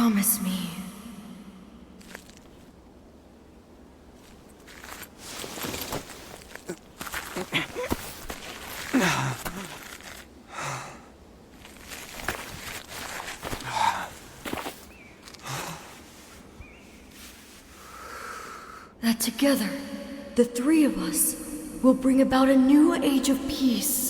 Promise me. That together, the three of us will bring about a new age of peace.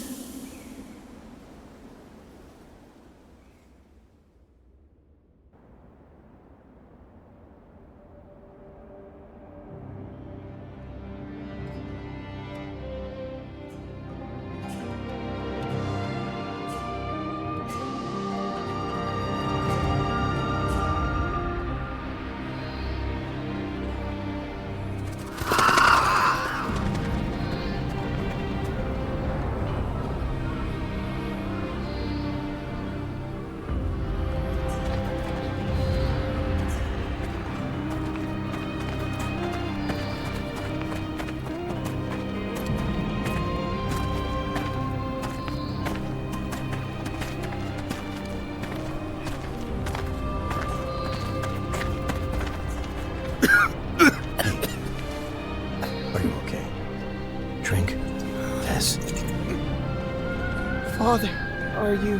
Father, are you...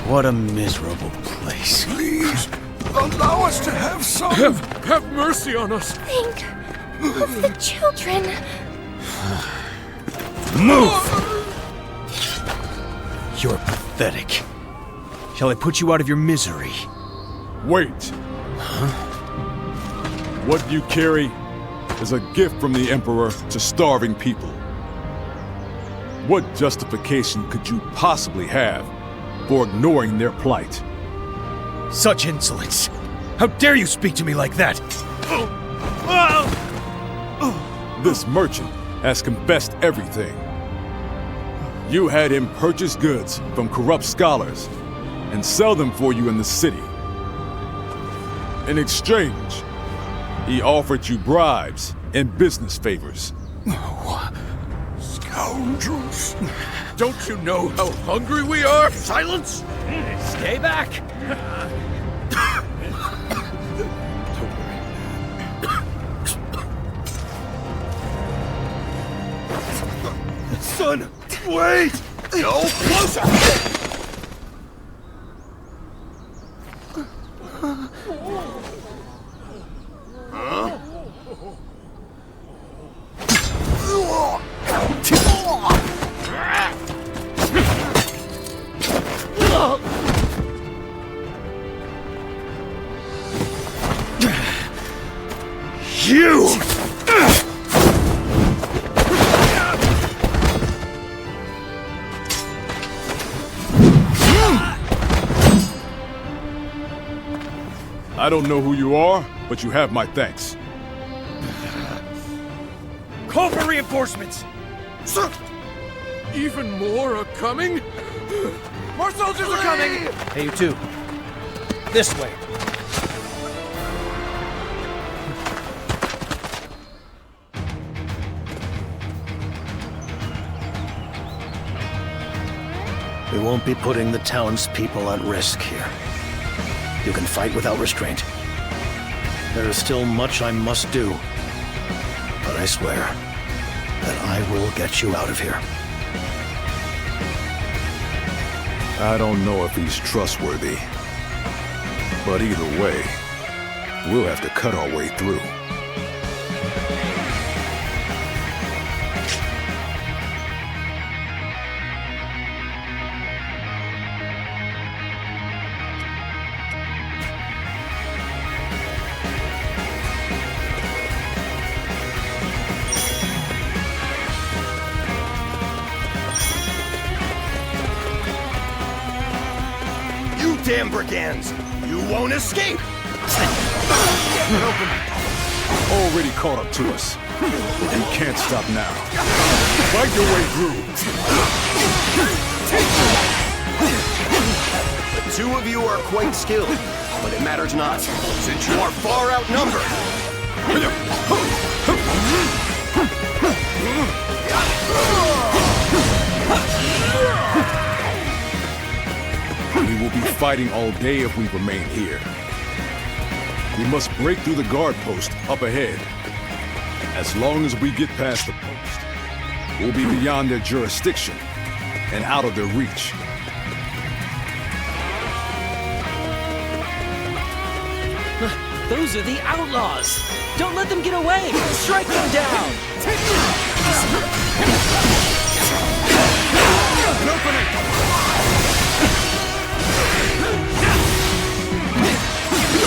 What a miserable place. Please, allow us to have some... Have mercy on us! Think of the children. Move! You're pathetic. Shall I put you out of your misery? Wait. What you carry is a gift from the Emperor to starving people. What justification could you possibly have for ignoring their plight? Such insolence! How dare you speak to me like that? This merchant has confessed everything. You had him purchase goods from corrupt scholars and sell them for you in the city. In exchange, he offered you bribes and business favors. Scoundrels! Don't you know how hungry we are? Silence! Stay back! Son, wait! Go closer! You! I don't know who you are, but you have my thanks. Call for reinforcements! Sir! Even more are coming? More soldiers are coming! Hey, you two. This way. We won't be putting the townspeople at risk here. You can fight without restraint. There is still much I must do, but I swear that I will get you out of here. I don't know if he's trustworthy, but either way, we'll have to cut our way through. Damn brigands! You won't escape! Already caught up to us. You can't stop now. Fight your way through. The two of you are quite skilled, but it matters not, since you are far outnumbered. fighting all day if we remain here. We must break through the guard post up ahead. As long as we get past the post, we'll be beyond their jurisdiction and out of their reach. Those are the outlaws! Don't let them get away! Strike them down! An opening!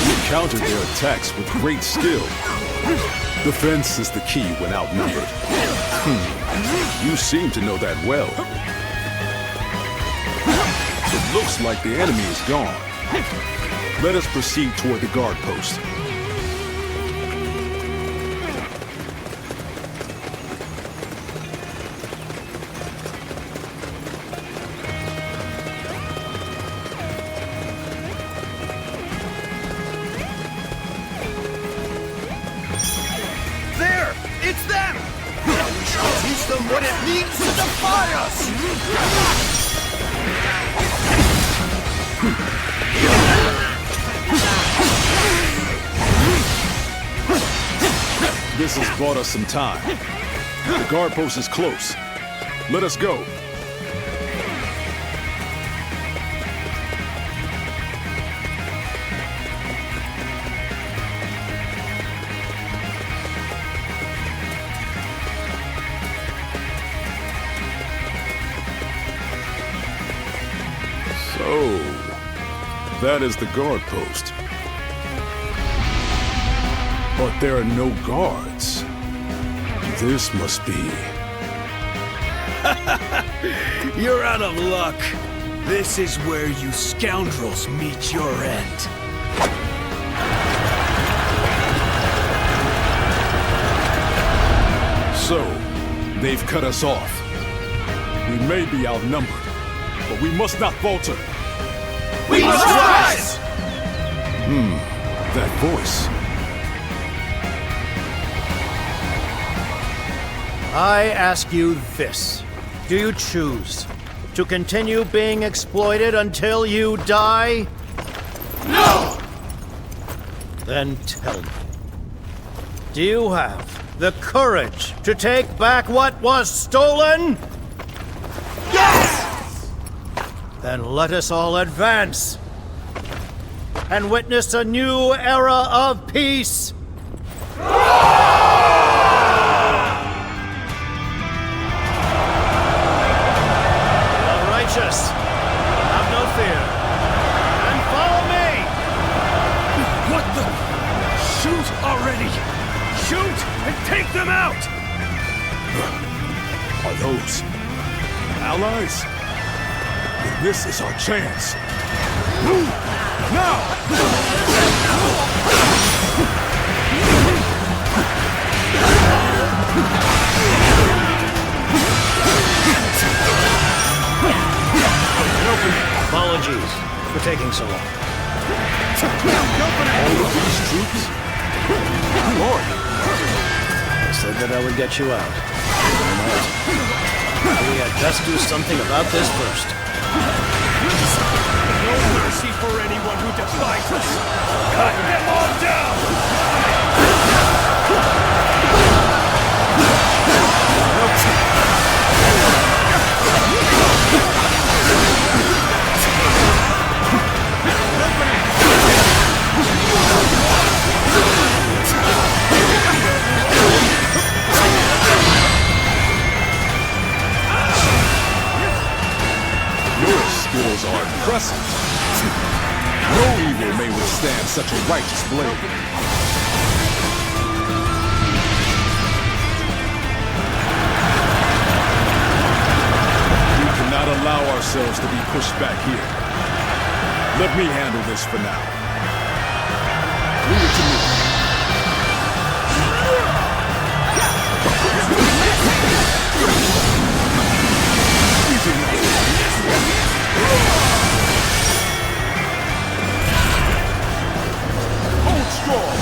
We countered their attacks with great skill. Defense is the key when outnumbered. You seem to know that well. It looks like the enemy is gone. Let us proceed toward the guard post. There! It's them! Now we shall teach them what it means to defy us! This has bought us some time. The guard post is close. Let us go. So, that is the guard post. But there are no guards. This must be... You're out of luck. This is where you scoundrels meet your end. So, they've cut us off. We may be outnumbered, but we must not falter. We must rise! That voice. I ask you this. Do you choose to continue being exploited until you die? No! Then tell me. Do you have the courage to take back what was stolen? Yes! Then let us all advance and witness a new era of peace. Righteous, have no fear, and follow me! What the? Shoot already! Shoot and take them out! Are those allies? Then this is our chance. Move! Now! Apologies for taking so long. All of these troops? Lord! I said that I would get you out. We had best do something about this first. No mercy for anyone who defies us! Cut them all down! Your skills are impressive. No evil may withstand such a righteous blade. We cannot allow ourselves to be pushed back here. Let me handle this for now. Leave it to me. Hold strong!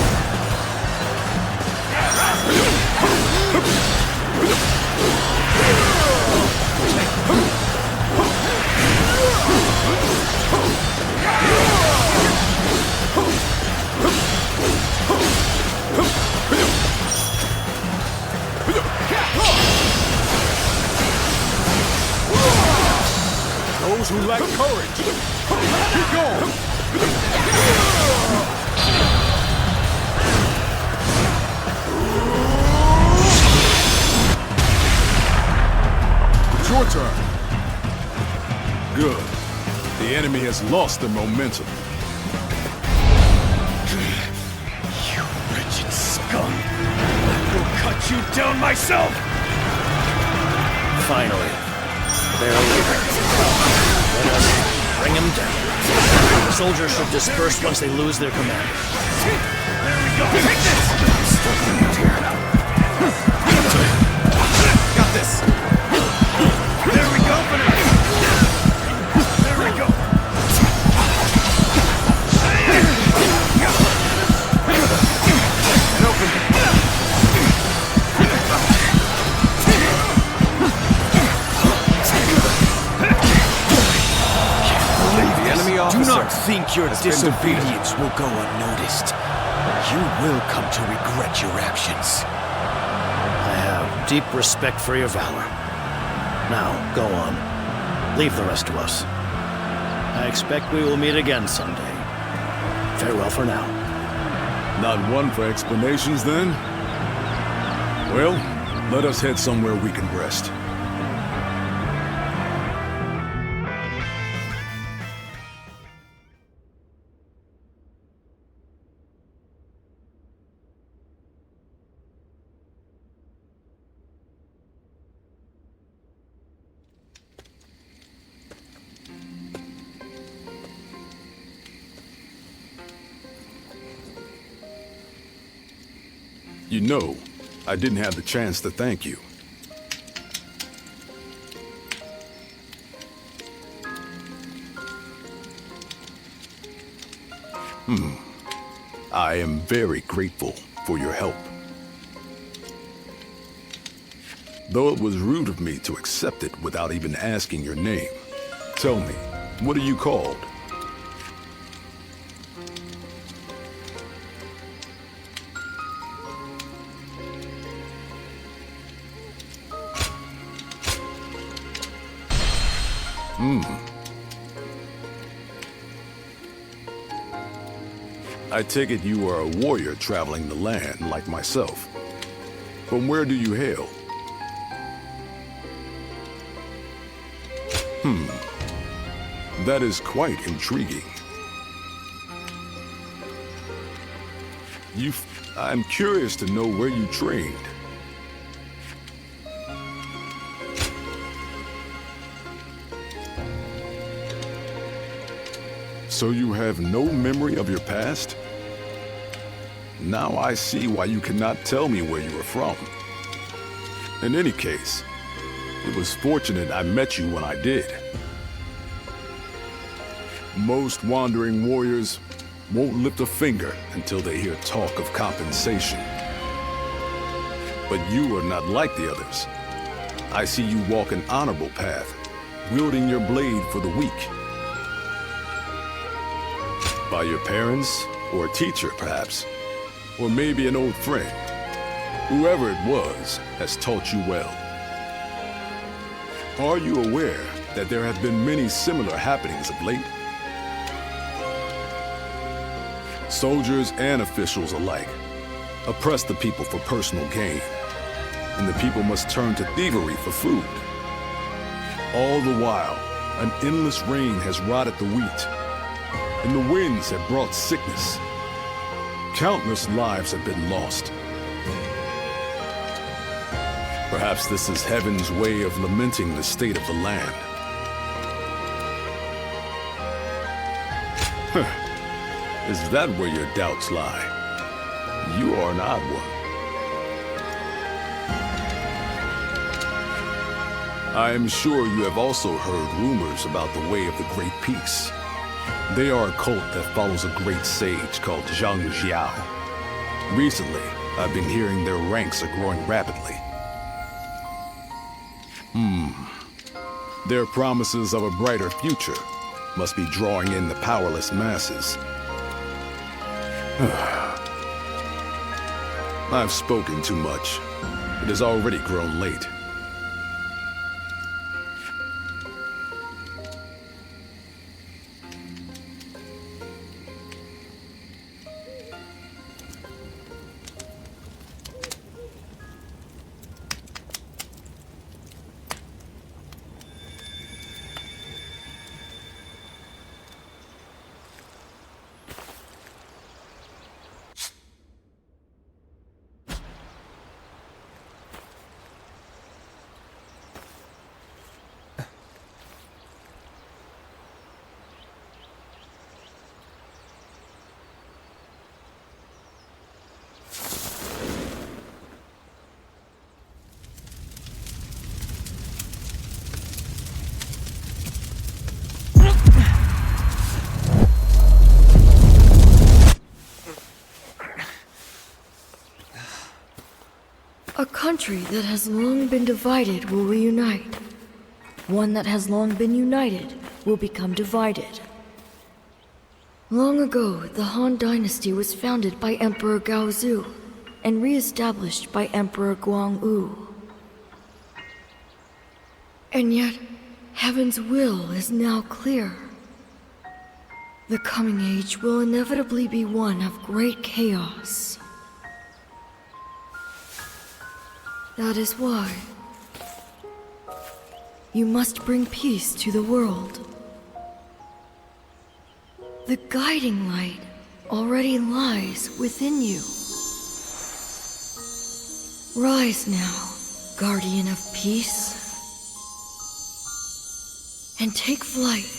those who lack courage. Keep going! It's your turn. Good. The enemy has lost their momentum. You wretched scum! I will cut you down myself! Finally, their leader. Let us bring him down. The soldiers should disperse once they lose their commander. There we go! Take this! Struggling out here. Got this! There we go! There we go! And open it! The enemy officer. Do not think your has been disobedience will go unnoticed. You will come to regret your actions. I have deep respect for your valor. Now, go on. Leave the rest to us. I expect we will meet again someday. Farewell for now. Not one for explanations, then? Well, let us head somewhere we can rest. You know, I didn't have the chance to thank you. I am very grateful for your help. Though it was rude of me to accept it without even asking your name. Tell me, what are you called? I take it you are a warrior traveling the land like myself. From where do you hail? That is quite intriguing. I'm curious to know where you trained. So you have no memory of your past? Now I see why you cannot tell me where you are from. In any case, it was fortunate I met you when I did. Most wandering warriors won't lift a finger until they hear talk of compensation. But you are not like the others. I see you walk an honorable path, wielding your blade for the weak. By your parents, or a teacher, perhaps. Or maybe an old friend. Whoever it was has taught you well. Are you aware that there have been many similar happenings of late? Soldiers and officials alike oppress the people for personal gain, and the people must turn to thievery for food. All the while, an endless rain has rotted the wheat, and the winds have brought sickness. Countless lives have been lost. Perhaps this is heaven's way of lamenting the state of the land. Is that where your doubts lie? You are an odd one. I am sure you have also heard rumors about the Way of the Great Peace. They are a cult that follows a great sage called Zhang Jiao. Recently, I've been hearing their ranks are growing rapidly. Their promises of a brighter future must be drawing in the powerless masses. I've spoken too much. It has already grown late. A country that has long been divided will reunite. One that has long been united will become divided. Long ago, the Han Dynasty was founded by Emperor Gaozu and re-established by Emperor Guangwu. And yet, Heaven's will is now clear. The coming age will inevitably be one of great chaos. That is why you must bring peace to the world. The guiding light already lies within you. Rise now, guardian of peace, and take flight.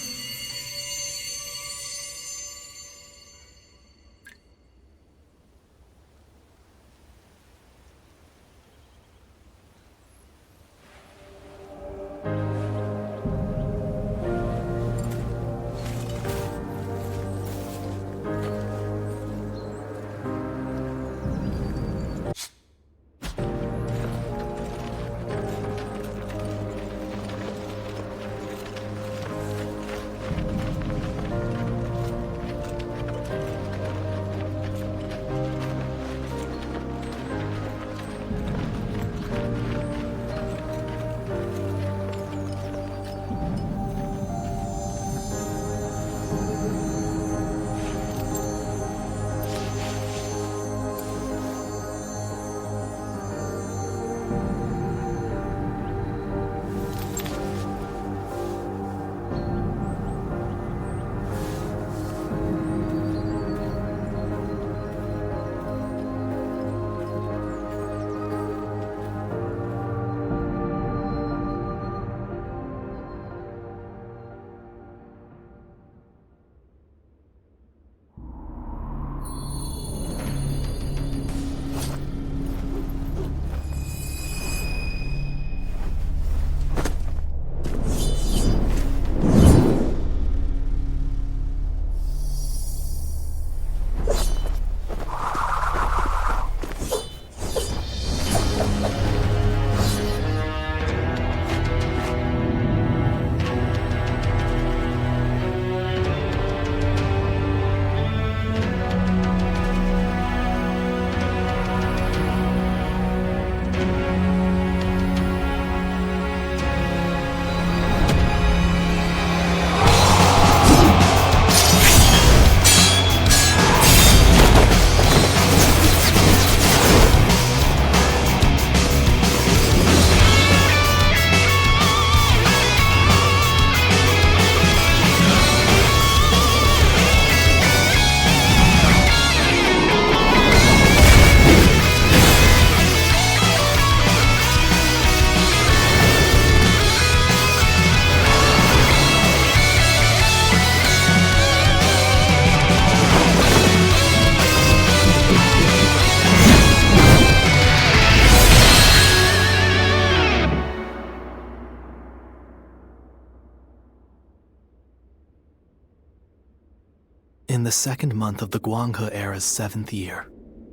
In the second month of the Guanghe era's 7th year,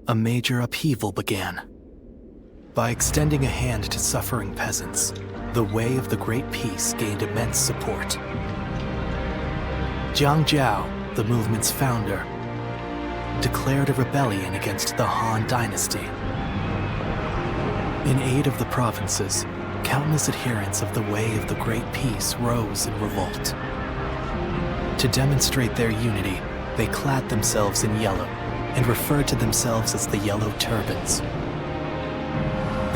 a major upheaval began. By extending a hand to suffering peasants, the way of the Great Peace gained immense support. Jiang Jiao, the movement's founder, declared a rebellion against the Han Dynasty. In aid of the provinces, countless adherents of the way of the Great Peace rose in revolt. To demonstrate their unity, they clad themselves in yellow and referred to themselves as the Yellow Turbans.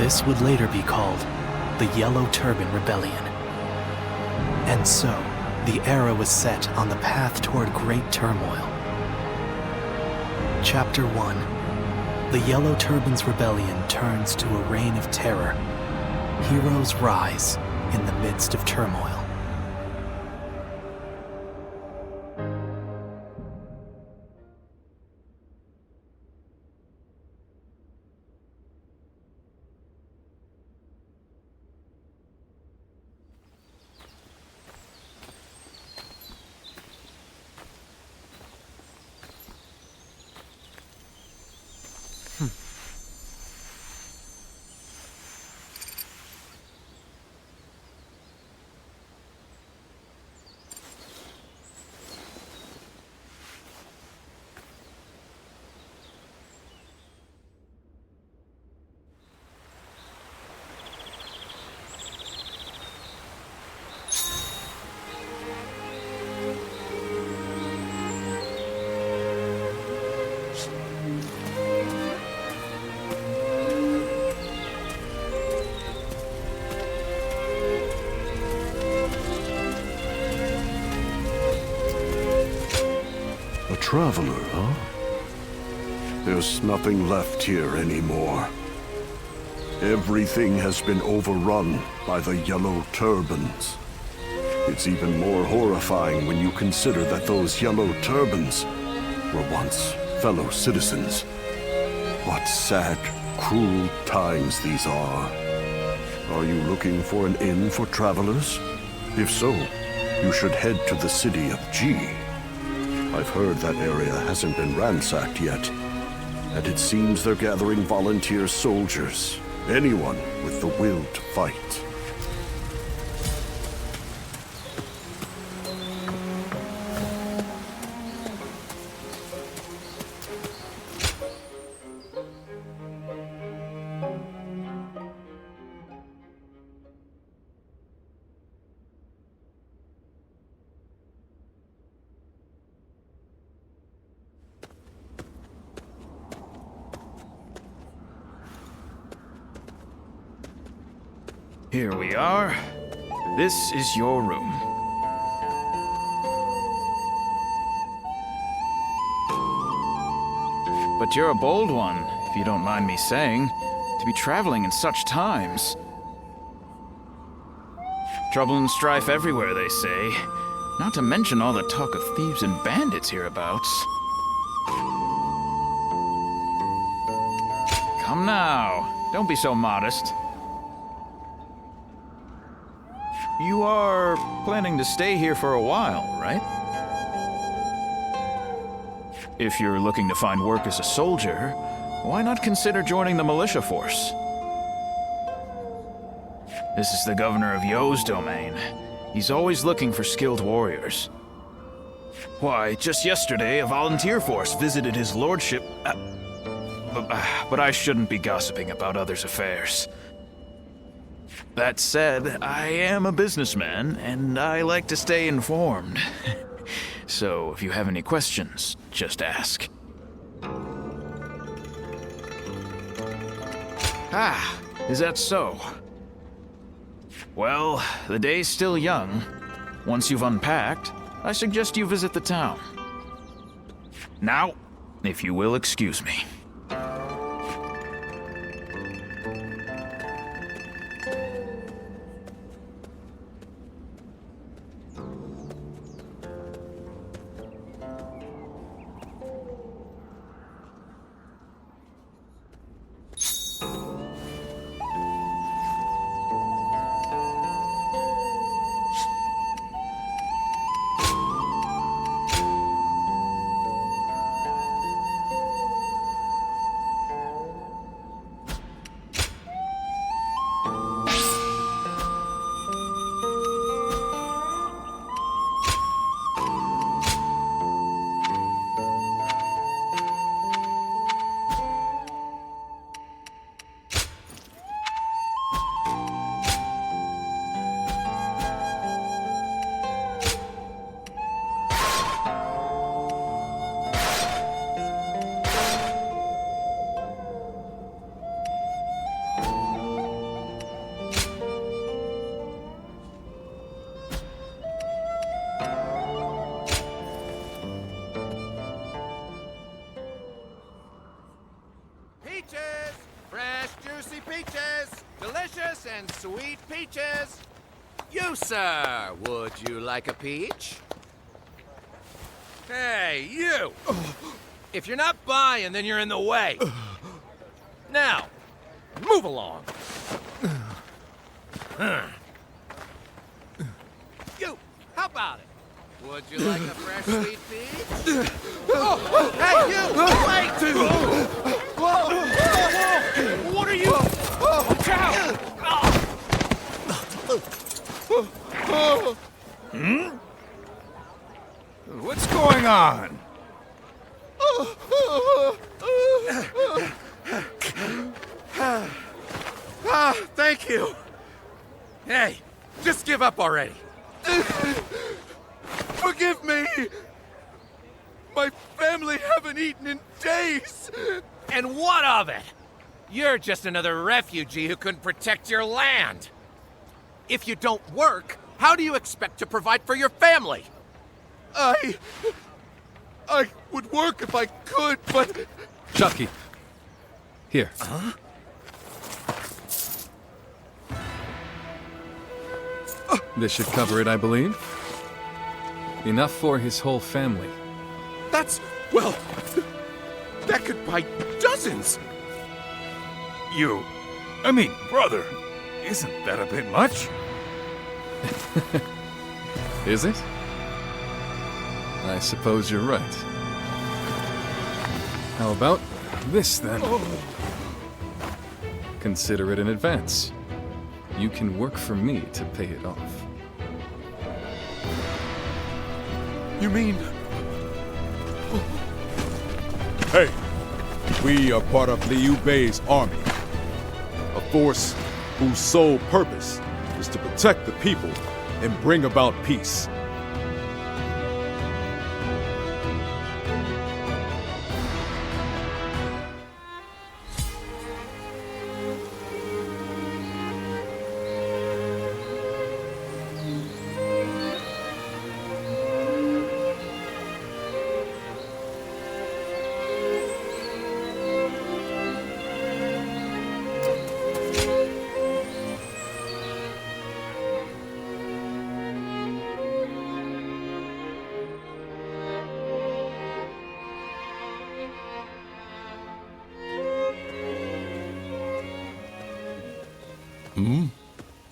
This would later be called the Yellow Turban Rebellion. And so, the era was set on the path toward great turmoil. Chapter 1. The Yellow Turbans Rebellion turns to a reign of terror. Heroes rise in the midst of turmoil. traveler, huh? There's nothing left here anymore. Everything has been overrun by the Yellow Turbans. It's even more horrifying when you consider that those Yellow Turbans were once fellow citizens. What sad, cruel times these are. Are you looking for an inn for travelers? If so, you should head to the city of G. I've heard that area hasn't been ransacked yet, and it seems they're gathering volunteer soldiers. Anyone with the will to fight. Here we are. This is your room. But you're a bold one, if you don't mind me saying, to be traveling in such times. Trouble and strife everywhere, they say. Not to mention all the talk of thieves and bandits hereabouts. Come now, don't be so modest. You are planning to stay here for a while, right? If you're looking to find work as a soldier, why not consider joining the militia force? This is the governor of Yo's domain. He's always looking for skilled warriors. Why, just yesterday, a volunteer force visited his lordship. But I shouldn't be gossiping about others' affairs. That said, I am a businessman, and I like to stay informed. So, if you have any questions, just ask. Ah, is that so? Well, the day's still young. Once you've unpacked, I suggest you visit the town. Now, if you will excuse me. Peaches! Fresh, juicy peaches! Delicious and sweet peaches! You, sir, would you like a peach? Hey, you! If you're not buying, then you're in the way. Now, move along. You, how about it? Would you like a fresh sweet peach? Oh, hey, you! Wait! Whoa! What are you? Watch out! Hmm? What's going on? Thank you. Hey, just give up already. Forgive me. My family haven't eaten in days. And what of it? You're just another refugee who couldn't protect your land. If you don't work, how do you expect to provide for your family? I would work if I could, but... Chucky. Here. Huh? This should cover it, I believe. Enough for his whole family. That's... well... that could buy dozens! I mean, brother, isn't that a bit much? Is it? I suppose you're right. How about this, then? Consider it in advance. You can work for me to pay it off. You mean... Hey, we are part of Liu Bei's army. A force whose sole purpose is to protect the people and bring about peace.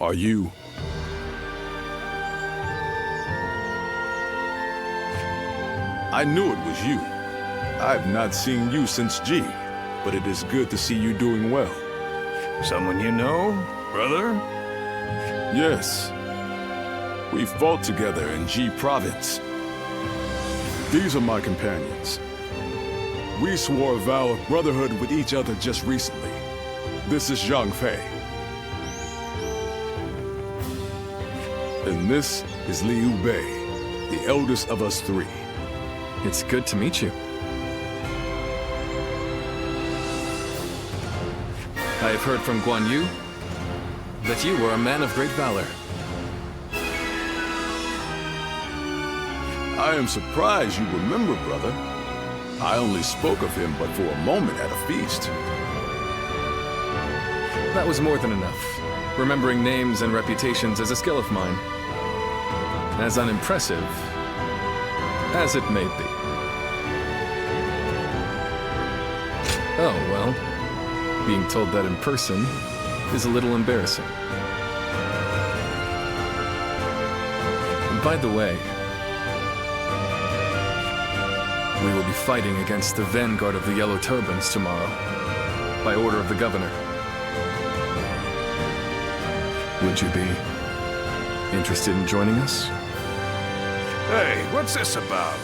Are you? I knew it was you. I've not seen you since G, but it is good to see you doing well. Someone you know, brother? Yes. We fought together in G Province. These are my companions. We swore a vow of brotherhood with each other just recently. This is Zhang Fei. And this is Liu Bei, the eldest of us three. It's good to meet you. I have heard from Guan Yu that you were a man of great valor. I am surprised you remember, brother. I only spoke of him but for a moment at a feast. That was more than enough. Remembering names and reputations is a skill of mine. As unimpressive as it may be. Oh, well, being told that in person is a little embarrassing. And by the way, we will be fighting against the vanguard of the Yellow Turbans tomorrow, by order of the governor. Would you be interested in joining us? Hey, what's this about?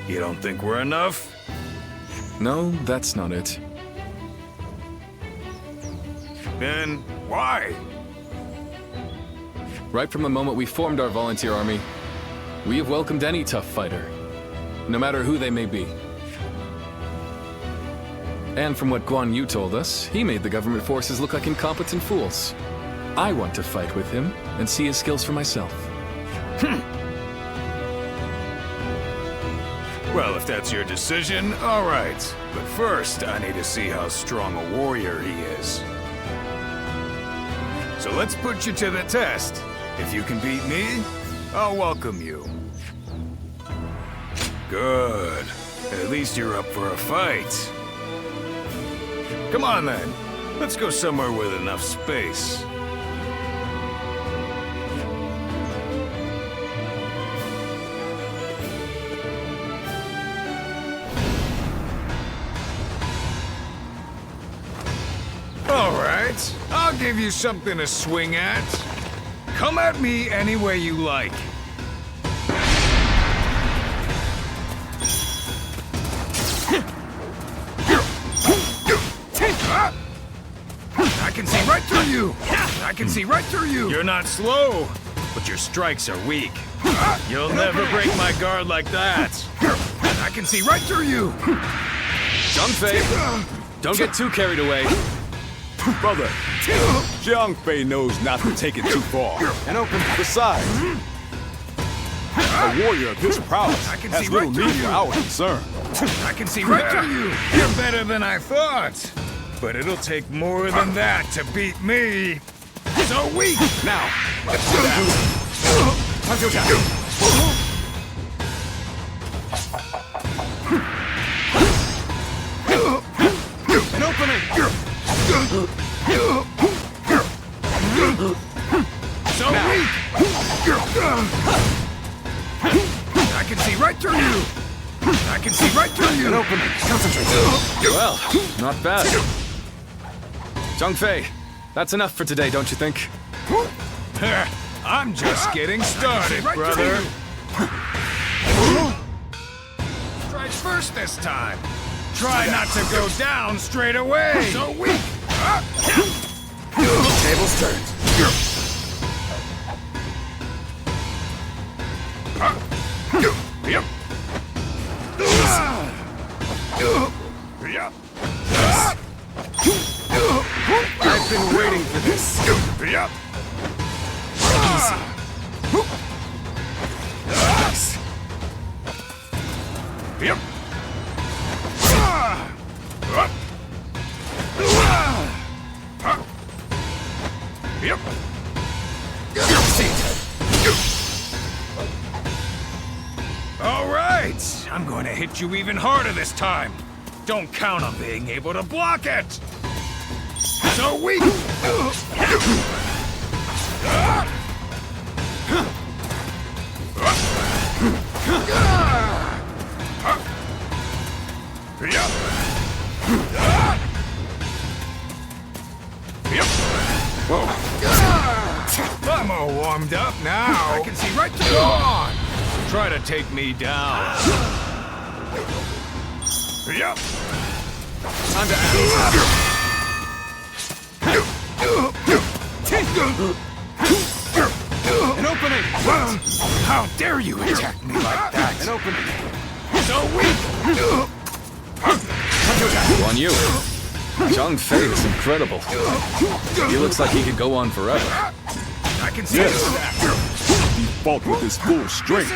You don't think we're enough? No, that's not it. Then why? Right from the moment we formed our volunteer army, we have welcomed any tough fighter, no matter who they may be. And from what Guan Yu told us, he made the government forces look like incompetent fools. I want to fight with him and see his skills for myself. Well, if that's your decision, all right. But first, I need to see how strong a warrior he is. So let's put you to the test. If you can beat me, I'll welcome you. Good. At least you're up for a fight. Come on then. Let's go somewhere with enough space. I'll give you something to swing at. Come at me any way you like. I can see right through you. I can see right through you. You're not slow, but your strikes are weak. You'll never break my guard like that. I can see right through you. Zhang Fei, don't get too carried away. Brother, Zhang Fei knows not to take it too far. And open. Besides, A warrior of his prowess has little need for our concern. I can see right through you. You're better than I thought. But it'll take more than that to beat me. So weak! Now, let's do that. Time to attack. An opening! So weak! I can see right through you! I can see right through you! An opening. Concentrate. Well, not bad. Zhang Fei, that's enough for today, don't you think? I'm just getting started, brother. Strike first this time. Try not to go down straight away. So weak. Tables turned. Yep. I've been waiting for this. Yep. Nice. Yep. Yep. All right, I'm going to hit you even harder this time. Don't count on being able to block it. So weak. Whoa. I'm all warmed up now. I can see right through. Go on. Try to take me down. Yep. Time to act. An opening! How dare you attack me like that? An opening! So weak! On you. Zhang Fei is incredible. He looks like he could go on forever. I can see Yes. this. He fought with his full strength.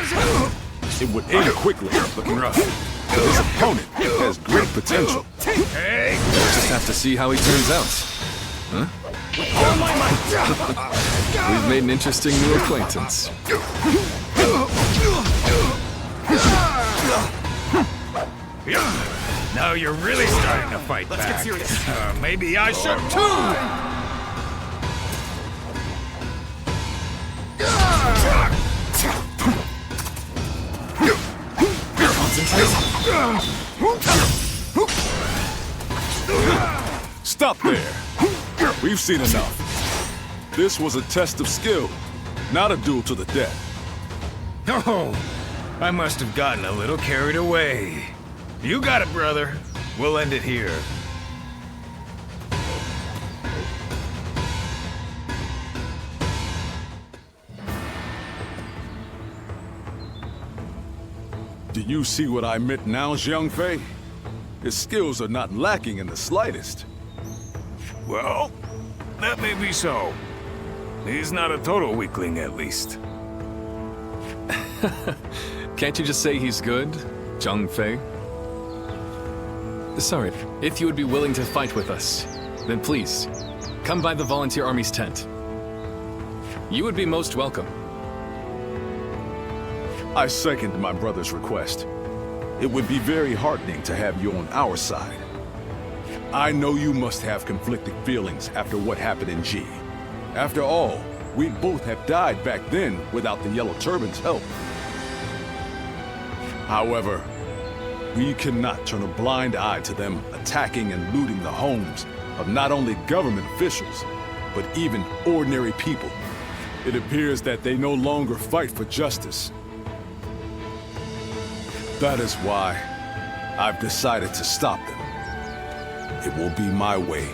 It would end quickly. Looking rough. His opponent has great potential. Hey! We'll just have to see how he turns out. Huh? We've made an interesting new acquaintance. Now you're really starting to fight back. Let's get serious. Maybe I should too! Stop there. We've seen enough. This was a test of skill, not a duel to the death. Oh, I must have gotten a little carried away. You got it, brother. We'll end it here. Do you see what I meant now, Zhang Fei? His skills are not lacking in the slightest. Well, that may be so. He's not a total weakling, at least. Can't you just say he's good, Zhang Fei? Sorry, if you would be willing to fight with us, then please, come by the Volunteer Army's tent. You would be most welcome. I second my brother's request. It would be very heartening to have you on our side. I know you must have conflicting feelings after what happened in G. After all, we both have died back then without the Yellow Turban's help. However, we cannot turn a blind eye to them attacking and looting the homes of not only government officials, but even ordinary people. It appears that they no longer fight for justice. That is why I've decided to stop them. It will be my way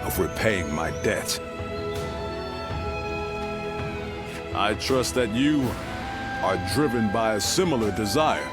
of repaying my debt. I trust that you are driven by a similar desire.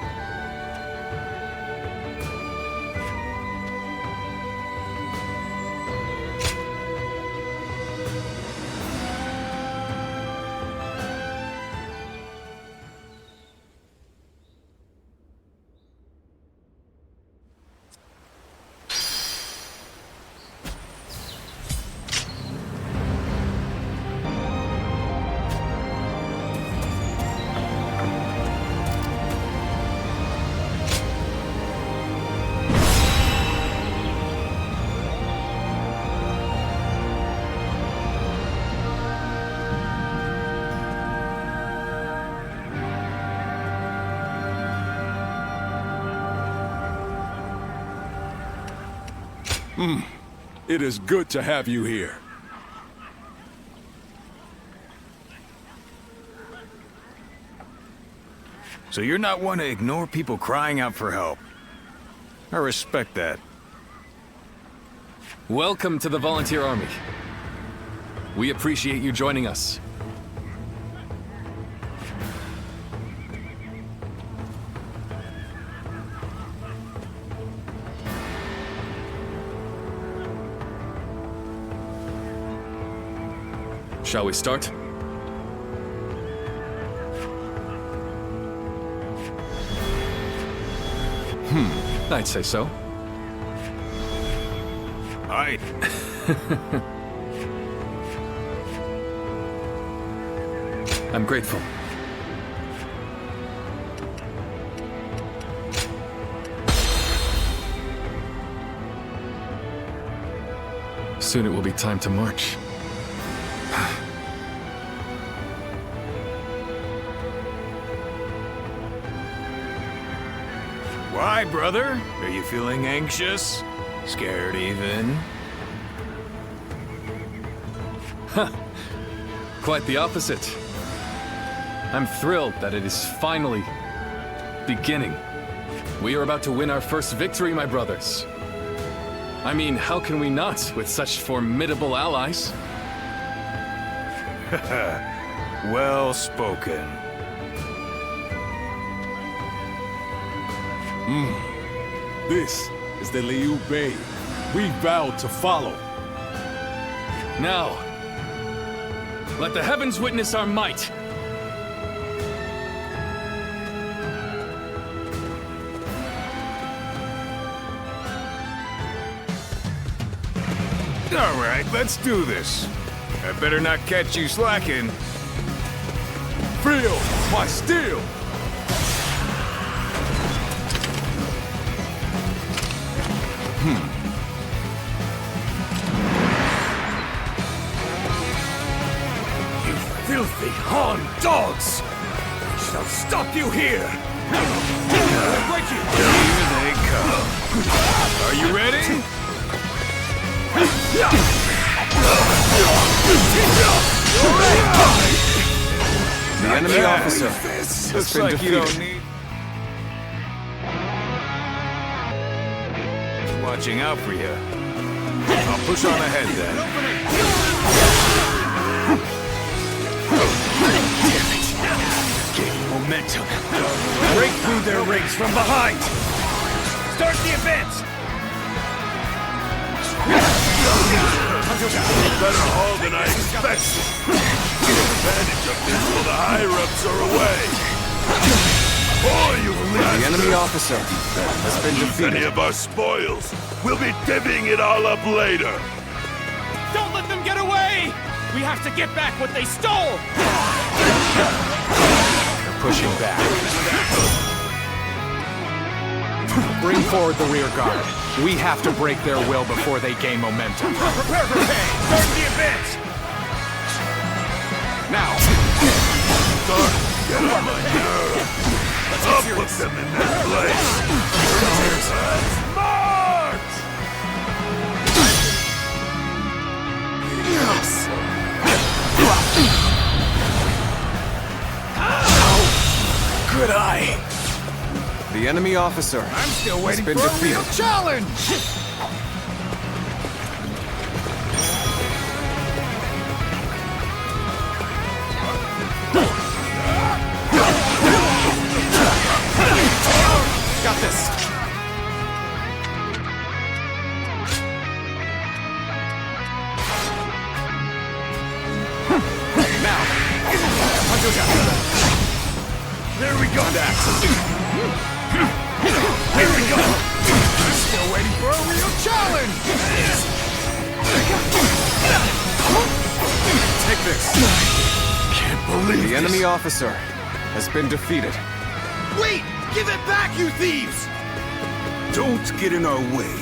It is good to have you here. So you're not one to ignore people crying out for help. I respect that. Welcome to the Volunteer Army. We appreciate you joining us. Shall we start? I'd say so. Aye. I'm grateful. Soon it will be time to march. Why, brother? Are you feeling anxious? Scared even? Huh. Quite the opposite. I'm thrilled that it is finally beginning. We are about to win our first victory, my brothers. I mean, how can we not with such formidable allies? Well spoken. This is the Liu Bei we vowed to follow. Now, let the heavens witness our might. All right, let's do this. I better not catch you slacking. Feel my steel! You filthy Han dogs! I shall stop you here! Break you! Here they come. Are you ready? The enemy officer. Looks like you don't need... Watching out for you. I'll push on ahead then. Damn it! Gaining momentum. Break through their ranks from behind. Start the advance. Better haul than I expected. Take advantage of this while the higher-ups are away. Oh, you The enemy officer has been defeated. Any of our spoils, we'll be divvying it all up later. Don't let them get away! We have to get back what they stole! They're pushing back. Bring forward the rear guard. We have to break their will before they gain momentum. Prepare for pain. Start the advance. Now. Get on my nerve. I'll put them in their place. March! Yes. Good eye. The enemy officer I'm still waiting has been for a defeated. real challenge. Got this. Now. There we go. Here we go. I'm still waiting for a real challenge. Take this. Can't believe The enemy officer has been defeated. Wait! Give it back, you thieves! Don't get in our way,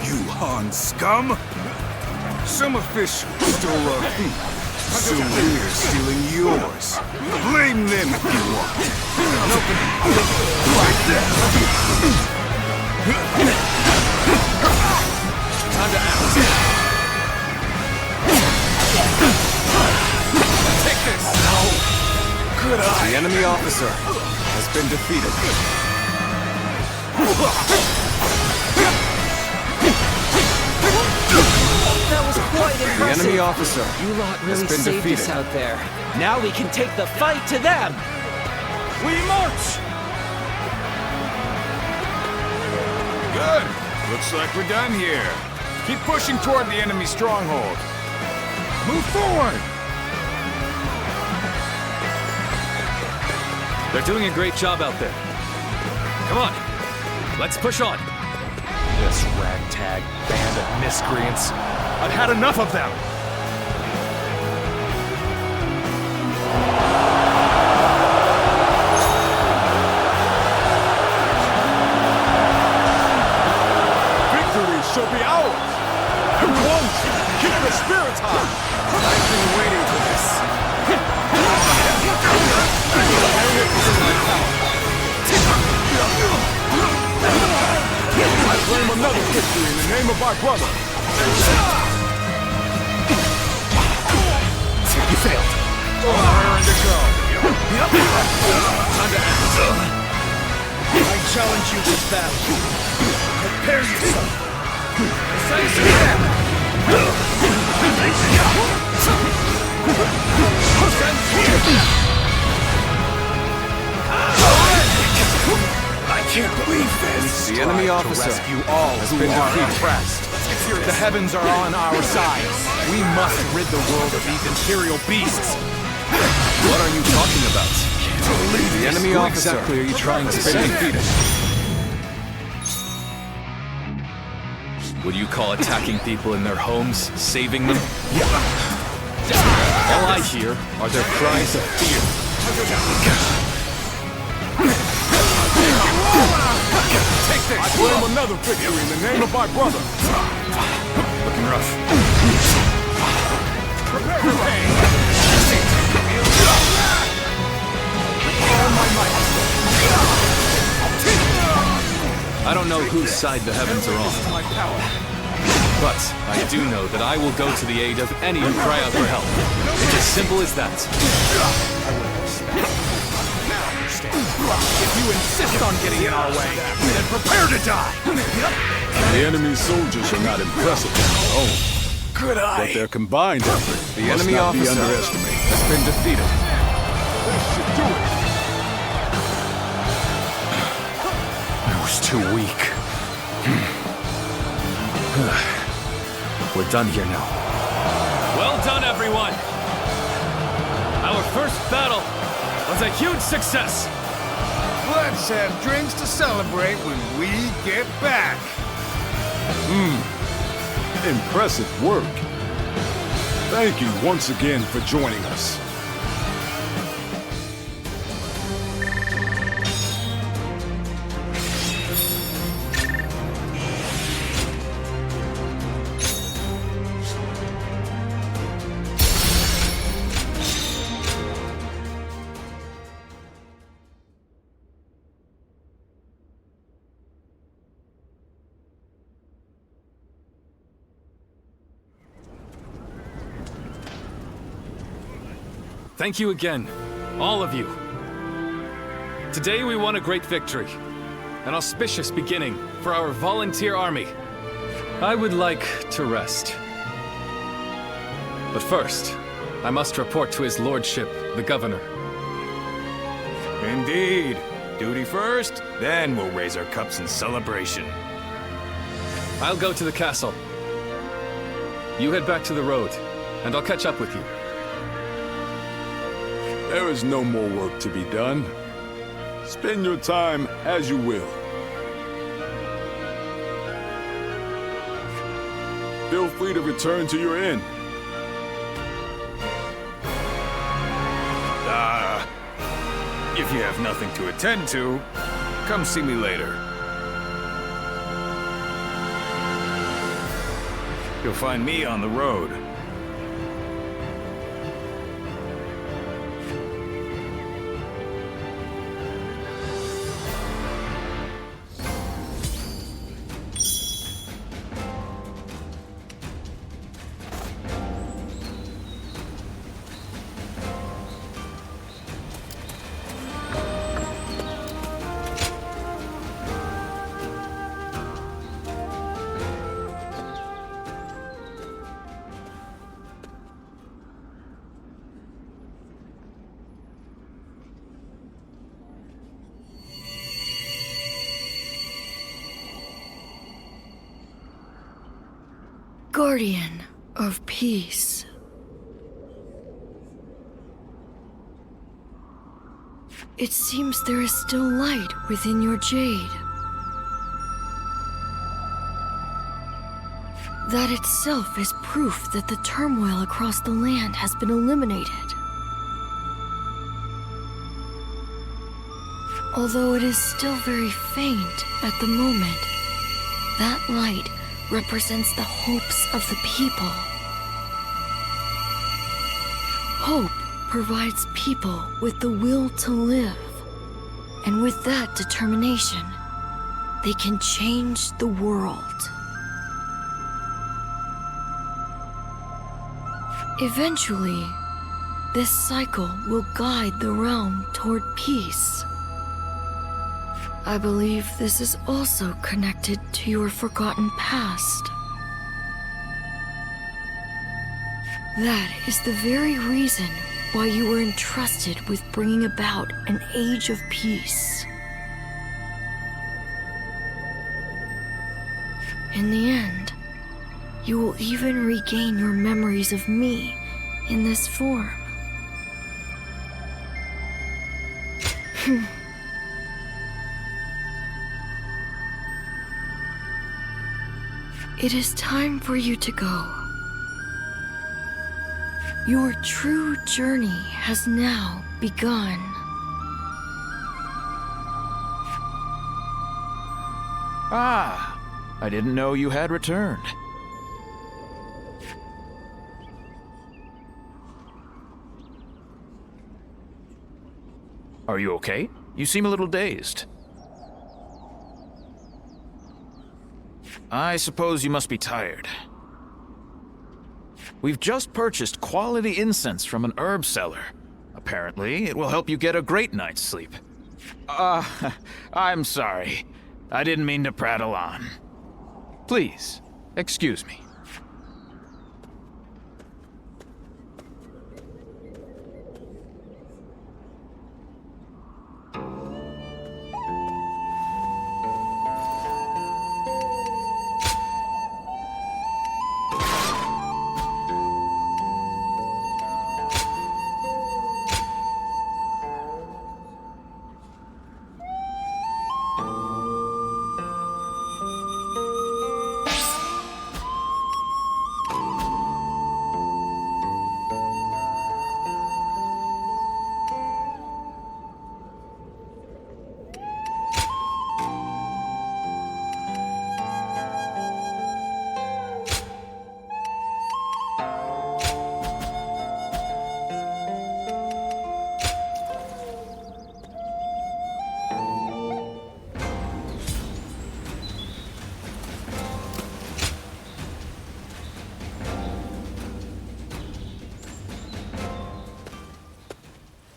you Han scum! Some officials stole our feet, so we're stealing yours. Blame them if you want. Time to act. Take this! Good eye. The enemy officer has been defeated. That was quite impressive. The enemy officer You lot has really been saved defeated. us out there. Now we can take the fight to them. We march! Good. Looks like we're done here. Keep pushing toward the enemy stronghold. Move forward! They're doing a great job out there. Come on, let's push on. This ragtag band of miscreants. I've had enough of them. Victory shall be ours. Everyone, keep your spirits high. I've been waiting for this. I claim another victory in the name of my brother. You failed. Raring to go. Time to act. I challenge you to battle. Prepare yourself. I can't believe this! The enemy officer rescue all has been defeated. The heavens are on our side. We must rid the world of these imperial beasts. What are you talking about? The enemy Who officer exactly are you trying to has been say? defeated. Would you call attacking people in their homes saving them? All I hear are their cries of fear. Take this! I claim another victory in the name of my brother. Looking rough. Prepare for pain. All my might. I don't know whose side the heavens are on, My power. but I do know that I will go to the aid of any who cry out for help. It's as simple as that. If you insist on getting in our way, then prepare to die! The enemy soldiers are not impressive on their own, Good eye. but their combined effort The must enemy not be officer underestimated. has been defeated. This should do it. I was too weak. We're done here now. Well done, everyone! Our first battle was a huge success! Let's have drinks to celebrate when we get back. Impressive work. Thank you once again for joining us. Thank you again, all of you. Today we won a great victory, an auspicious beginning for our volunteer army. I would like to rest. But first, I must report to his lordship, the governor. Indeed. Duty first, then we'll raise our cups in celebration. I'll go to the castle. You head back to the road, and I'll catch up with you. There is no more work to be done. Spend your time as you will. Feel free to return to your inn. If you have nothing to attend to, come see me later. You'll find me on the road. Guardian of peace. It seems there is still light within your jade. That itself is proof that the turmoil across the land has been eliminated. Although it is still very faint at the moment, that light represents the hopes of the people. Hope provides people with the will to live, and with that determination, they can change the world. Eventually, this cycle will guide the realm toward peace. I believe this is also connected to your forgotten past. That is the very reason why you were entrusted with bringing about an age of peace. In the end, you will even regain your memories of me in this form. It is time for you to go. Your true journey has now begun. Ah, I didn't know you had returned. Are you okay? You seem a little dazed. I suppose you must be tired. We've just purchased quality incense from an herb seller. Apparently, it will help you get a great night's sleep. I'm sorry. I didn't mean to prattle on. Please, excuse me.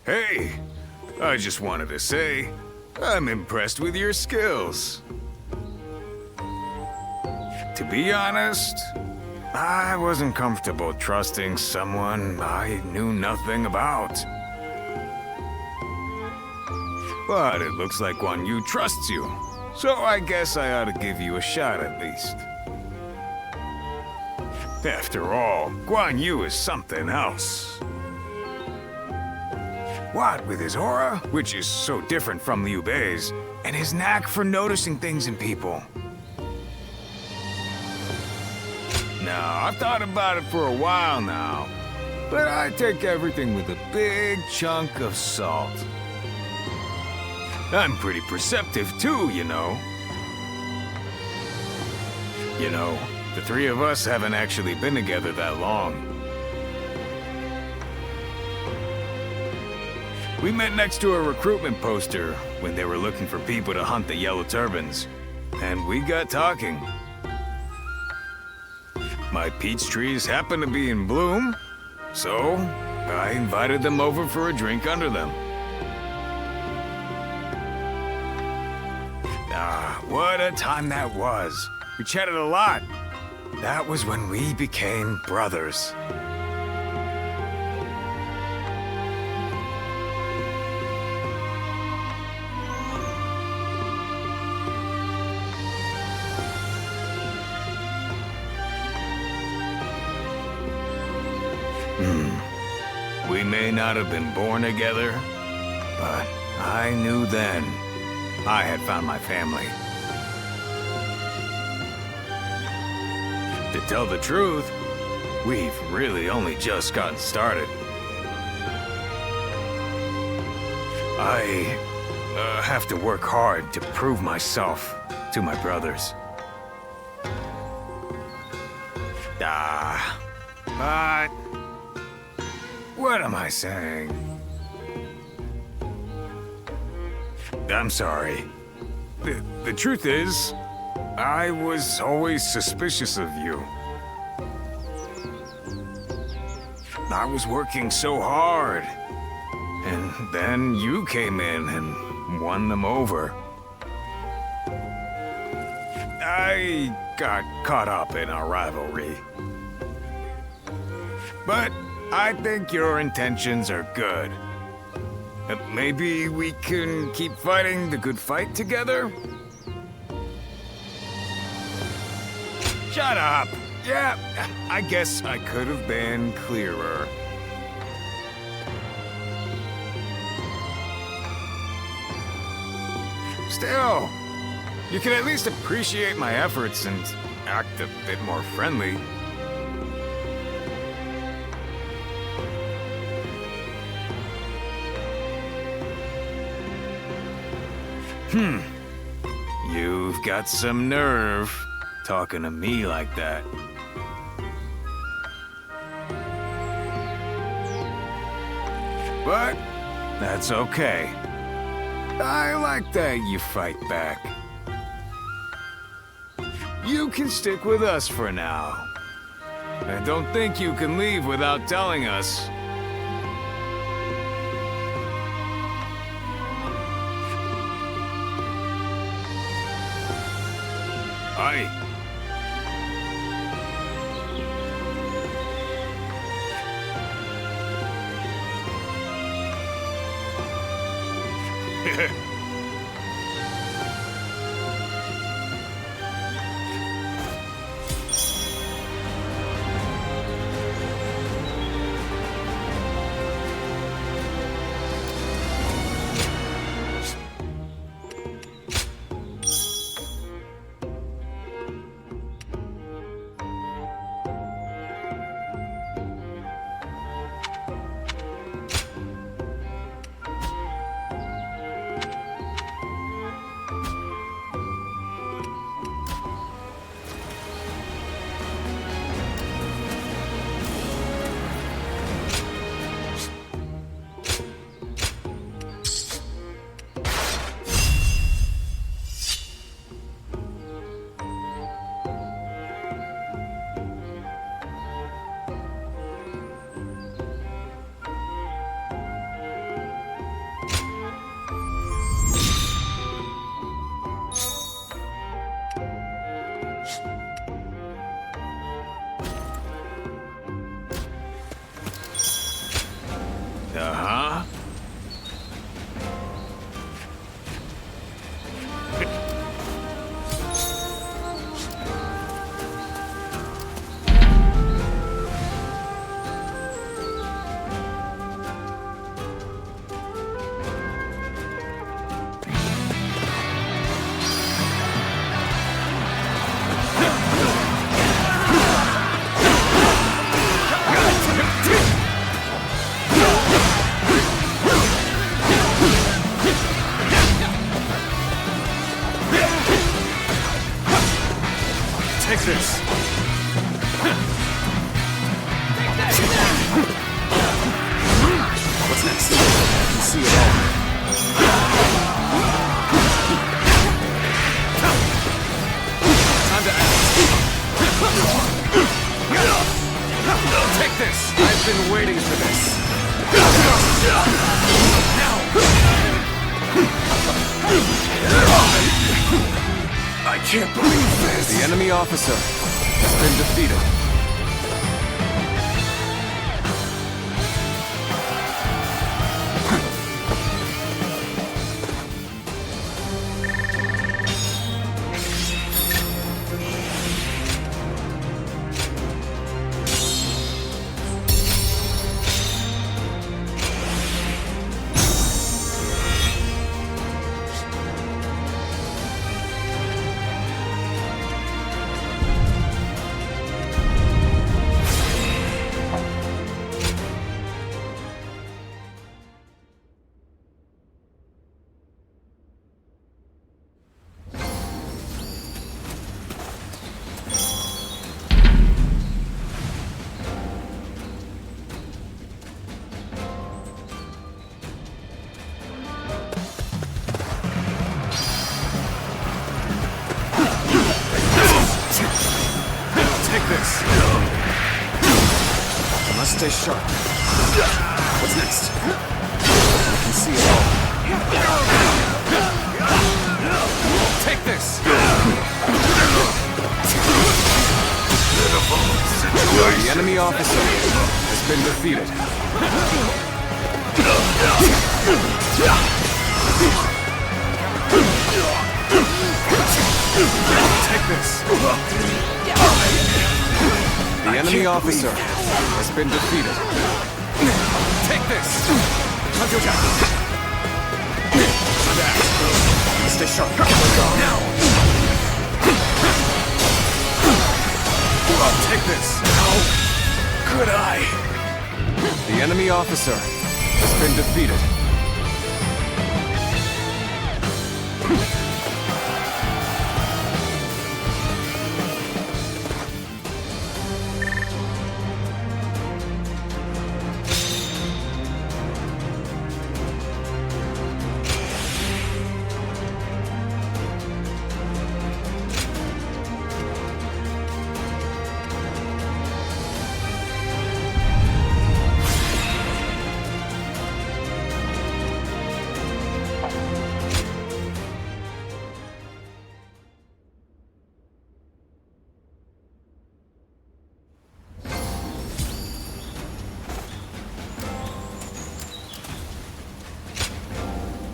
Hey, I just wanted to say, I'm impressed with your skills. To be honest, I wasn't comfortable trusting someone I knew nothing about. But it looks like Guan Yu trusts you, so I guess I ought to give you a shot at least. After all, Guan Yu is something else. What with his aura, which is so different from Liu Bei's, and his knack for noticing things in people. Now, I've thought about it for a while now, but I take everything with a big chunk of salt. I'm pretty perceptive too, you know. You know, the three of us haven't actually been together that long. We met next to a recruitment poster when they were looking for people to hunt the Yellow Turbans, and we got talking. My peach trees happen to be in bloom, so I invited them over for a drink under them. Ah, what a time that was. We chatted a lot. That was when we became brothers. We may not have been born together, but I knew then I had found my family. To tell the truth, we've really only just gotten started. I have to work hard to prove myself to my brothers. But what am I saying? I'm sorry. The truth is, I was always suspicious of you. I was working so hard. And then you came in and won them over. I got caught up in our rivalry. But I think your intentions are good. Maybe we can keep fighting the good fight together? Shut up! Yeah, I guess I could have been clearer. Still, you can at least appreciate my efforts and act a bit more friendly. You've got some nerve talking to me like that. But that's okay. I like that you fight back. You can stick with us for now. I don't think you can leave without telling us. Aye. Uh-huh. Take this. What's next? I can see it all. Time to act. Take this. I've been waiting for this. I can't believe this! The enemy officer has been defeated. Stay sharp. What's next? I can see it all. Take this! The enemy officer has been defeated. Take this! The enemy officer has been defeated. Take this! Stay sharp. Now! Take this! How could I? The enemy officer has been defeated.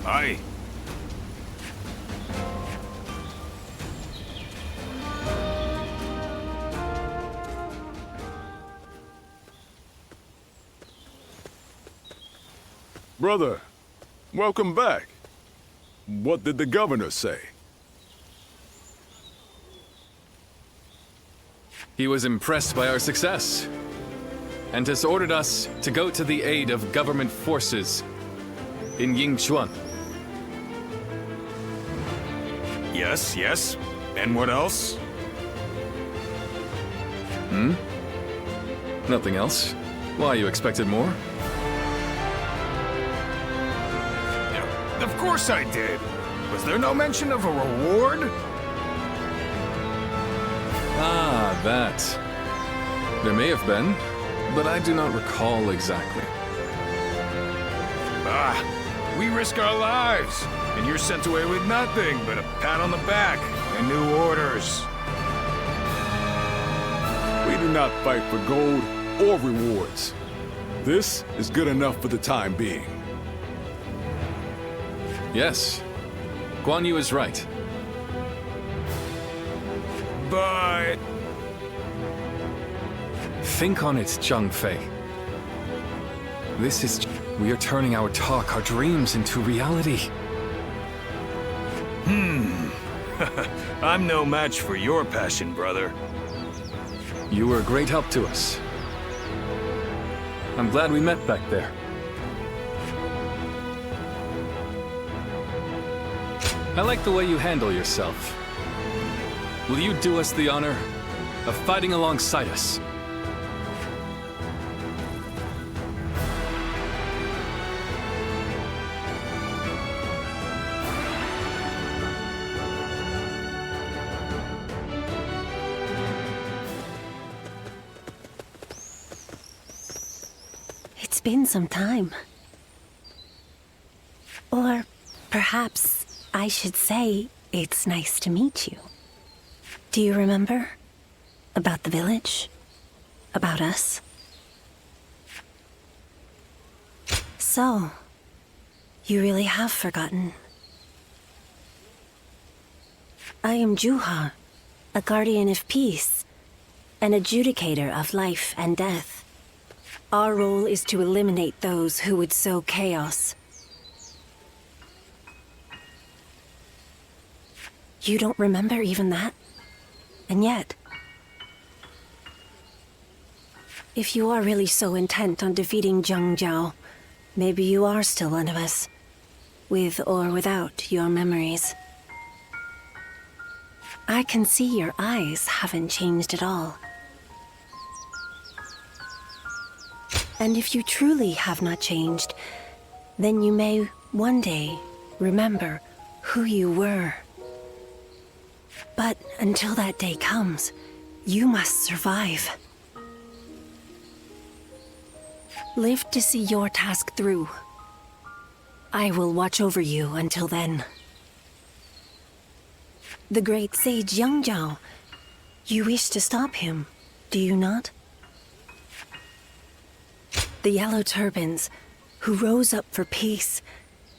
Aye. Brother, welcome back. What did the governor say? He was impressed by our success and has ordered us to go to the aid of government forces in Yingchuan. Yes, yes. And what else? Nothing else. Why, you expected more? Of course I did. Was there no mention of a reward? Ah, that. There may have been, but I do not recall exactly. We risk our lives, and you're sent away with nothing but a pat on the back and new orders. We do not fight for gold or rewards. This is good enough for the time being. Yes, Guan Yu is right. But... Think on it, Zhang Fei. This is... We are turning our talk, our dreams into reality. I'm no match for your passion, brother. You were a great help to us. I'm glad we met back there. I like the way you handle yourself. Will you do us the honor of fighting alongside us? It's been some time. Or perhaps I should say it's nice to meet you. Do you remember? About the village? About us? So, you really have forgotten. I am Juha, a guardian of peace, an adjudicator of life and death. Our role is to eliminate those who would sow chaos. You don't remember even that? And yet... If you are really so intent on defeating Zhang Jiao, maybe you are still one of us. With or without your memories. I can see your eyes haven't changed at all. And if you truly have not changed, then you may one day remember who you were. But until that day comes, you must survive. Live to see your task through. I will watch over you until then. The great sage Yangzhao. You wish to stop him, do you not? The Yellow Turbans, who rose up for peace,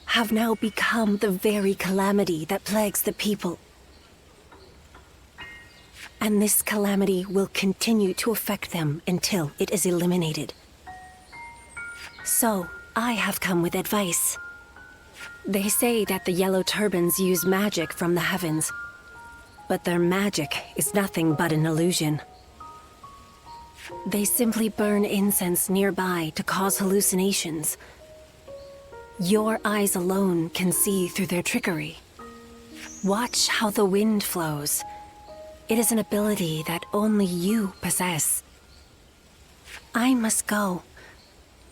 have now become the very calamity that plagues the people. And this calamity will continue to affect them until it is eliminated. So, I have come with advice. They say that the Yellow Turbans use magic from the heavens, but their magic is nothing but an illusion. They simply burn incense nearby to cause hallucinations. Your eyes alone can see through their trickery. Watch how the wind flows. It is an ability that only you possess. I must go,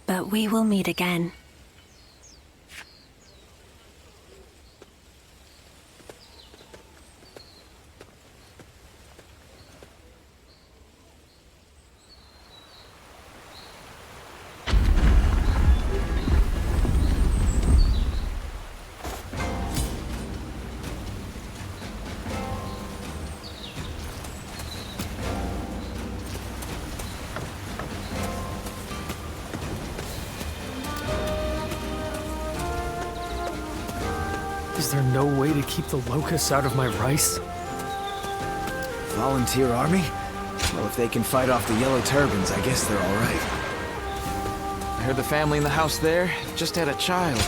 but we will meet again. Is there no way to keep the locusts out of my rice? Volunteer army? Well, if they can fight off the Yellow Turbans, I guess they're all right. I heard the family in the house there just had a child.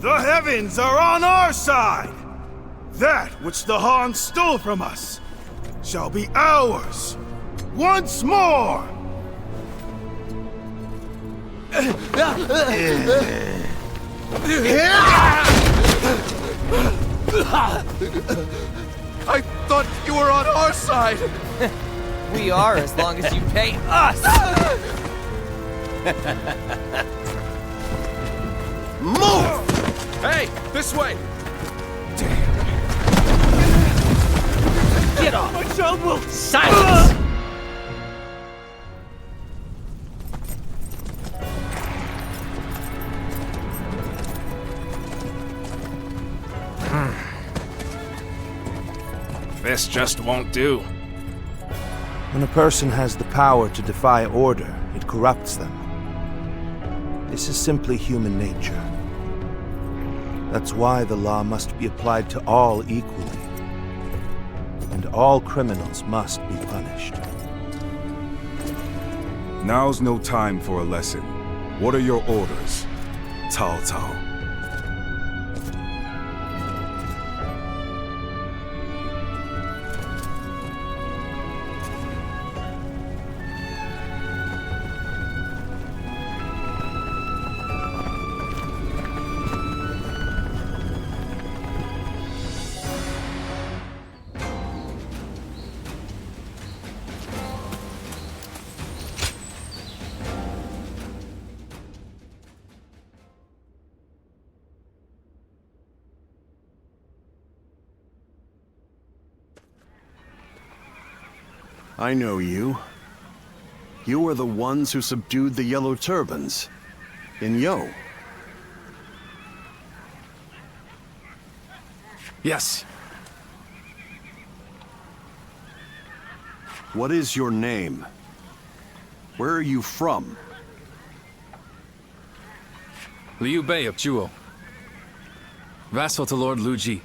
The heavens are on our side! That which the Han stole from us shall be ours once more! I thought you were on our side! We are, as long as you pay us! Move! Hey, this way! Get off! My child will... Silence! This just won't do. When a person has the power to defy order, it corrupts them. This is simply human nature. That's why the law must be applied to all equally. And all criminals must be punished. Now's no time for a lesson. What are your orders, Cao Cao? I know you. You were the ones who subdued the Yellow Turbans in Yo. Yes. What is your name? Where are you from? Liu Bei of Zhuo. Vassal to Lord Lu Ji.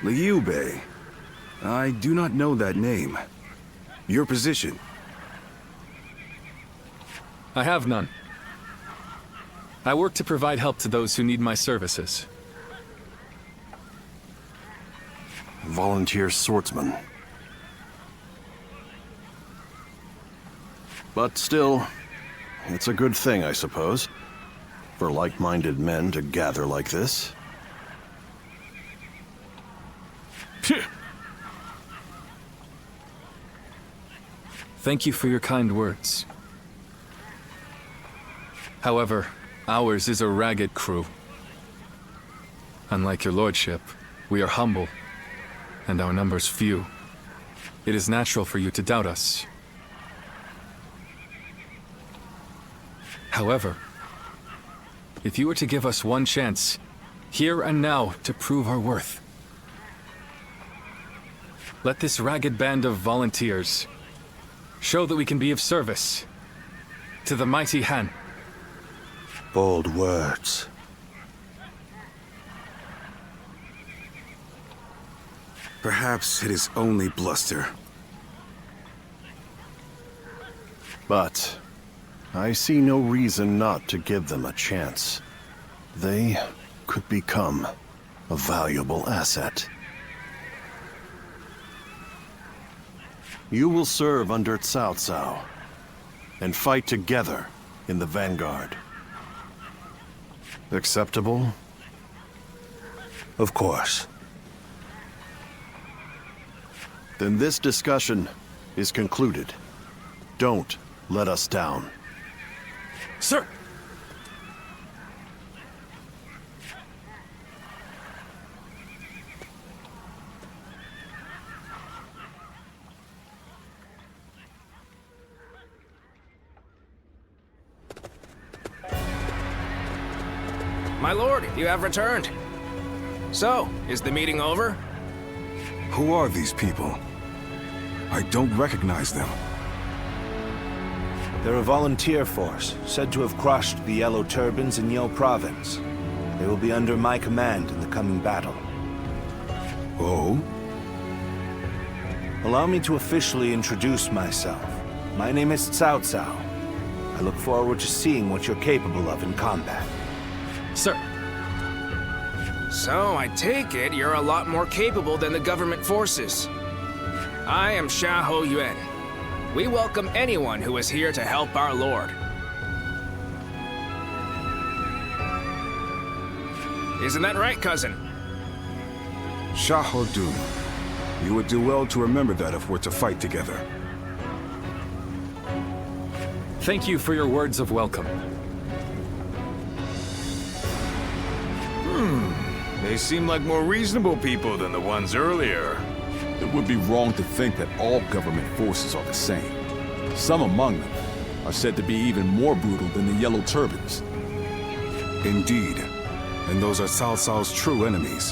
Liu Bei. I do not know that name. Your position? I have none. I work to provide help to those who need my services. Volunteer swordsman. But still, it's a good thing, I suppose, for like-minded men to gather like this. Thank you for your kind words. However, ours is a ragged crew. Unlike your lordship, we are humble, and our numbers few. It is natural for you to doubt us. However, if you were to give us one chance, here and now, to prove our worth, let this ragged band of volunteers show that we can be of service to the mighty Han. Bold words. Perhaps it is only bluster. But I see no reason not to give them a chance. They could become a valuable asset. You will serve under Cao Cao and fight together in the vanguard. Acceptable? Of course. Then this discussion is concluded. Don't let us down. Sir! My lord, you have returned. So, is the meeting over? Who are these people? I don't recognize them. They're a volunteer force, said to have crushed the Yellow Turbans in Yo Province. They will be under my command in the coming battle. Oh? Allow me to officially introduce myself. My name is Cao Cao. I look forward to seeing what you're capable of in combat. Sir. So, I take it you're a lot more capable than the government forces. I am Xiahou Yuan. We welcome anyone who is here to help our lord. Isn't that right, cousin? Xiahou Dun. You would do well to remember that if we're to fight together. Thank you for your words of welcome. They seem like more reasonable people than the ones earlier. It would be wrong to think that all government forces are the same. Some among them are said to be even more brutal than the Yellow Turbans. Indeed. And those are Cao Cao's true enemies.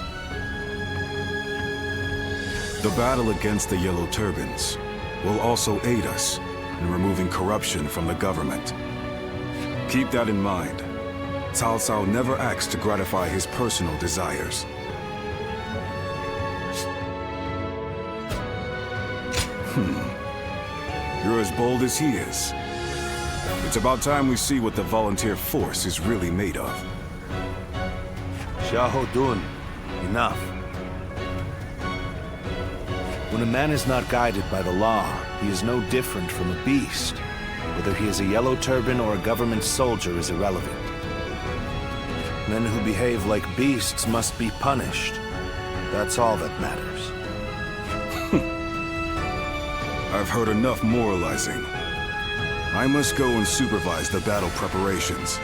The battle against the Yellow Turbans will also aid us in removing corruption from the government. Keep that in mind. Cao Cao never acts to gratify his personal desires. You're as bold as he is. It's about time we see what the volunteer force is really made of. Xiahou Dun, enough. When a man is not guided by the law, he is no different from a beast. Whether he is a Yellow Turban or a government soldier is irrelevant. Men who behave like beasts must be punished. That's all that matters. I've heard enough moralizing. I must go and supervise the battle preparations.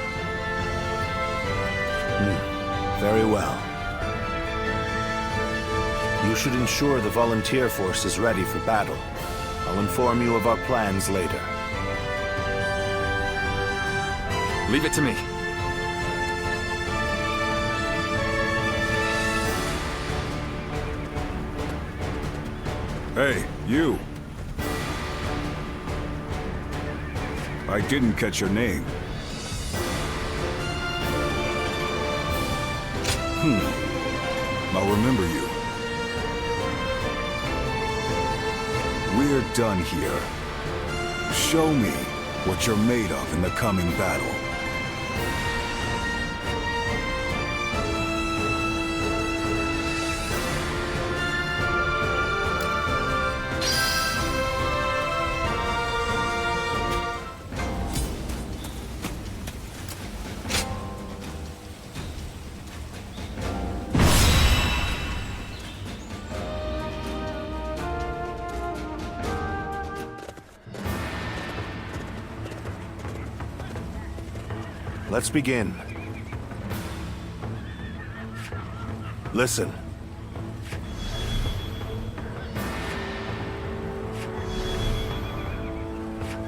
Very well. You should ensure the volunteer force is ready for battle. I'll inform you of our plans later. Leave it to me. Hey, you. I didn't catch your name. I'll remember you. We're done here. Show me what you're made of in the coming battle. Let's begin. Listen.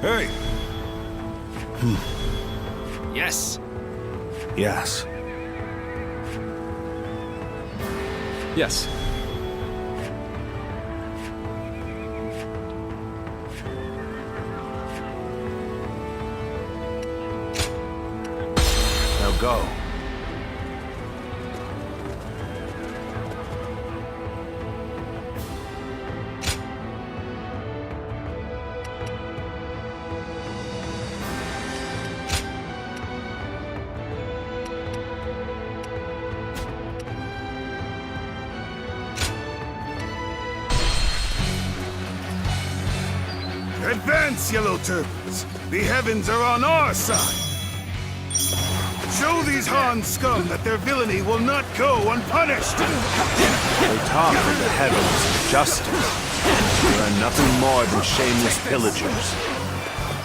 Hey! Yes. Yes. Yes. Now go. Advance, Yellow Turbans! The heavens are on our side! Show these Han scum that their villainy will not go unpunished! They talk of the heavens of justice. They are nothing more than shameless pillagers.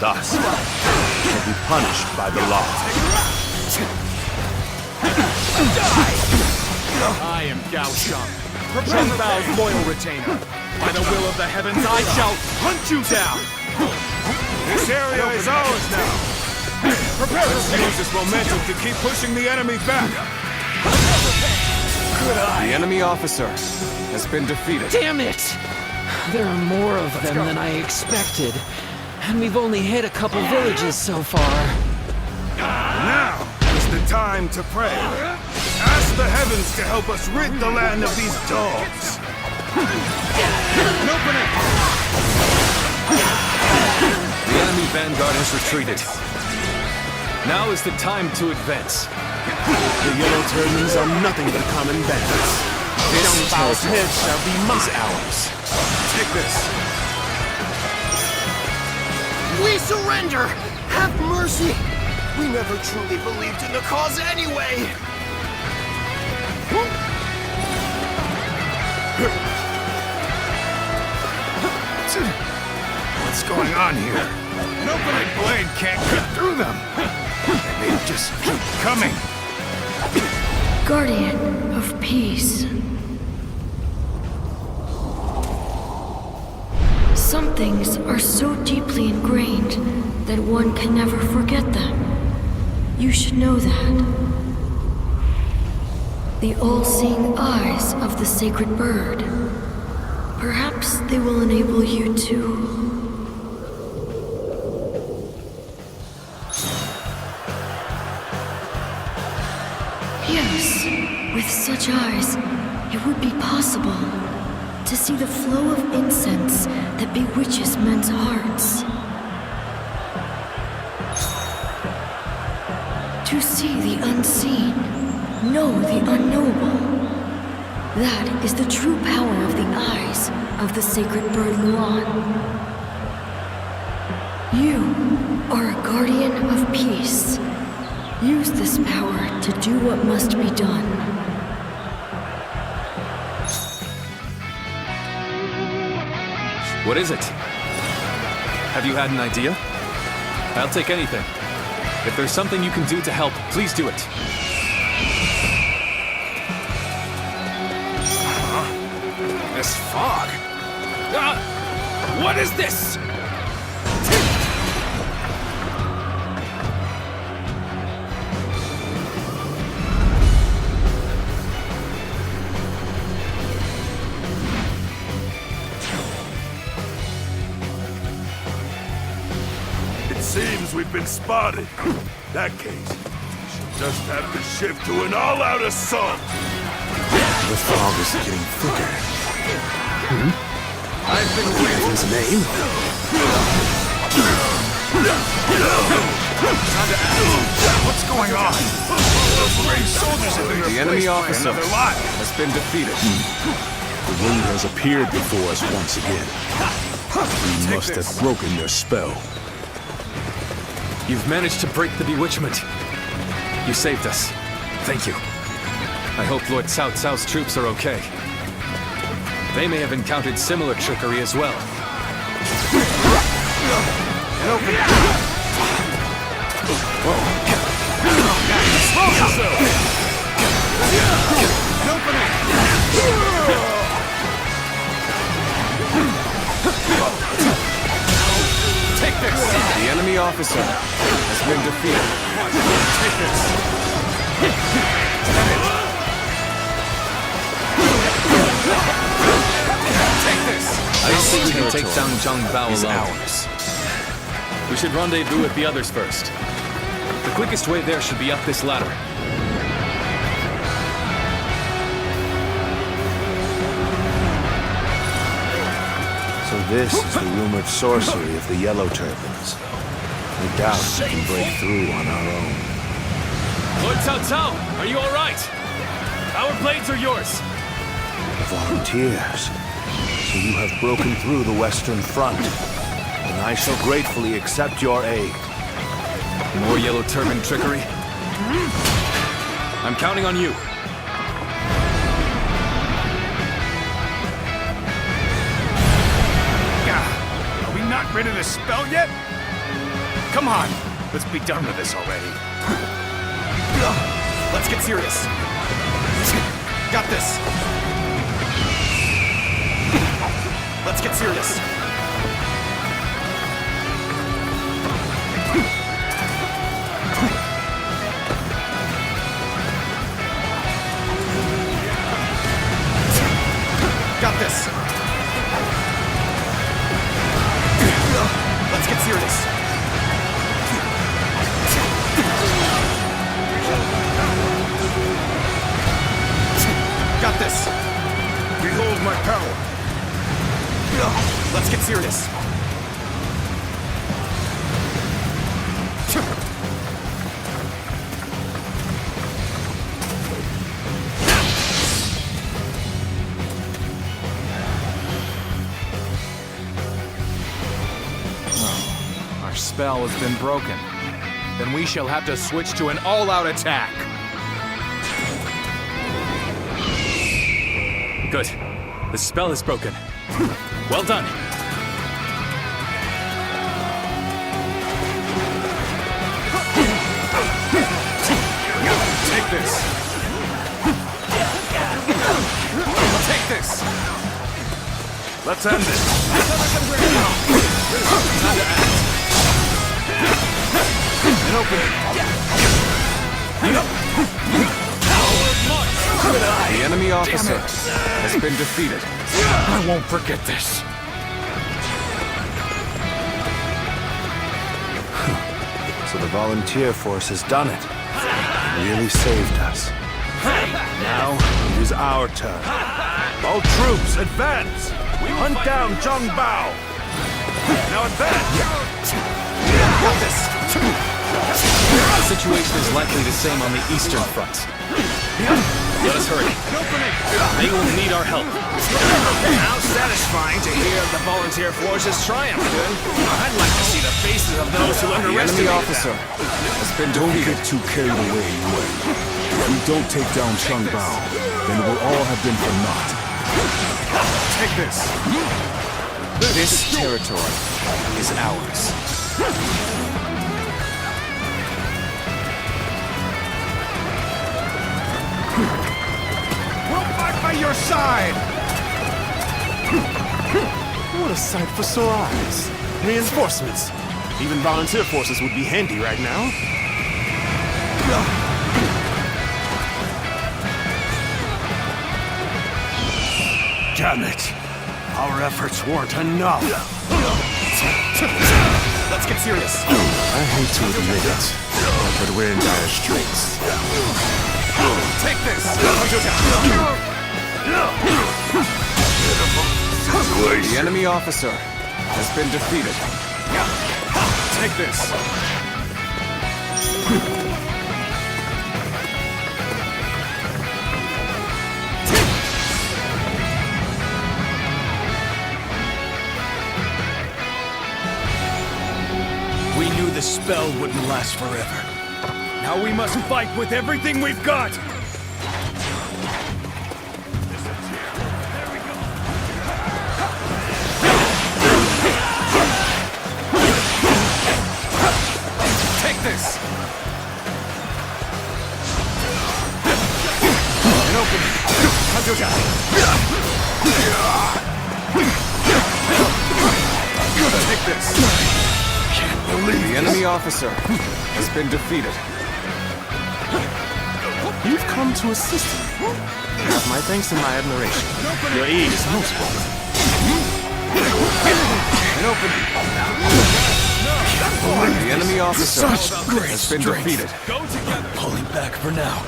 Thus, they'll be punished by the law. I am Gao Shang, Chen Bao's loyal retainer. By the will of the heavens, I shall hunt you down! This area is ours now! Let's use this momentum to keep pushing the enemy back! The enemy officer has been defeated. Damn it! There are more of them than I expected. And we've only hit a couple villages so far. Now is the time to pray. Ask the heavens to help us rid the land of these dogs. Open it! The enemy vanguard has retreated. Now is the time to advance. The Yellow Turbans are nothing but common bandits. This Bao's head shall be ours. Take this. We surrender! Have mercy! We never truly believed in the cause anyway! What's going on here? An opening blade can't cut through them. And they just keep coming. Guardian of peace. Some things are so deeply ingrained that one can never forget them. You should know that. The all-seeing eyes of the sacred bird. Perhaps they will enable you to... Yes, with such eyes, it would be possible to see the flow of incense that bewitches men's hearts. To see the unseen, know the unknowable. That is the true power of the eyes of the sacred bird Luan. You are a guardian of peace. Use this power to do what must be done. What is it? Have you had an idea? I'll take anything. If there's something you can do to help, please do it. This fog. What is this? been spotted. In that case, we should just have to shift to an all-out assault. The fog is getting thicker. I've been waiting. His name? What's going on? Those brave soldiers have been The enemy replaced by officer another lot. has been defeated. The wind has appeared before us once again. We must have broken their spell. You've managed to break the bewitchment. You saved us. Thank you. I hope Lord Cao Cao's troops are okay. They may have encountered similar trickery as well. Take this! The enemy officer has been defeated. Take this! Take this! I don't think we can take down Zhang Bao is alone. ours. We should rendezvous with the others first. The quickest way there should be up this ladder. So this is the rumored sorcery of the Yellow Turbans. I doubt we can break through on our own. Lord Cao Cao, are you all right? Our blades are yours. Volunteers. So you have broken through the Western Front. And I shall gratefully accept your aid. More Yellow Turban trickery? I'm counting on you. Are we not rid of the spell yet? Come on, let's be done with this already. Let's get serious. Got this. Let's get serious. Got this. Let's get serious. Got this. Behold my power. Let's get serious. Our spell has been broken. Then we shall have to switch to an all-out attack. Good. The spell is broken. Well done. Take this. Take this. Let's end this. Time to act. And open The enemy officer has been defeated. I won't forget this. So the volunteer force has done it. Really saved us. Now it is our turn. All troops, advance! Hunt down Zhang Bao! Now advance! Got this. The situation is likely the same on the Eastern Front. Let us hurry. They will need our help. How satisfying to hear the volunteer forces triumph, good. I'd like to see the faces of those who The enemy underestimate officer them. has been Don't defeated. get too carried away, Yuen. If we don't take down Zhang Bao, then it will all have been for naught. Take this. This territory is ours. We'll fight by your side! What a sight for sore eyes. Reinforcements. Even volunteer forces would be handy right now. Damn it! Our efforts weren't enough. Let's get serious. I hate to admit it, but we're in dire straits. Take this! The enemy officer has been defeated. Take this! We knew the spell wouldn't last forever. Now we must fight with everything we've got! Take this! And open it! Take this! The enemy officer has been defeated. You've come to assist me. You have my thanks and my admiration. Your aid is most welcome. And open it. The enemy officer has been defeated. Go together! Pulling back for now.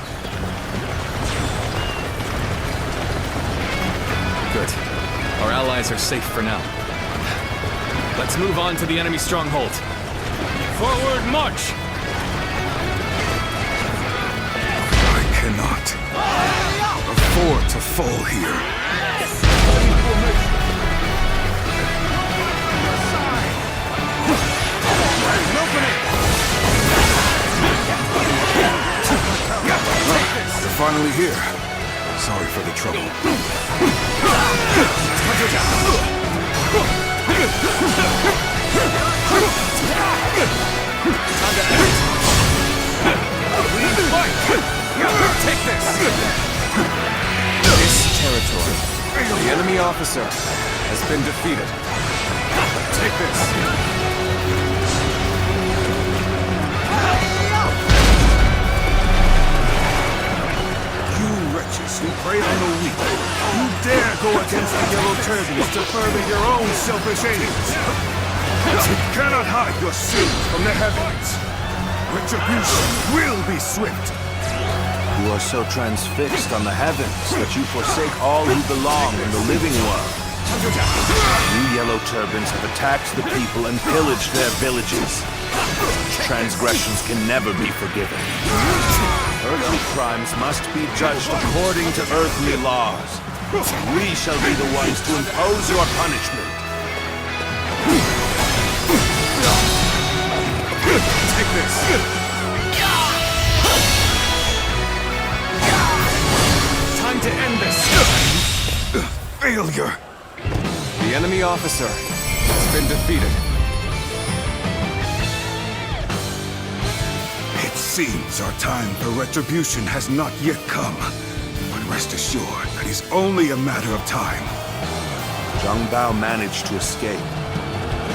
Good. Our allies are safe for now. Let's move on to the enemy stronghold. Forward march! I cannot afford to fall here. You're finally here. Sorry for the trouble. Time to act! We need to fight! Take this! This territory. The enemy officer has been defeated. Take this! You wretches who prey on the weak, you dare go against the Yellow Turbans to further your own selfish aims. You cannot hide your sins from the heavens. Retribution will be swift. You are so transfixed on the heavens that you forsake all who belong in the living world. You Yellow Turbans have attacked the people and pillaged their villages. Transgressions can never be forgiven. Earthly crimes must be judged according to earthly laws. We shall be the ones to impose your punishment. Take this! Time to end this! Failure! The enemy officer has been defeated. It seems our time for retribution has not yet come. But rest assured, it is only a matter of time. Zhang Bao managed to escape.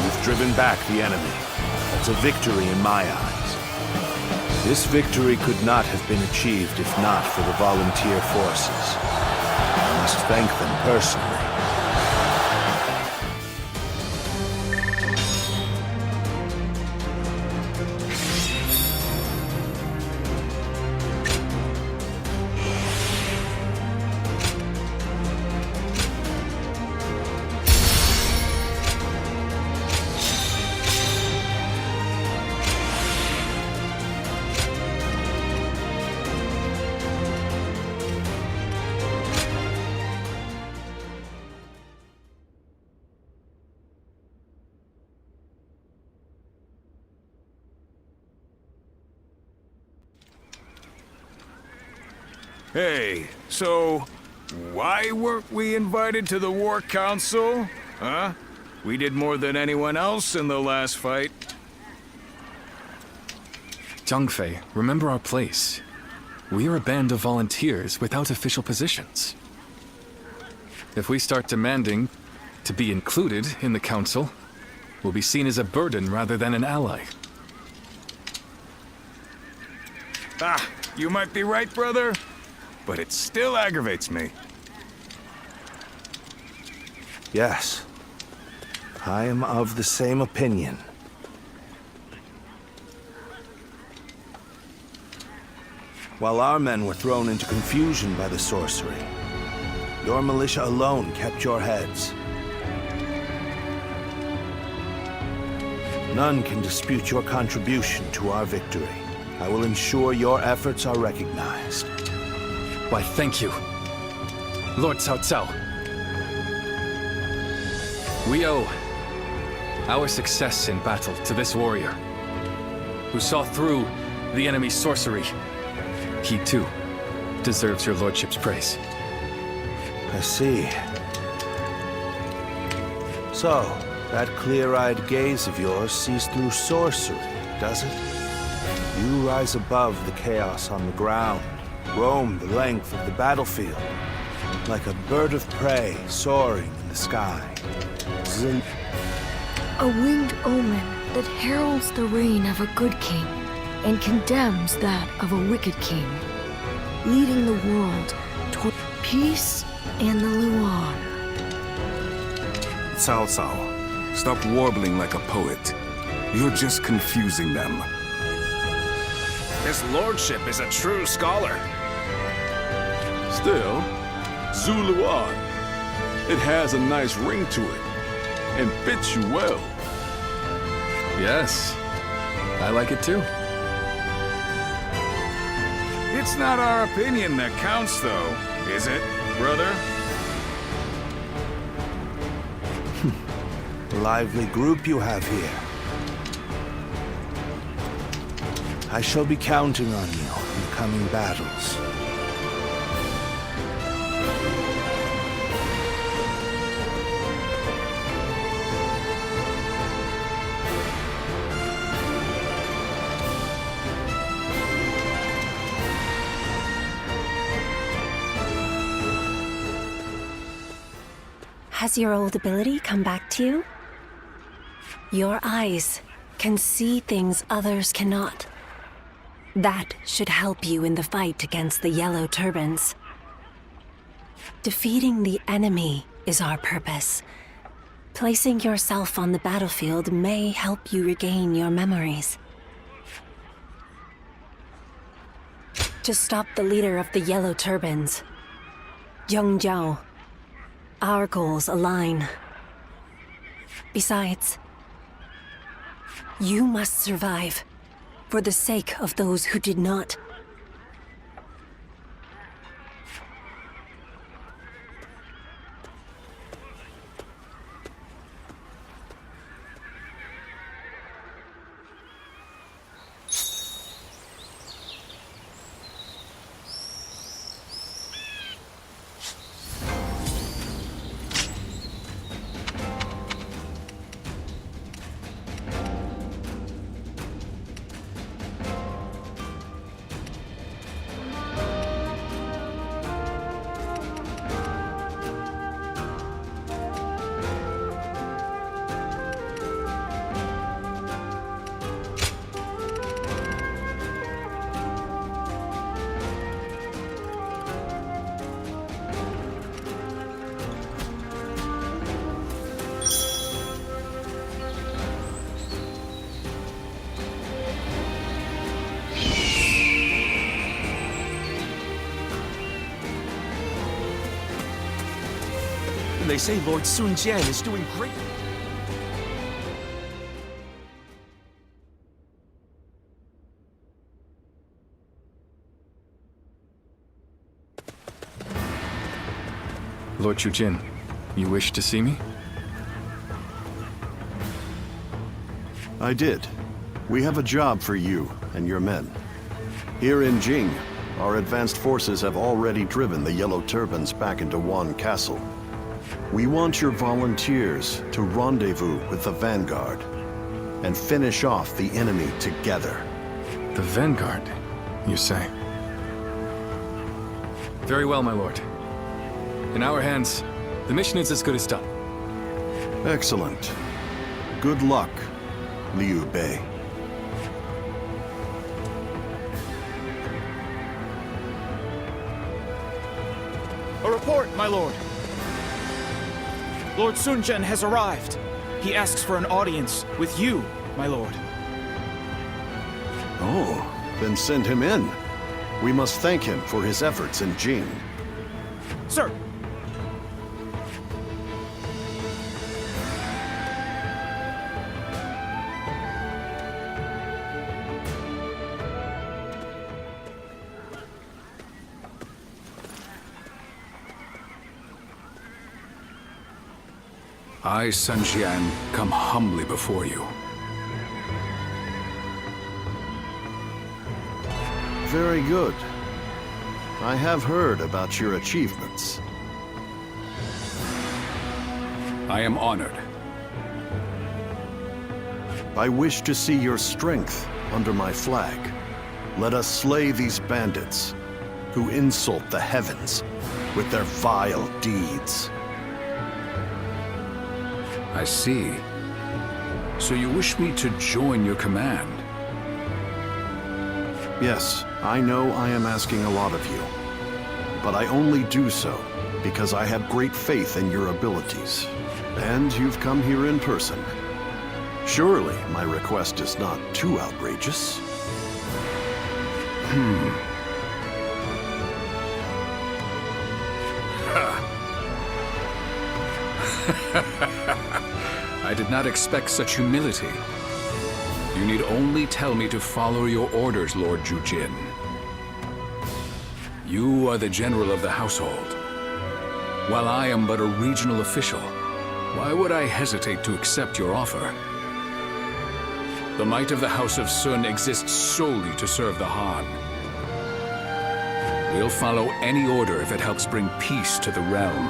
You've driven back the enemy. That's a victory in my eyes. This victory could not have been achieved if not for the volunteer forces. I must thank them personally. Hey, so why weren't we invited to the War Council? Huh? We did more than anyone else in the last fight. Zhangfei, remember our place. We are a band of volunteers without official positions. If we start demanding to be included in the council, we'll be seen as a burden rather than an ally. Ah, you might be right, brother, but it still aggravates me. Yes. I am of the same opinion. while our men were thrown into confusion by the sorcery. Your militia alone kept your heads. None can dispute your contribution to our victory. I will ensure your efforts are recognized. Why, thank you, Lord Cao Cao. We owe our success in battle to this warrior, who saw through the enemy's sorcery. He, too, deserves your lordship's praise. I see. So, that clear-eyed gaze of yours sees through sorcery, does it? You rise above the chaos on the ground, roam the length of the battlefield, like a bird of prey soaring in the sky. A winged omen that heralds the reign of a good king and condemns that of a wicked king, leading the world toward peace and the Luan. Cao Cao, stop warbling like a poet. You're just confusing them. His lordship is a true scholar. Still, Zuluan. It has a nice ring to it, and fits you well. Yes, I like it too. It's not our opinion that counts, though, is it, brother? Lively group you have here. I shall be counting on you in the coming battles. Has your old ability come back to you? Your eyes can see things others cannot. That should help you in the fight against the Yellow Turbans. Defeating the enemy is our purpose. Placing yourself on the battlefield may help you regain your memories. To stop the leader of the Yellow Turbans, Young Zhao, our goals align. Besides, you must survive for the sake of those who did not. They say Lord Sun Jian is doing great. Lord Chujin, you wish to see me? I did. We have a job for you and your men. Here in Jing, our advanced forces have already driven the Yellow Turbans back into Wan Castle. We want your volunteers to rendezvous with the Vanguard and finish off the enemy together. The Vanguard, you say? Very well, my lord. In our hands, the mission is as good as done. Excellent. Good luck, Liu Bei. A report, my lord. Lord Sun Jian has arrived. He asks for an audience with you, my lord. Oh, then send him in. We must thank him for his efforts in Jing. Sir! I, Sun Jian, come humbly before you. Very good. I have heard about your achievements. I am honored. I wish to see your strength under my flag. Let us slay these bandits who insult the heavens with their vile deeds. I see. So you wish me to join your command? Yes, I know I am asking a lot of you, but I only do so because I have great faith in your abilities. And you've come here in person. Surely my request is not too outrageous. I did not expect such humility. You need only tell me to follow your orders, Lord Jujin. You are the general of the household. While I am but a regional official, why would I hesitate to accept your offer? The might of the House of Sun exists solely to serve the Han. We'll follow any order if it helps bring peace to the realm.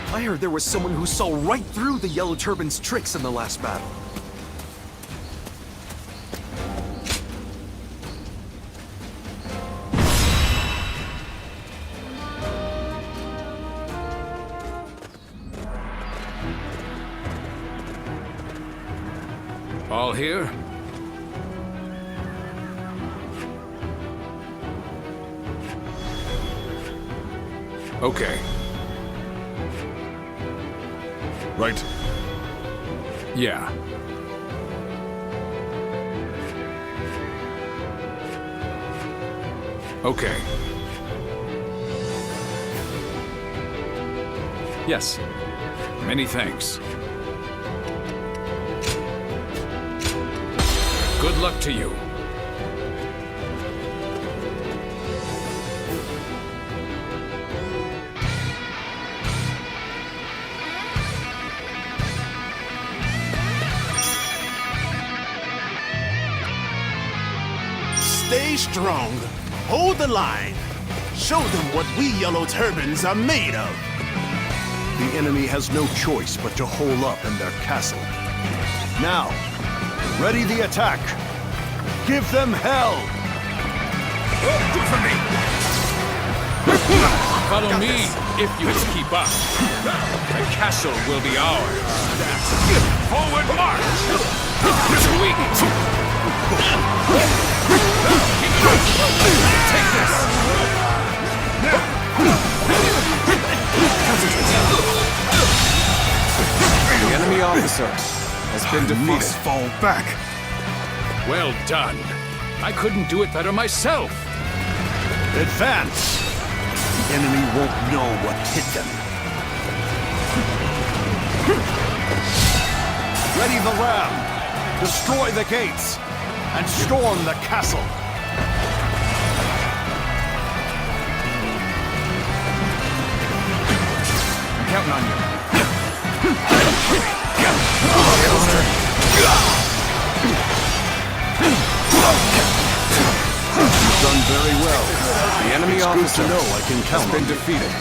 I heard there was someone who saw right through the Yellow Turban's tricks in the last battle. All here? Okay. Right. Yeah. Okay. Yes. Many thanks. Good luck to you. Stay strong. Hold the line. Show them what we Yellow Turbans are made of. The enemy has no choice but to hole up in their castle. Now, ready the attack. Give them hell. Good for me. Follow me if you will keep up. The castle will be ours. Forward march. Too weak. Take this. The enemy officer has been defeated. Must fall back. Well done. I couldn't do it better myself. Advance. The enemy won't know what hit them. Ready the ram. Destroy the gates and storm the castle. I'm counting on you. You've done very well. The enemy it's officer good to know I can count has been on you. defeated.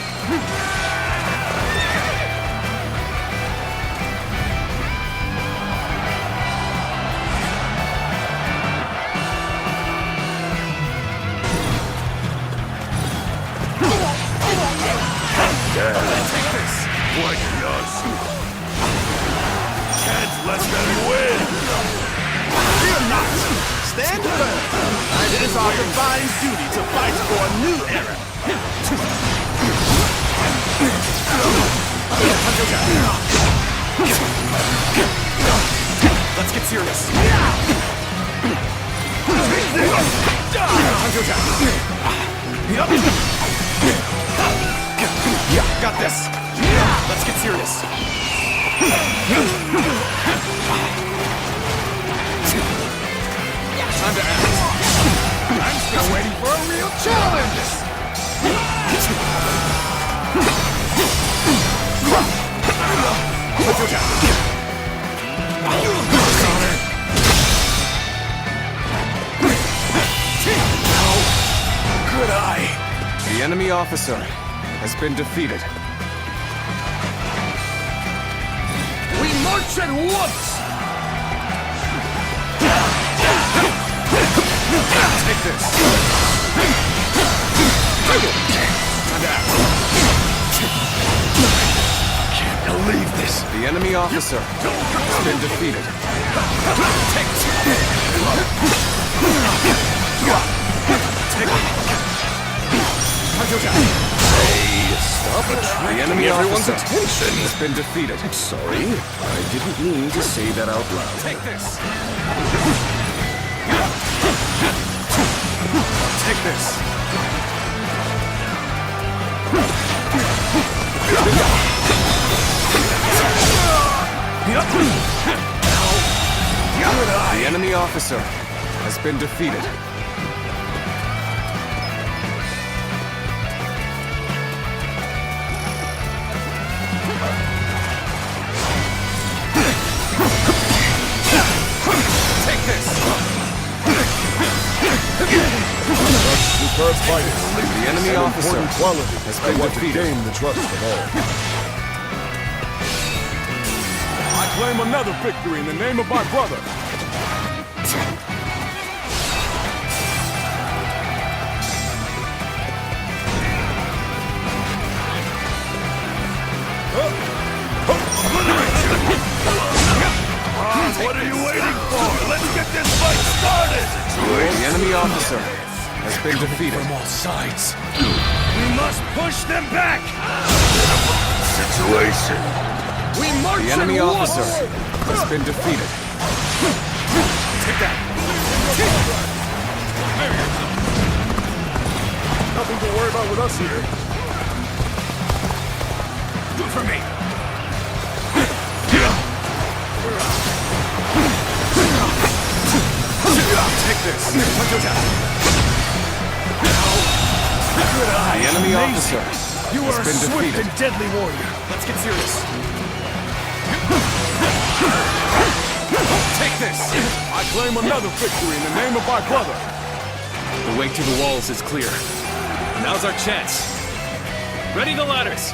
Take this. Like us. Can't let them win! Fear not. stand firm. It is our divine duty to fight for a new era. Let's get serious. Yeah, got this. Let's get serious. Time to act. I'm still waiting for a real challenge! Good eye. The enemy officer has been defeated. We march at once! Take this. Time to act. Can't believe this. The enemy officer has been defeated. Take it. Hey, stop it. The enemy officer has been defeated. Sorry, I didn't mean to say that out loud. Take this. Take this. The enemy officer has been defeated. Take this. Superb fighters. The enemy officer quality has been defeated. Gain the trust of all. I claim another victory in the name of my brother. What are you waiting for? Let's get this fight started! The enemy officer has been defeated. From all sides. We must push them back! Situation. We march the enemy officer has been defeated. Take that. Nothing to worry about with us here. Do it for me. Take this. The enemy officer has been defeated. And deadly warrior. Let's get serious. Take this. I claim another victory in the name of my brother. The way to the walls is clear. Now's our chance. Ready the ladders.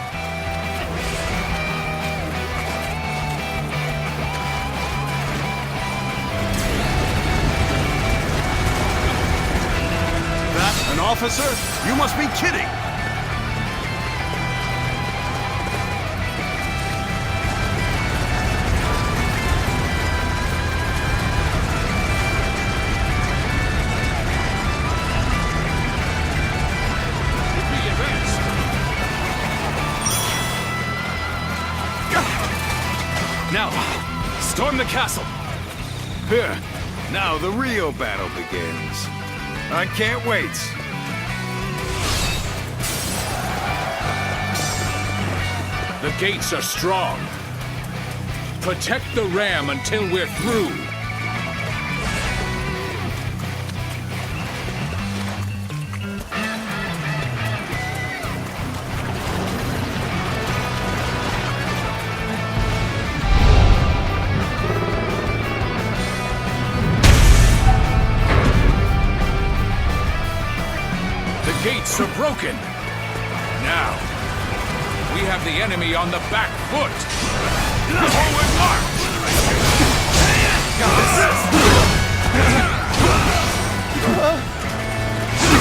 An officer? You must be kidding! Now, storm the castle. Here, now the real battle begins. I can't wait. The gates are strong. Protect the ram until we're through. The gates are broken. Now, we have the enemy on the back foot. Forward march!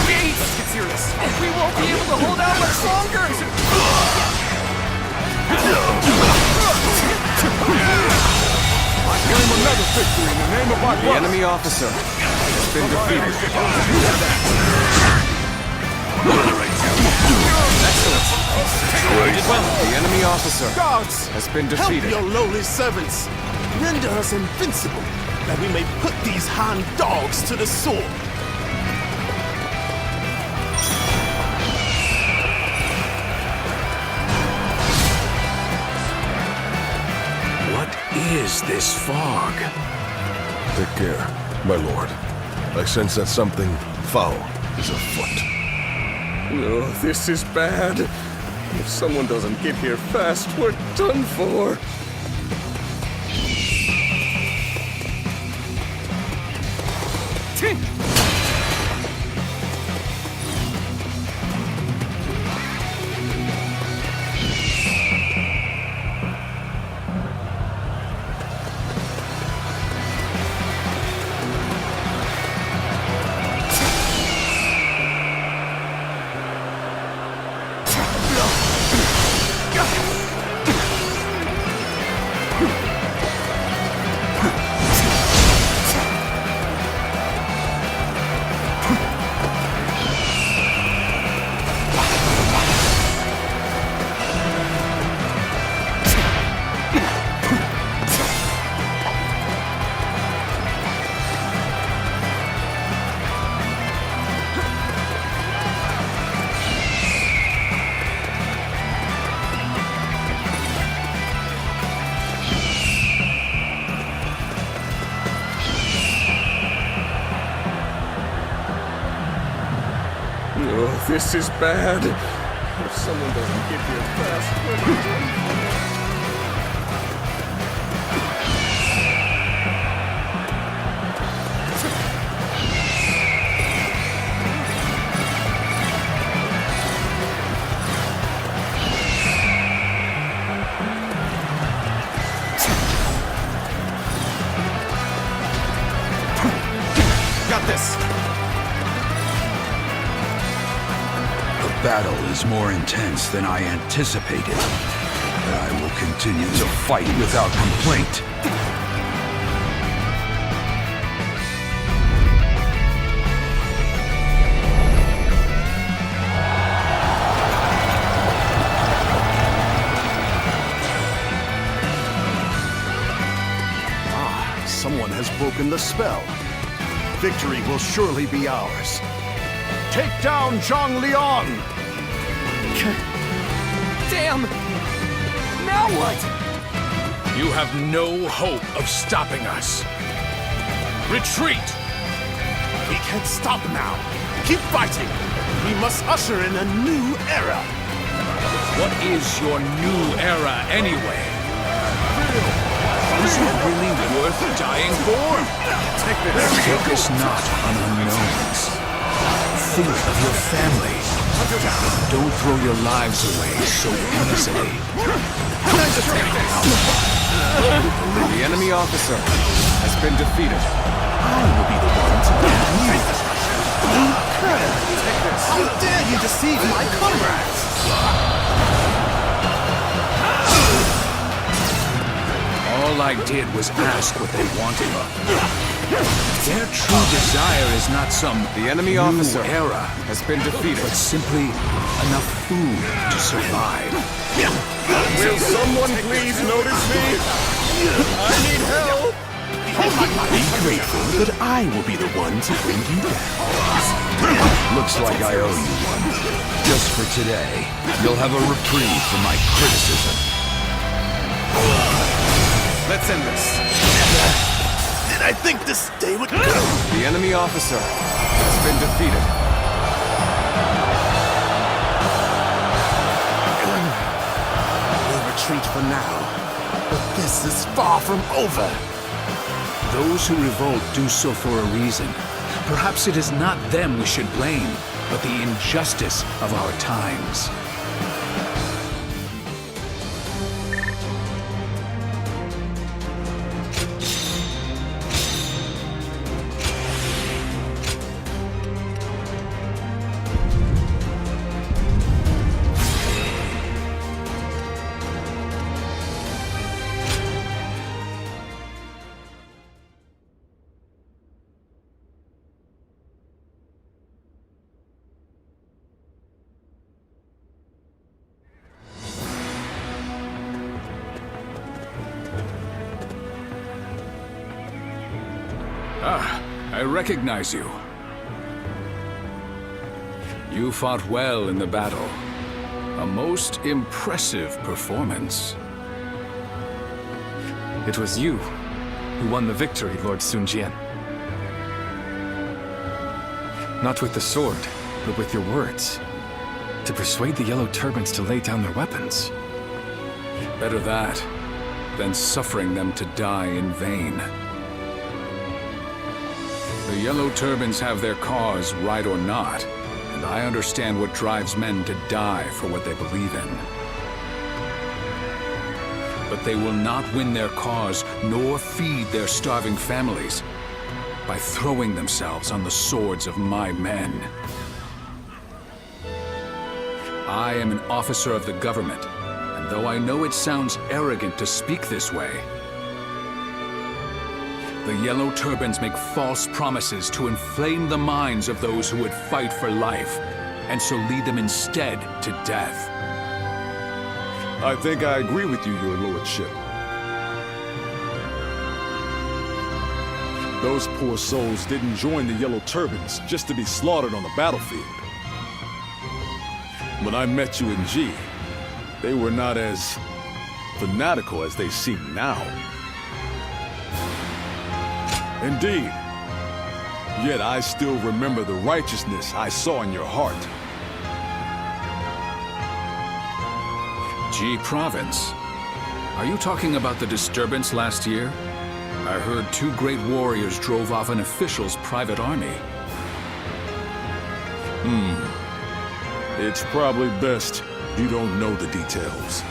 Gates! Let's get serious. We won't be able to hold out much longer! I claim another victory in the name of my brother. The enemy officer has has been defeated. Excellent. You did well. The enemy officer Guards, has been help defeated. your lowly servants. Render us invincible, that we may put these Han dogs to the sword. What is this fog? Take care, my lord. I sense that something foul is afoot. No, this is bad. If someone doesn't get here fast, we're done for. Oh, this is bad. If someone doesn't get here fast, we're done for. Got this. The battle is more intense than I anticipated. But I will continue to fight without complaint. Someone has broken the spell. Victory will surely be ours. Take down Zhang Liang! Damn! Now what? You have no hope of stopping us. Retreat! We can't stop now. Keep fighting. We must usher in a new era. What is your new era anyway? Is it really worth dying for? Focus not on unknowns. Think of your family. Don't throw your lives away so easily. The enemy officer has been defeated. I will be the one to get you. How dare you deceive my comrades? All I did was ask what they wanted. Their true desire is not some The enemy officer era, has been defeated. but simply enough food to survive. Will someone please notice me? I need help! Be grateful that I will be the one to bring you down. Looks like I owe you one. Just for today, you'll have a reprieve from my criticism. Let's end this. Did I think this day would go? The enemy officer has been defeated. We'll retreat for now, but this is far from over. Those who revolt do so for a reason. Perhaps it is not them we should blame, but the injustice of our times. I recognize you. You fought well in the battle. A most impressive performance. It was you who won the victory, Lord Sun Jian. Not with the sword, but with your words. To persuade the Yellow Turbans to lay down their weapons. Better that than suffering them to die in vain. The Yellow Turbans have their cause, right or not, and I understand what drives men to die for what they believe in. But they will not win their cause, nor feed their starving families, by throwing themselves on the swords of my men. I am an officer of the government, and though I know it sounds arrogant to speak this way, the Yellow Turbans make false promises to inflame the minds of those who would fight for life, and so lead them instead to death. I think I agree with you, Your Lordship. Those poor souls didn't join the Yellow Turbans just to be slaughtered on the battlefield. When I met you in G, they were not as fanatical as they seem now. Indeed. Yet I still remember the righteousness I saw in your heart. G Province? Are you talking about the disturbance last year? I heard 2 great warriors drove off an official's private army. It's probably best you don't know the details.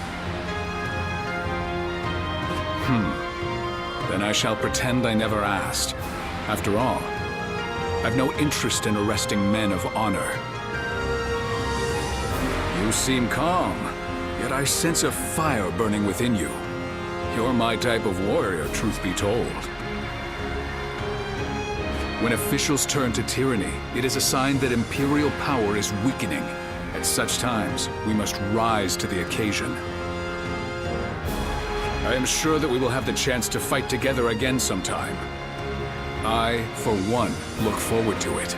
Then I shall pretend I never asked. After all, I've no interest in arresting men of honor. You seem calm, yet I sense a fire burning within you. You're my type of warrior, truth be told. When officials turn to tyranny, it is a sign that imperial power is weakening. At such times, we must rise to the occasion. I am sure that we will have the chance to fight together again sometime. I, for one, look forward to it.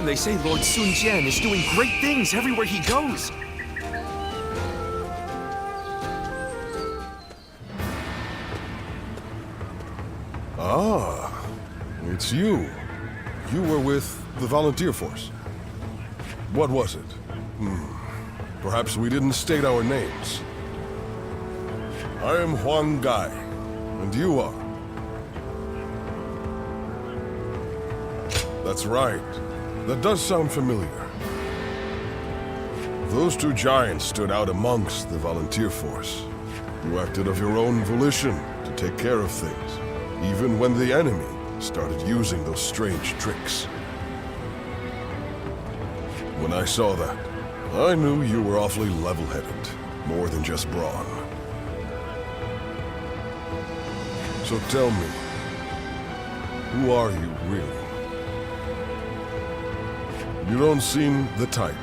They say Lord Sun Jian is doing great things everywhere he goes. Ah, it's you. You were with the volunteer force. What was it? Perhaps we didn't state our names. I am Huang Gai, and you are? That's right. That does sound familiar. Those 2 giants stood out amongst the volunteer force. You acted of your own volition to take care of things, even when the enemy started using those strange tricks. When I saw that, I knew you were awfully level-headed, more than just brawn. So tell me, who are you really? You don't seem the type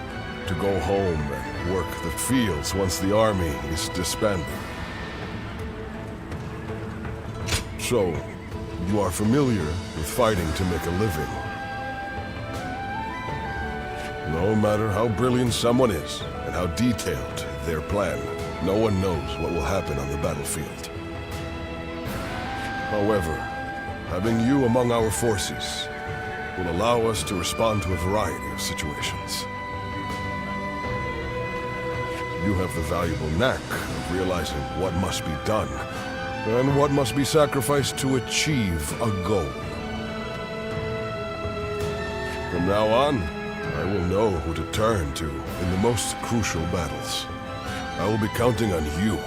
to go home and work the fields once the army is disbanded. So, you are familiar with fighting to make a living. No matter how brilliant someone is, and how detailed their plan, no one knows what will happen on the battlefield. However, having you among our forces will allow us to respond to a variety of situations. You have the valuable knack of realizing what must be done, and what must be sacrificed to achieve a goal. From now on, I will know who to turn to in the most crucial battles. I will be counting on you.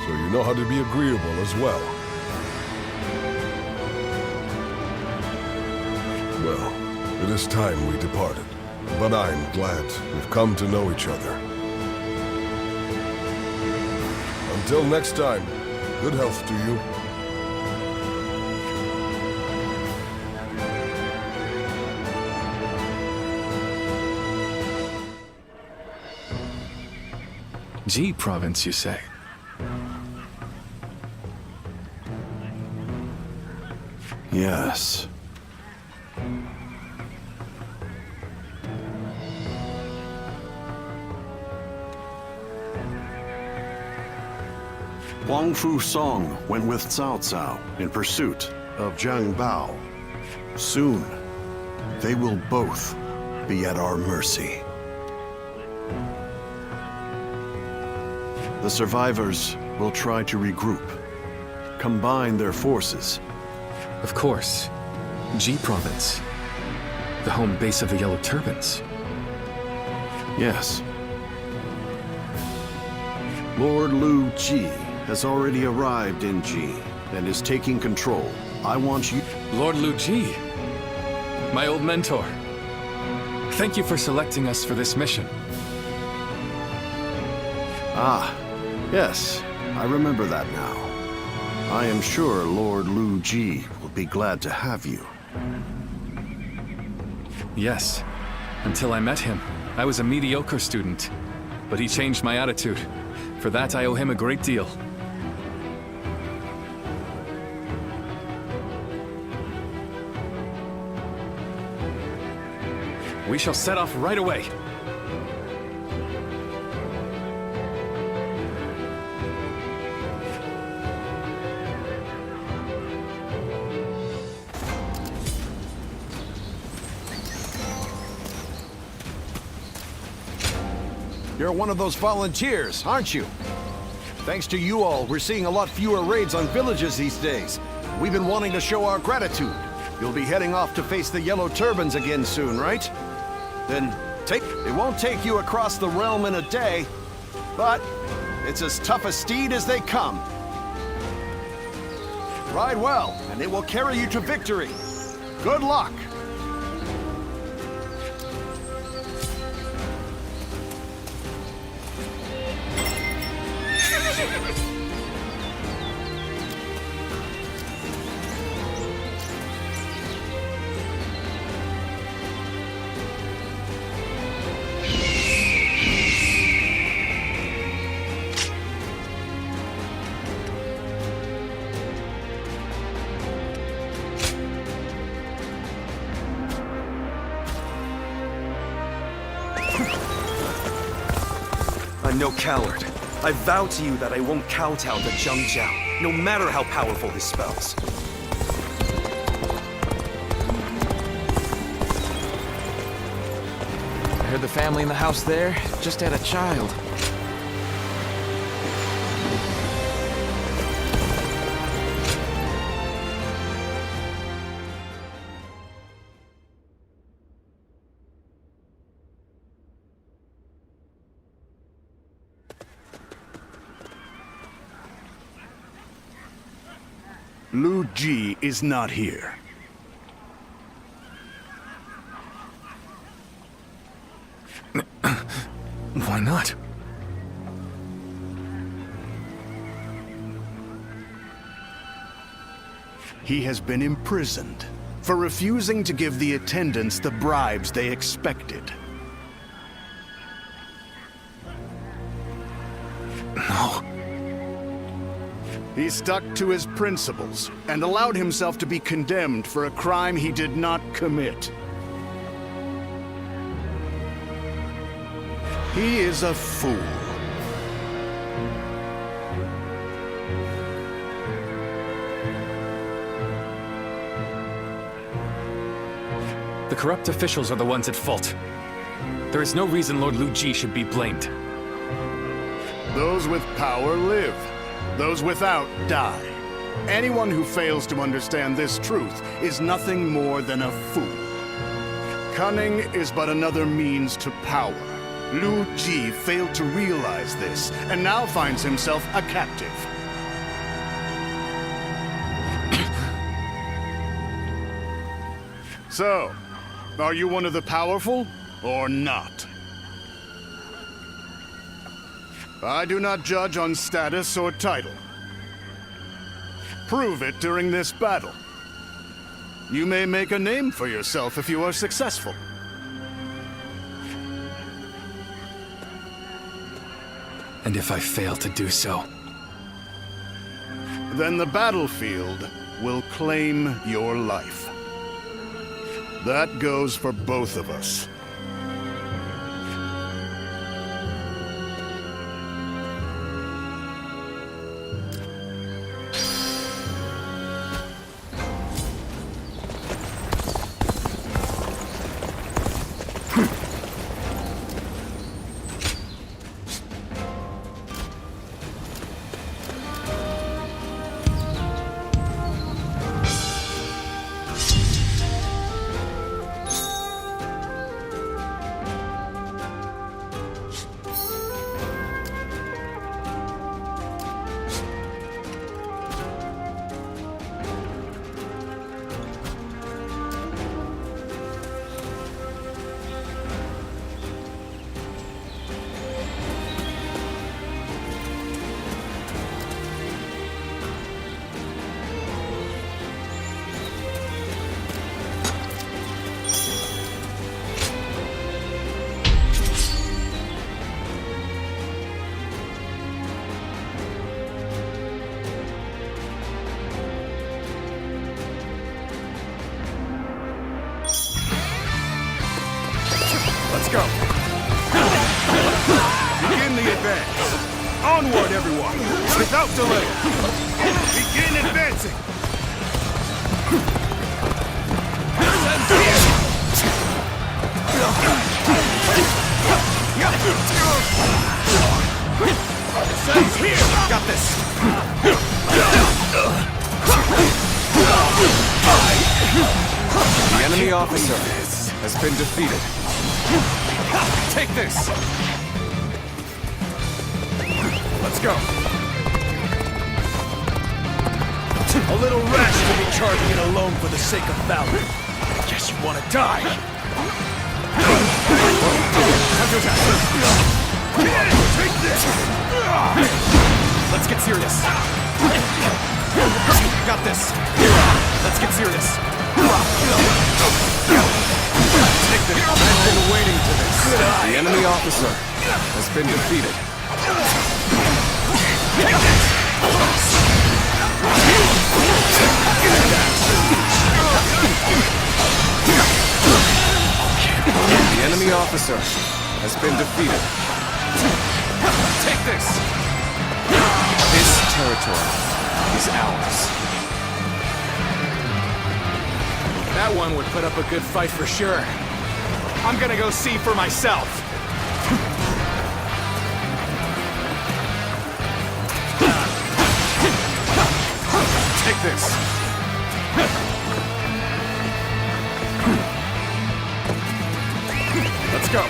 So you know how to be agreeable as well. Well, it is time we departed. But I'm glad we've come to know each other. Until next time, good health to you. G province, you say? Yes. Wang Fu Song went with Cao Cao in pursuit of Zhang Bao. Soon, they will both be at our mercy. The survivors will try to regroup, combine their forces. Of course. G province. The home base of the Yellow Turbans. Yes. Lord Lu Ji has already arrived in Ji and is taking control. I want you... Lord Lu Ji, my old mentor. Thank you for selecting us for this mission. Ah, yes, I remember that now. I am sure Lord Lu Ji will be glad to have you. Yes. Until I met him, I was a mediocre student. But he changed my attitude. For that, I owe him a great deal. We shall set off right away. You're one of those volunteers, aren't you? Thanks to you all, we're seeing a lot fewer raids on villages these days. We've been wanting to show our gratitude. You'll be heading off to face the Yellow Turbans again soon, right? Then it won't take you across the realm in a day, but it's as tough a steed as they come. Ride well, and it will carry you to victory. Good luck! I'm no coward. I vow to you that I won't kowtow to Zhang Jiao, no matter how powerful his spells. I heard the family in the house there just had a child. Lu Ji is not here. Why not? He has been imprisoned for refusing to give the attendants the bribes they expected. No. He stuck to his principles and allowed himself to be condemned for a crime he did not commit. He is a fool. The corrupt officials are the ones at fault. There is no reason Lord Lu Ji should be blamed. Those with power live. Those without die. Anyone who fails to understand this truth is nothing more than a fool. Cunning is but another means to power. Lu Ji failed to realize this, and now finds himself a captive. So, are you one of the powerful? or not. I do not judge on status or title. Prove it during this battle. You may make a name for yourself if you are successful. And if I fail to do so? Then the battlefield will claim your life. That goes for both of us. Let's go. Begin the advance. Onward, everyone, without delay. Begin advancing. Says here. Got this. The enemy officer has been defeated. Take this. Let's go. A little rash to be charging it alone for the sake of valor. Guess you want to die. Take this. Let's get serious. Got this. Let's get serious. Take this. I've been waiting for this. The enemy officer has been defeated. The enemy officer has been defeated. Take this. This territory is ours. That one would put up a good fight for sure. I'm gonna go see for myself. Take this. Let's go.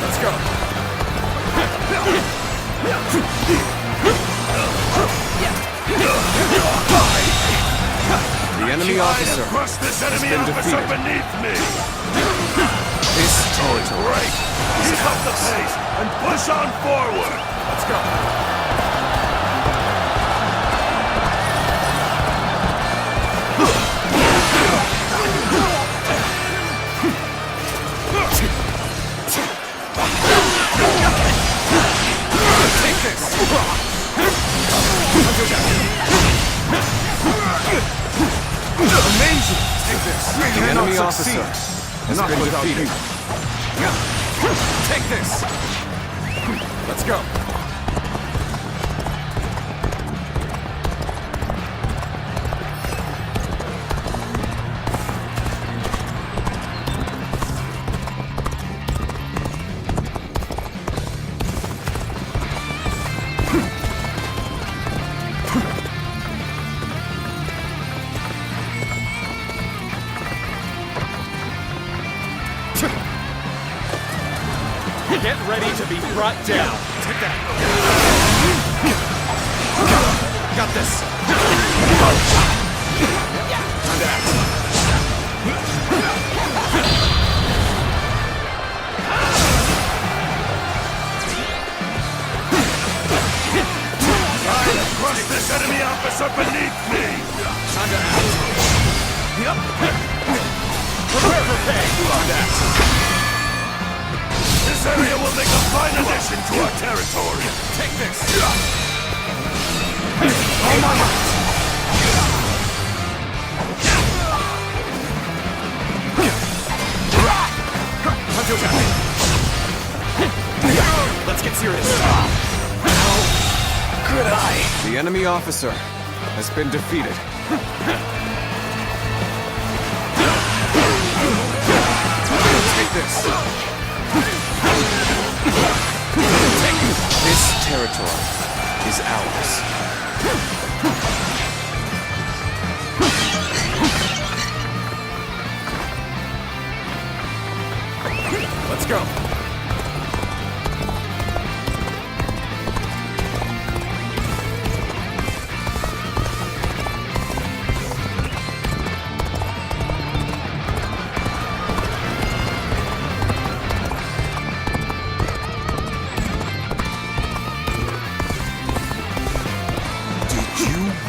Let's go. The enemy officer Crush this has enemy been officer defeated. beneath me. This territory is Keep up the ours. pace and push on forward. Let's go. Take this. Amazing. Take this. The enemy officer has Not been without defeated. Take this. Let's go. Get ready to be brought down. Take that. Got this. Time to act. Crush this enemy officer beneath me! Time to act. Yep. Prepare for pay. Time to act. This area will make a fine addition to our territory! Take this! All my might! Time to attack. Let's get serious. Good eye. The enemy officer has been defeated. Take this. This territory is ours. Let's go.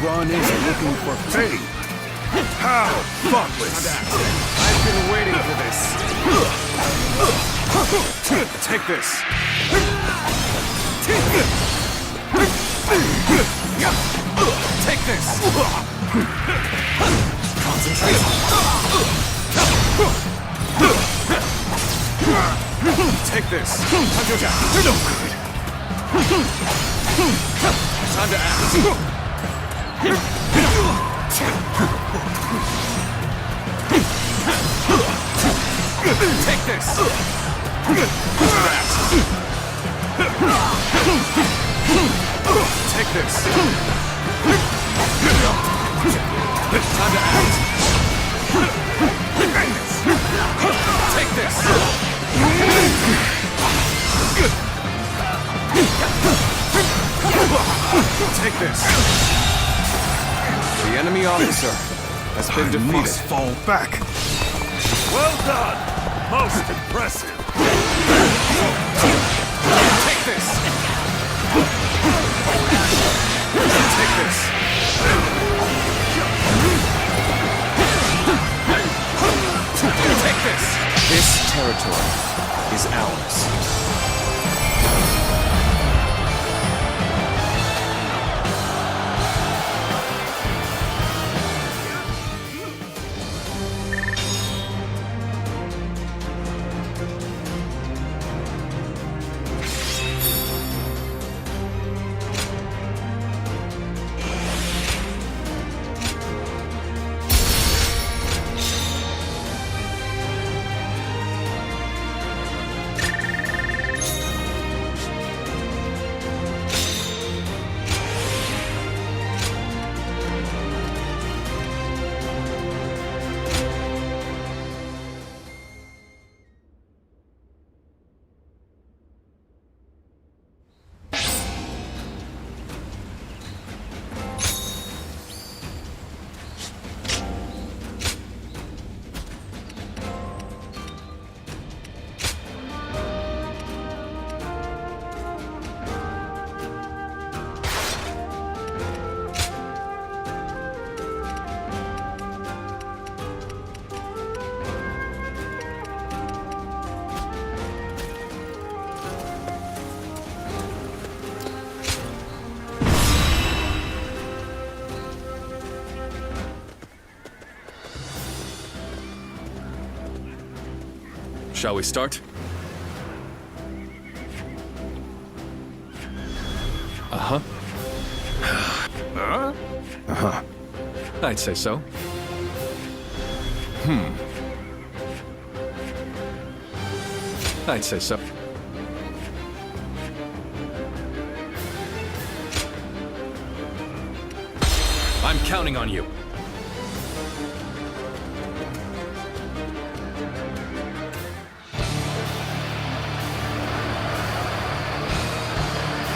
Run is looking for fame. How thoughtless! I've been waiting for this. Take this. Take this. Concentrate. Take this. Time to attack. No good. Time to act. Take this! Take this! Time to act! Take this! Take this! The enemy officer has been defeated. I must fall back. Well done! Most impressive! Take this! Take this! Take this! This territory is ours. Shall we start? Uh-huh. Huh? Uh-huh. I'd say so. I'd say so. I'm counting on you.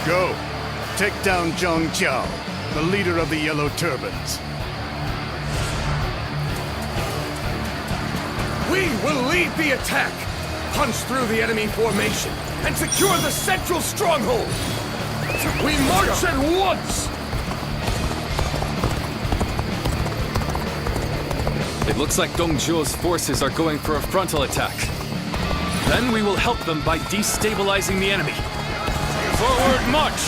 Go. Take down Zhang Jiao, the leader of the Yellow Turbans. We will lead the attack! Punch through the enemy formation and secure the central stronghold! We march at once! It looks like Dong Zhuo's forces are going for a frontal attack. Then we will help them by destabilizing the enemy. Forward march!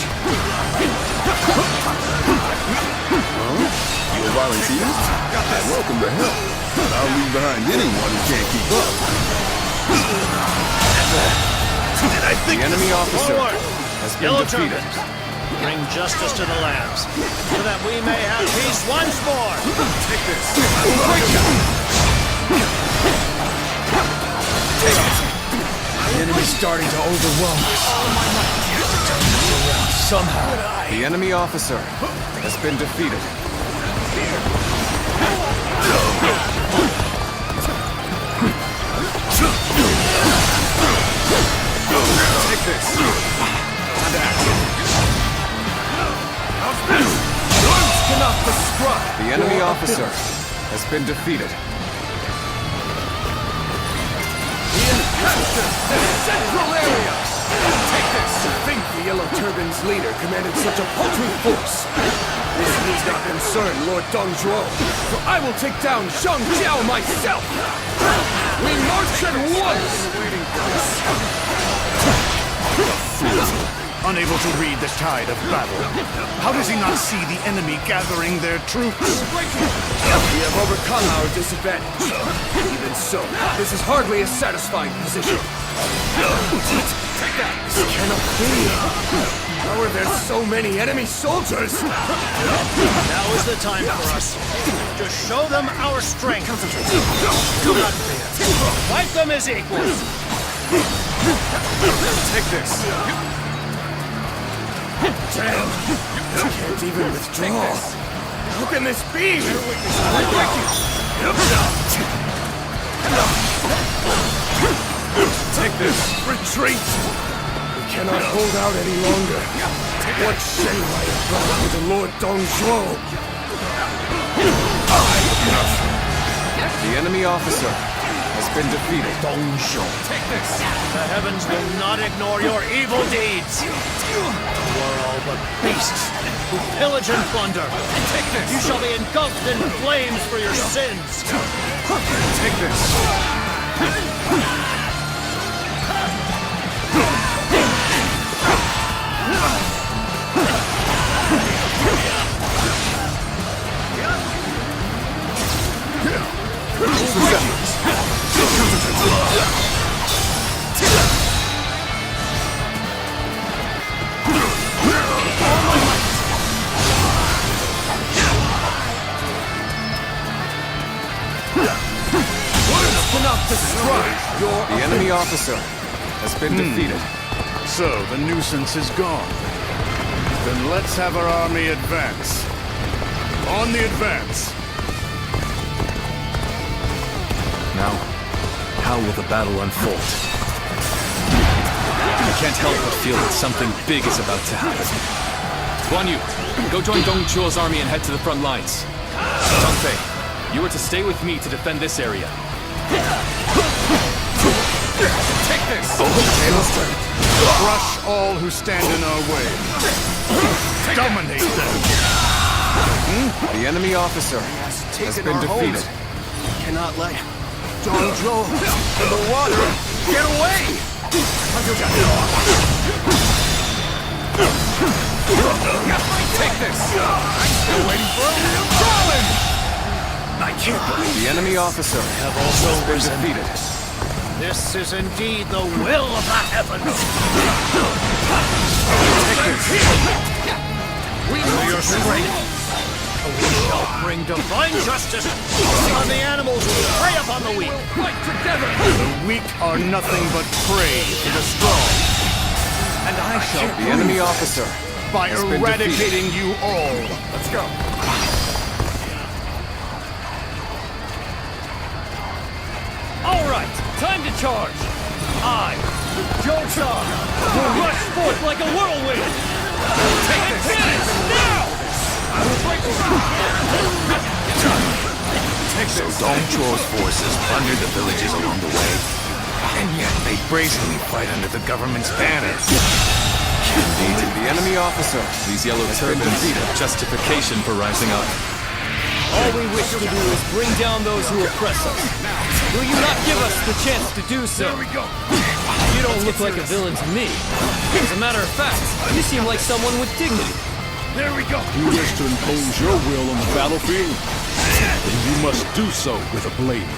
You're volunteers? I welcome the help, but I'll leave behind anyone who can't keep up. The enemy officer has been Yellow defeated. Turbans, bring justice to the lands, so that we may have peace once more. Take this. I will break you. The enemy's starting to overwhelm us. Somehow. The enemy officer has been defeated. Take this. Time to act. Words cannot describe. The enemy officer has been defeated. We have captured the central area. Take this. To think the Yellow Turban's leader commanded such a paltry force. This need not concern Lord Dong Zhuo, for I will take down Zhang Jiao myself. We march at once. Unable to read the tide of battle. How does he not see the enemy gathering their troops? We have overcome our disadvantage. Even so, this is hardly a satisfying position. Take that! This cannot be. How are there so many enemy soldiers? Now is the time for us to show them our strength. Do not fear. Fight them as equals. Take this. Damn! I can't even withdraw. How can this be? Take this. Retreat! We cannot hold out any longer. What shame I have brought to the Lord Dong Zhuo! The enemy officer has been defeated. Dong Zhuo. Take this. The heavens will not ignore your evil deeds. You are all but beasts who pillage and plunder. Take this. You shall be engulfed in flames for your sins. Take this. The enemy officer has been defeated. So, the nuisance is gone. Then let's have our army advance. On the advance! Now, how will the battle unfold? I can't help but feel that something big is about to happen. Guan Yu, go join Dong Zhuo's army and head to the front lines. Zhang Fei, you are to stay with me to defend this area. Take this! Crush all who stand in our way. Dominate them! The enemy officer has been defeated. Cannot let Dong Zhuo in the water get away! Take this! I'm still waiting for a challenge! I can't believe the enemy officer have also been defeated. This is indeed the will of the heavens. We know your strength. We shall bring divine justice on the animals who prey upon the weak. Fight together! The weak are nothing but prey for the strong. And I shall The enemy officer by has been eradicating you all. Let's go. All right, time to charge. I, Zhou Sha, will rush forth like a whirlwind. So Dong Chuo's forces plundered the villages along the way, and yet they brazenly fight under the government's banner. The enemy officer. These yellow turbans need a justification for rising up. All we wish to do is bring down those who oppress us. Will you not give us the chance to do so? There we go. You don't look like a villain to me. As a matter of fact, you seem like someone with dignity. There we go. You wish to impose your will on the battlefield? Then you must do so with a blade.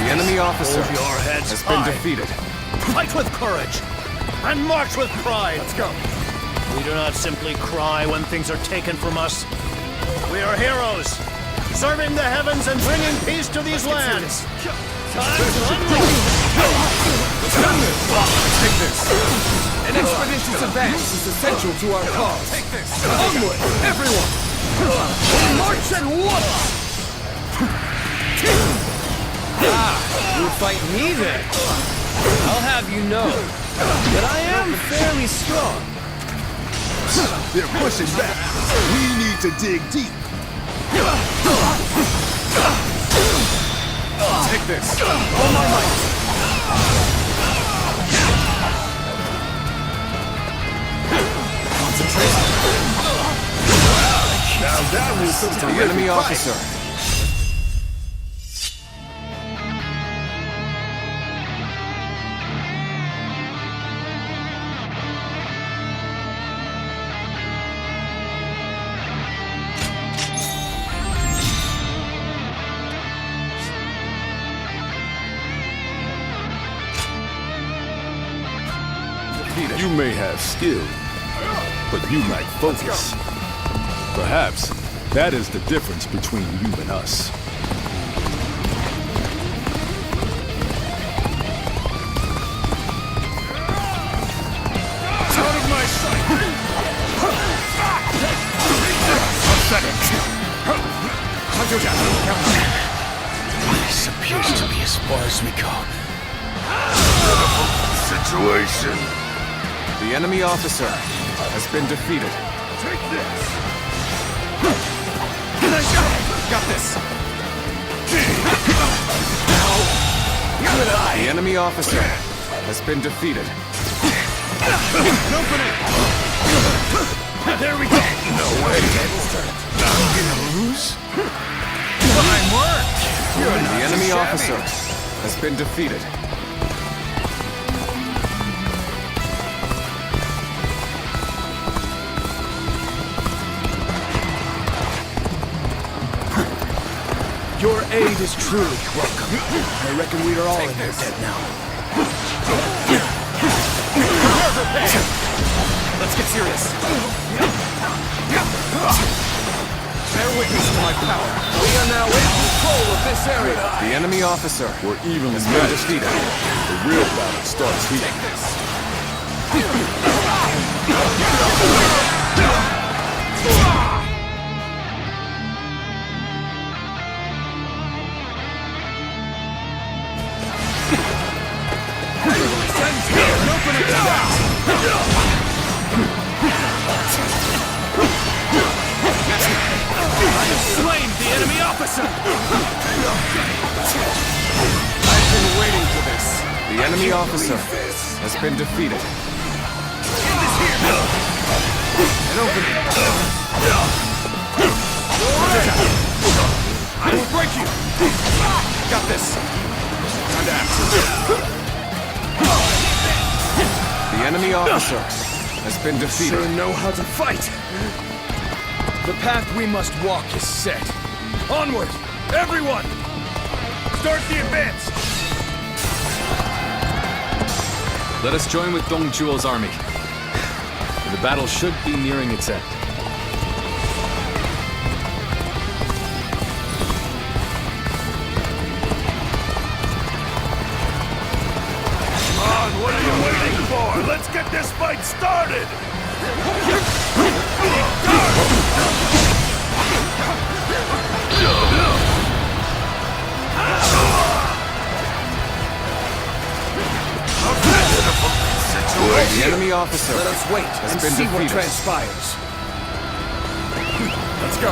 The enemy officer Hold your heads has been high. defeated. Fight with courage and march with pride. Let's go. We do not simply cry when things are taken from us. We are heroes, serving the heavens and bringing peace to these lands. Time to unleash. Take this. An expeditious advance is essential to our cause. Take this. Onward, everyone! March at once! You fight me then? I'll have you know that I am fairly strong. They're pushing back. We need to dig deep. Take this. All my might. Now that was some The enemy officer. You may have skill, but you lack focus. Perhaps that is the difference between you and us. Out of my sight! Pathetic! This appears to be as far as we go. Situation. The enemy officer has been defeated. Take this! Got this! The enemy officer has been defeated. Open it! There we go! No way! I'm gonna lose? Fine work! The enemy officer has been defeated. Your aid is truly welcome. I reckon we are all in their debt now. Let's get serious. Bear witness to my power. We are now in control of this area. The enemy officer We're evenly has been matched. defeated. The real battle starts here. Slain the enemy officer! I've been waiting for this. The enemy officer has been defeated. An opening. I will break you! Got this. Time to act. The enemy officer has been defeated. Sure know how to fight. The path we must walk is set. Onward, everyone! Start the advance! Let us join with Dong Chuo's army. The battle should be nearing its end. Come on, what are you waiting for? Let's get this fight started! The enemy officer. Let us wait has and been see what defeated. transpires. Let's go.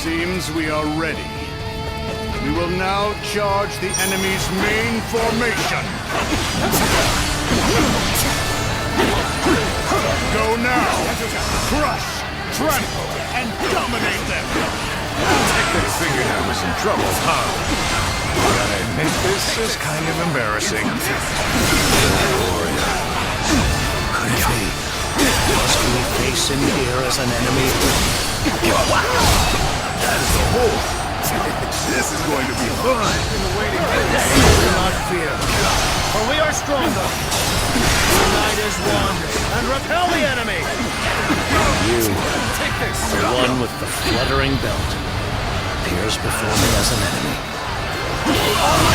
Seems we are ready. We will now charge the enemy's main formation. Go now! Crush, trample, and dominate them! They figured I was in trouble, huh? Gotta admit, this is kind of embarrassing. Warrior. Could it be? Must we face him here as an enemy? That is a hole. This is going to be fun. Do not fear, for we are stronger. The night is one, and repel the enemy! You, the one with the fluttering belt, appears before me as an enemy.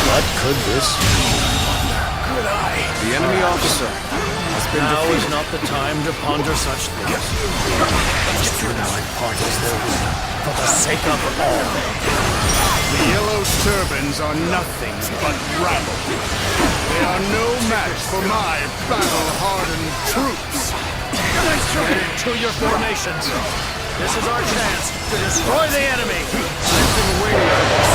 What could this mean, I wonder? Good eye. The enemy officer has been Now defeated. is not the time to ponder such things. Must unite parties their leader, for the sake of all. The yellow turbans are nothing but rabble. They are no match for my battle-hardened troops. Get to your formations. This is our chance to destroy the enemy. I've been waiting for this.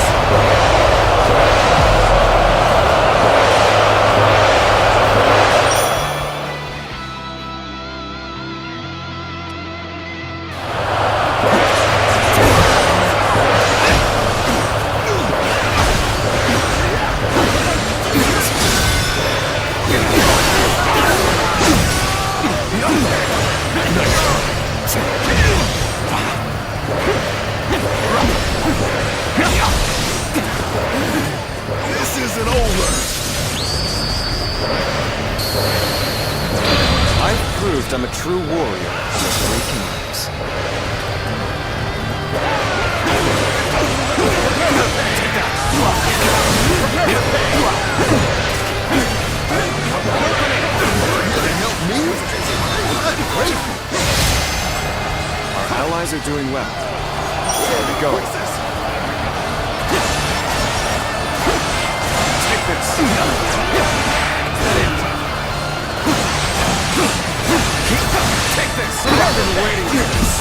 This isn't over. I've proved I'm a true warrior in the Three Kingdoms. Our allies are doing well. Where are we going? Take this! Take this! I've been waiting for this!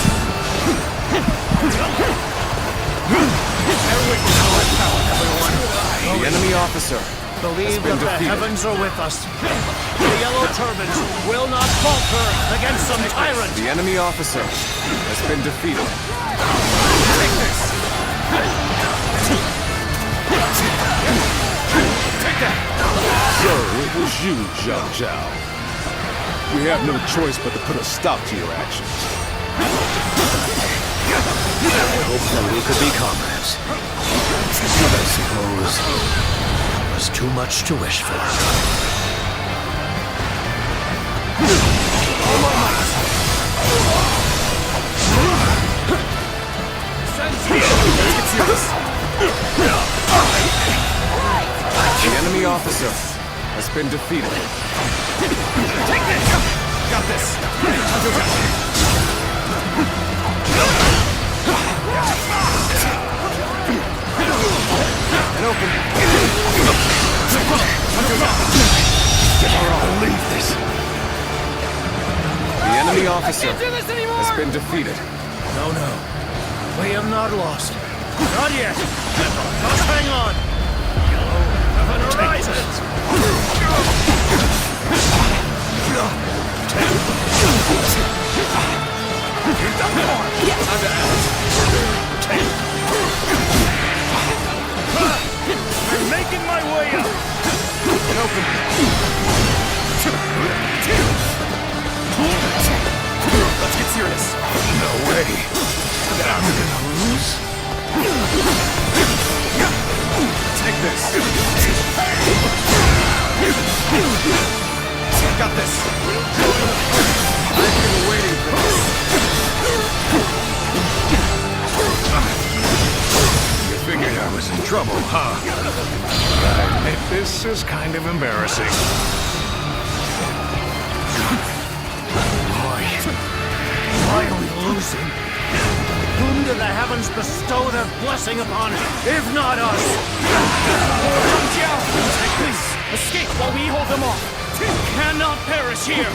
The enemy officer Believe has been that the defeated. heavens are with us. The yellow turbans will not falter against some tyrant. The enemy officer has been defeated. Take this! Take that! So, it was you, Zhao Zhao. We have no choice but to put a stop to your actions. I hope that we could be comrades. But I suppose it was too much to wish for. The enemy officer has been defeated. Take this! Got this! And open. Believe this. The enemy officer has been defeated. No, no. We have not lost. Not yet. Just hang on. Heaven arises. I'm making my way up. Open. Let's get serious. No way. That I'm gonna lose? Take this. got this. I've been waiting for this. You figured I was in trouble, huh? I admit this is kind of embarrassing. Boy, finally losing. Whom do the heavens bestow their blessing upon, if not us? Zhang Jiao! Please, escape while we hold them off! You cannot perish here!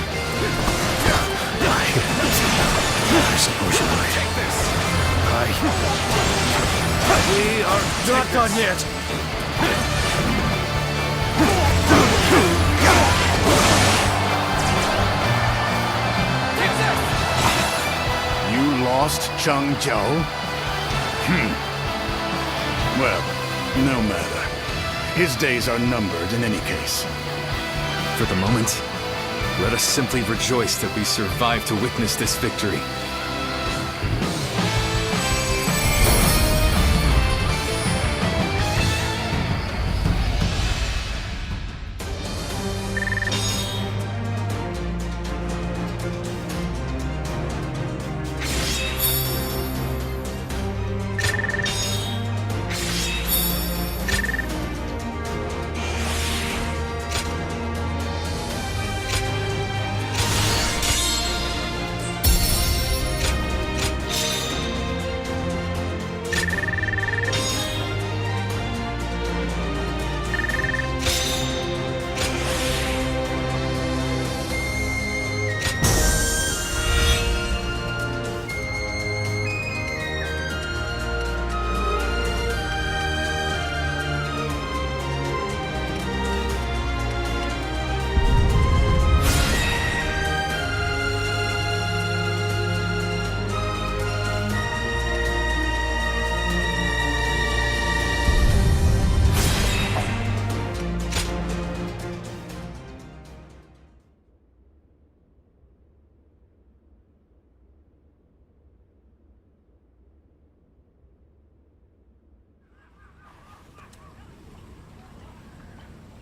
I suppose you're right. Take this. We are not done yet. You lost Zhang Jiao? Well, no matter. His days are numbered in any case. For the moment, let us simply rejoice that we survived to witness this victory.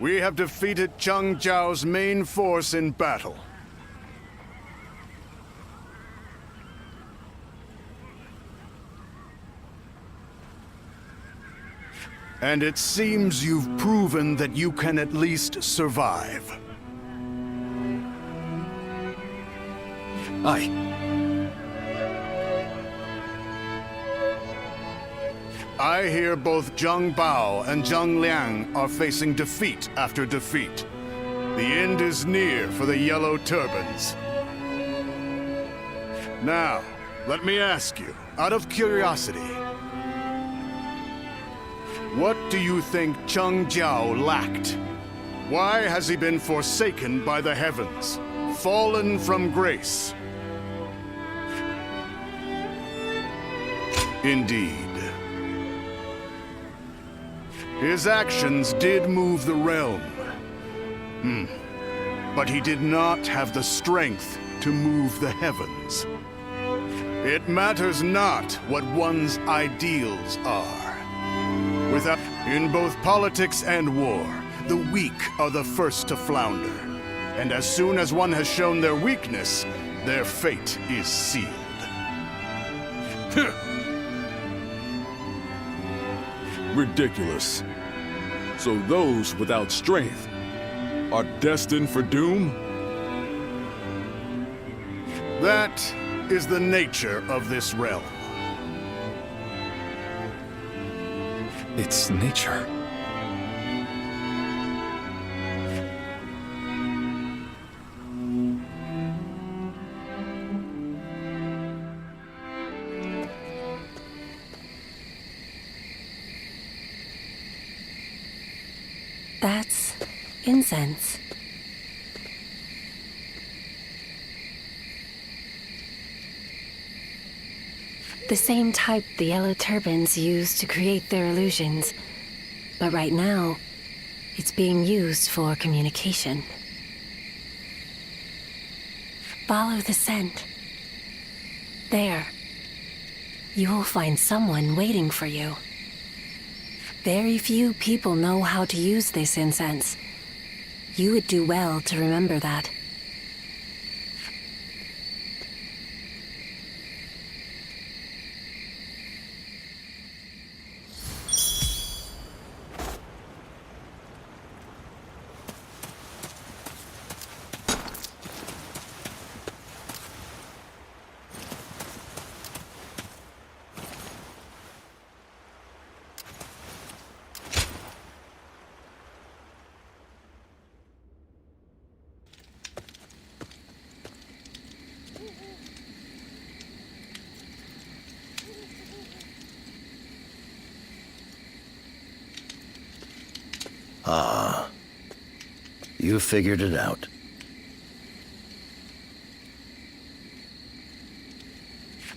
We have defeated Zhang Jiao's main force in battle. And it seems you've proven that you can at least survive. Aye. I hear both Zhang Bao and Zhang Liang are facing defeat after defeat. The end is near for the Yellow Turbans. Now, let me ask you, out of curiosity, what do you think Zhang Jiao lacked? Why has he been forsaken by the heavens, fallen from grace? Indeed. His actions did move the realm. But he did not have the strength to move the heavens. It matters not what one's ideals are. In both politics and war, the weak are the first to flounder. And as soon as one has shown their weakness, their fate is sealed. Ridiculous. So those without strength are destined for doom? That is the nature of this realm. It's nature. That's incense. The same type the Yellow Turbans use to create their illusions. But right now, it's being used for communication. Follow the scent. There. You will find someone waiting for you. Very few people know how to use this incense. You would do well to remember that. Ah. You figured it out.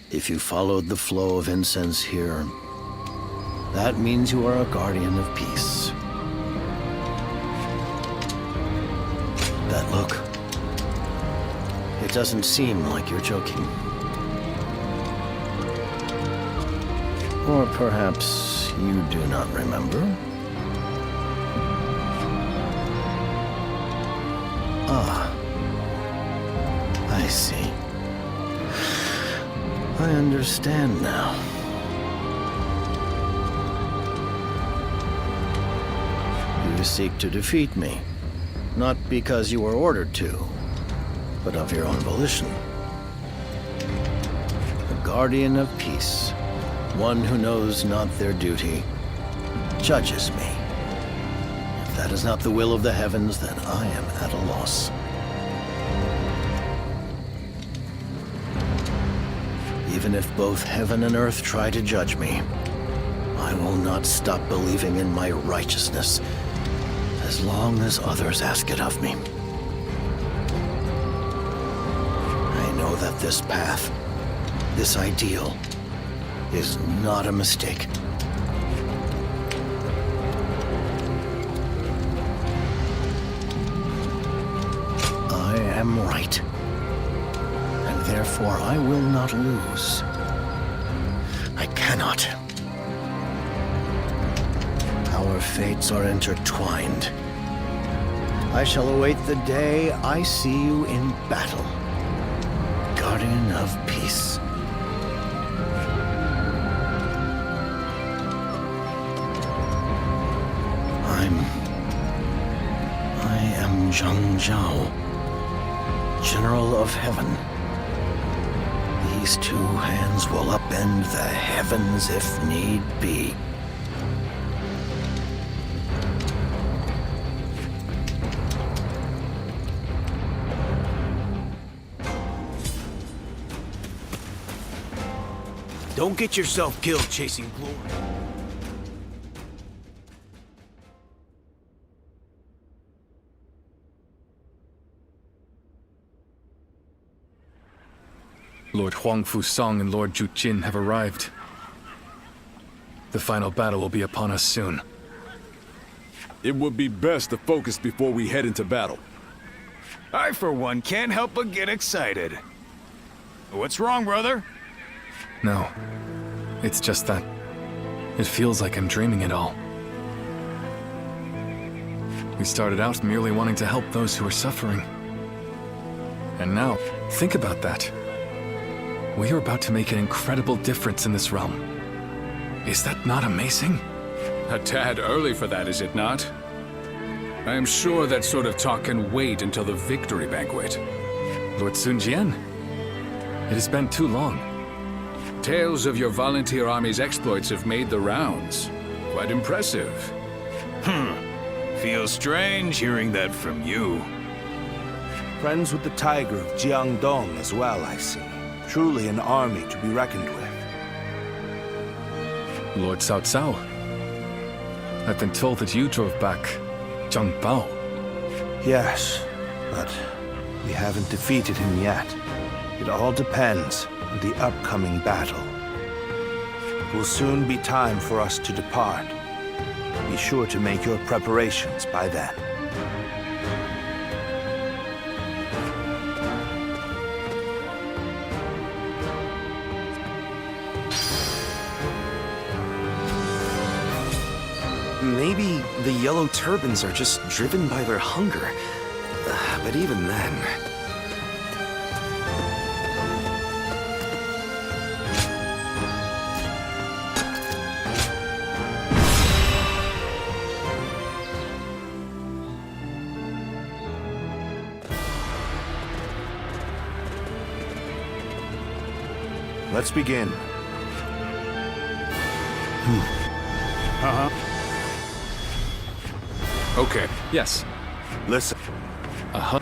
If you followed the flow of incense here, that means you are a guardian of peace. That look. It doesn't seem like you're joking. Or perhaps you do not remember? Ah. I see. I understand now. You seek to defeat me, not because you were ordered to, but of your own volition. The guardian of peace, one who knows not their duty, judges me. If that is not the will of the heavens, then I am at a loss. Even if both heaven and earth try to judge me, I will not stop believing in my righteousness as long as others ask it of me. I know that this path, this ideal, is not a mistake. I am right. And therefore I will not lose. I cannot. Our fates are intertwined. I shall await the day I see you in battle. Guardian of peace. I am Zhang Zhao, General of Heaven. These two hands will upend the heavens if need be. Don't get yourself killed chasing glory. Lord Huang Fusong and Lord Ju Jin have arrived. The final battle will be upon us soon. It would be best to focus before we head into battle. I, for one, can't help but get excited. What's wrong, brother? No. It's just that it feels like I'm dreaming it all. We started out merely wanting to help those who are suffering. And now, think about that. We are about to make an incredible difference in this realm. Is that not amazing? A tad early for that, is it not? I am sure that sort of talk can wait until the victory banquet. Lord Sun Jian, it has been too long. Tales of your volunteer army's exploits have made the rounds. Quite impressive. Feels strange hearing that from you. Friends with the Tiger of Jiangdong as well, I see. Truly an army to be reckoned with. Lord Cao Cao, I've been told that you drove back Zhang Bao. Yes, but we haven't defeated him yet. It all depends on the upcoming battle. It will soon be time for us to depart. Be sure to make your preparations by then. Maybe the yellow turbans are just driven by their hunger. But even then... Let's begin. Uh-huh. Okay. Yes. Listen. Uh-huh.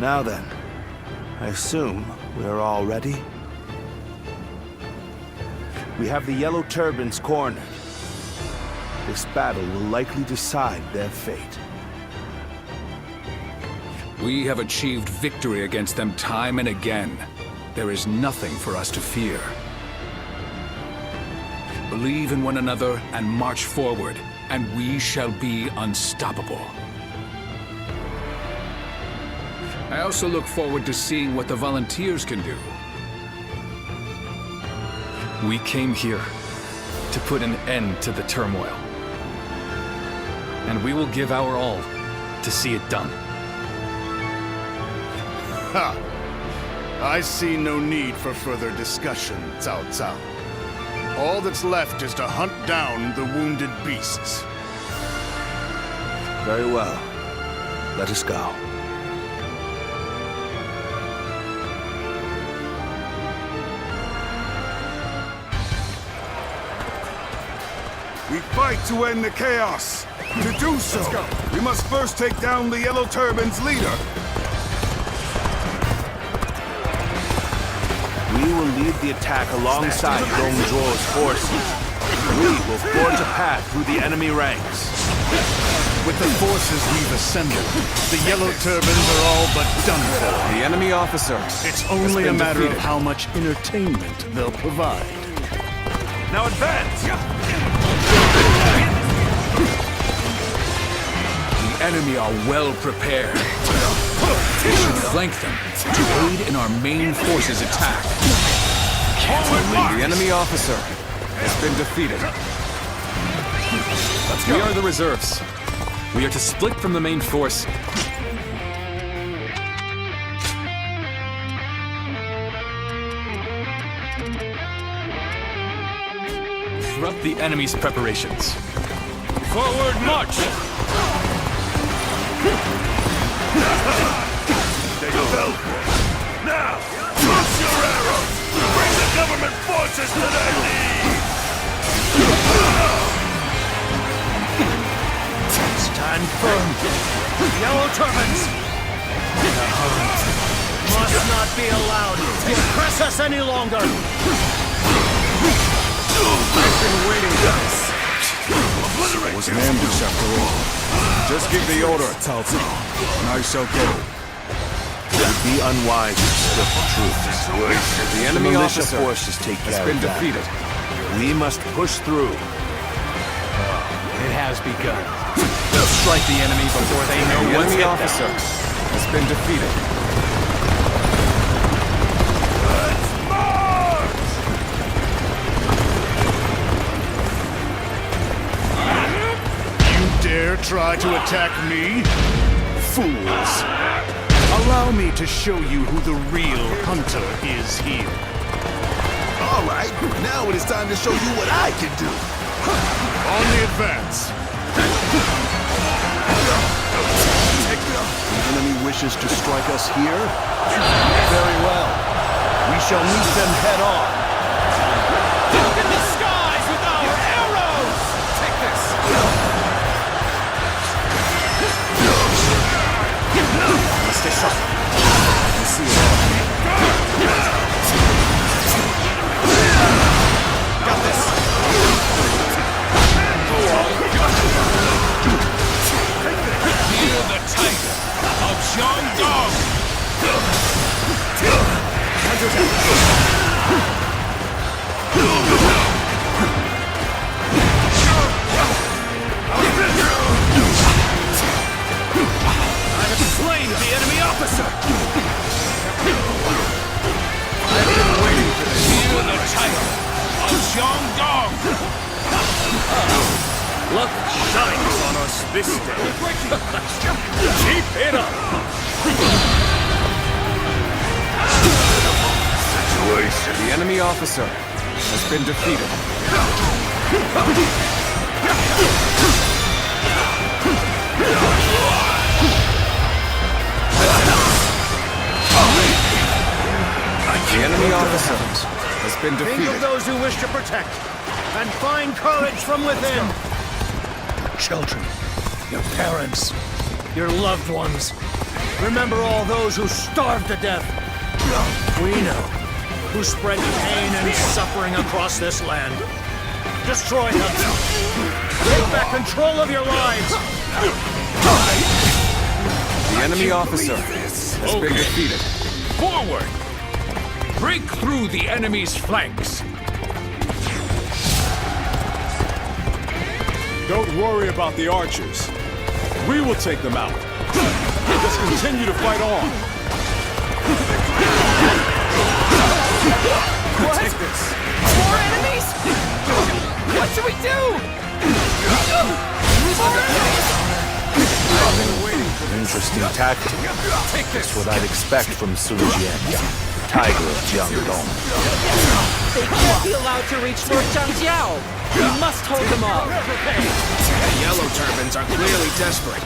Now then, I assume we are all ready? We have the Yellow Turbans cornered. This battle will likely decide their fate. We have achieved victory against them time and again. There is nothing for us to fear. Believe in one another and march forward, and we shall be unstoppable. I also look forward to seeing what the volunteers can do. We came here to put an end to the turmoil. And we will give our all to see it done. Ha! I see no need for further discussion, Cao Cao. All that's left is to hunt down the wounded beasts. Very well. Let us go. We fight to end the chaos. To do so, we must first take down the Yellow Turban's leader. We will lead the attack alongside Dong Zhuo's forces. We will forge a path through the enemy ranks. With the forces we've assembled, the Yellow Turbans are all but done for. The enemy officer. It's only a matter of how much entertainment they'll provide. Now advance! The enemy are well prepared. We should flank them to aid in our main forces' attack. The enemy officer has been defeated. We are the reserves. We are to split from the main force. Disrupt the enemy's preparations. Forward march! They fell. Now, launch your arrows! Bring the government forces to their knees! Stand firm! Yellow Turbans! The Huns must not be allowed to oppress us any longer! I've been waiting for this. It was an ambush after all. Just give the order, Cao Cao, and I shall go. It would be unwise to split the troops. The enemy militia officer forces take has care been of that. defeated. We must push through. It has begun. They'll strike the enemy before they know The what's enemy hit officer them. has been defeated. Dare try to attack me? Fools! Allow me to show you who the real hunter is here. All right, now it is time to show you what I can do. On the advance. The enemy wishes to strike us here? Very well. We shall meet them head on. Look at the skies with our arrows! Take this! Stay sharp. You see it all. Got this! Hear the tiger of Shandong! I have slain the enemy officer! I've been waiting for this. Hear the tiger of Shandong! Luck shines on us this day. Keep it up! The enemy officer has been defeated. The enemy officer has been Think defeated. of those who wish to protect, and find courage from within. Your children, your parents, your loved ones. Remember all those who starved to death. We know who spread pain and suffering across this land. Destroy them. Take back control of your lives. The enemy officer has been defeated. Forward! Break through the enemy's flanks. Don't worry about the archers. We will take them out. Just continue to fight on. What? Take this. More enemies? What should we do? More enemies! Interesting tactic. That's what I'd expect from Sun Jian, Tiger of Jiangdong. They can't be allowed to reach Lord Zhangjiao. We must hold them off. The Yellow Turbans are clearly desperate.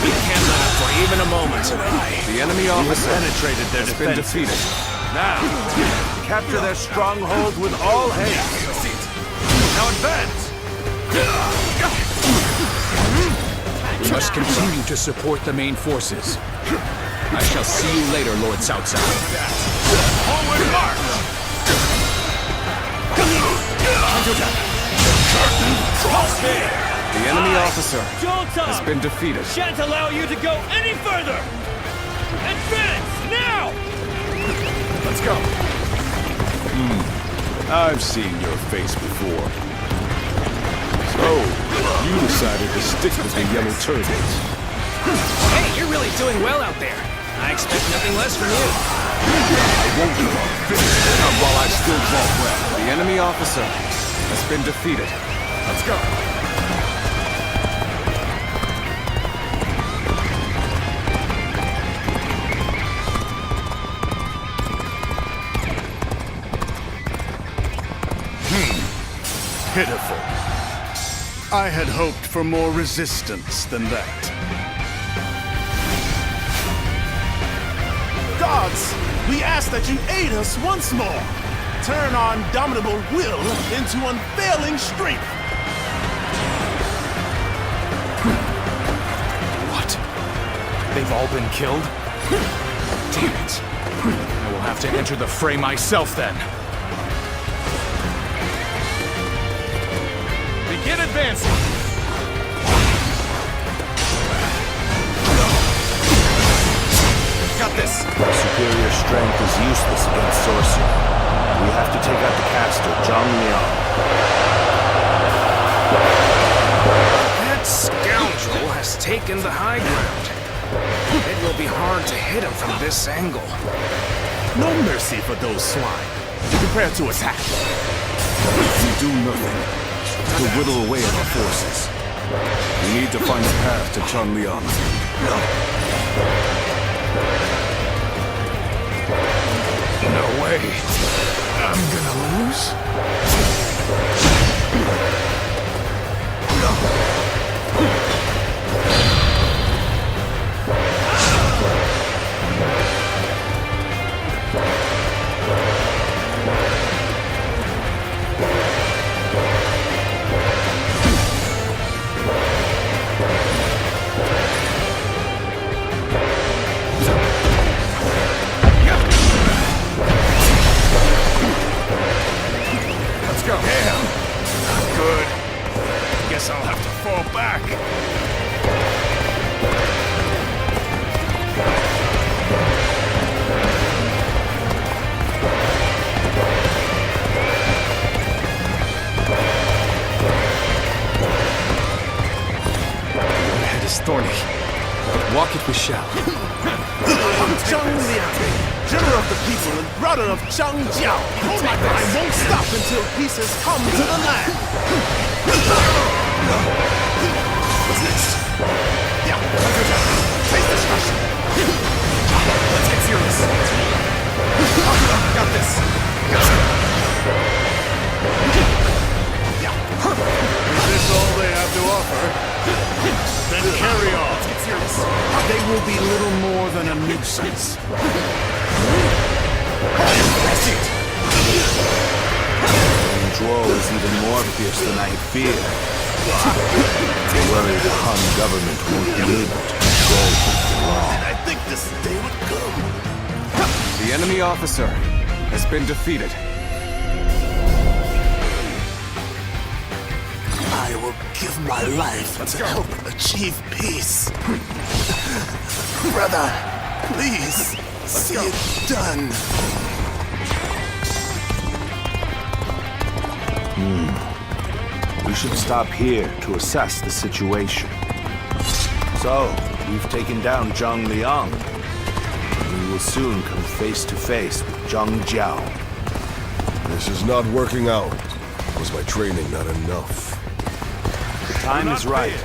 We can't let up for even a moment. The enemy officer penetrated their has been defenses. defeated. Now, capture their stronghold with all haste. Now advance! We must continue to support the main forces. I shall see you later, Lord Cao Cao. Forward march! The enemy officer has been defeated. Shan't allow you to go any further! Advance, now! Let's go. I've seen your face before. So, you decided to stick with the Yellow Turbans. Hey, you're really doing well out there. I expect nothing less from you. I won't give up. Not while I still draw breath. The enemy officer has been defeated. Let's go. Pitiful. I had hoped for more resistance than that. Gods, we ask that you aid us once more. Turn our indomitable will into unfailing strength. What? They've all been killed? Damn it. I will have to enter the fray myself then. Begin advancing! Got this. Our superior strength is useless against sorcery. We have to take out the caster, Zhang Liang. That scoundrel has taken the high ground. It will be hard to hit him from this angle. No mercy for those swine. Prepare to attack. If we do nothing, to whittle away at our forces. We need to find a path to Chanliang. No way. I'm gonna lose? Let's go. Damn. Not good. Guess I'll have to fall back. Your head is thorny. Walk it we shall. Zhang Liang, general of the people and brother of Zhangjiao. I won't stop until peace has come to the land. What's next? Yeah, face destruction. Let's get serious. Got this. Is this all they have to offer? Then carry on. Let's get serious. They will be little more than a nuisance. That's it. Zhuo is even more fierce than I had feared. I worry the Han government won't be able to control him for long. I think this day would come. The enemy officer has been defeated. I will give my life to help achieve peace. Brother, please, see it done. We should stop here to assess the situation. So, we've taken down Zhang Liang. We will soon come face to face with Zhang Jiao. This is not working out. Was my training not enough? The time is right.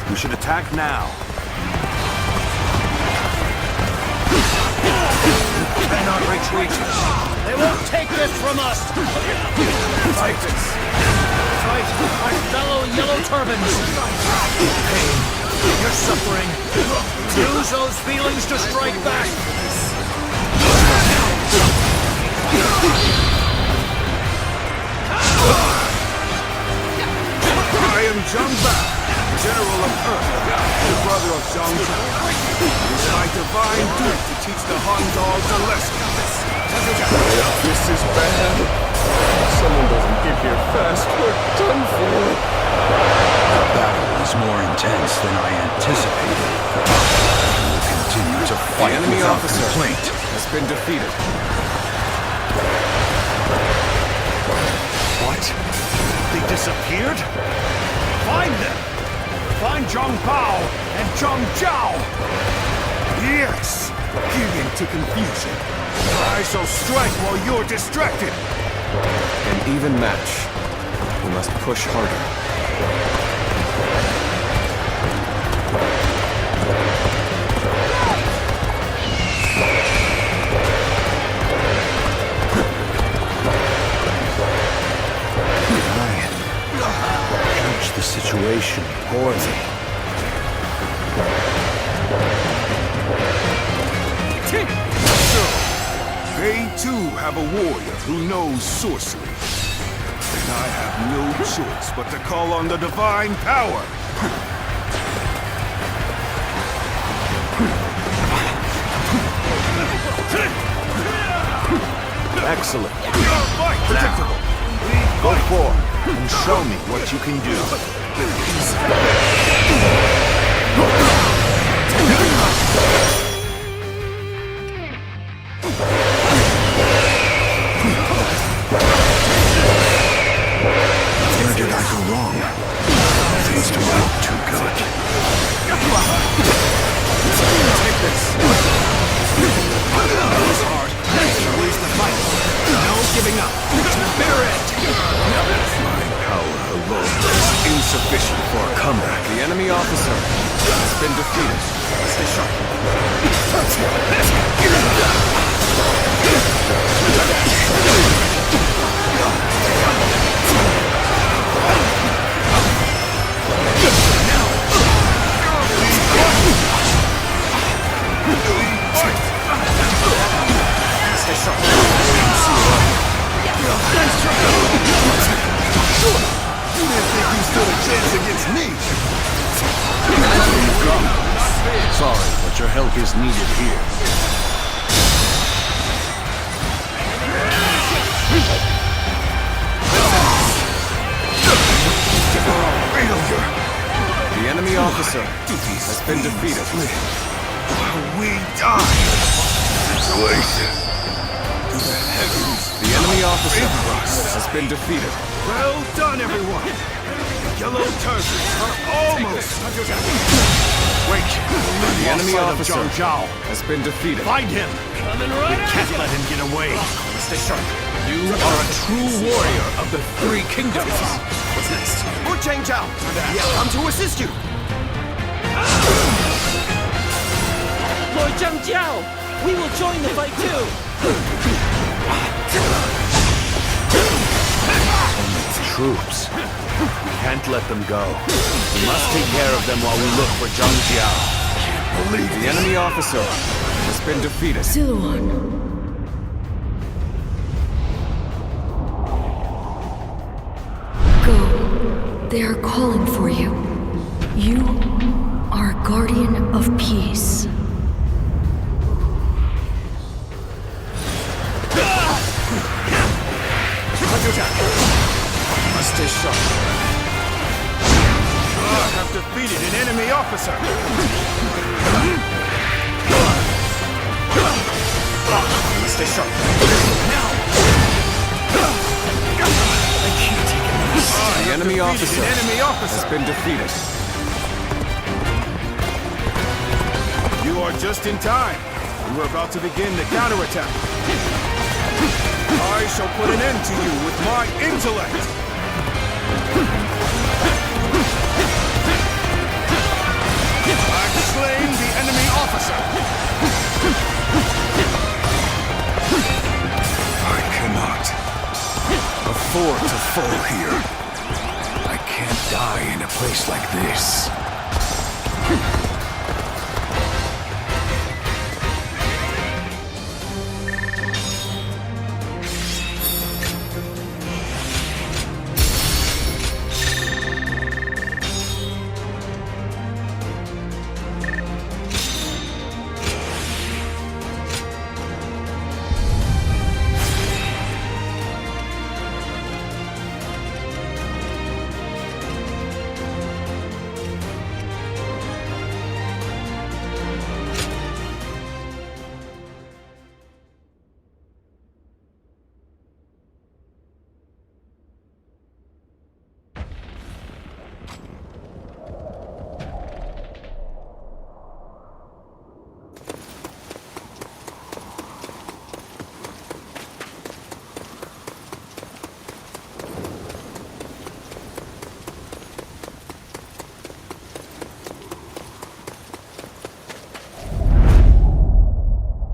We should attack now. Cannot retreat. They won't take this from us. Fight this. Fight our fellow Yellow Turbans. Pain. You're suffering. Use those feelings to strike back. I am Zhang Bao, General of Earth, the brother of Zhang Zhao. It is my divine duty to teach the Han dogs a lesson. This is bad. If someone doesn't get here fast, we're done for. The battle is more intense than I anticipated. We will continue to fight The enemy without officer complaint. has been defeated. What? They disappeared? Find them! Find Zhang Bao and Zhang Jiao! Yes! Give in to confusion. I shall strike while you're distracted. An even match. We must push harder. Judge the situation poorly. So, they too have a warrior who knows sorcery. And I have no choice but to call on the divine power. Excellent. Predictable. Go forth and show me what you can do. Where did I go wrong? Things don't look too good. Take this! That was hard. Where's the fight? No giving up. Spirit! My power alone is insufficient for a comeback. The enemy officer has been defeated. Stay sharp. Stay sharp. You didn't think you stood a chance against me? Sorry, but your help is needed here. The enemy officer has been defeated. We die. Situation. The enemy officer has been defeated. Well done, everyone. The Yellow Turbans are almost. Wait. The enemy officer Zhang Jiao has been defeated. Find him. Coming We right can't at let him get away. Stay sharp. You are a true warrior of the Three Kingdoms. What's next? We're Zhang Jiao. Come to assist you. Lord Zhang Jiao, we will join the fight too. Troops. We can't let them go. We must take care of them while we look for Zhang Jiao. The enemy officer has been defeated. Siluan. Go. They are calling for you. You are a guardian of peace. Must stay sharp. I have defeated an enemy officer. Must stay sharp. The enemy officer has been defeated. You are just in time. You are about to begin the counterattack. I shall put an end to you with my intellect. I've slain the enemy officer. I cannot afford to fall here. I can't die in a place like this.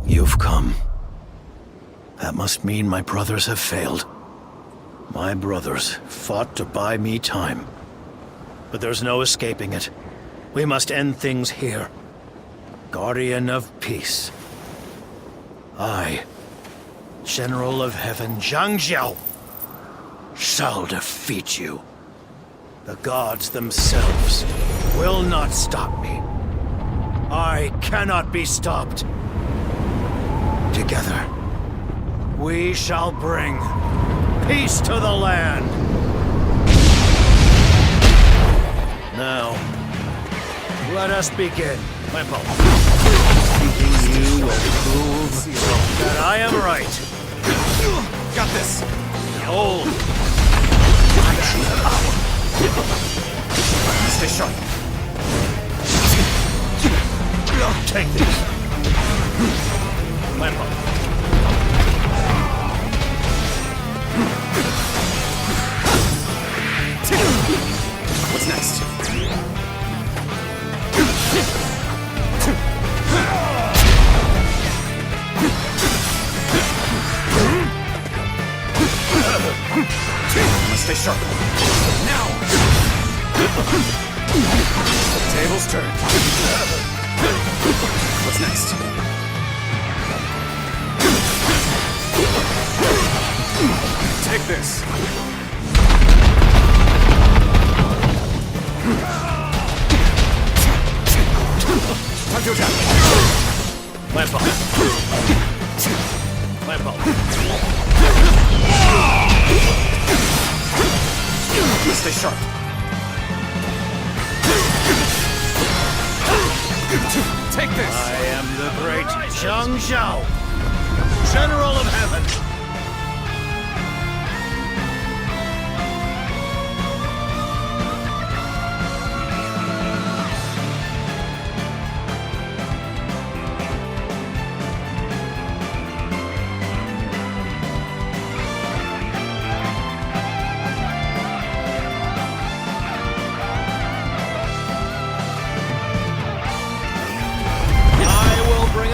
You've come. That must mean my brothers have failed. My brothers fought to buy me time. But there's no escaping it. We must end things here. Guardian of Peace. I, General of Heaven Zhang Jiao, shall defeat you. The gods themselves will not stop me. I cannot be stopped. Together, we shall bring peace to the land. Now, let us begin. Defeating you will prove that I am right. Got this. Behold, Stay sharp. take this. Lampo. What's next? Must stay sharp. Now! Tables turn. What's next? Take this. Time to attack. Lampo. Lampo. Stay sharp. Take this. I am the great Zhang Jiao, General of Heaven.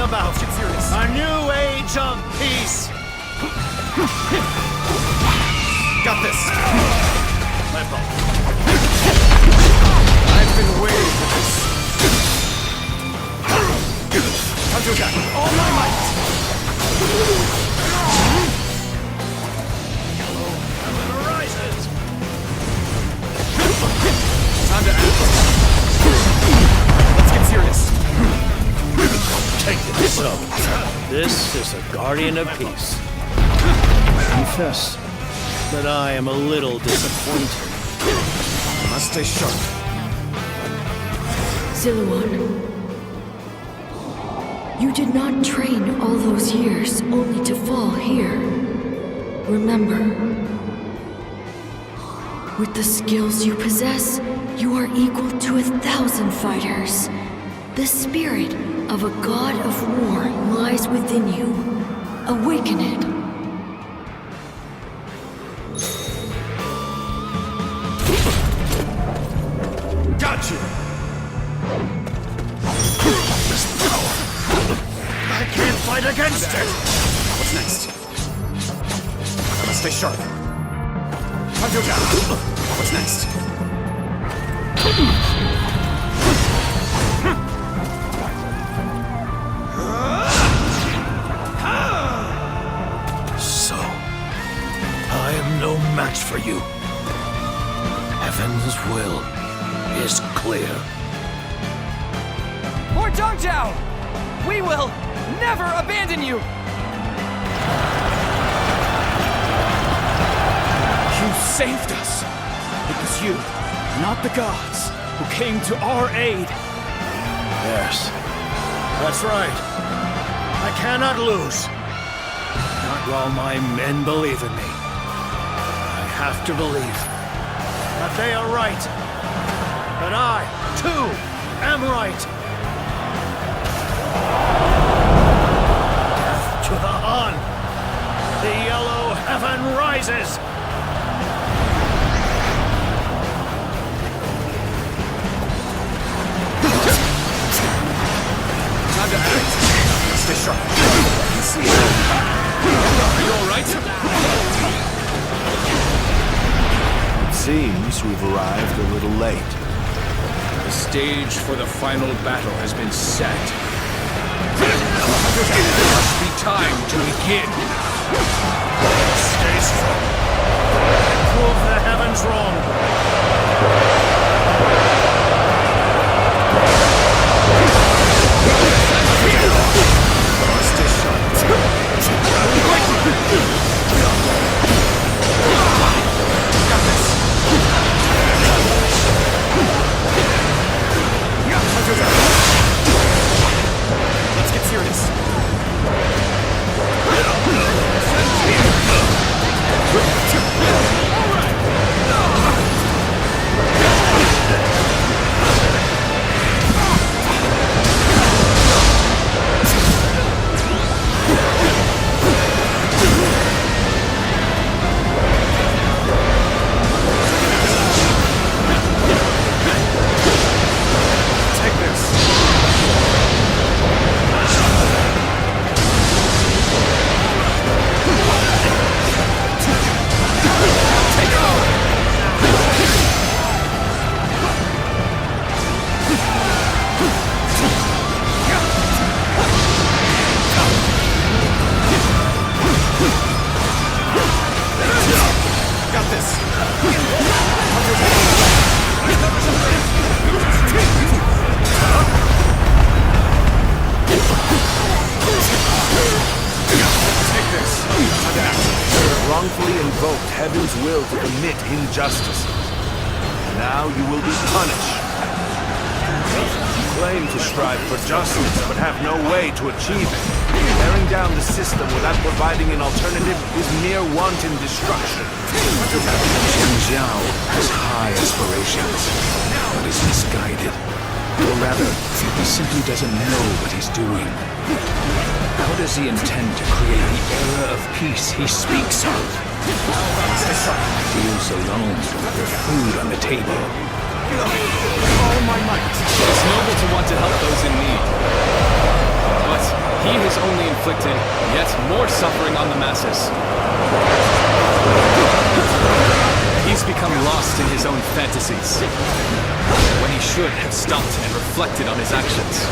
About a new age of peace. Got this. Lampo. I've been waiting for this. Time to attack. All my might. Yellow heaven arises. Time to act. Let's get serious. Take it. So, this is a guardian of peace. I confess, but I am a little disappointed. I must stay sharp. Zilluan, you did not train all those years only to fall here. Remember, with the skills you possess, you are equal to 1,000 fighters. The spirit of a god of war lies within you. Awaken it. Got you! This power! I can't fight against it! What's next? I must stay sharp. What's next? So, I am no match for you. Heaven's will is clear. Lord Zhangjiao! We will never abandon you! You saved us! It was you, not the gods, who came to our aid! Yes, that's right. I cannot lose. Not while my men believe in me. I have to believe that they are right. That I, too, am right. Death to the Han! The yellow heaven rises! Time to act. Stay sharp. Are you alright? It seems we've arrived a little late. The stage for the final battle has been set. It must be time to begin. Stay strong. Prove the heavens wrong. Let's get serious. Wrongfully invoked heaven's will to commit injustices. Now you will be punished. You claim to strive for justice, but have no way to achieve it. Tearing down the system without providing an alternative is mere wanton destruction. Chen Zhao has high aspirations, but is misguided. Or rather, he simply doesn't know what he's doing. How does he intend to create the era of peace he speaks of? Feels alone, with food on the table. All my might. It's noble to want to help those in need. But he has only inflicted yet more suffering on the masses. He's become lost in his own fantasies, when he should have stopped and reflected on his actions.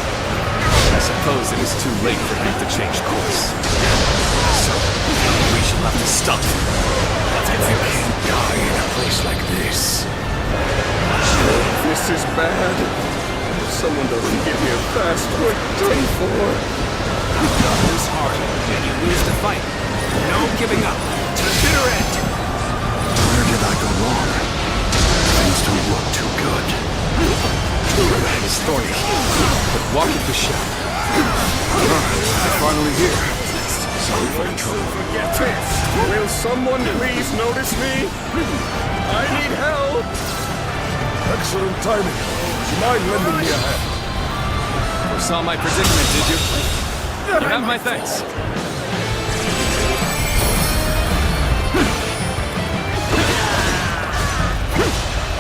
I suppose it is too late for him to change course. So, we shall have to stop him. You can't die in a place like this. This is bad. If someone doesn't give me a fast, we're done for. Love is hard, and you lose the fight. No giving up. To the bitter end. someone please notice me? I need help! Excellent timing. Would you mind lending me a hand? Foresaw my predicament, did you? You have my thanks.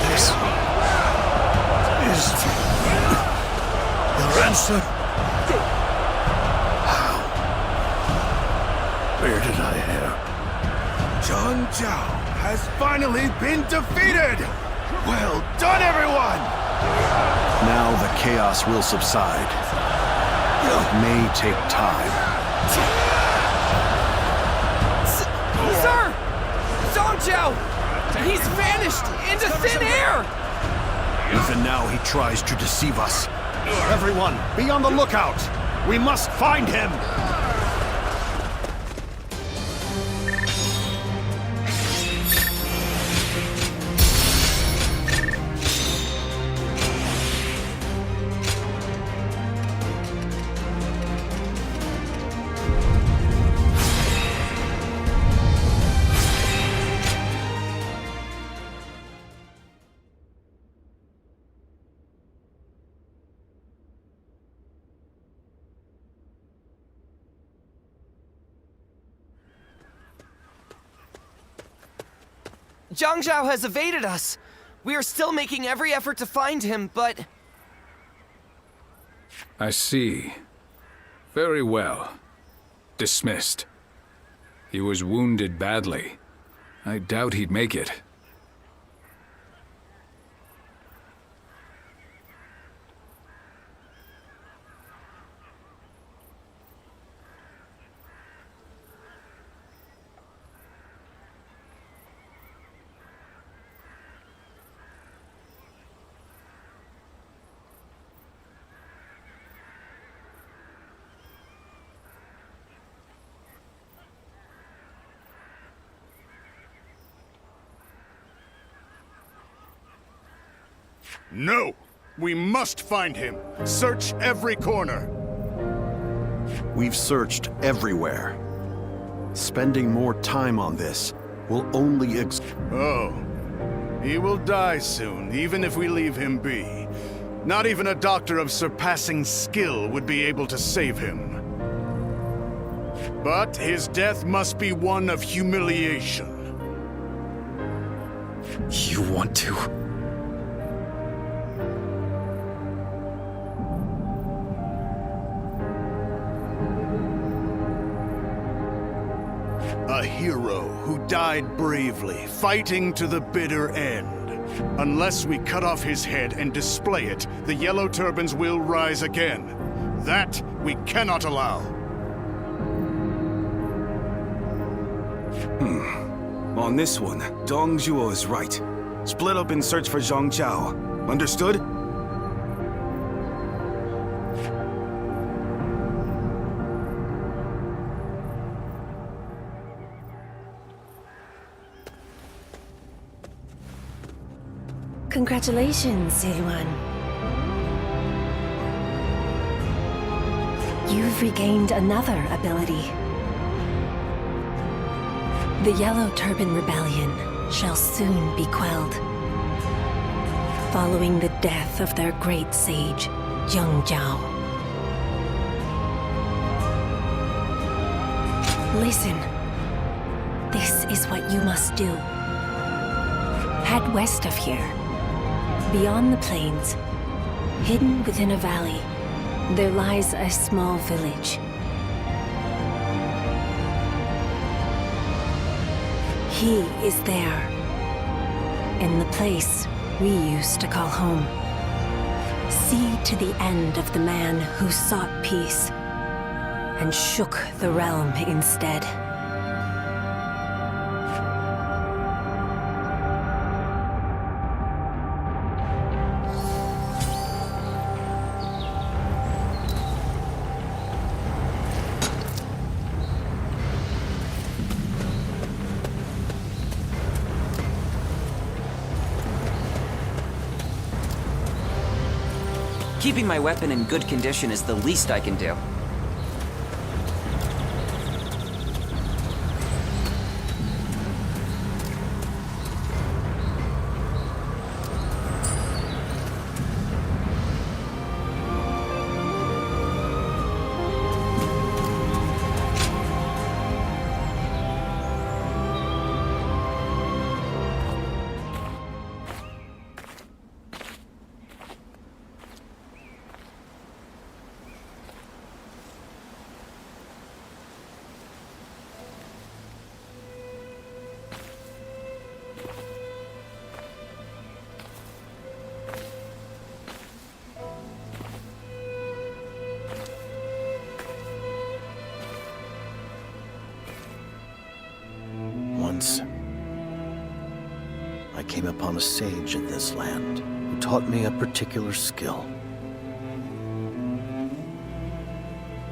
This is your answer? How? Where did I err? Zhang Jiao has finally been defeated! Well done, everyone! Now the chaos will subside. It may take time. Sir! Zhang Jiao! He's vanished into thin air! Even now he tries to deceive us. Everyone, be on the lookout! We must find him! Zhang Jiao has evaded us. We are still making every effort to find him, but... I see. Very well. Dismissed. He was wounded badly. I doubt he'd make it. No! We must find him! Search every corner! We've searched everywhere. Spending more time on this will only Oh. He will die soon, even if we leave him be. Not even a doctor of surpassing skill would be able to save him. But his death must be one of humiliation. You want to? A hero who died bravely, fighting to the bitter end. Unless we cut off his head and display it, the Yellow Turbans will rise again. That we cannot allow. On this one, Dong Zhuo is right. Split up and search for Zhang Jiao. Understood? Congratulations, Zilwan. You've regained another ability. The Yellow Turban Rebellion shall soon be quelled. Following the death of their great sage, Zhang Jiao. Listen. This is what you must do. Head west of here. Beyond the plains, hidden within a valley, there lies a small village. He is there, in the place we used to call home. See to the end of the man who sought peace and shook the realm instead. Keeping my weapon in good condition is the least I can do. Once, I came upon a sage in this land who taught me a particular skill.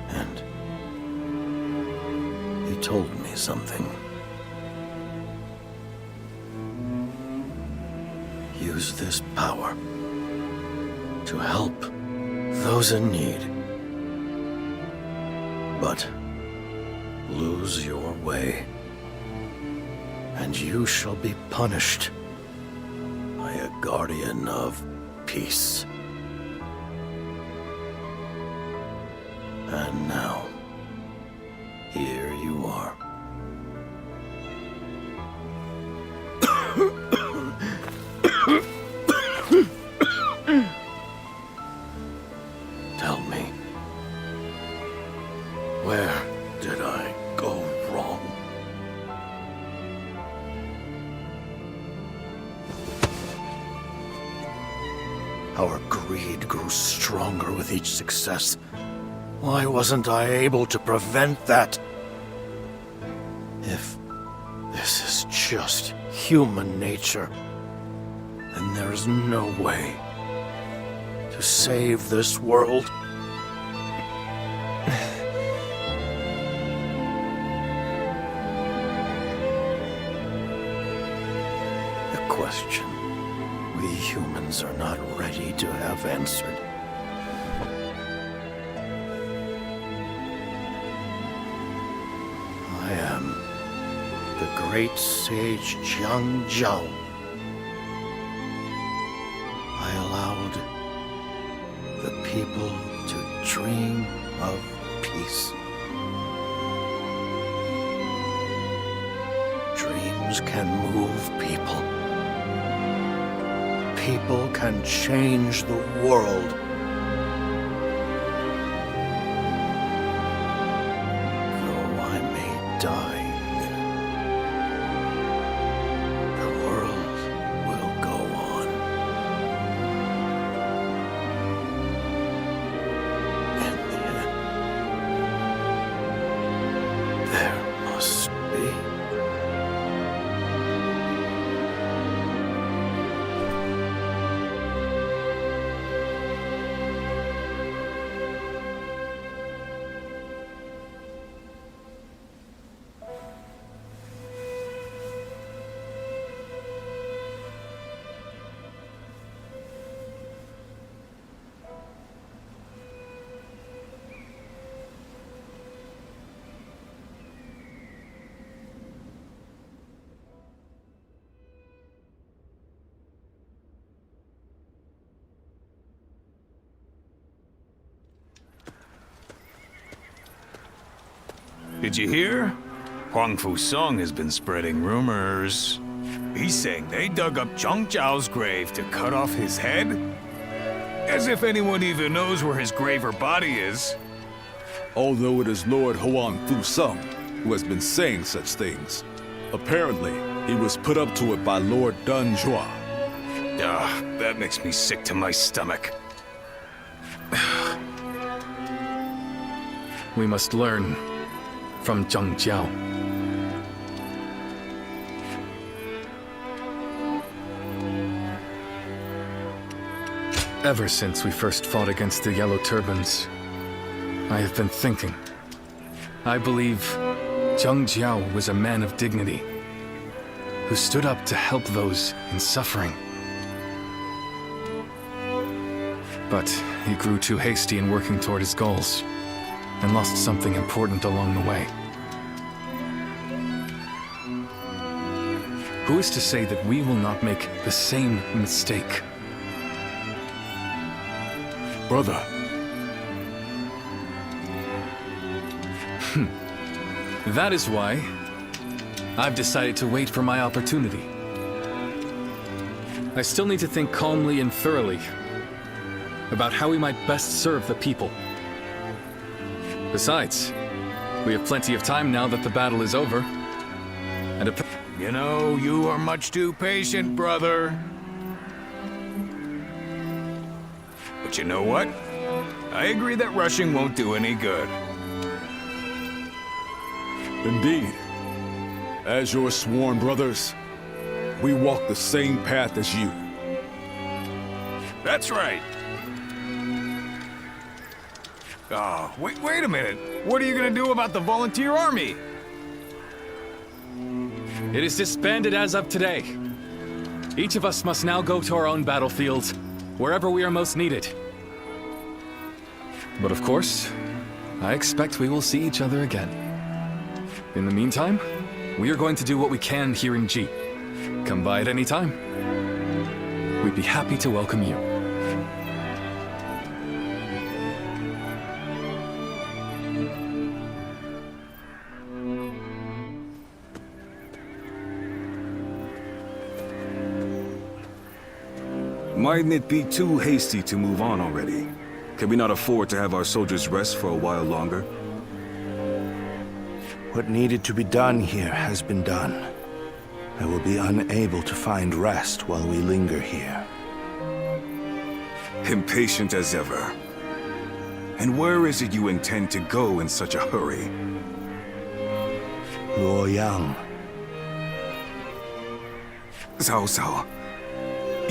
And he told me something. Use this power to help those in need. But lose your way, and you shall be punished by a guardian of peace. And now, here you are. Tell me, where did I go wrong? Our greed grew stronger with each success. Why wasn't I able to prevent that? If this is just human nature, then there is no way to save this world. A question we humans are not ready to have answered. I am the great sage Zhang Jiao. I allowed the people to dream of peace. Dreams can move people. People can change the world. Though I may die, the world will go on. In the end, there must be. Did you hear? Huang Fusong has been spreading rumors. He's saying they dug up Zhang Jiao's grave to cut off his head? As if anyone even knows where his grave or body is. Although it is Lord Huang Fusong who has been saying such things. Apparently, he was put up to it by Lord Dun Zhua. That makes me sick to my stomach. We must learn from Zhang Jiao. Ever since we first fought against the Yellow Turbans, I have been thinking. I believe Zhang Jiao was a man of dignity, who stood up to help those in suffering. But he grew too hasty in working toward his goals, and lost something important along the way. Who is to say that we will not make the same mistake? Brother. That is why I've decided to wait for my opportunity. I still need to think calmly and thoroughly about how we might best serve the people. Besides, we have plenty of time now that the battle is over. And you know, you are much too patient, brother. But you know what? I agree that rushing won't do any good. Indeed. As your sworn brothers, we walk the same path as you. That's right. Oh, wait a minute. What are you gonna do about the volunteer army? It is disbanded as of today. Each of us must now go to our own battlefields, wherever we are most needed. But of course, I expect we will see each other again. In the meantime, we are going to do what we can here in G. Come by at any time. We'd be happy to welcome you. Mightn't it be too hasty to move on already? Can we not afford to have our soldiers rest for a while longer? What needed to be done here has been done. I will be unable to find rest while we linger here. Impatient as ever. And where is it you intend to go in such a hurry? Luoyang. Cao Cao,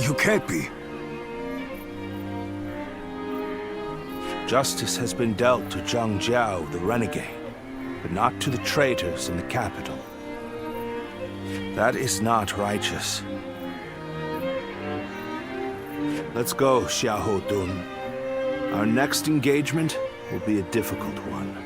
you can't be. Justice has been dealt to Zhang Jiao, the renegade, but not to the traitors in the capital. That is not righteous. Let's go, Xiahou Dun. Our next engagement will be a difficult one.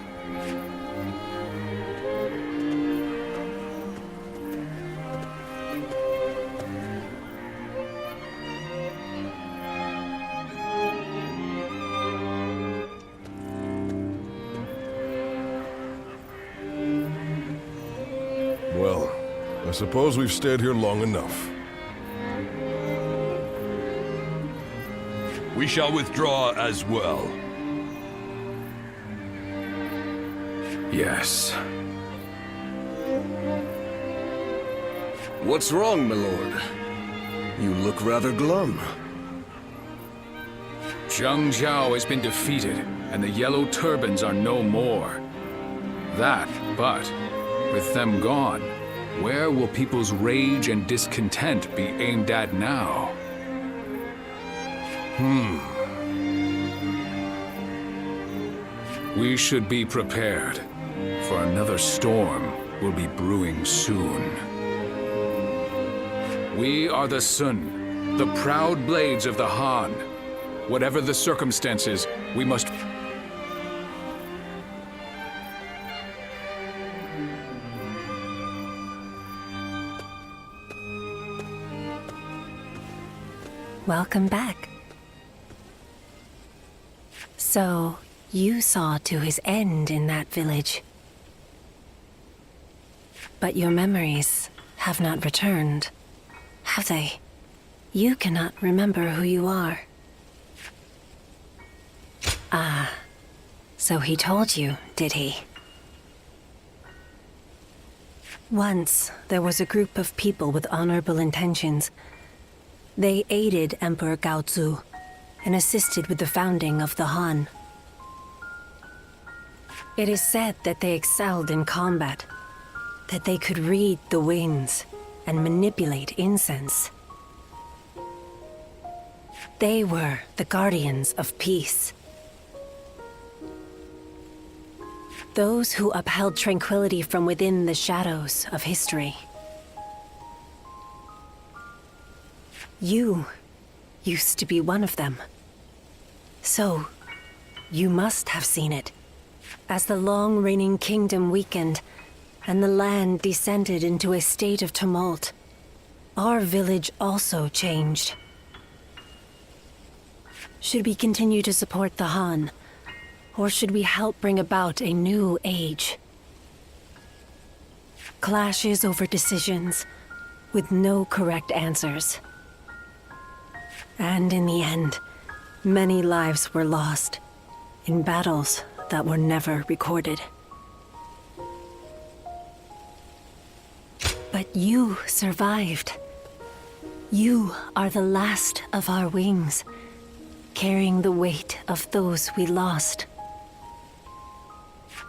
Well, I suppose we've stayed here long enough. We shall withdraw as well. Yes. What's wrong, my lord? You look rather glum. Zhang Jiao has been defeated, and the Yellow Turbans are no more. But with them gone, where will people's rage and discontent be aimed at now? We should be prepared, for another storm will be brewing soon. We are the Sun, the proud blades of the Han. Whatever the circumstances, we must... Welcome back. So, you saw to his end in that village. But your memories have not returned, have they? You cannot remember who you are. Ah, so he told you, did he? Once, there was a group of people with honorable intentions. They aided Emperor Gaozu and assisted with the founding of the Han. It is said that they excelled in combat, that they could read the winds and manipulate incense. They were the guardians of peace. Those who upheld tranquility from within the shadows of history. You used to be one of them. So, you must have seen it. As the long-reigning kingdom weakened, and the land descended into a state of tumult, our village also changed. Should we continue to support the Han, or should we help bring about a new age? Clashes over decisions, with no correct answers. And in the end, many lives were lost, in battles that were never recorded. But you survived. You are the last of our wings, carrying the weight of those we lost.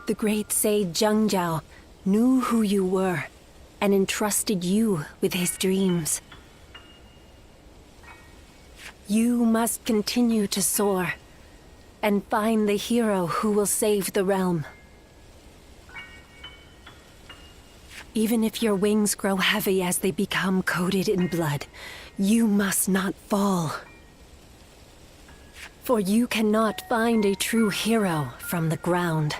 The great sage Zhang Jiao knew who you were, and entrusted you with his dreams. You must continue to soar and find the hero who will save the realm. Even if your wings grow heavy as they become coated in blood, you must not fall. For you cannot find a true hero from the ground.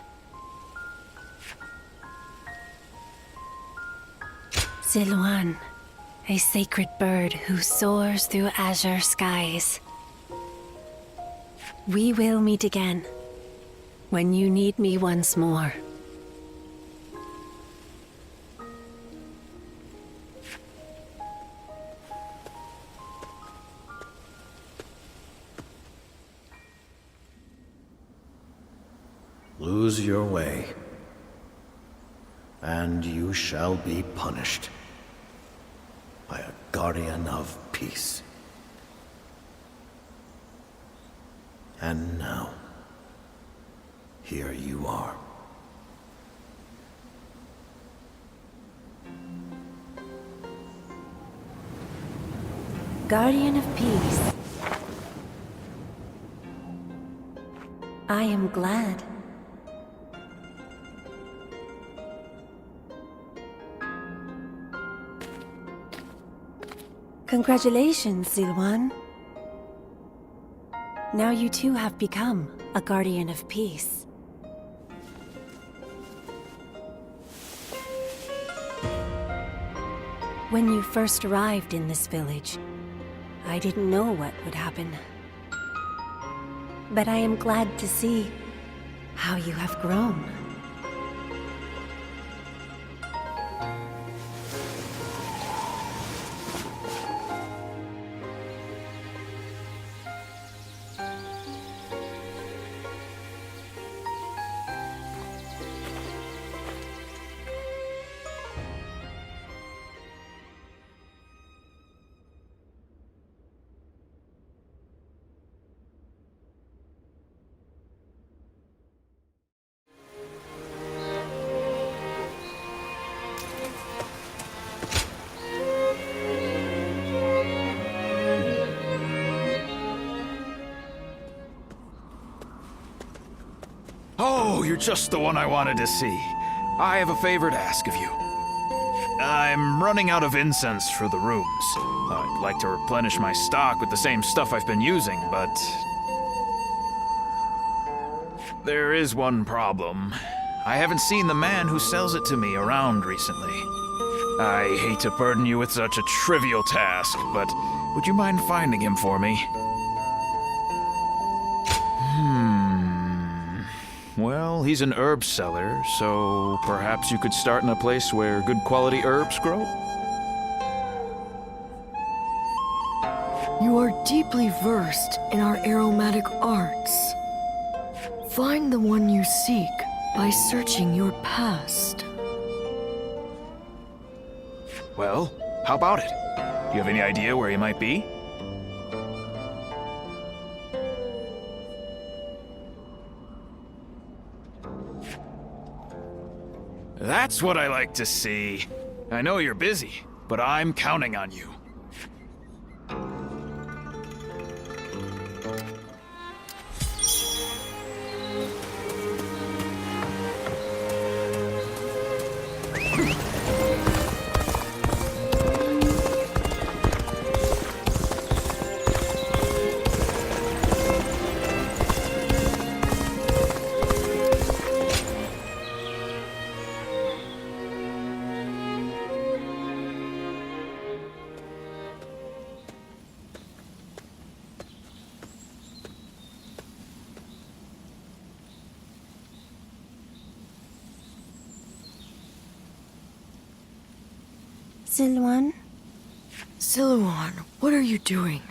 Siluan, a sacred bird who soars through azure skies. We will meet again, when you need me once more. Lose your way, and you shall be punished by a guardian of peace. And now, here you are. Guardian of Peace. I am glad. Congratulations, Zilwan. Now you too have become a Guardian of Peace. When you first arrived in this village, I didn't know what would happen. But I am glad to see how you have grown. Oh, you're just the one I wanted to see. I have a favor to ask of you. I'm running out of incense for the rooms. I'd like to replenish my stock with the same stuff I've been using, but... there is one problem. I haven't seen the man who sells it to me around recently. I hate to burden you with such a trivial task, but would you mind finding him for me? Well, he's an herb seller, so perhaps you could start in a place where good quality herbs grow? You are deeply versed in our aromatic arts. Find the one you seek by searching your past. Well, how about it? Do you have any idea where he might be? That's what I like to see. I know you're busy, but I'm counting on you. Siluan? Siluan, what are you doing?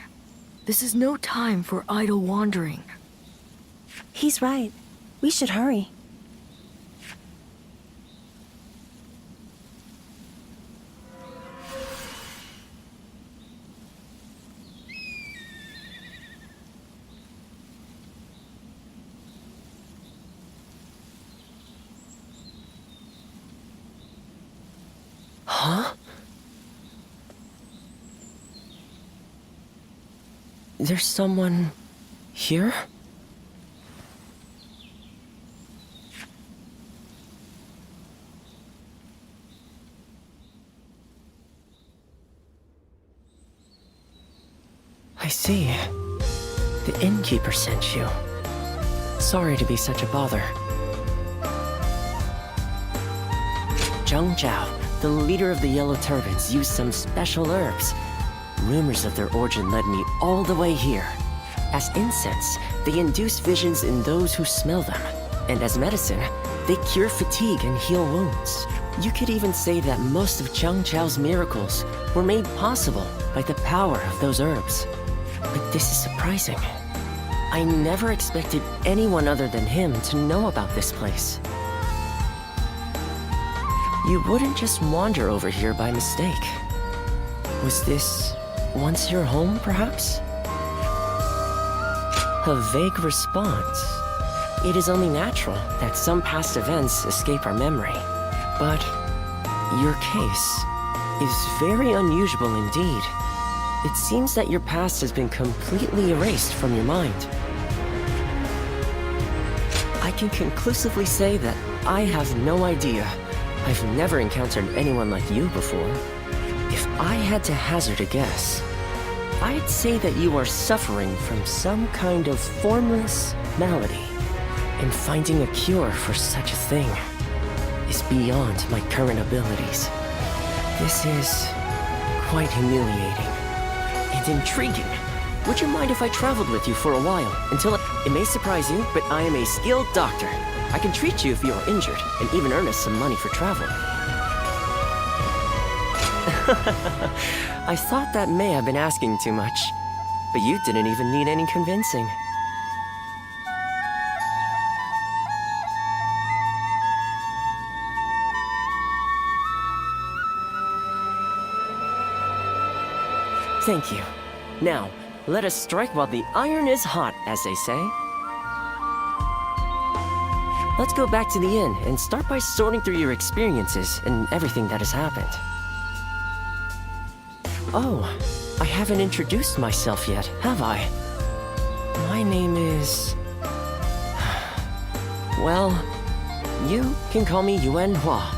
This is no time for idle wandering. He's right. We should hurry. Huh? There's someone here? I see. The innkeeper sent you. Sorry to be such a bother. Zhang Zhao, the leader of the Yellow Turbans, used some special herbs. Rumors of their origin led me all the way here. As incense, they induce visions in those who smell them. And as medicine, they cure fatigue and heal wounds. You could even say that most of Zhang Zhao's miracles were made possible by the power of those herbs. But this is surprising. I never expected anyone other than him to know about this place. You wouldn't just wander over here by mistake. Was this once your home, perhaps? A vague response. It is only natural that some past events escape our memory. But your case is very unusual indeed. It seems that your past has been completely erased from your mind. I can conclusively say that I have no idea. I've never encountered anyone like you before. If I had to hazard a guess, I'd say that you are suffering from some kind of formless malady. And finding a cure for such a thing is beyond my current abilities. This is quite humiliating. And intriguing. Would you mind if I traveled with you for a while until it may surprise you, but I am a skilled doctor. I can treat you if you are injured and even earn us some money for travel. I thought that may have been asking too much, but you didn't even need any convincing. Thank you. Now, let us strike while the iron is hot, as they say. Let's go back to the inn and start by sorting through your experiences and everything that has happened. Oh, I haven't introduced myself yet, have I? My name is... Well, you can call me Yuan Hua.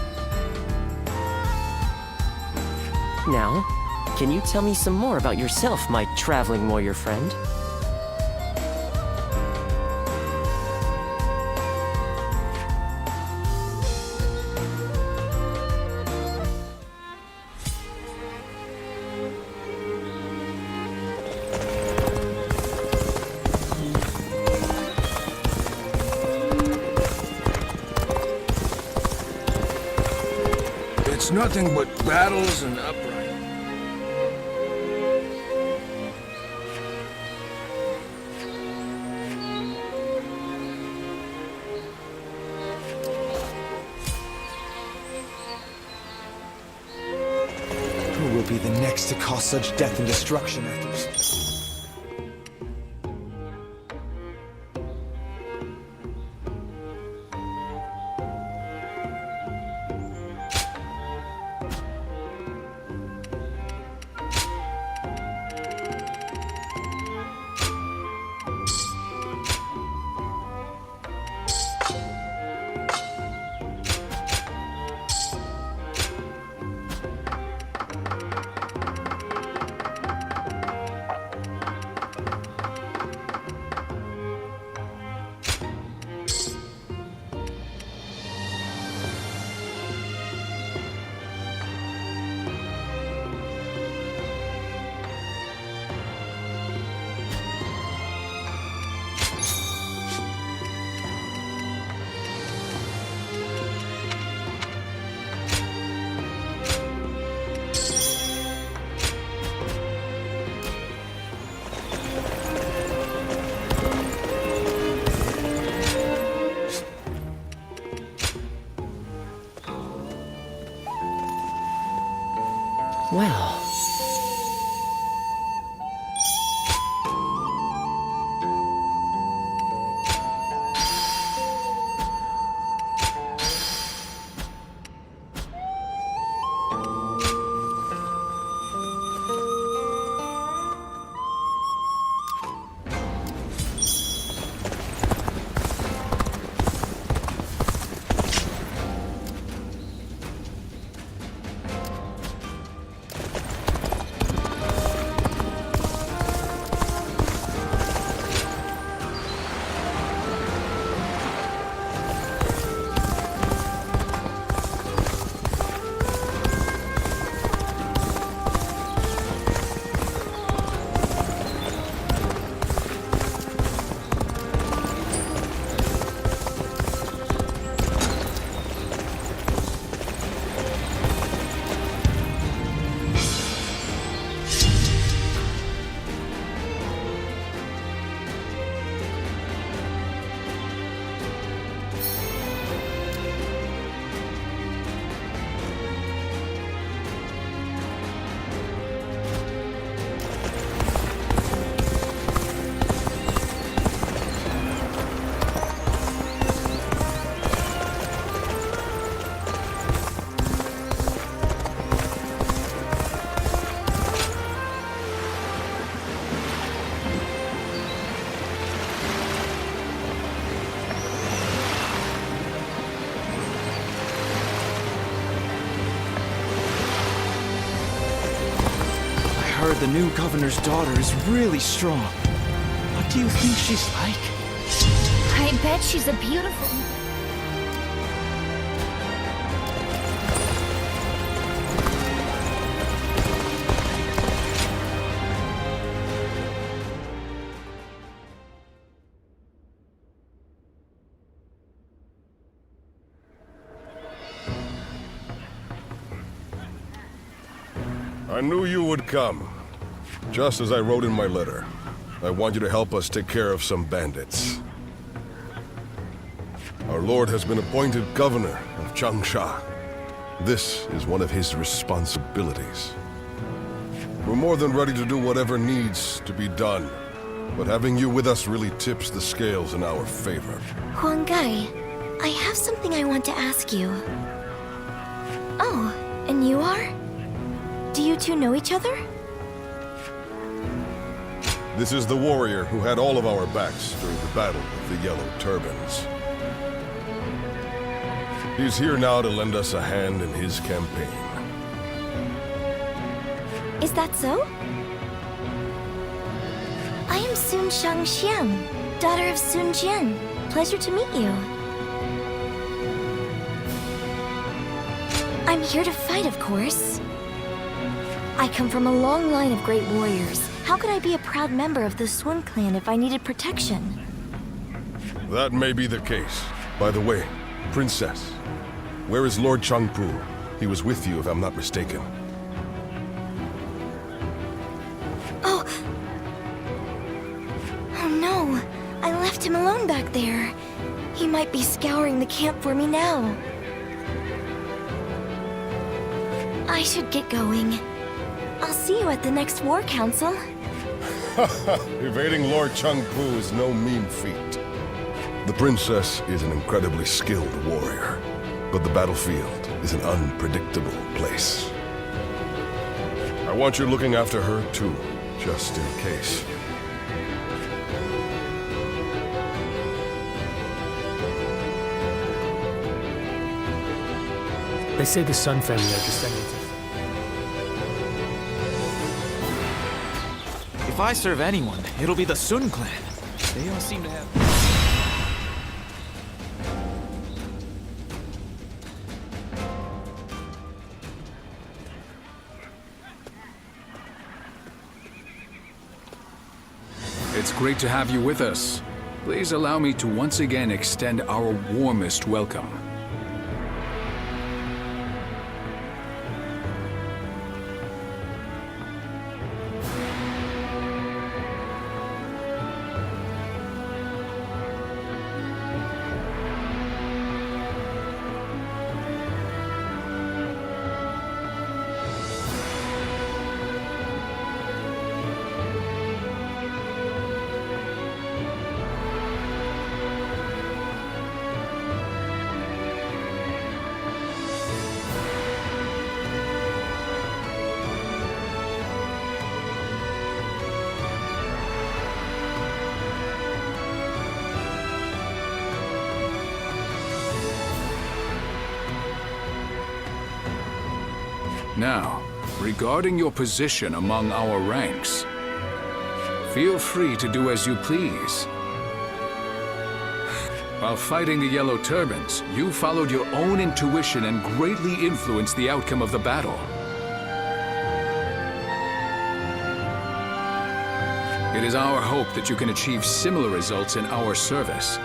Now, can you tell me some more about yourself, my traveling warrior friend? It's nothing but battles and uprisings. Who will be the next to cause such death and destruction after this? Well... heard the new governor's daughter is really strong. What do you think she's like? I bet she's a beautiful... I knew you would come. Just as I wrote in my letter. I want you to help us take care of some bandits. Our lord has been appointed governor of Changsha. This is one of his responsibilities. We're more than ready to do whatever needs to be done. But having you with us really tips the scales in our favor. Huang Gai, I have something I want to ask you. Oh, and you are? Do you two know each other? This is the warrior who had all of our backs during the battle with the Yellow Turbans. He's here now to lend us a hand in his campaign. Is that so? I am Sun Shangxiang, daughter of Sun Jian. Pleasure to meet you. I'm here to fight, of course. I come from a long line of great warriors. How could I be a proud member of the Sun clan if I needed protection? That may be the case. By the way, Princess, where is Lord Changpu? He was with you, if I'm not mistaken. Oh no, I left him alone back there. He might be scouring the camp for me now. I should get going. I'll see you at the next War Council. Evading Lord Changpu is no mean feat. The princess is an incredibly skilled warrior, but the battlefield is an unpredictable place. I want you looking after her too, just in case. They say the Sun family are descendants of... If I serve anyone, it'll be the Sun clan. They all seem to have... It's great to have you with us. Please allow me to once again extend our warmest welcome. Now, regarding your position among our ranks, feel free to do as you please. While fighting the Yellow Turbans, you followed your own intuition and greatly influenced the outcome of the battle. It is our hope that you can achieve similar results in our service.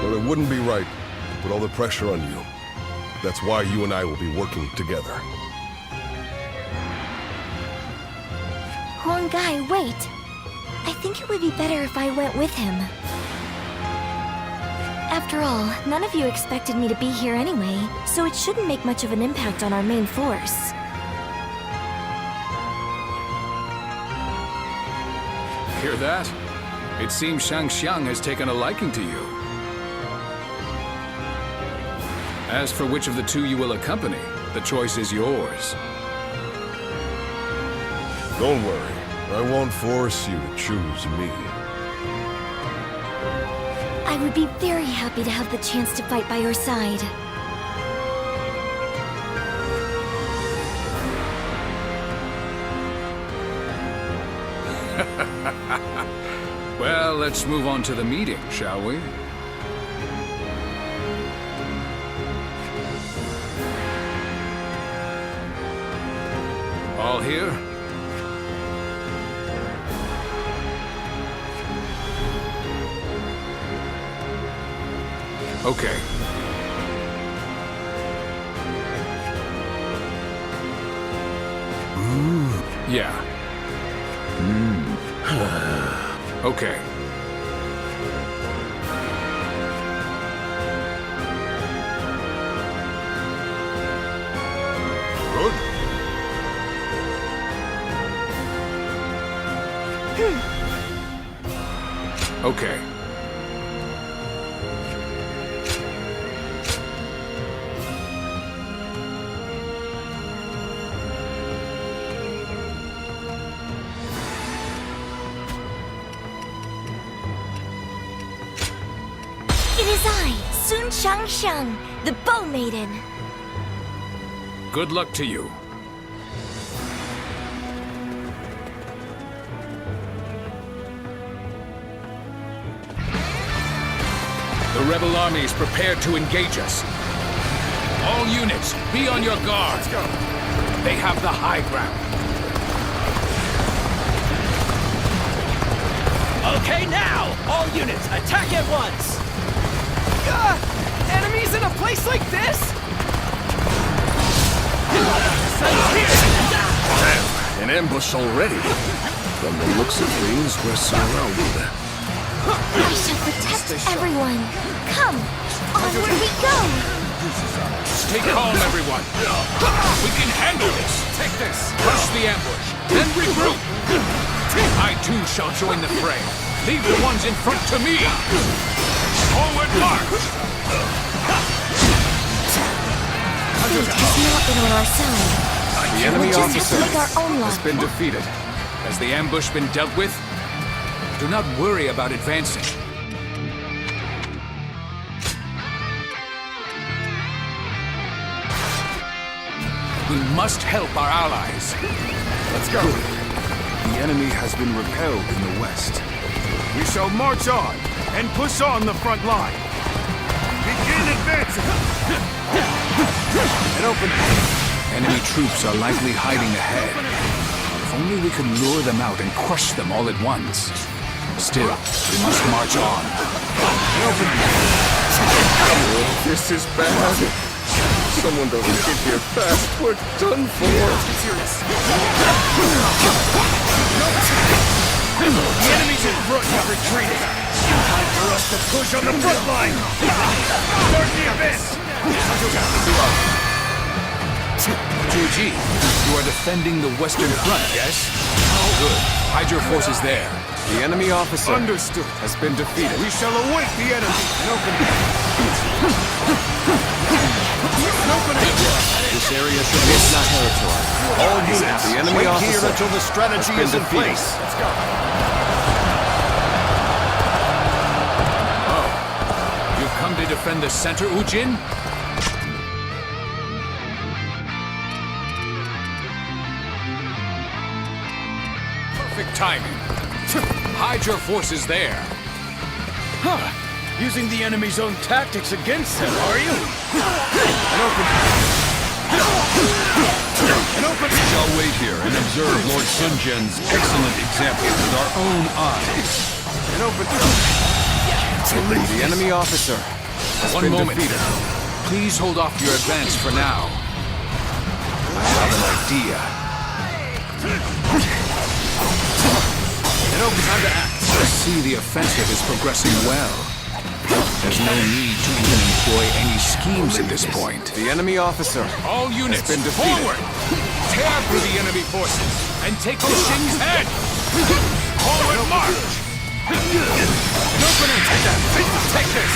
But it wouldn't be right to put all the pressure on you. That's why you and I will be working together. Huang Gai, wait. I think it would be better if I went with him. After all, none of you expected me to be here anyway, so it shouldn't make much of an impact on our main force. Hear that? It seems Shangxiang has taken a liking to you. As for which of the two you will accompany, the choice is yours. Don't worry. I won't force you to choose me. I would be very happy to have the chance to fight by your side. Well, let's move on to the meeting, shall we? All here? Okay. Yeah. Okay. Good. Okay. It is I, Sun Shang, the Bow Maiden. Good luck to you. The rebel army is prepared to engage us. All units, be on your guard. Let's go. They have the high ground. Okay, now! All units, attack at once! Enemies in a place like this? Damn, an ambush already. From the looks of things, we're surrounded. I shall protect everyone. Come, onward we go. Stay calm, everyone. We can handle this. Take this. Crush the ambush. Then regroup. I too shall join the fray. Leave the ones in front to me. Forward march. Fate has not been on our side. The enemy We'll just officer make our own luck. has been defeated. Has the ambush been dealt with? Do not worry about advancing. We must help our allies. Let's go. The enemy has been repelled in the west. We shall march on and push on the front line. Begin advancing. An open. Enemy troops are likely hiding ahead. If only we could lure them out and crush them all at once. Still, we must march on. An open. Oh, this is bad. Someone doesn't get here fast, we're done for. The enemies in front have retreated. Time for us to push on the front line. Start the abyss. Juji, you are defending the western front, yes? Good. Hide your forces there. The enemy officer has been defeated. We shall await the enemy. This area should be not territory. All units, The enemy wait officer here until the strategy has is been in defeated. place. Let's go. Oh, you've come to defend the center, Ujin? Perfect timing. Hide your forces there. Huh. Using the enemy's own tactics against them, are you? We shall wait here and observe Lord Sun Jian's excellent example with our own eyes. The enemy officer has been defeated. Please hold off your advance for now. I have an idea. Time to act. I see the offensive is progressing well. There's no need to even employ any schemes at this point. The enemy officer. All units, has been defeated. Forward! Tear through the enemy forces and take Ho Xing's head! Forward march! No opening! Take this!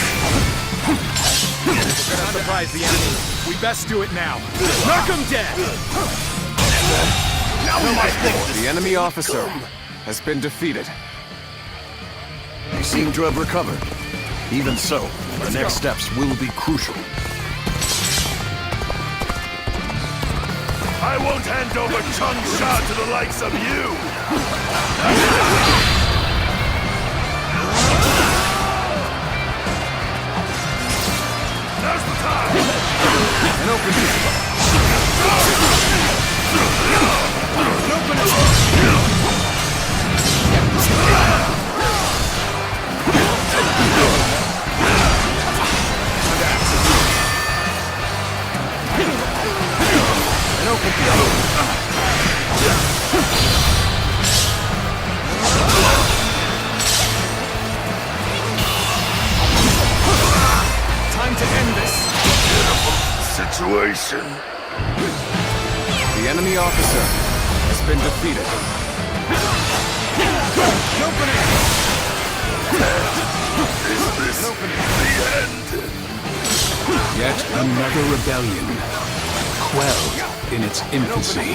We're gonna surprise the enemy. We best do it now. Knock him dead! The enemy officer has been defeated. They seem to have recovered. Even so, the next steps will be crucial. I won't hand over Chung Sha to the likes of you! Time to end this situation. The enemy officer has been defeated. Is this the end? Yet another rebellion, quelled in its infancy.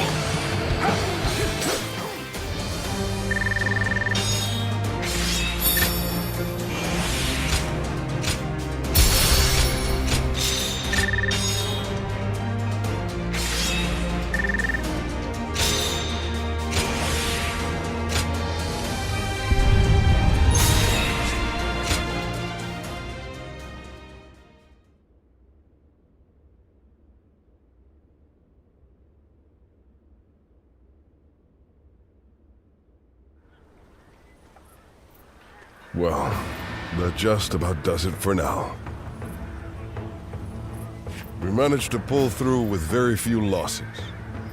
Well, that just about does it for now. We managed to pull through with very few losses,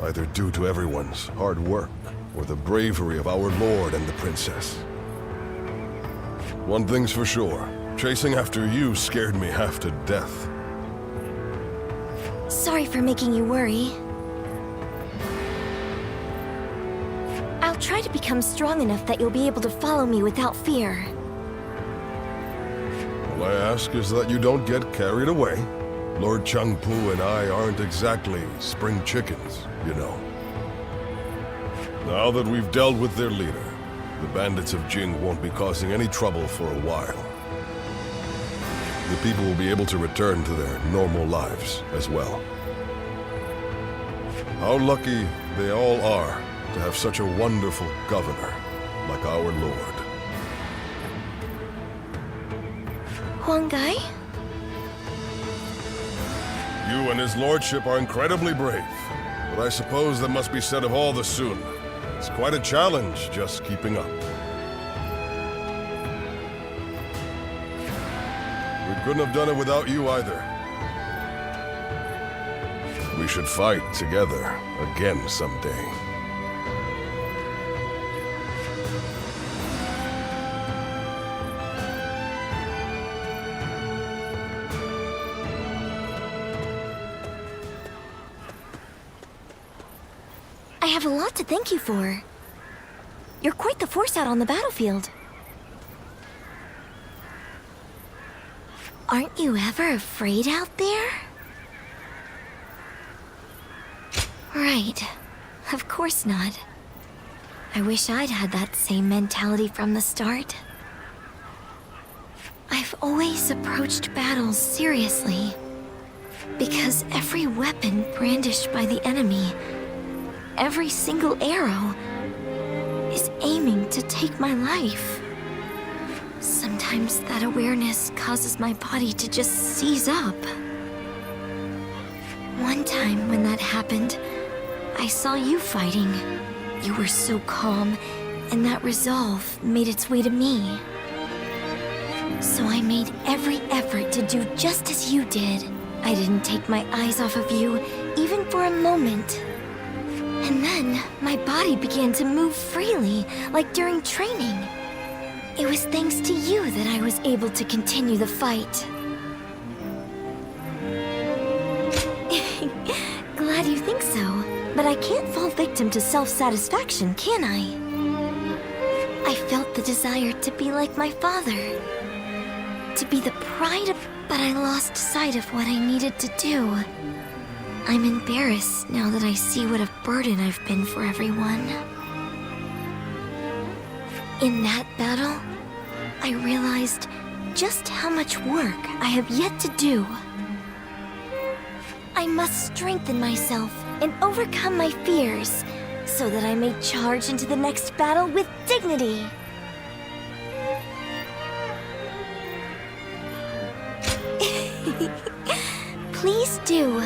either due to everyone's hard work or the bravery of our lord and the princess. One thing's for sure, chasing after you scared me half to death. Sorry for making you worry. I'll try to become strong enough that you'll be able to follow me without fear. All I ask is that you don't get carried away. Lord Changpu and I aren't exactly spring chickens, you know. Now that we've dealt with their leader, the bandits of Jing won't be causing any trouble for a while. The people will be able to return to their normal lives as well. How lucky they all are to have such a wonderful governor like our lord. Huang Gai? You and his lordship are incredibly brave, but I suppose that must be said of all the Sun. It's quite a challenge just keeping up. We couldn't have done it without you either. We should fight together again someday. I have a lot to thank you for. You're quite the force out on the battlefield. Aren't you ever afraid out there? Right. Of course not. I wish I'd had that same mentality from the start. I've always approached battles seriously, because every weapon brandished by the enemy, every single arrow, is aiming to take my life. Sometimes that awareness causes my body to just seize up. One time when that happened, I saw you fighting. You were so calm, and that resolve made its way to me. So I made every effort to do just as you did. I didn't take my eyes off of you, even for a moment. And then, my body began to move freely, like during training. It was thanks to you that I was able to continue the fight. Glad you think so, but I can't fall victim to self-satisfaction, can I? I felt the desire to be like my father. To be the pride of... But I lost sight of what I needed to do. I'm embarrassed now that I see what a burden I've been for everyone. In that battle, I realized just how much work I have yet to do. I must strengthen myself and overcome my fears, so that I may charge into the next battle with dignity. Please do.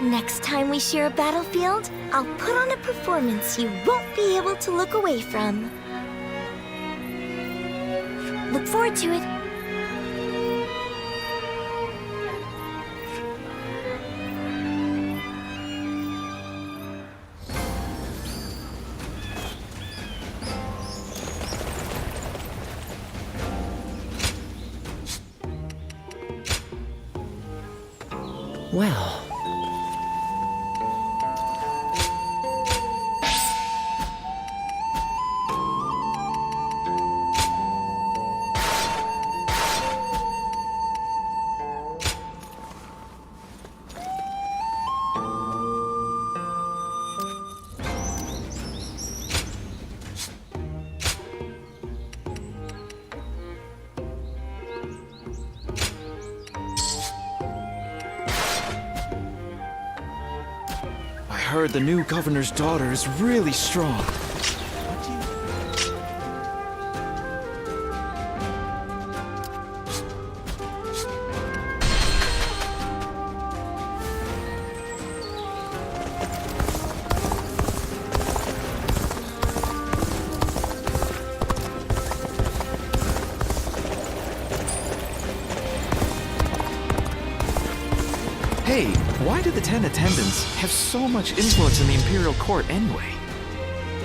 Next time we share a battlefield, I'll put on a performance you won't be able to look away from. Look forward to it. Well... I heard the new governor's daughter is really strong. Hey, why do the 10 attendants have so much influence in the Imperial Court anyway?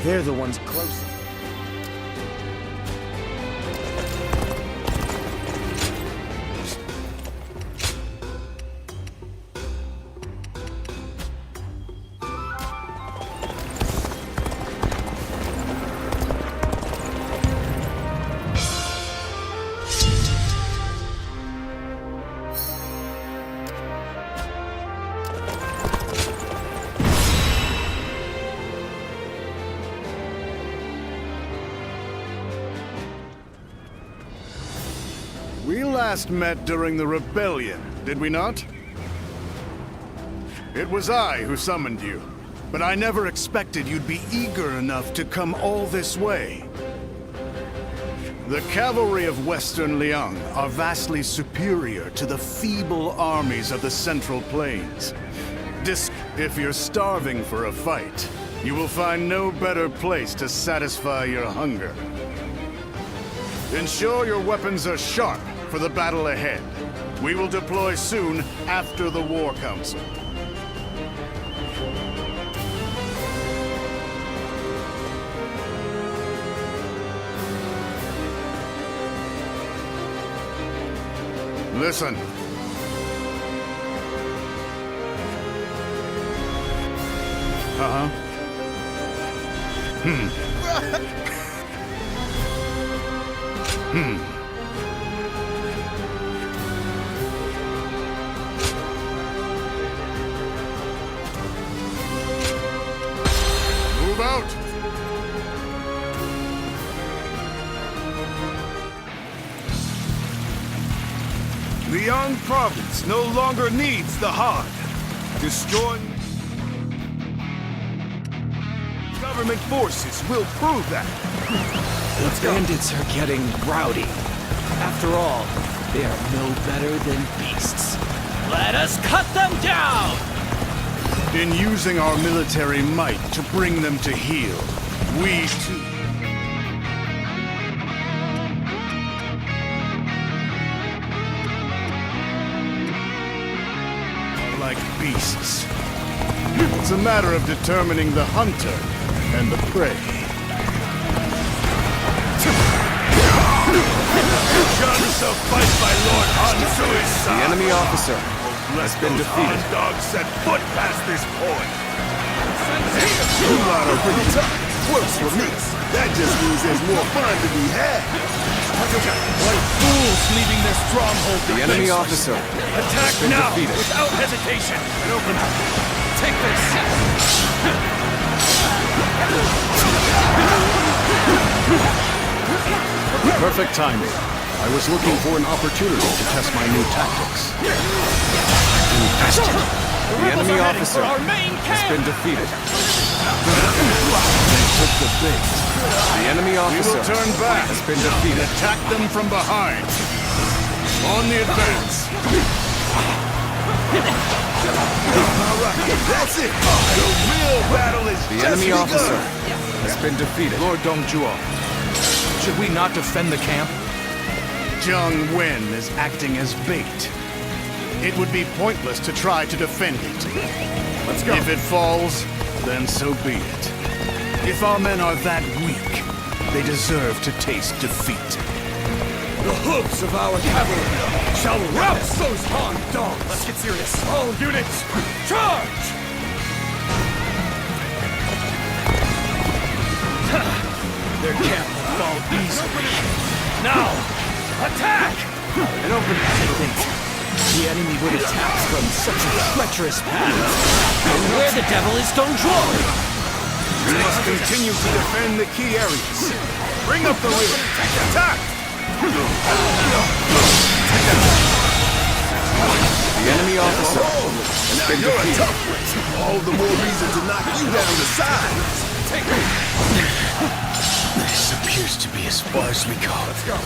They're the ones closest. We last met during the rebellion, did we not? It was I who summoned you, but I never expected you'd be eager enough to come all this way. The cavalry of Western Liang are vastly superior to the feeble armies of the Central Plains. If you're starving for a fight, you will find no better place to satisfy your hunger. Ensure your weapons are sharp for the battle ahead. We will deploy soon after the War Council. Listen. Uh-huh. Move out! Liang Province no longer needs the Han. Destroying government forces will prove that. The bandits are getting rowdy. After all, they are no better than beasts. Let us cut them down! In using our military might to bring them to heel, we too... are like beasts. It's a matter of determining the hunter and the prey. Just a fight by Lord Han's suicide. The enemy officer has been defeated. Dogs set foot past this point. You lot are pretty tough. Works for me. That just means there's more fun to be had. Like fools leaving their stronghold. The enemy officer attack has been now defeated. without hesitation. Take this! Perfect timing. I was looking for an opportunity to test my new tactics. The enemy officer has been defeated. They took the bait. The enemy We officer will turn back has been defeated. and attack them from behind. On the advance. That's it! The real battle is The just enemy begun. officer has been defeated. Lord Dongzhuo, should we not defend the camp? Jiang Wen is acting as bait. It would be pointless to try to defend it. Let's go. If it falls, then so be it. If our men are that weak, they deserve to taste defeat. The hooves of our cavalry shall rouse those Han dogs! Let's get serious. All units, charge! Their camp will fall easily. Now, attack! An open date. The enemy would attack from such a treacherous path. And where the devil is Dongzhuo? We must continue to defend the key areas. Bring up the rear. Attack! The enemy officer has been defeated. All the more reason to knock you down the sides. This appears to be as far as we go. Let's go.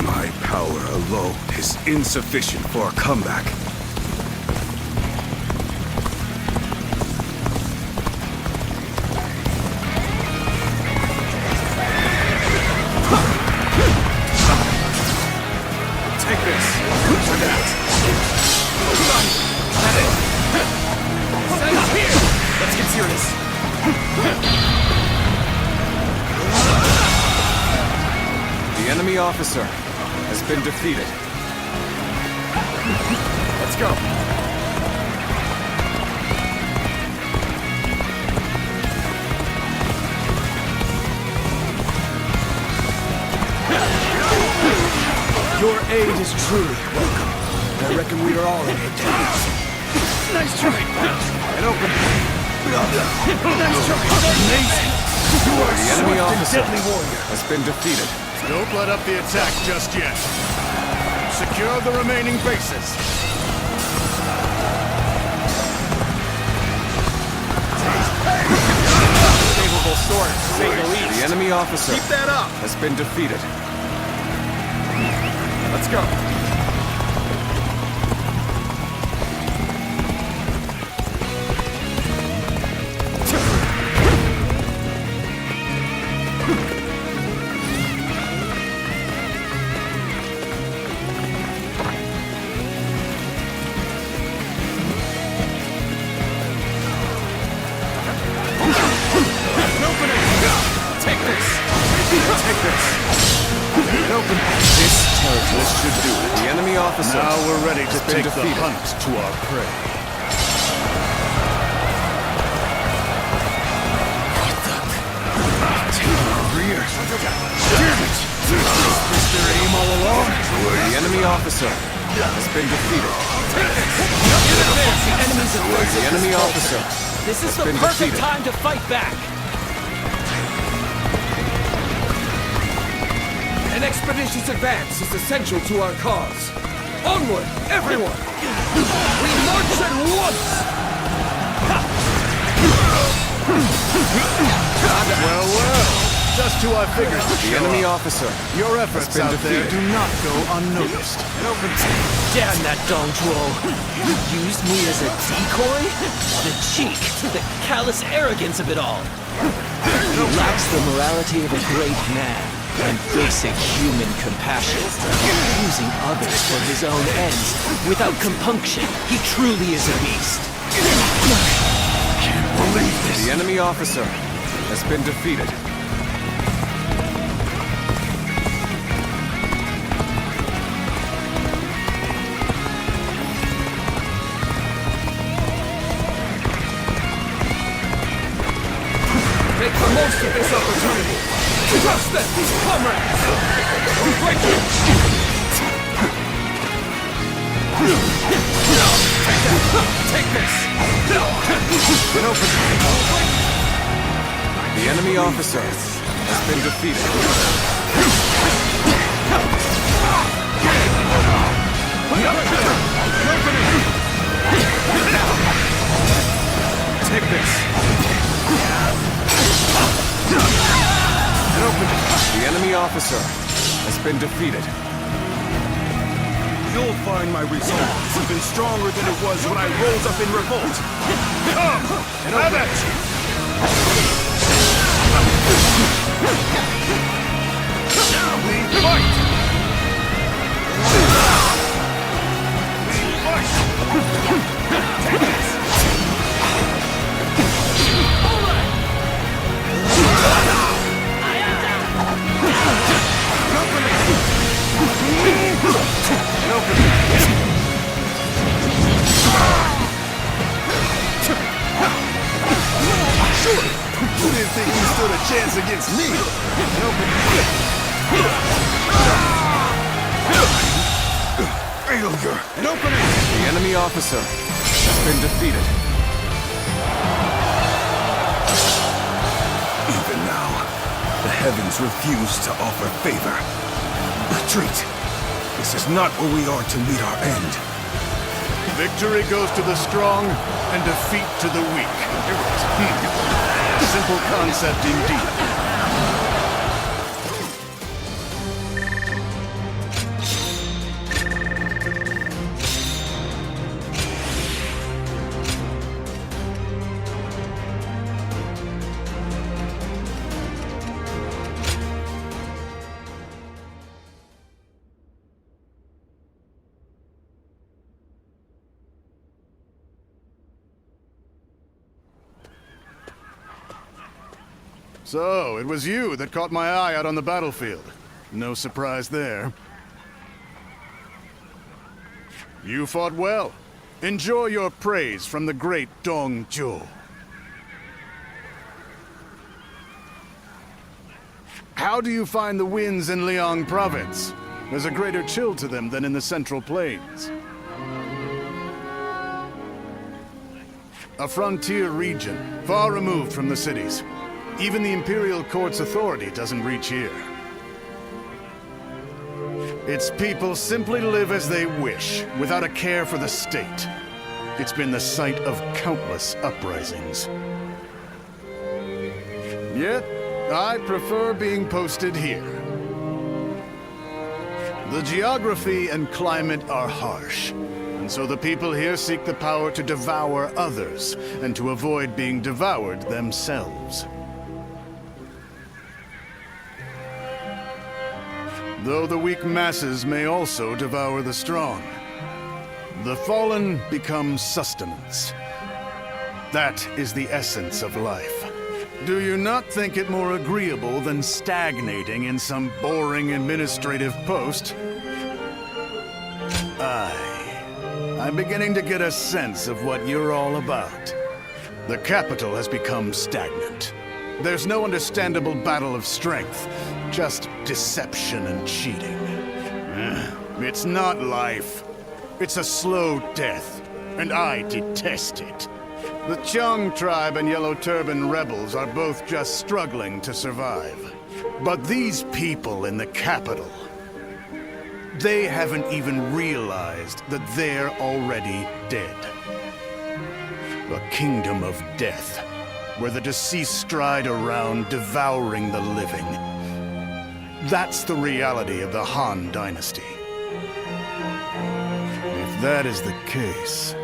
My power alone is insufficient for a comeback. Take this. For that. Send us here. Let's get serious. The enemy officer has been defeated. Let's go. Your aid is truly welcome. I reckon we are all in good days. Nice try. And open. Nice try. Amazing. You are The enemy swift and officer deadly warrior. has been defeated. Don't let up the attack just yet. Secure the remaining bases. Favorable sword, to say the least. The enemy officer Keep that up. has been defeated. Let's go. Take this. Take this. Open. This should do it. The enemy officer Now we're ready to has been take defeated. the hunt to our prey. Rear. Damn it! Is their aim all along? The enemy officer has been defeated. The enemy officer This is has the been perfect defeated. time to fight back. An expeditious advance is essential to our cause. Onward, everyone! We march at once! Well, well. Just who I figured would The show enemy up. officer Your has efforts been out there defeated. do not go unnoticed. Damn that Dongzhuo! You used me as a decoy? The cheek, the callous arrogance of it all. He lacks the morality of a great man and basic human compassion. Using others for his own ends without compunction. He truly is a beast. Can't believe this. The enemy officer has been defeated. Make the most of this opportunity. Trust them, comrades! Don't break it! Take this! Get open. The enemy officer has been defeated. Take this. Get open. The enemy officer has been defeated. You'll find my resolve even stronger than it was when I rose up in revolt. Come! And have at you! Now we fight! Take this! Sure! You didn't think you stood a chance against me! Failure! An opening! The enemy officer has been defeated. Even now, the heavens refuse to offer favor. Retreat! This is not where we are to meet our end. Victory goes to the strong, and defeat to the weak. Simple concept indeed. So, it was you that caught my eye out on the battlefield. No surprise there. You fought well. Enjoy your praise from the great Dong Zhuo. How do you find the winds in Liang province? There's a greater chill to them than in the Central Plains. A frontier region, far removed from the cities. Even the Imperial Court's authority doesn't reach here. Its people simply live as they wish, without a care for the state. It's been the site of countless uprisings. Yet, I prefer being posted here. The geography and climate are harsh, and so the people here seek the power to devour others, and to avoid being devoured themselves. Though the weak masses may also devour the strong. The fallen become sustenance. That is the essence of life. Do you not think it more agreeable than stagnating in some boring administrative post? I'm beginning to get a sense of what you're all about. The capital has become stagnant. There's no understandable battle of strength, just deception and cheating. It's not life. It's a slow death, and I detest it. The Qiang tribe and Yellow Turban rebels are both just struggling to survive. But these people in the capital, they haven't even realized that they're already dead. A kingdom of death, where the deceased stride around, devouring the living. That's the reality of the Han Dynasty. If that is the case...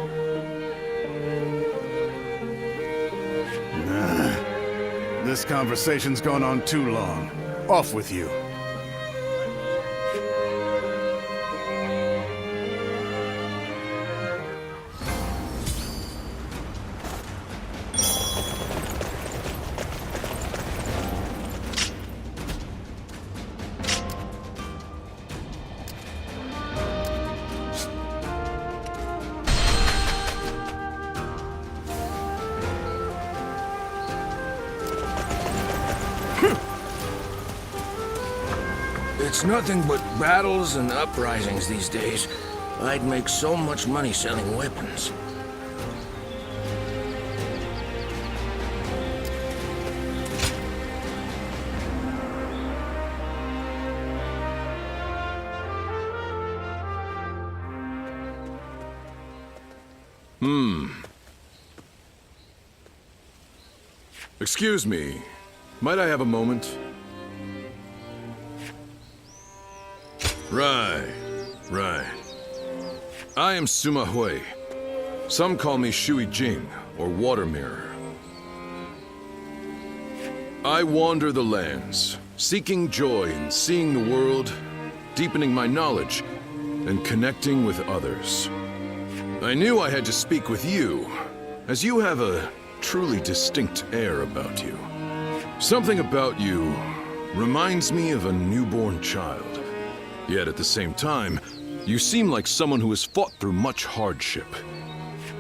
this conversation's gone on too long. Off with you. It's nothing but battles and uprisings these days. I'd make so much money selling weapons. Excuse me. Might I have a moment? Right. I am Sima Hui. Some call me Shui Jing, or Water Mirror. I wander the lands, seeking joy in seeing the world, deepening my knowledge, and connecting with others. I knew I had to speak with you, as you have a truly distinct air about you. Something about you reminds me of a newborn child. Yet at the same time, you seem like someone who has fought through much hardship.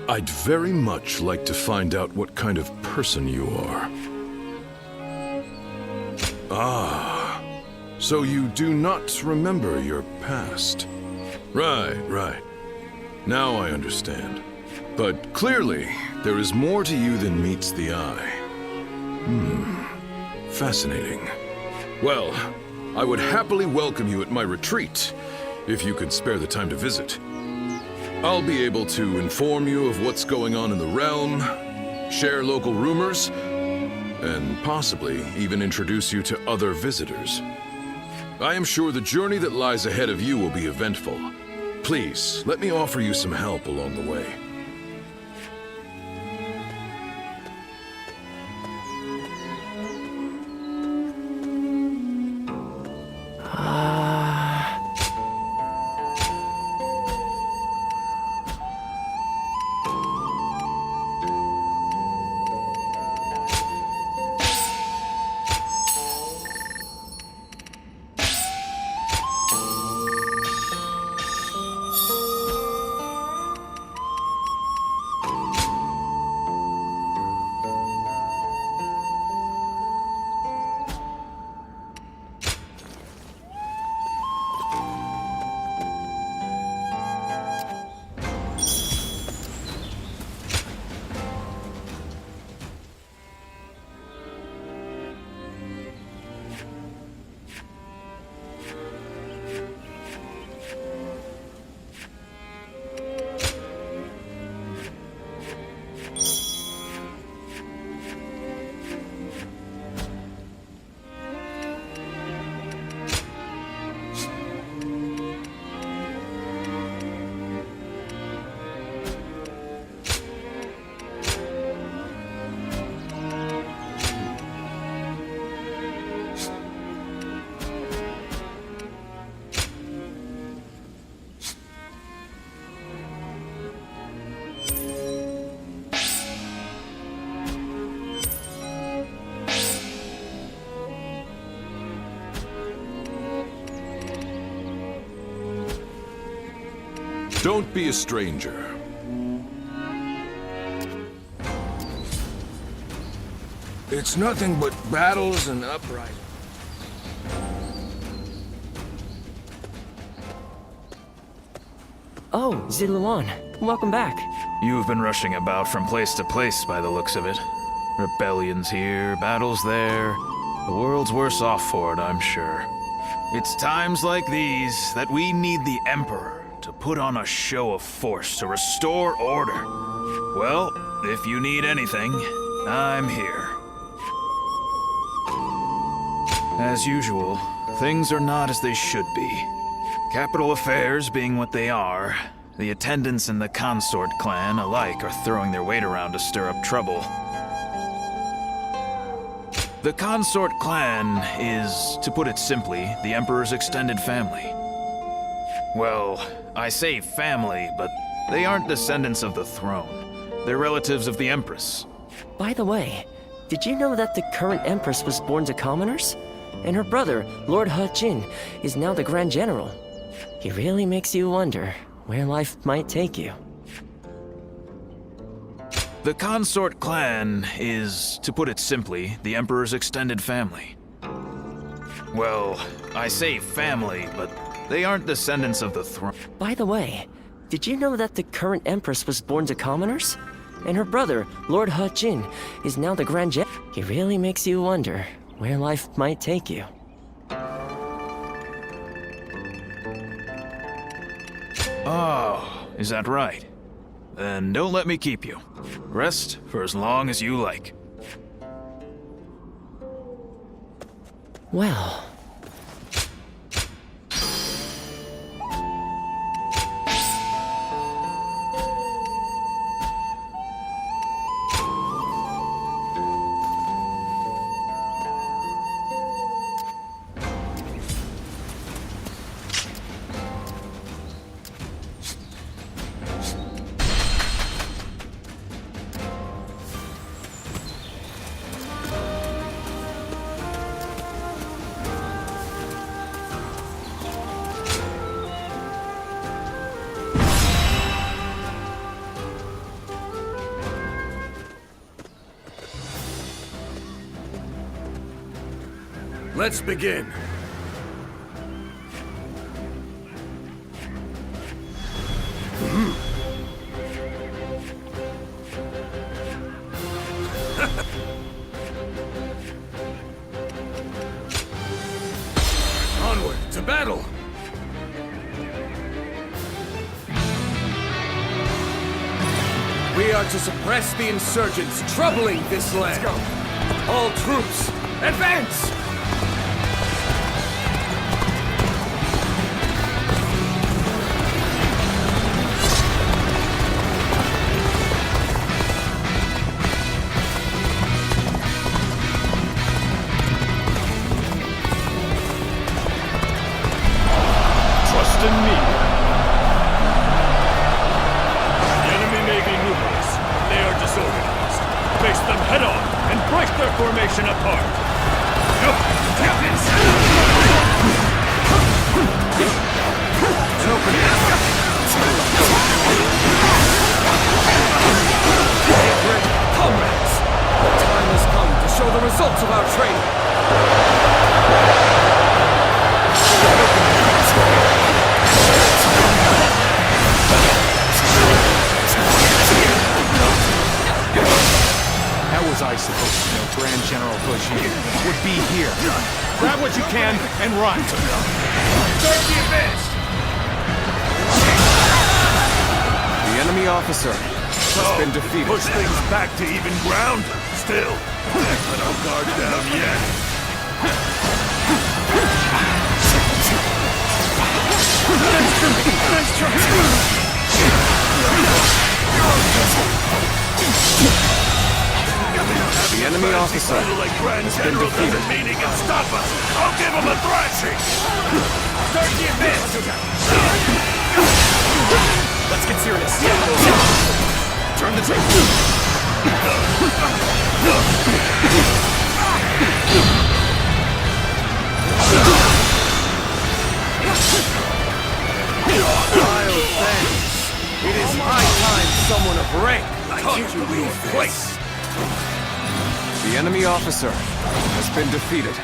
I'd very much like to find out what kind of person you are. Ah, so you do not remember your past. Right. Now I understand. But clearly, there is more to you than meets the eye. Fascinating. Well, I would happily welcome you at my retreat, if you could spare the time to visit. I'll be able to inform you of what's going on in the realm, share local rumors, and possibly even introduce you to other visitors. I am sure the journey that lies ahead of you will be eventful. Please, let me offer you some help along the way. Don't be a stranger. It's nothing but battles and uprisings. Oh, Ziluan, welcome back. You've been rushing about from place to place by the looks of it. Rebellions here, battles there. The world's worse off for it, I'm sure. It's times like these that we need the Emperor to put on a show of force to restore order. Well, if you need anything, I'm here. As usual, things are not as they should be. Capital affairs being what they are, the attendants and the consort clan alike are throwing their weight around to stir up trouble. The consort clan is, to put it simply, the Emperor's extended family. Well, I say family, but they aren't descendants of the throne. They're relatives of the Empress. By the way, did you know that the current Empress was born to commoners? And her brother, Lord He Jin, is now the Grand General. He really makes you wonder where life might take you. The consort clan is, to put it simply, the Emperor's extended family. Well, I say family, but they aren't descendants of the throne. By the way, did you know that the current Empress was born to commoners? And her brother, Lord He Jin, is now the Grand General. He really makes you wonder where life might take you. Oh, is that right? Then don't let me keep you. Rest for as long as you like. Well... Let's begin. Onward to battle! We are to suppress the insurgents troubling this land. Let's go. All troops, advance! Trust in me. The enemy may be numerous. They are disorganized. Face them head on and break their formation apart. Comrades, the time has come to show the results of our training. How was I supposed to know Grand General Bajir would be here? Grab what you can and run. Start the advance! The enemy officer has been defeated. Push things back to even ground? Still, can't let our guard down yet. Nice try! The enemy officer like Grand has been General defeated. doesn't mean he can stop us. I'll give him a thrashing. Start the advance. Let's get serious. Turn the It is high time someone of rank taught you your place. The enemy officer has been defeated.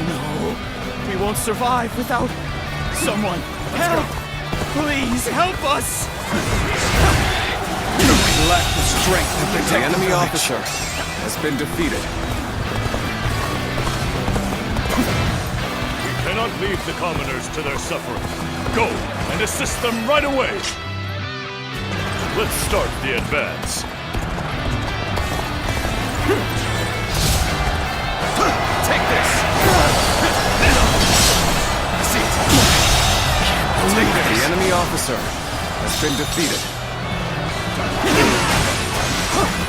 No. We won't survive without someone. Help! Please help us! We lack the strength to protect The enemy officer has been defeated. We cannot leave the commoners to their suffering. Go and assist them right away. Let's start the advance. Take this! The enemy officer has been defeated.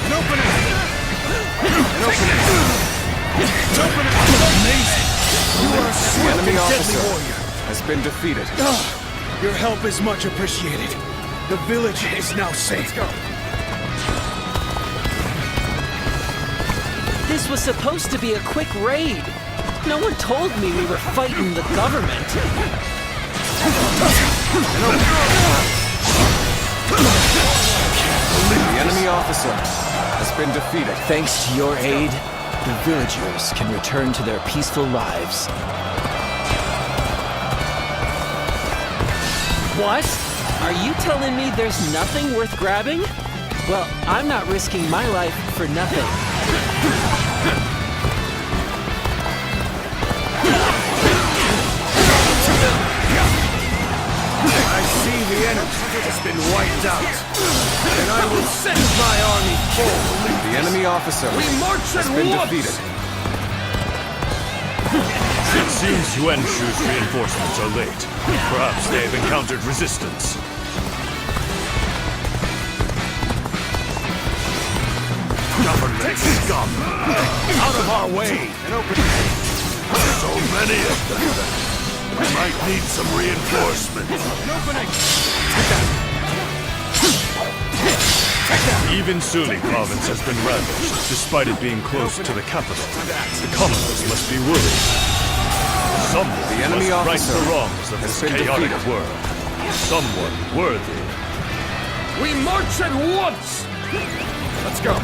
An opening! An opening! Amazing! You are a The swift enemy and deadly officer warrior. has been defeated. Your help is much appreciated. The village is now safe. Let's go. This was supposed to be a quick raid. No one told me we were fighting the government. The enemy officer has been defeated. Thanks to your aid, the villagers can return to their peaceful lives. What? Are you telling me there's nothing worth grabbing? Well, I'm not risking my life for nothing. I see the enemy has been wiped out, and I will send my army forward. The enemy officer has been defeated. It seems Yuanshu's reinforcements are late. Perhaps they have encountered resistance. Government scum! Out of our way! And open. So many of them. We might need some reinforcements. An opening! Even Suli province has been ravaged, despite it being close to the capital. The commoners must be worried. Someone must right the wrongs of this chaotic world. Someone worthy. We march at once! Let's go.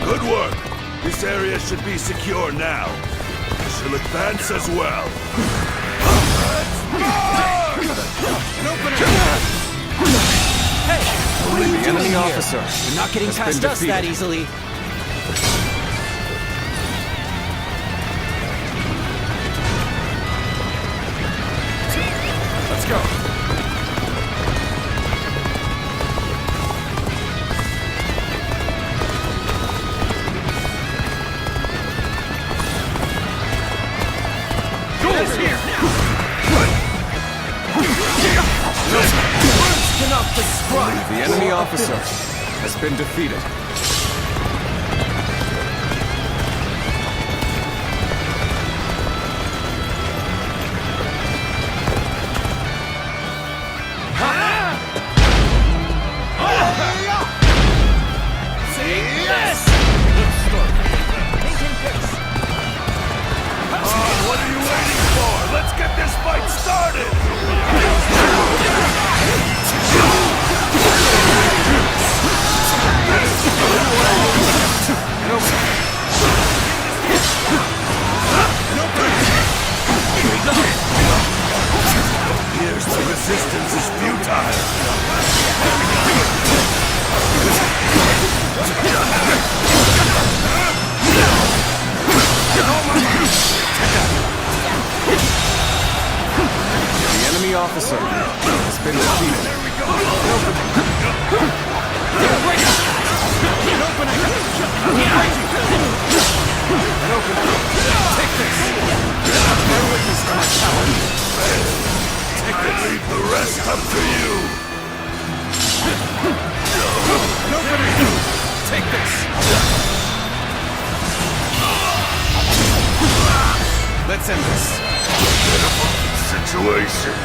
Good work. This area should be secure now. We shall advance as well. Hey! What are you doing enemy here? officer You're not getting has past been us that defeated. easily. Let's go. Jules here! Words cannot describe. The enemy officer has been defeated. What are you waiting for? Let's get this fight started! Here's the resistance is futile. The enemy officer has been defeated. Leave the rest up to you. Take this! Let's end this. Situation.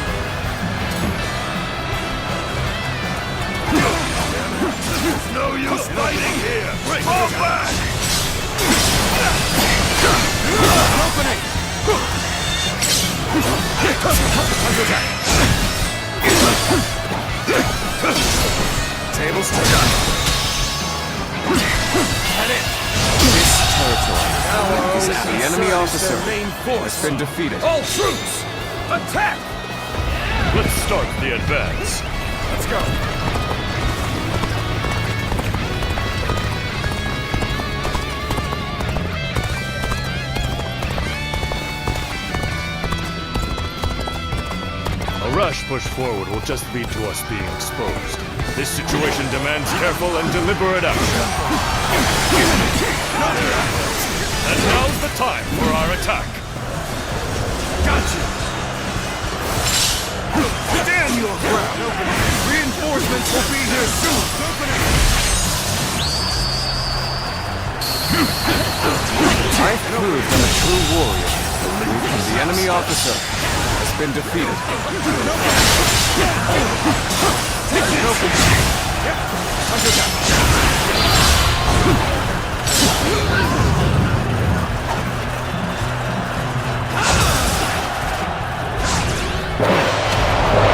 There's no use fighting here. Fall back. Opening! Tables turned. Head in! This territory is the enemy officer has been defeated. All troops! Attack! Let's start the advance. Let's go. A rash push forward will just lead to us being exposed. This situation demands careful and deliberate action. And now's the time for our attack. Gotcha! Stand your ground! Reinforcements will be here soon! I've proved I'm a true warrior. The enemy officer has been defeated.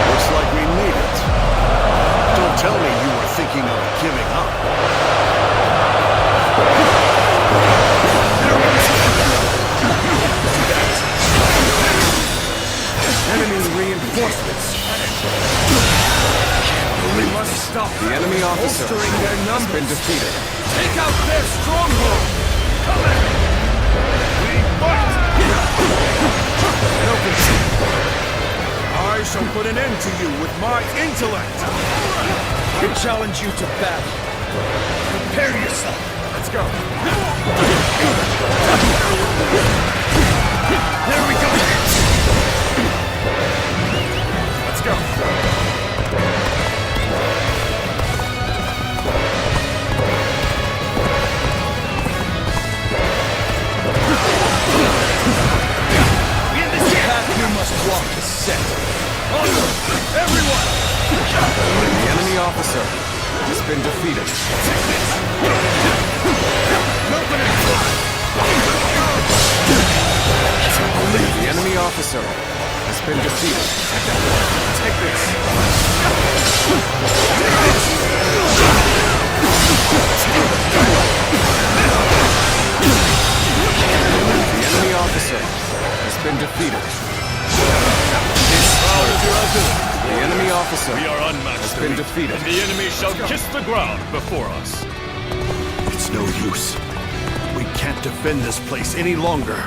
Looks like we made it. Don't tell me you were thinking of giving up. Enemy reinforcements! We must stop The enemy officer bolstering their has numbers. been defeated. Take out their stronghold! Come in! We fight! I shall put an end to you with my intellect! I challenge you to battle. Prepare yourself! Let's go! There we go! Let's go! You must walk the set. Onward, everyone! The enemy officer has been defeated. The enemy officer has been defeated. Take this. The enemy officer has been defeated. The enemy officer We are unmatched. has been defeated. And the enemy shall kiss the ground before us. It's no use. We can't defend this place any longer.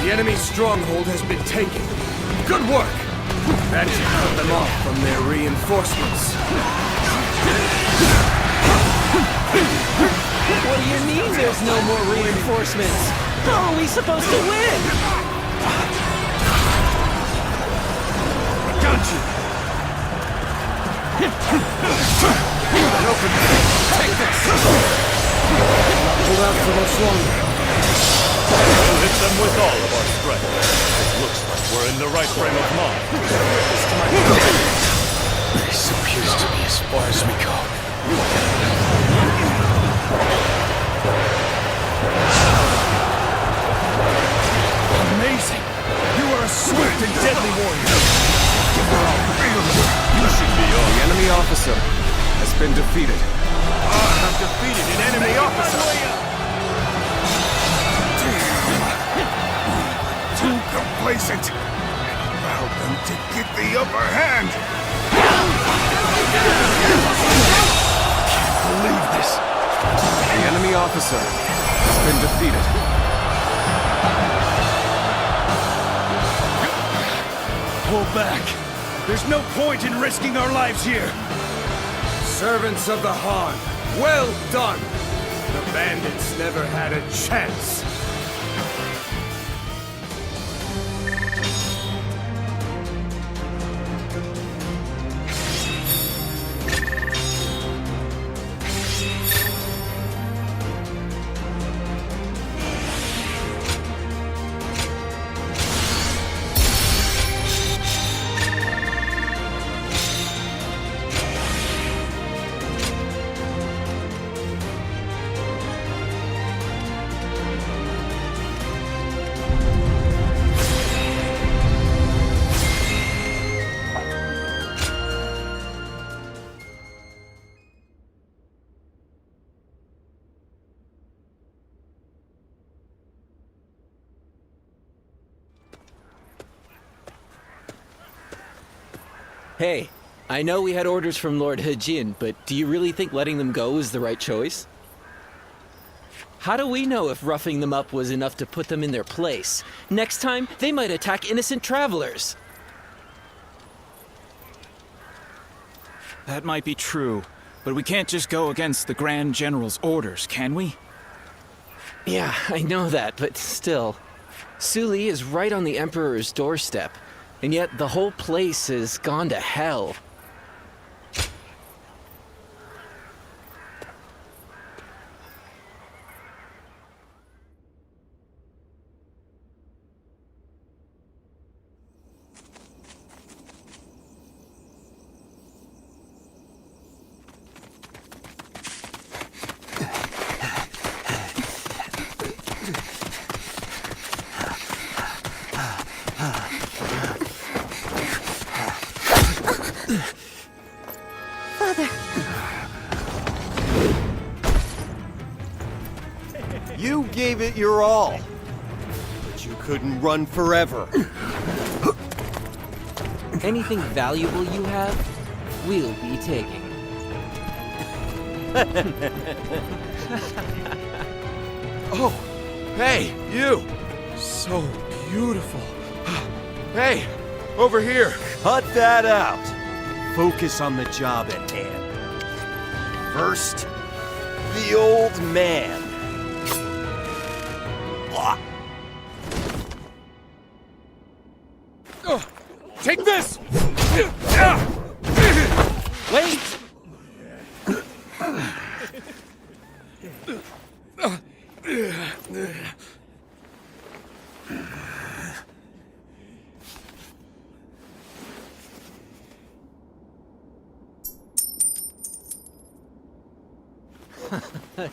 The enemy's stronghold has been taken. Good work! That should cut them off from their reinforcements. What do you mean there's no more reinforcements? How are we supposed to win? Got you! Take this! Not hold out for much longer. We'll hit them with all of our strength. It looks like we're in the right frame of mind. This appears to be as far as we go. Amazing! You are a swift and deadly warrior. You should be on. The enemy officer has been defeated. I've defeated an enemy officer! Too complacent. Allow them to get the upper hand. Can't believe this. The enemy officer has been defeated. Pull back. There's no point in risking our lives here. Servants of the Han, well done. The bandits never had a chance. Hey, I know we had orders from Lord Hejin, but do you really think letting them go is the right choice? How do we know if roughing them up was enough to put them in their place? Next time, they might attack innocent travelers. That might be true, but we can't just go against the Grand General's orders, can we? Yeah, I know that, but still. Suli is right on the Emperor's doorstep, and yet the whole place has gone to hell. Father. You gave it your all, but you couldn't run forever. Anything valuable you have, we'll be taking. Oh, hey, you! So beautiful. Hey, over here. Cut that out. Focus on the job at hand. First, the old man. Take this! Wait!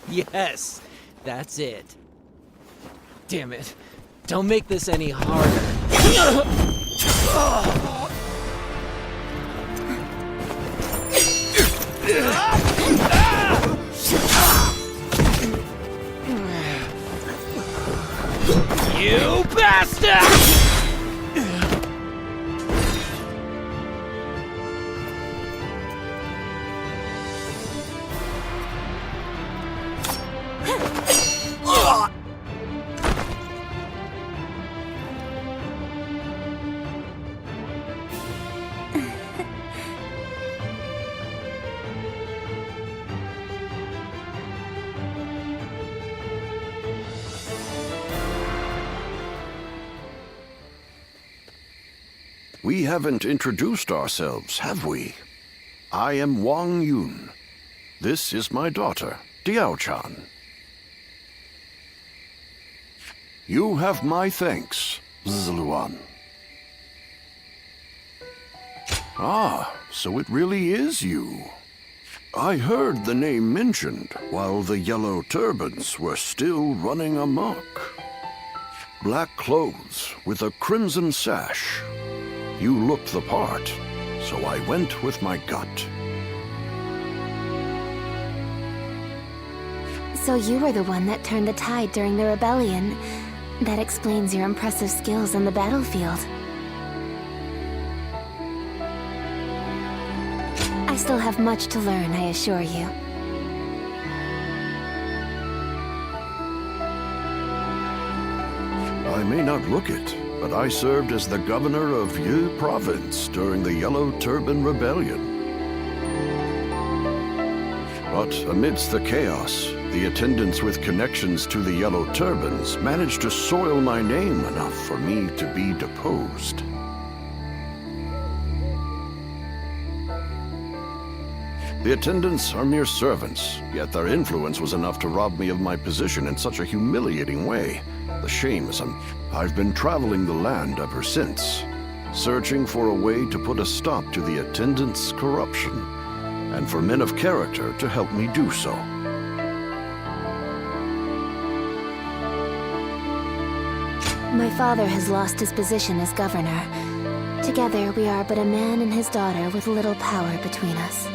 Yes, that's it. Damn it. Don't make this any harder. You bastard! We haven't introduced ourselves, have we? I am Wang Yun. This is my daughter, Diao-chan. You have my thanks, Zluan. Ah, so it really is you. I heard the name mentioned while the Yellow Turbans were still running amok. Black clothes with a crimson sash. You looked the part, so I went with my gut. So you were the one that turned the tide during the rebellion. That explains your impressive skills on the battlefield. I still have much to learn, I assure you. I may not look it, but I served as the governor of Yi Province during the Yellow Turban Rebellion. But amidst the chaos, the attendants with connections to the Yellow Turbans managed to soil my name enough for me to be deposed. The attendants are mere servants, yet their influence was enough to rob me of my position in such a humiliating way. The shame is I've been traveling the land ever since, searching for a way to put a stop to the attendants' corruption, and for men of character to help me do so. My father has lost his position as governor. Together, we are but a man and his daughter with little power between us.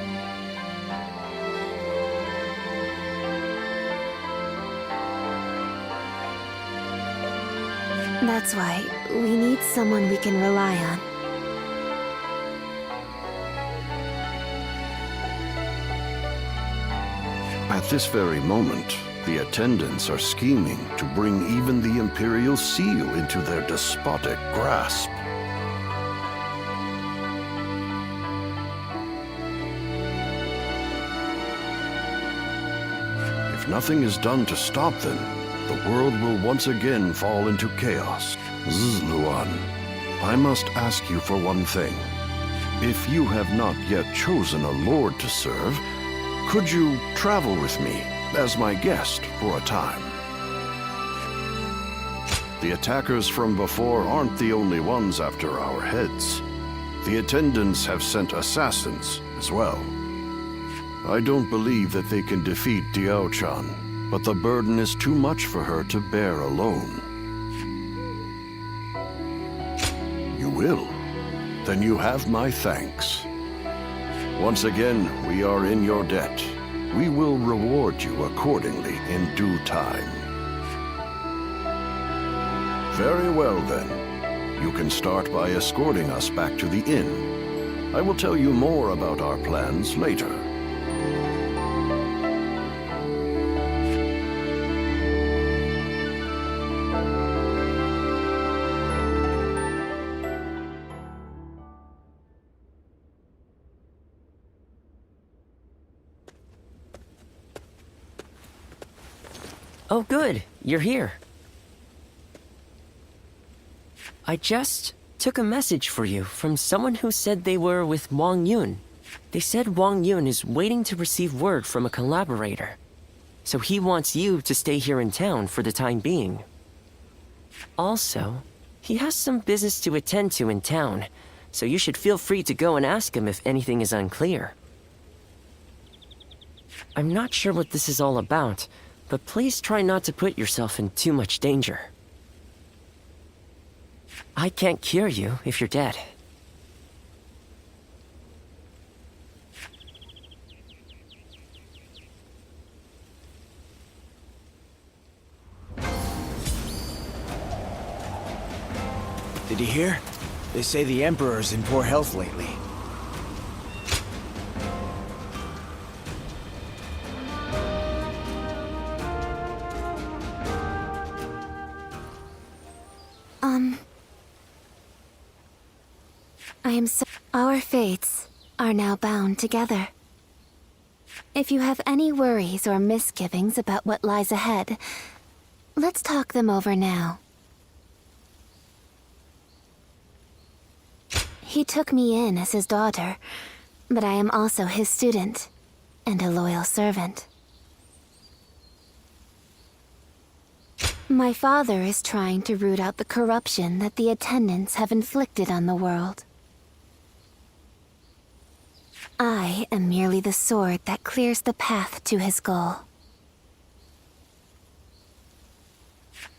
That's why we need someone we can rely on. At this very moment, the attendants are scheming to bring even the Imperial Seal into their despotic grasp. If nothing is done to stop them, the world will once again fall into chaos. Zluan, I must ask you for one thing. If you have not yet chosen a lord to serve, could you travel with me as my guest for a time? The attackers from before aren't the only ones after our heads. The attendants have sent assassins as well. I don't believe that they can defeat Diao-chan, but the burden is too much for her to bear alone. You will? Then you have my thanks. Once again, we are in your debt. We will reward you accordingly in due time. Very well, then. You can start by escorting us back to the inn. I will tell you more about our plans later. Oh, good. You're here. I just took a message for you from someone who said they were with Wang Yun. They said Wang Yun is waiting to receive word from a collaborator. So he wants you to stay here in town for the time being. Also, he has some business to attend to in town, so you should feel free to go and ask him if anything is unclear. I'm not sure what this is all about, but please try not to put yourself in too much danger. I can't cure you if you're dead. Did you hear? They say the Emperor's in poor health lately. I am so... Our fates are now bound together. If you have any worries or misgivings about what lies ahead, let's talk them over now. He took me in as his daughter, but I am also his student, and a loyal servant. My father is trying to root out the corruption that the attendants have inflicted on the world. I am merely the sword that clears the path to his goal.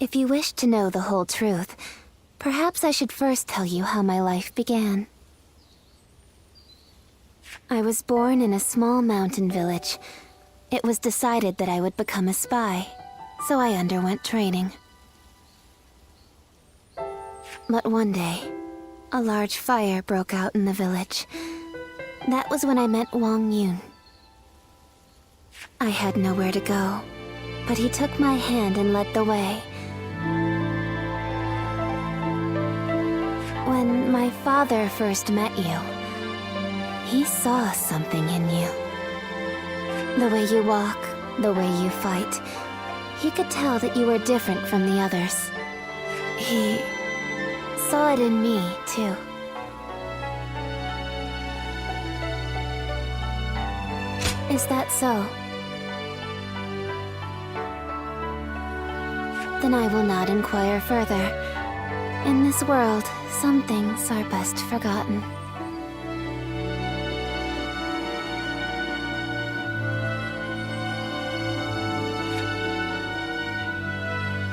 If you wish to know the whole truth, perhaps I should first tell you how my life began. I was born in a small mountain village. It was decided that I would become a spy, so I underwent training. But one day, a large fire broke out in the village. That was when I met Wang Yun. I had nowhere to go, but he took my hand and led the way. When my father first met you, he saw something in you. The way you walk, the way you fight, he could tell that you were different from the others. He saw it in me, too. Is that so? Then I will not inquire further. In this world, some things are best forgotten.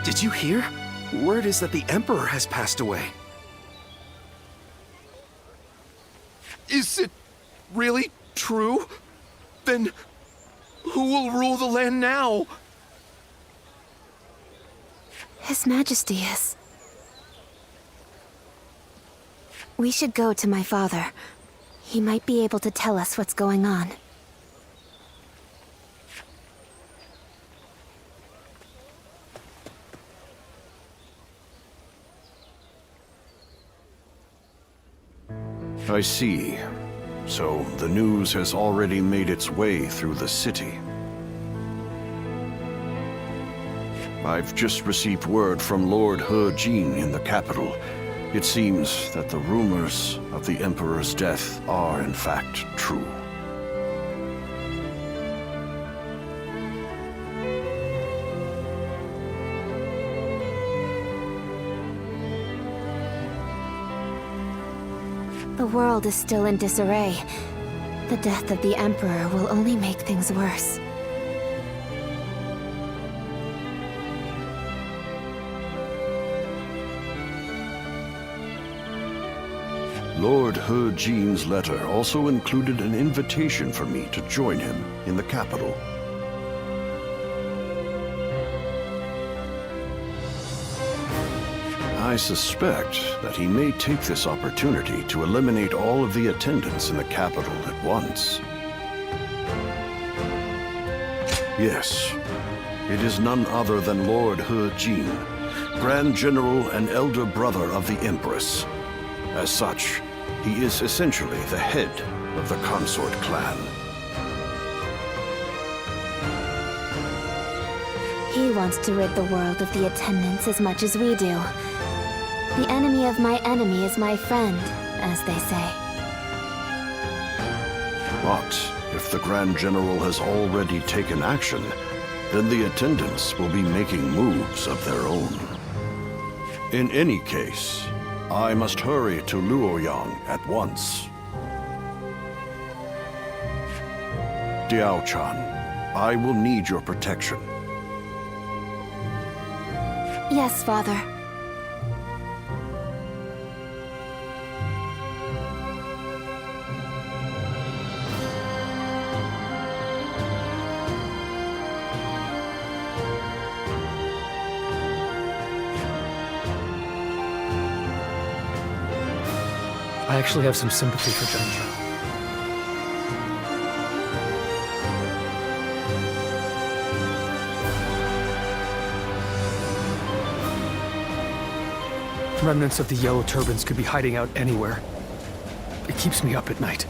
Did you hear? Word is that the Emperor has passed away. Is it really true? Then who will rule the land now? His Majesty is... We should go to my father. He might be able to tell us what's going on. I see. So the news has already made its way through the city. I've just received word from Lord He Jin in the capital. It seems that the rumors of the Emperor's death are in fact true. The world is still in disarray. The death of the Emperor will only make things worse. Lord He Jin's letter also included an invitation for me to join him in the capital. I suspect that he may take this opportunity to eliminate all of the attendants in the capital at once. Yes, it is none other than Lord He Jin, Grand General and elder brother of the Empress. As such, he is essentially the head of the consort clan. He wants to rid the world of the attendants as much as we do. The enemy of my enemy is my friend, as they say. But if the Grand General has already taken action, then the attendants will be making moves of their own. In any case, I must hurry to Luoyang at once. Diao-chan, I will need your protection. Yes, Father. I actually have some sympathy for Zhao. Remnants of the Yellow Turbans could be hiding out anywhere. It keeps me up at night.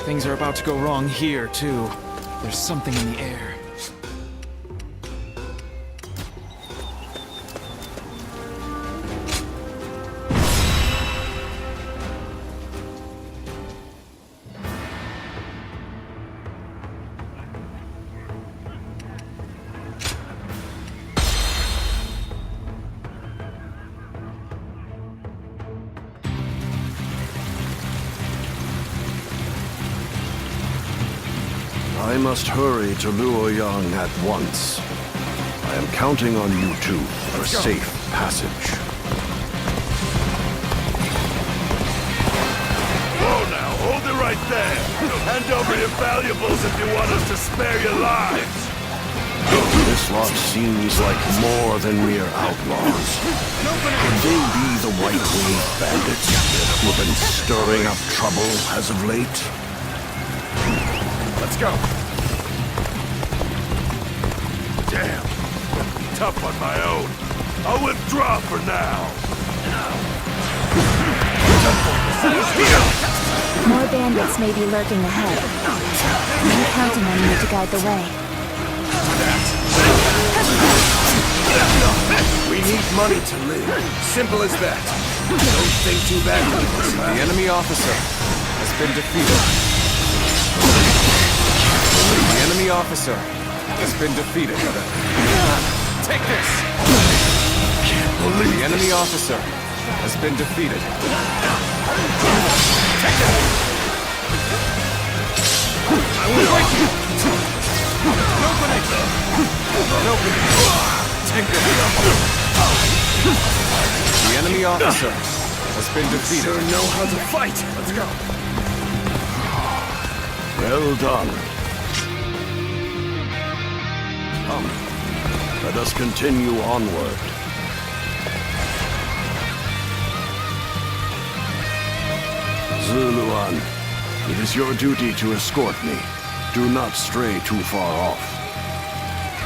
Things are about to go wrong here, too. There's something in the air. I must hurry to Luoyang at once. I am counting on you two for safe passage. Whoa now, hold it right there! Hand over your valuables if you want us to spare your lives! This lot seems like more than mere outlaws. Could they be the White Wave bandits who have been stirring up trouble as of late? Let's go! Damn! Tough on my own. I'll withdraw for now. More bandits may be lurking ahead. I'm counting on you to guide the way. We need money to live. Simple as that. Don't think too badly. The enemy officer has been defeated. The enemy officer has been defeated. Take this! Can't believe the enemy officer has been defeated. Take it! I will break you! Open it! Open it! Take it! The enemy officer has been defeated. Sure know how to fight. Let's go. Well done. Come, let us continue onward. Zuluan, it is your duty to escort me. Do not stray too far off.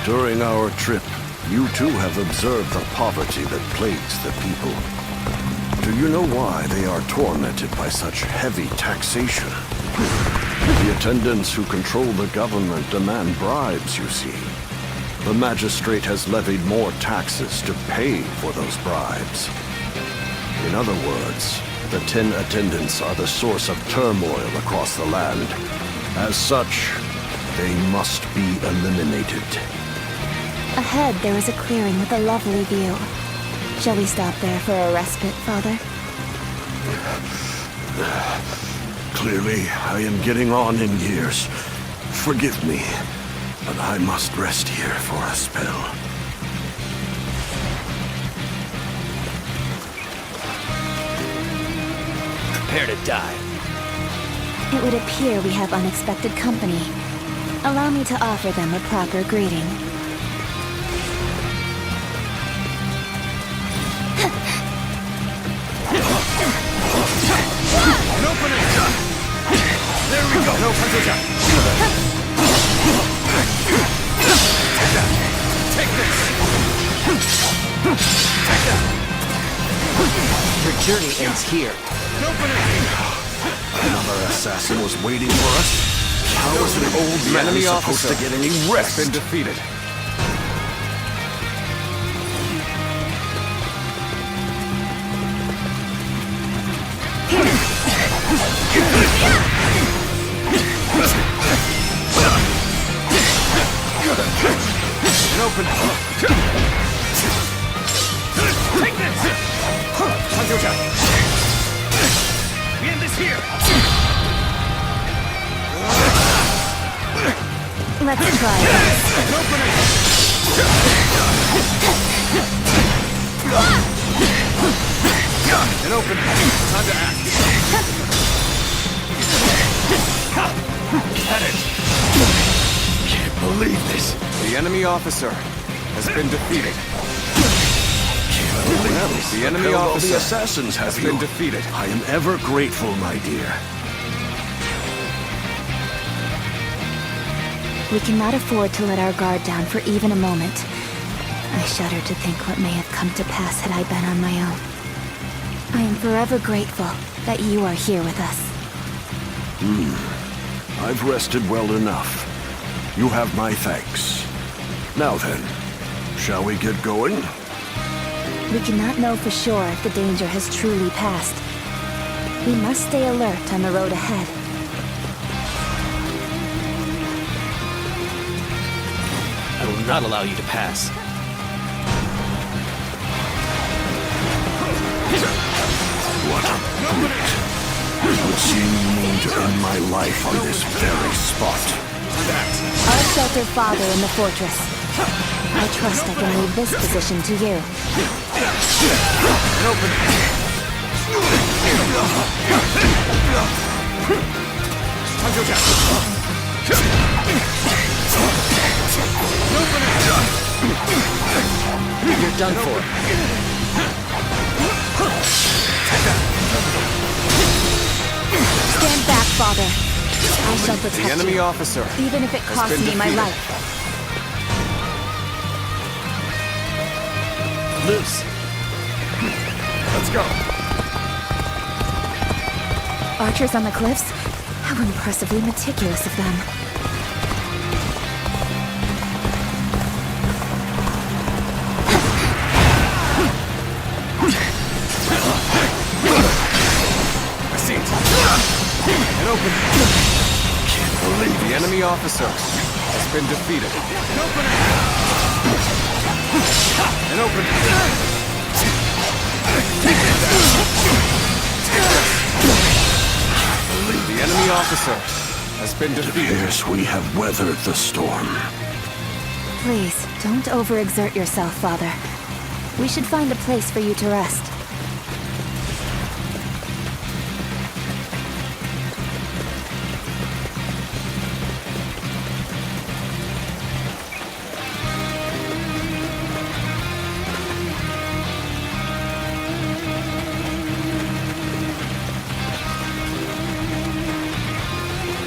During our trip, you too have observed the poverty that plagues the people. Do you know why they are tormented by such heavy taxation? The attendants who control the government demand bribes, you see. The magistrate has levied more taxes to pay for those bribes. In other words, the 10 attendants are the source of turmoil across the land. As such, they must be eliminated. Ahead, there is a clearing with a lovely view. Shall we stop there for a respite, Father? Clearly, I am getting on in years. Forgive me, but I must rest here for a spell. Prepare to die. It would appear we have unexpected company. Allow me to offer them a proper greeting. There we go. No, Take this. Take that. Your journey ends here. Another assassin was waiting for us? How is an old man enemy supposed officer to get any rest? Has been defeated. open! Take this! We end this here! Let's try this. Open it! And open. Time to act. Get it! Can't believe this. The enemy officer has been defeated. The enemy officer the assassins has have been you. defeated. I am ever grateful, my dear. We cannot afford to let our guard down for even a moment. I shudder to think what may have come to pass had I been on my own. I am forever grateful that you are here with us. I've rested well enough. You have my thanks. Now then, shall we get going? We cannot know for sure if the danger has truly passed. We must stay alert on the road ahead. I will not allow you to pass. What a brute. It would seem you mean to end my life on this very spot. I'll shelter Father in the fortress. I trust I can leave this position to you. You're done for. Stand back, Father. I shall protect you. The enemy officer, even if it has costs been me my defeated. life. Loose. Let's go. Archers on the cliffs? How impressively meticulous of them. I see it. And open. Can't believe the enemy officer has been defeated. And open. The enemy officer has been defeated. Yes, we have weathered the storm. Please, don't overexert yourself, Father. We should find a place for you to rest.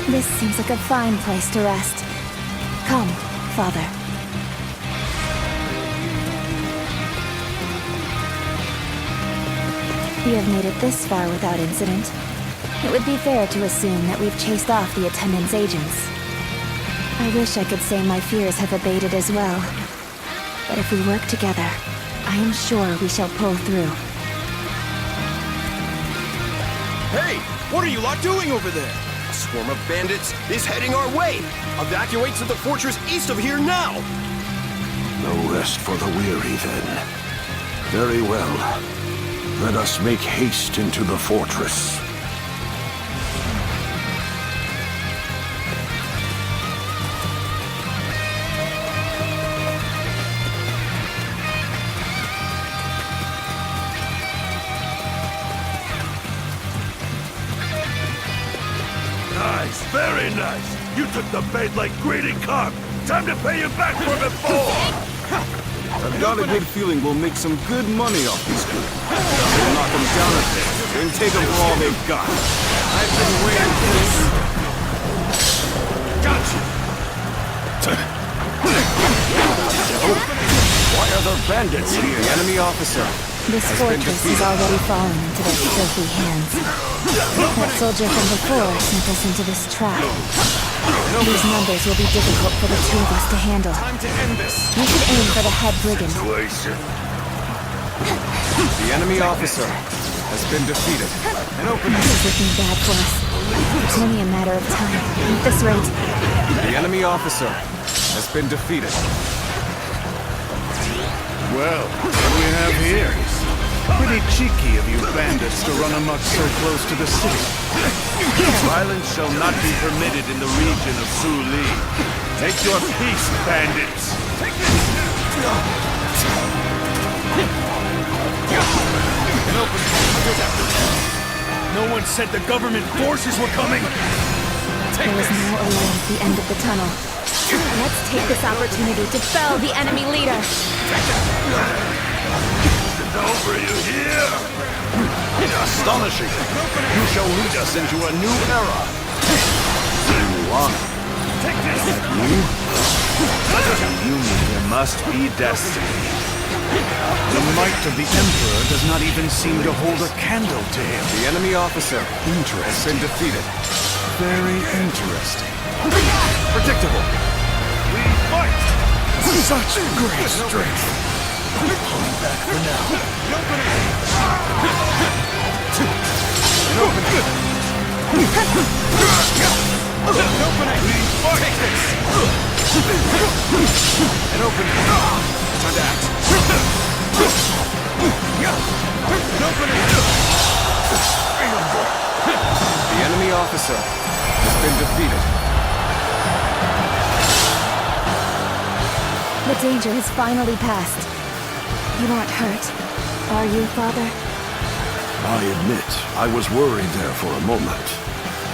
This seems like a fine place to rest. Come, Father. You have made it this far without incident. It would be fair to assume that we've chased off the attendant's agents. I wish I could say my fears have abated as well. But if we work together, I am sure we shall pull through. Hey! What are you lot doing over there? A swarm of bandits is heading our way! Evacuate to the fortress east of here now! No rest for the weary, then. Very well. Let us make haste into the fortress. Nice, very nice. You took the bait like greedy carp. Time to pay you back for before. I've got a good feeling we'll make some good money off these goods. We'll knock them down a bit, then take them for all they've got. I've been waiting for this. Gotcha. Why are there bandits here? The enemy officer. This fortress has already fallen into their filthy hands. That soldier from before sent us into this trap. These numbers will be difficult for the two of us to handle. Time to end this. We should aim for the head brigand. The enemy officer has been defeated. And open. This is looking bad for us. It's only a matter of time. At this rate. The enemy officer has been defeated. Well, what do we have here? Pretty cheeky of you bandits to run amok so close to the city. Violence shall not be permitted in the region of Su Li. Make your peace, bandits! No one said the government forces were coming! There is no alone at the end of the tunnel. Let's take this opportunity to fell the enemy leader. Over you here! Astonishing! You shall lead us into a new era! There must be destiny. The might of the Emperor does not even seem to hold a candle to him. The enemy officer has been defeated. Very interesting. Predictable. We fight! Such great strength! Pulling back for now. Take this! An opening. Time to act. The enemy officer has been defeated. The danger has finally passed. You aren't hurt, are you, Father? I admit, I was worried there for a moment.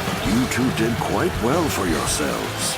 But you two did quite well for yourselves.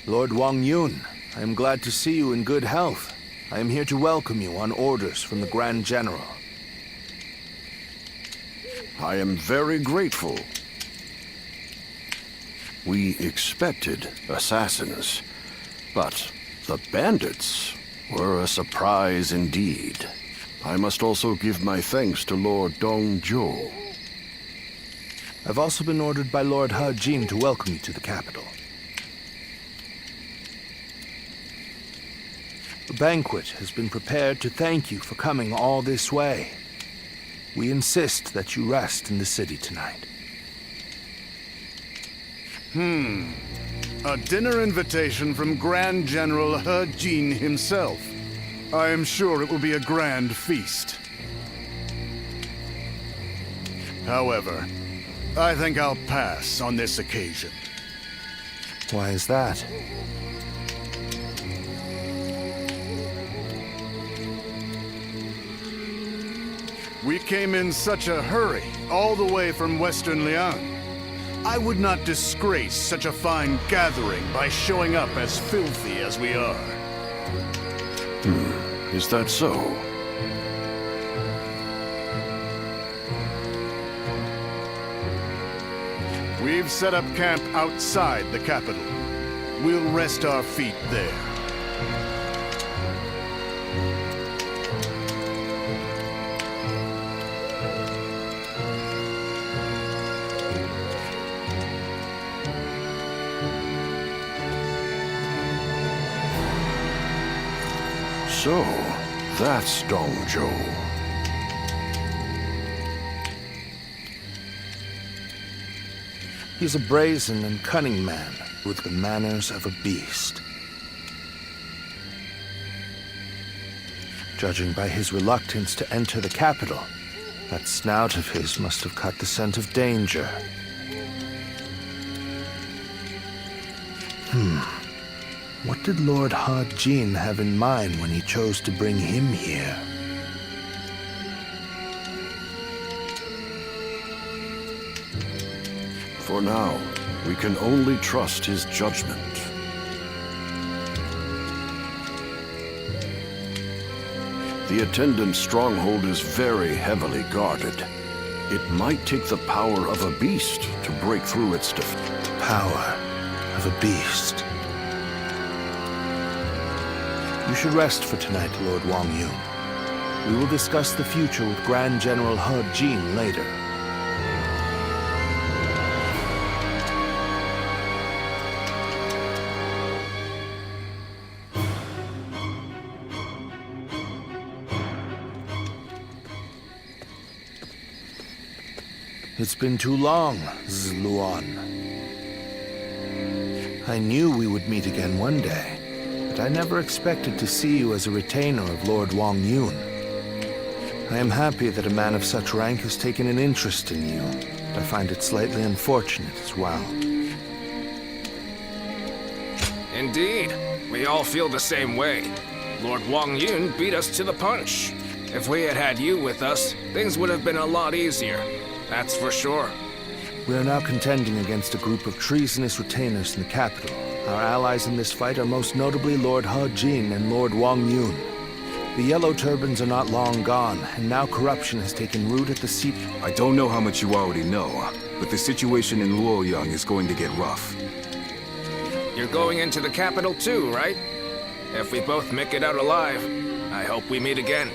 Lord Wang Yun, I am glad to see you in good health. I am here to welcome you on orders from the Grand General. I am very grateful. We expected assassins, but the bandits were a surprise indeed. I must also give my thanks to Lord Dongzhou. I've also been ordered by Lord He Jin to welcome you to the capital. A banquet has been prepared to thank you for coming all this way. We insist that you rest in the city tonight. A dinner invitation from Grand General He Jin himself. I am sure it will be a grand feast. However, I think I'll pass on this occasion. Why is that? We came in such a hurry, all the way from Western Liang. I would not disgrace such a fine gathering by showing up as filthy as we are. Is that so? We've set up camp outside the capital. We'll rest our feet there. So, that's Dongzhou. He's a brazen and cunning man with the manners of a beast. Judging by his reluctance to enter the capital, that snout of his must have caught the scent of danger. What did Lord He Jin have in mind when he chose to bring him here? For now, we can only trust his judgment. The attendant's stronghold is very heavily guarded. It might take the power of a beast to break through its defense. Power of a beast. You should rest for tonight, Lord Wang Yun. We will discuss the future with Grand General He Jin later. It's been too long, Zluan. I knew we would meet again one day, but I never expected to see you as a retainer of Lord Wang Yun. I am happy that a man of such rank has taken an interest in you, but I find it slightly unfortunate as well. Indeed. We all feel the same way. Lord Wang Yun beat us to the punch. If we had had you with us, things would have been a lot easier. That's for sure. We are now contending against a group of treasonous retainers in the capital. Our allies in this fight are most notably Lord He Jin and Lord Wang Yun. The Yellow Turbans are not long gone, and now corruption has taken root at the seat. I don't know how much you already know, but the situation in Luoyang is going to get rough. You're going into the capital too, right? If we both make it out alive, I hope we meet again.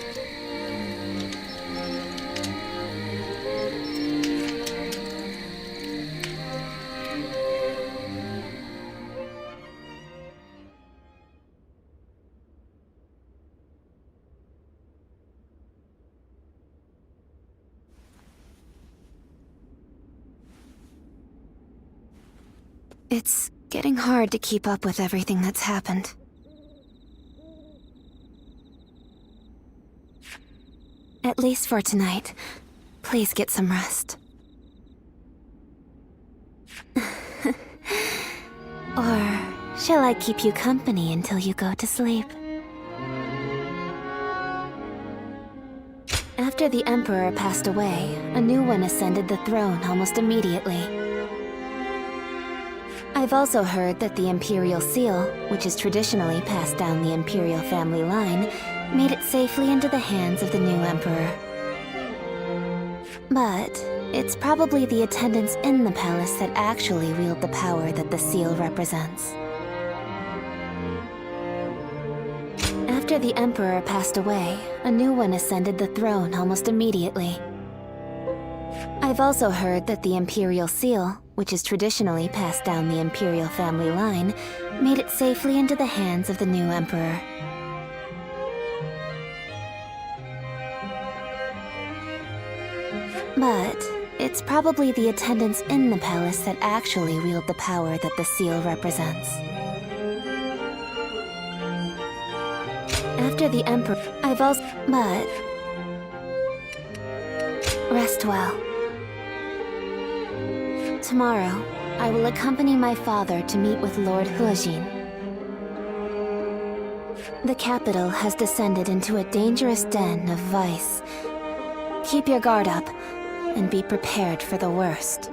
It's getting hard to keep up with everything that's happened. At least for tonight, please get some rest. Or shall I keep you company until you go to sleep? After the Emperor passed away, a new one ascended the throne almost immediately. I've also heard that the Imperial Seal, which is traditionally passed down the Imperial family line, made it safely into the hands of the new Emperor. But it's probably the attendants in the palace that actually wield the power that the seal represents. After the Emperor passed away, a new one ascended the throne almost immediately. I've also heard that the Imperial Seal, which is traditionally passed down the Imperial family line, made it safely into the hands of the new Emperor. But it's probably the attendants in the palace that actually wield the power that the seal represents. After the Emperor, but rest well. Tomorrow, I will accompany my father to meet with Lord He Jin. The capital has descended into a dangerous den of vice. Keep your guard up, and be prepared for the worst.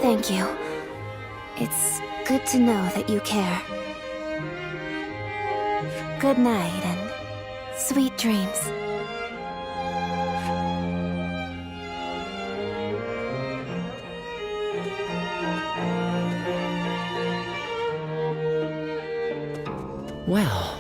Thank you. It's good to know that you care. Good night and sweet dreams. Well...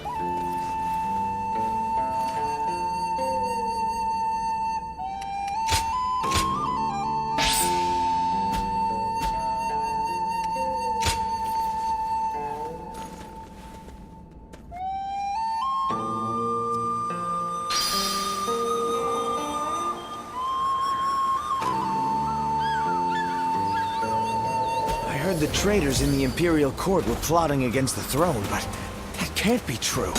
The traitors in the Imperial Court were plotting against the throne, but that can't be true.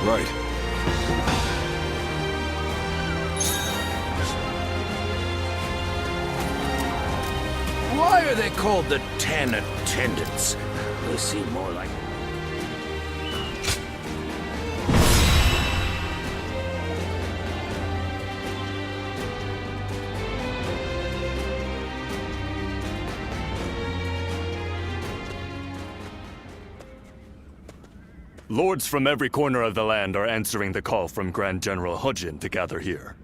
right. Why are they called the 10 Attendants? They seem more like... Lords from every corner of the land are answering the call from Grand General Hujin to gather here.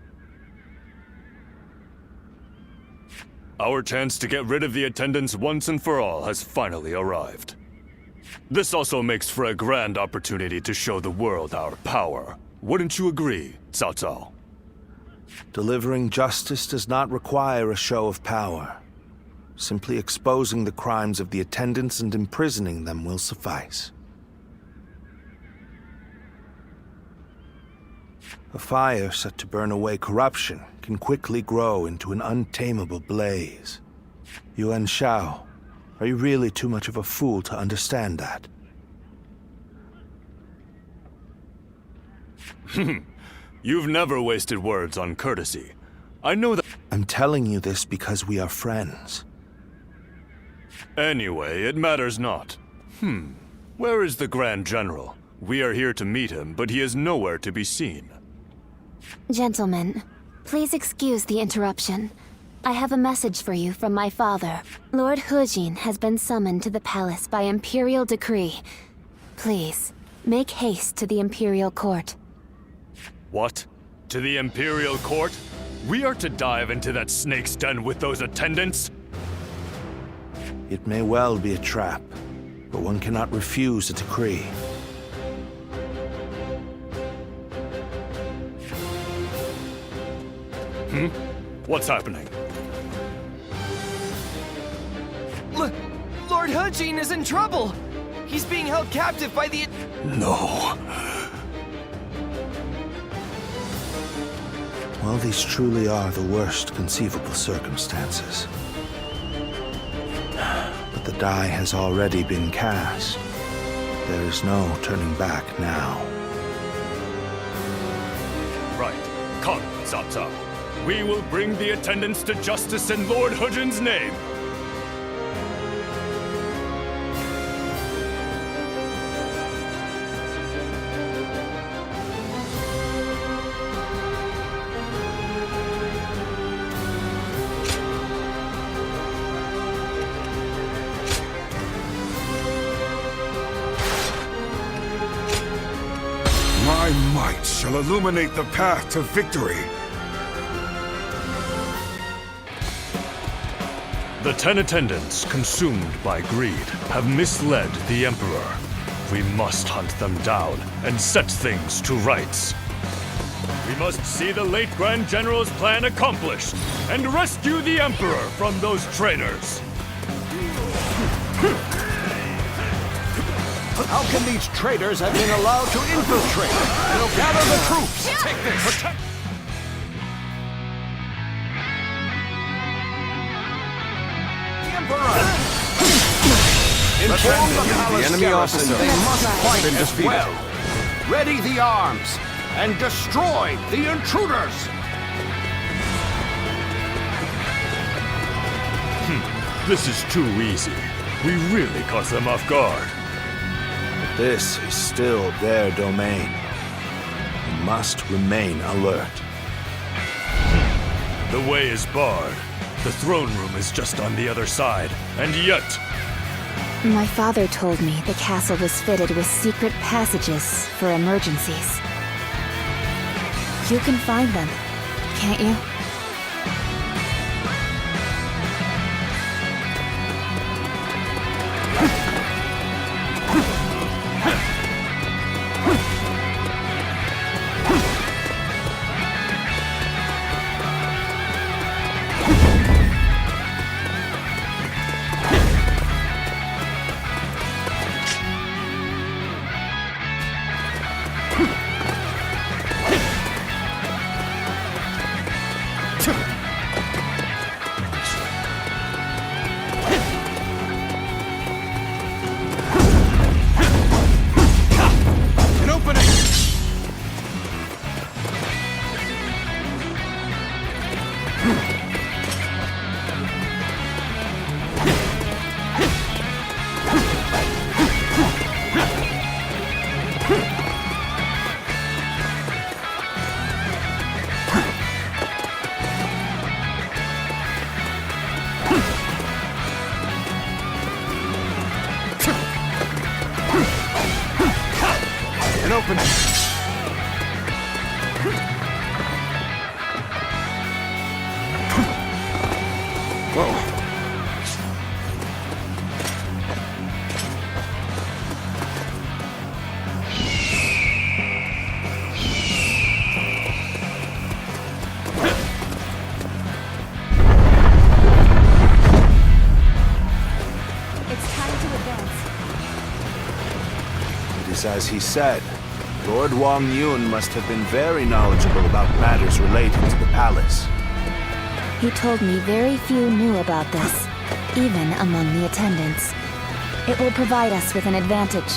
Our chance to get rid of the attendants once and for all has finally arrived. This also makes for a grand opportunity to show the world our power. Wouldn't you agree, Cao Cao? Delivering justice does not require a show of power. Simply exposing the crimes of the attendants and imprisoning them will suffice. A fire set to burn away corruption can quickly grow into an untamable blaze. Yuan Shao, are you really too much of a fool to understand that? You've never wasted words on courtesy. I know that— I'm telling you this because we are friends. Anyway, it matters not. Where is the Grand General? We are here to meet him, but he is nowhere to be seen. Gentlemen, please excuse the interruption. I have a message for you from my father. Lord Hujin has been summoned to the palace by imperial decree. Please, make haste to the imperial court. What? To the Imperial Court? We are to dive into that snake's den with those attendants? It may well be a trap, but one cannot refuse a decree. What's happening? Lord Hujin is in trouble! He's being held captive by the... No. Well, these truly are the worst conceivable circumstances. But the die has already been cast. There is no turning back now. Right. Come, Cao Cao. We will bring the attendants to justice in Lord Hujin's name. My might shall illuminate the path to victory. The 10 attendants, consumed by greed, have misled the Emperor. We must hunt them down and set things to rights. We must see the late Grand General's plan accomplished and rescue the Emperor from those traitors. How can these traitors have been allowed to infiltrate? We'll gather the troops! Take this! Protect! The Emperor! Inform the palace garrison they must fight as well. Ready the arms and destroy the intruders! This is too easy. We really caught them off guard. This is still their domain. We must remain alert. The way is barred. The throne room is just on the other side, and yet... My father told me the castle was fitted with secret passages for emergencies. You can find them, can't you? open. Whoa. As he said, Lord Wang Yun must have been very knowledgeable about matters relating to the palace. He told me very few knew about this, even among the attendants. It will provide us with an advantage.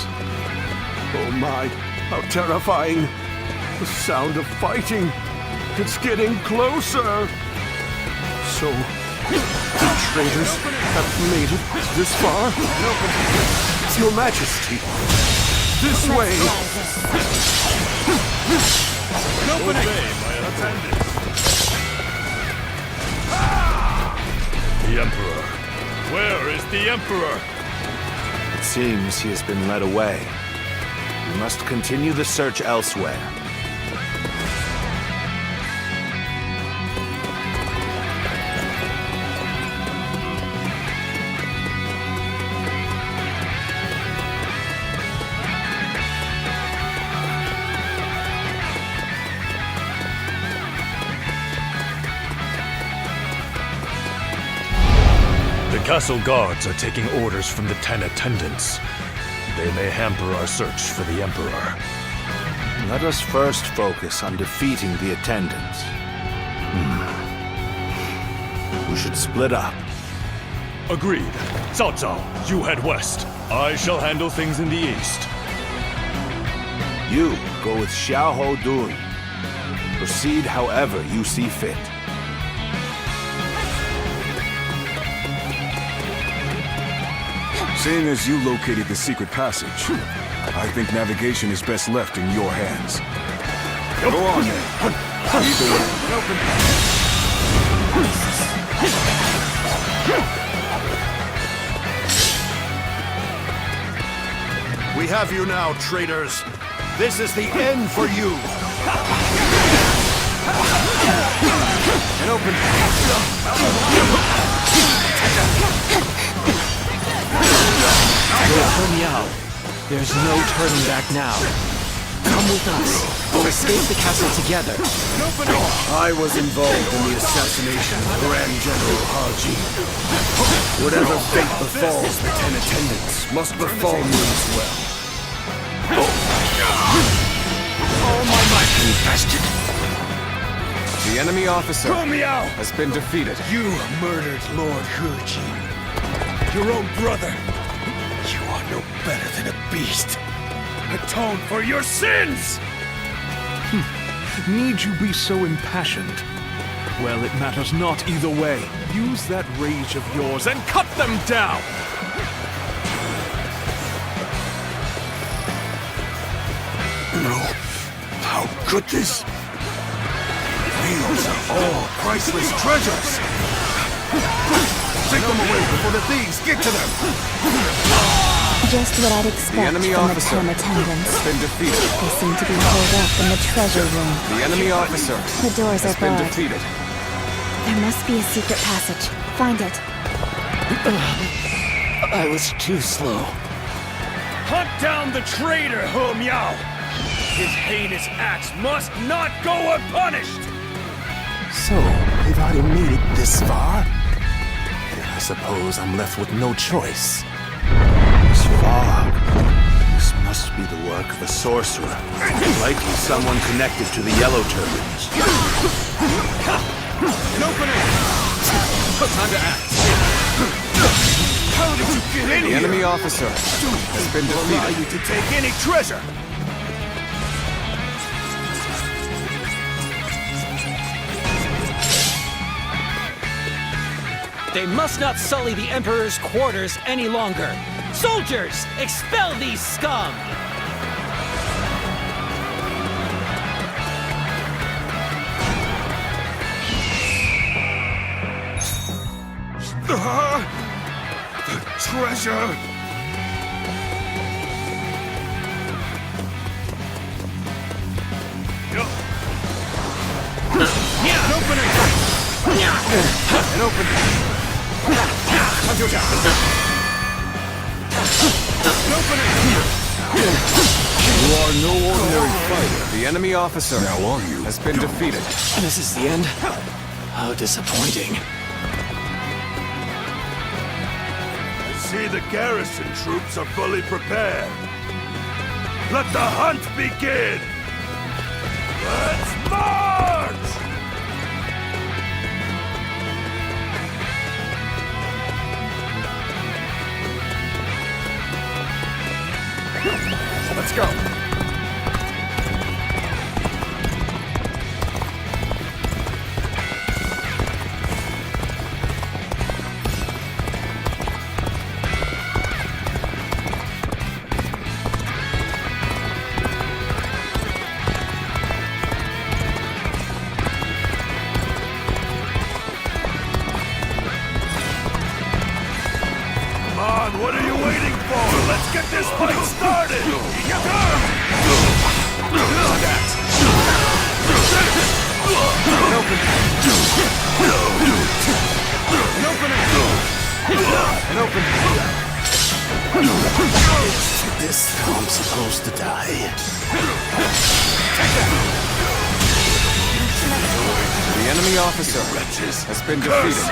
Oh my, how terrifying. The sound of fighting. It's getting closer. So, the traitors have made it this far? Your Majesty. This way! Obey my attendants! The Emperor! Where is the Emperor? It seems he has been led away. We must continue the search elsewhere. The castle guards are taking orders from the 10 attendants. They may hamper our search for the Emperor. Let us first focus on defeating the attendants. We should split up. Agreed. Cao Cao, you head west. I shall handle things in the east. You go with Xiahou Dun. Proceed however you see fit. Seeing as you located the secret passage, I think navigation is best left in your hands. Go on then. Either way. We have you now, traitors. This is the end for you. And open. Lord Miao, there's no turning back now. Come with us. We'll escape the castle together. I was involved in the assassination of Grand General Haji. Whatever fate befalls the 10 attendants must befall me as well. All my might invested. The enemy officer has been defeated. You murdered Lord Haji. Your own brother. You are no better than a beast. Atone for your sins! Need you be so impassioned? Well, it matters not either way. Use that rage of yours and cut them down! No. How could this? These are all priceless treasures! Take them away before the thieves get to them! Just what I'd expect from the 10 attendants. Has been defeated. They seem to be holed up in the treasure room. The enemy officer The doors has are been barred. defeated. There must be a secret passage. Find it. I was too slow. Hunt down the traitor, He Miao! His heinous acts must not go unpunished! So, they've already made it this far? Then I suppose I'm left with no choice. This fog. This must be the work of a sorcerer. Likely someone connected to the Yellow Turbans. An opening! Time to act. How did you get in The here? enemy officer has been Allow defeated. you to take any treasure! They must not sully the Emperor's quarters any longer. Soldiers, expel these scum! The treasure! And open. You are no ordinary fighter. The enemy officer has been defeated. This is the end? How disappointing. I see the garrison troops are fully prepared. Let the hunt begin! Let's march! Let's go. Come on, what are you waiting for? Let's get this fight started! This how I'm supposed to die. The enemy officer has been defeated.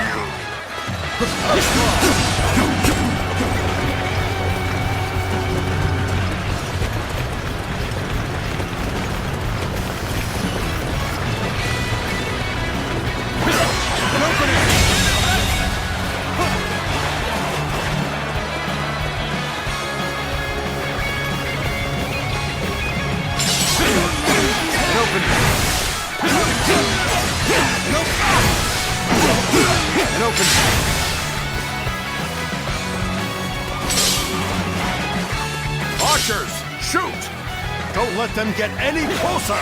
Archers, shoot! Don't let them get any closer!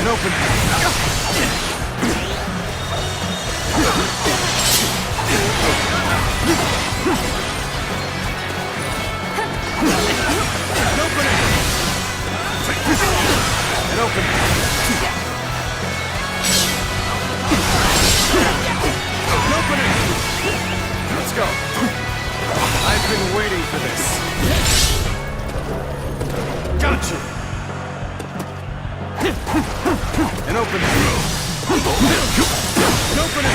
And open. Let's go. I've been waiting for this. Gotcha! And open. And open it.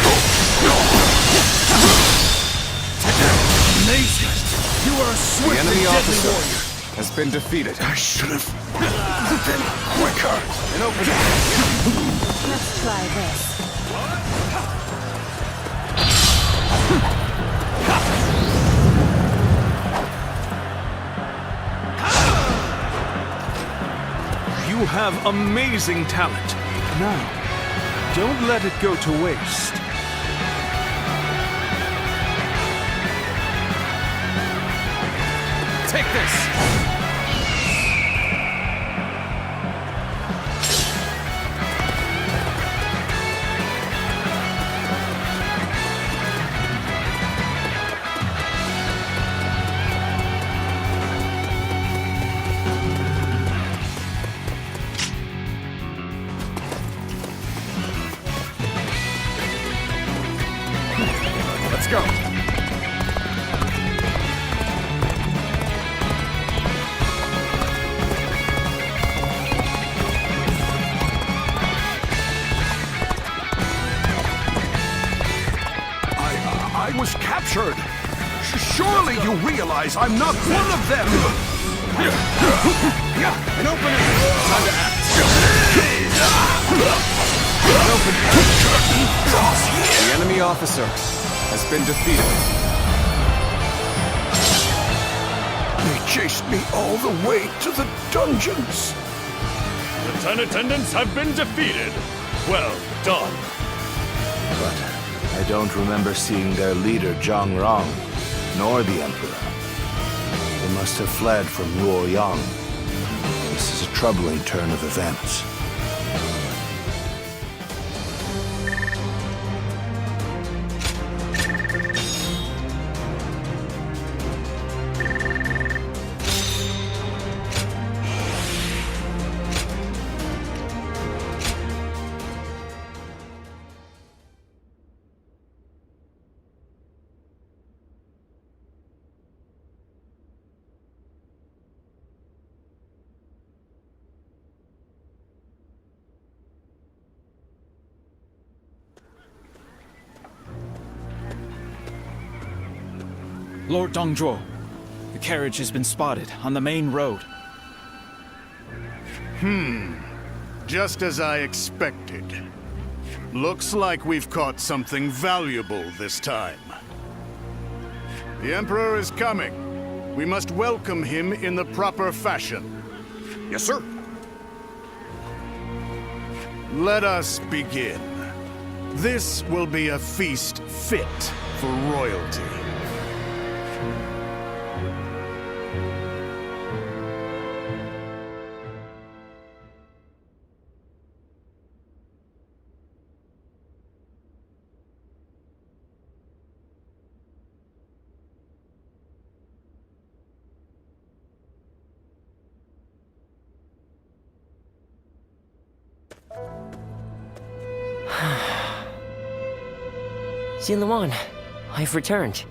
Amazing! You are a The swift and enemy deadly officer warrior! has been defeated. I should have been quicker! And open it. Let's try this. You have amazing talent. Now, don't let it go to waste. Take this! Let's go. I was captured! Surely you realize I'm not one of them! And open it. Time to act. The enemy officer has been defeated. They chased me all the way to the dungeons. The 10 attendants have been defeated. Well done. But I don't remember seeing their leader Zhang Rong, nor the Emperor. They must have fled from Luoyang. This is a troubling turn of events. Lord Dongzhuo, the carriage has been spotted on the main road. Just as I expected. Looks like we've caught something valuable this time. The Emperor is coming. We must welcome him in the proper fashion. Yes, sir. Let us begin. This will be a feast fit for royalty. Ziluan, I've returned.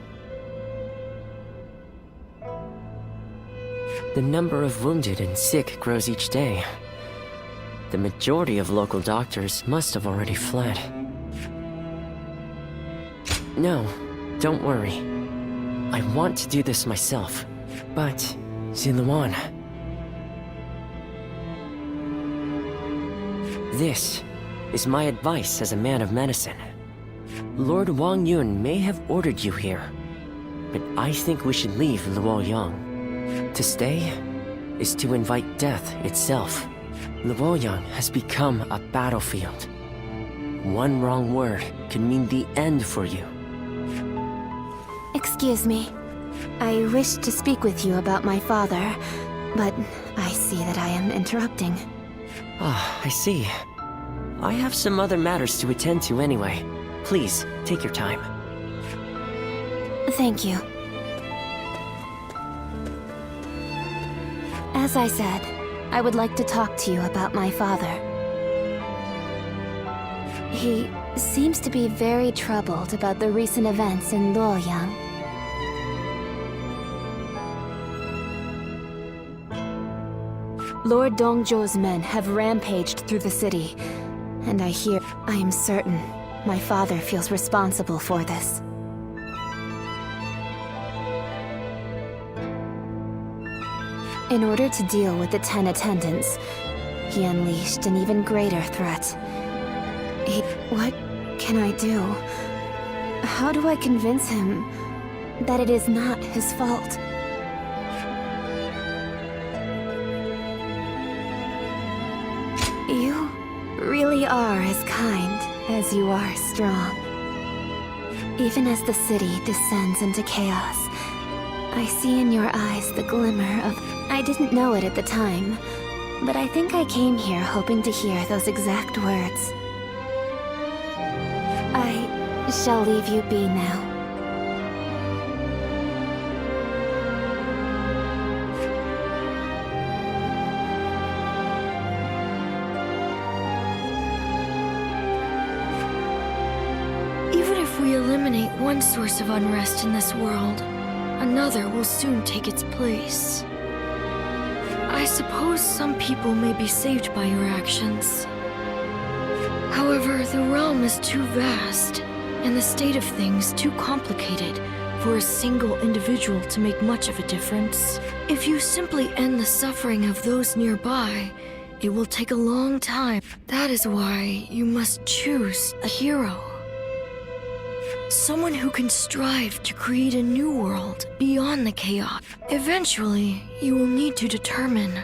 The number of wounded and sick grows each day. The majority of local doctors must have already fled. No, don't worry. I want to do this myself. But, Ziluan... This is my advice as a man of medicine. Lord Wang Yun may have ordered you here, but I think we should leave Luoyang. To stay is to invite death itself. Luoyang has become a battlefield. One wrong word can mean the end for you. Excuse me. I wish to speak with you about my father, but I see that I am interrupting. Ah, I see. I have some other matters to attend to anyway. Please, take your time. Thank you. As I said, I would like to talk to you about my father. He seems to be very troubled about the recent events in Luoyang. Lord Dongzhuo's men have rampaged through the city, and I am certain my father feels responsible for this. In order to deal with the 10 attendants, he unleashed an even greater threat. What can I do? How do I convince him that it is not his fault? You really are as kind as you are strong. Even as the city descends into chaos, I see in your eyes the glimmer of... I didn't know it at the time, but I think I came here hoping to hear those exact words. I shall leave you be now. Even if we eliminate one source of unrest in this world, another will soon take its place. I suppose some people may be saved by your actions. However, the realm is too vast, and the state of things too complicated for a single individual to make much of a difference. If you simply end the suffering of those nearby, it will take a long time. That is why you must choose a hero. Someone who can strive to create a new world beyond the chaos. Eventually, you will need to determine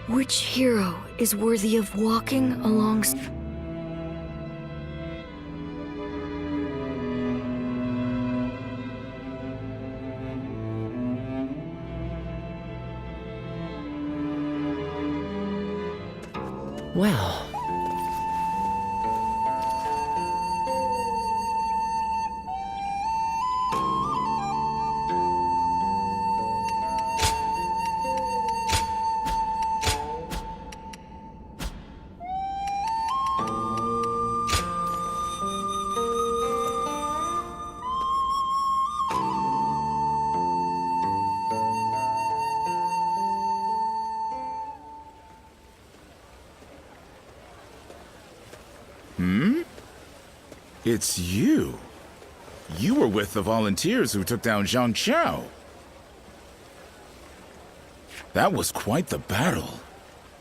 which hero is worthy of walking alongside. Well... It's you. You were with the volunteers who took down Zhang Xiao. That was quite the battle.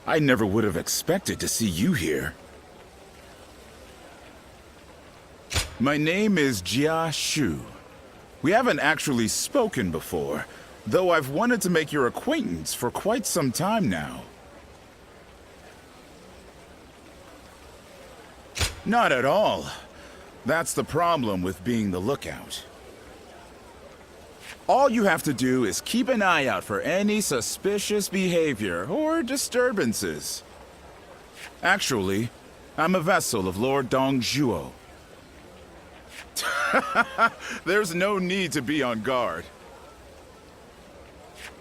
I never would have expected to see you here. My name is Jia Shu. We haven't actually spoken before, though I've wanted to make your acquaintance for quite some time now. Not at all. That's the problem with being the lookout. All you have to do is keep an eye out for any suspicious behavior or disturbances. Actually, I'm a vessel of Lord Dongzhuo. There's no need to be on guard.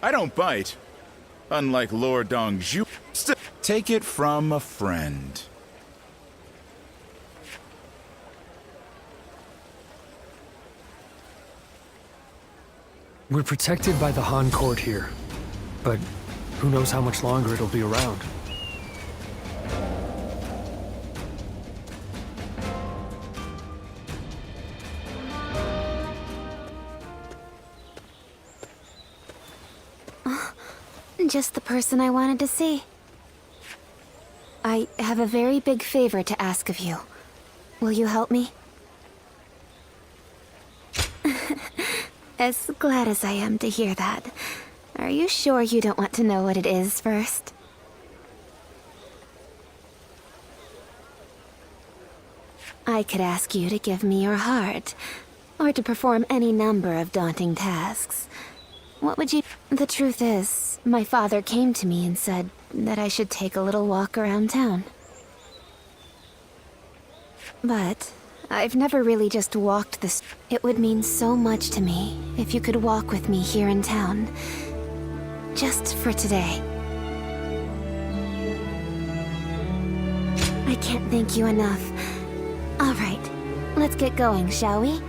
I don't bite, unlike Lord Dongzhuo. Still, take it from a friend. We're protected by the Han court here, but who knows how much longer it'll be around. Just the person I wanted to see. I have a very big favor to ask of you. Will you help me? As glad as I am to hear that. Are you sure you don't want to know what it is first? I could ask you to give me your heart, or to perform any number of daunting tasks. What would you... The truth is, my father came to me and said that I should take a little walk around town. But I've never really just walked this. It would mean so much to me if you could walk with me here in town. Just for today. I can't thank you enough. All right, let's get going, shall we?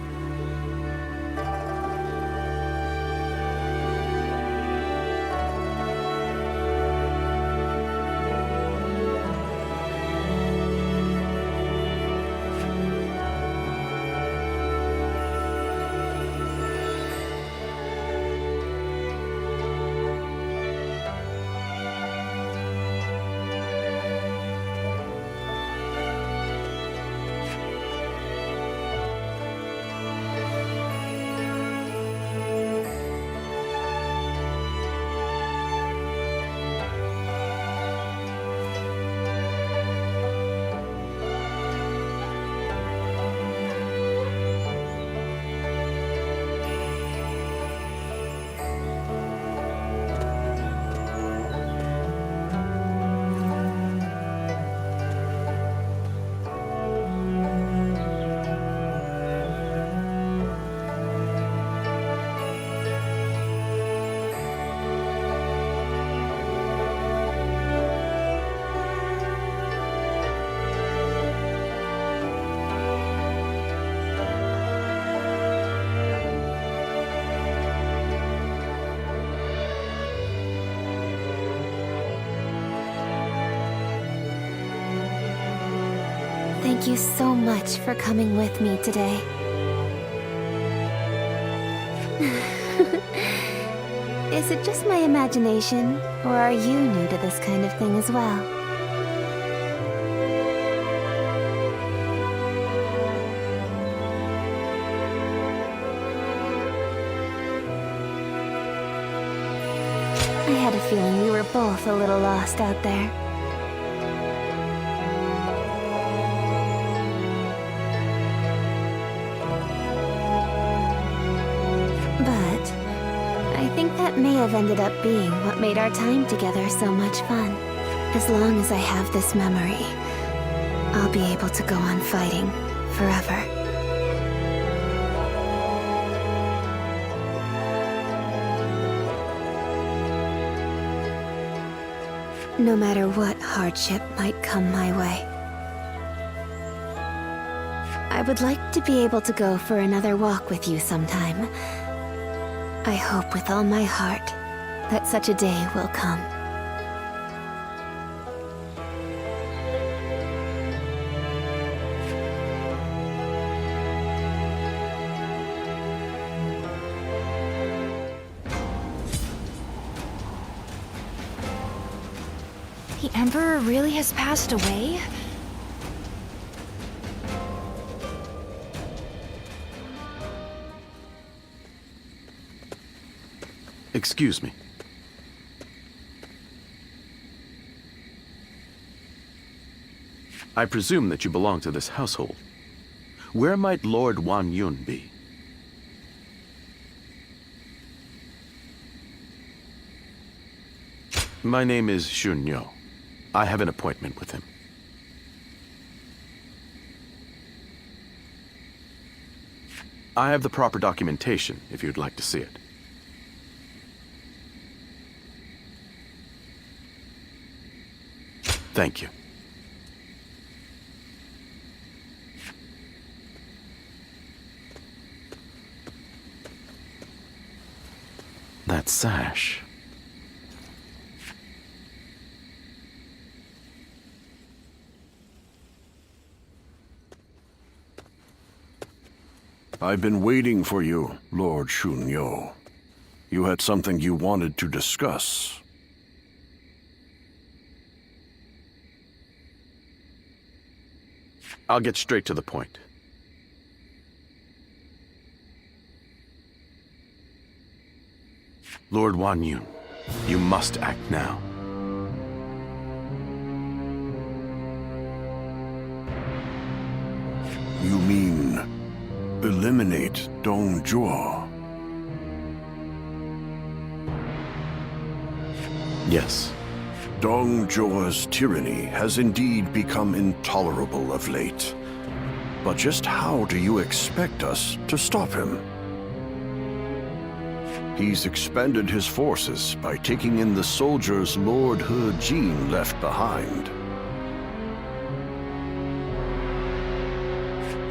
Thank you so much for coming with me today. Is it just my imagination, or are you new to this kind of thing as well? I had a feeling we were both a little lost out there. May have ended up being what made our time together so much fun. As long as I have this memory, I'll be able to go on fighting forever. No matter what hardship might come my way. I would like to be able to go for another walk with you sometime. I hope with all my heart that such a day will come. The Emperor really has passed away? Excuse me. I presume that you belong to this household. Where might Lord Wan Yun be? My name is Xun Yo. I have an appointment with him. I have the proper documentation, if you'd like to see it. Thank you. That sash. I've been waiting for you, Lord Xun Yo. You had something you wanted to discuss. I'll get straight to the point. Lord Wan Yun, you must act now. You mean eliminate Dong Zhuo? Yes. Dong Zhuo's tyranny has indeed become intolerable of late. But just how do you expect us to stop him? He's expanded his forces by taking in the soldiers Lord He Jin left behind.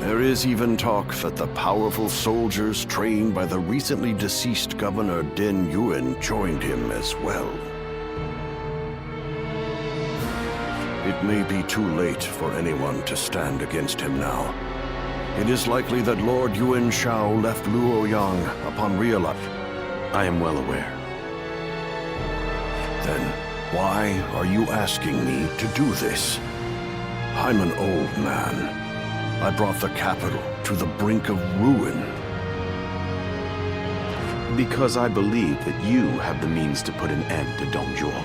There is even talk that the powerful soldiers trained by the recently deceased Governor Den Yuan joined him as well. It may be too late for anyone to stand against him now. It is likely that Lord Yuan Shao left Luoyang upon realizing. I am well aware. Then, why are you asking me to do this? I'm an old man. I brought the capital to the brink of ruin. Because I believe that you have the means to put an end to Dong Zhuo.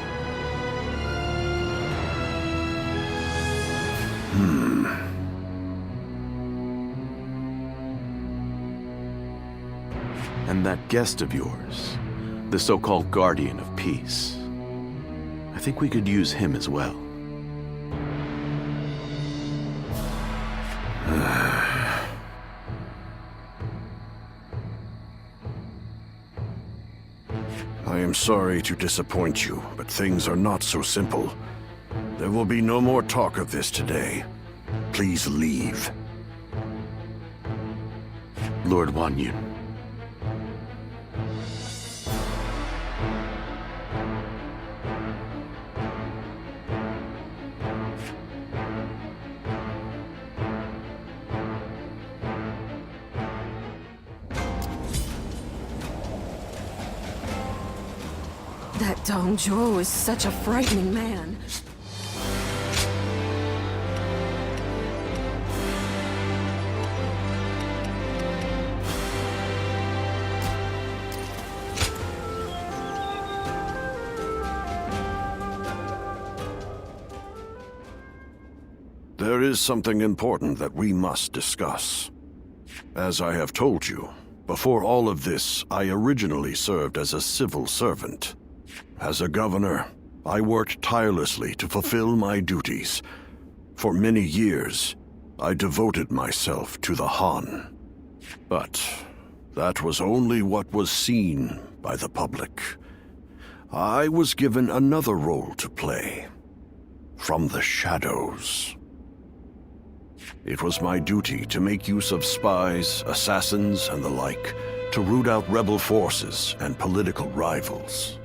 And that guest of yours, the so-called Guardian of Peace. I think we could use him as well. I am sorry to disappoint you, but things are not so simple. There will be no more talk of this today. Please leave. Lord Wan Yun. That Dong Zhuo is such a frightening man. There is something important that we must discuss. As I have told you, before all of this, I originally served as a civil servant. As a governor, I worked tirelessly to fulfill my duties. For many years, I devoted myself to the Han. But that was only what was seen by the public. I was given another role to play. From the shadows. It was my duty to make use of spies, assassins, and the like, to root out rebel forces and political rivals.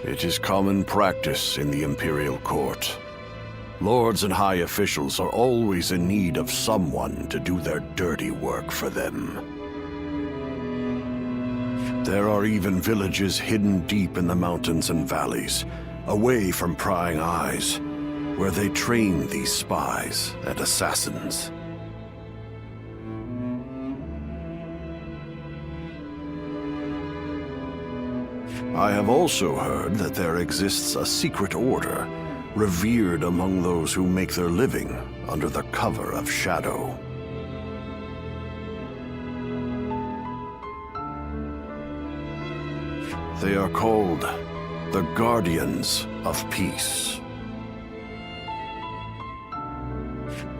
It is common practice in the Imperial Court. Lords and high officials are always in need of someone to do their dirty work for them. There are even villages hidden deep in the mountains and valleys, away from prying eyes, where they train these spies and assassins. I have also heard that there exists a secret order, revered among those who make their living under the cover of shadow. They are called the Guardians of Peace.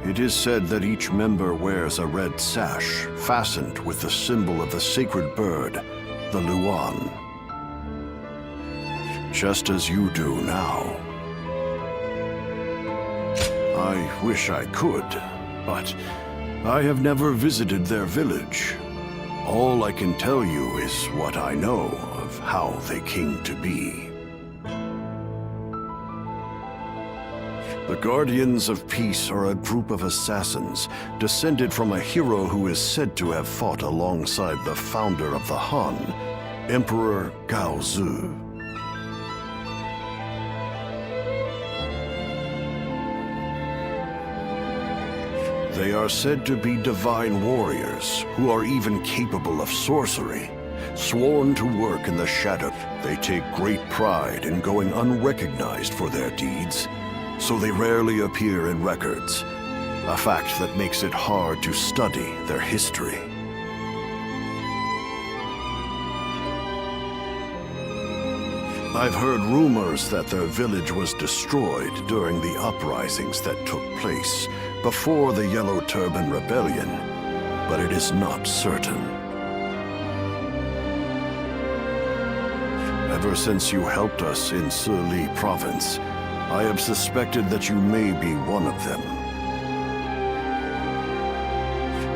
It is said that each member wears a red sash fastened with the symbol of the sacred bird, the Luan. Just as you do now. I wish I could, but I have never visited their village. All I can tell you is what I know of how they came to be. The Guardians of Peace are a group of assassins descended from a hero who is said to have fought alongside the founder of the Han, Emperor Gaozu. They are said to be divine warriors who are even capable of sorcery, sworn to work in the shadow. They take great pride in going unrecognized for their deeds, so they rarely appear in records, a fact that makes it hard to study their history. I've heard rumors that their village was destroyed during the uprisings that took place before the Yellow Turban Rebellion, but it is not certain. Ever since you helped us in Sili province, I have suspected that you may be one of them.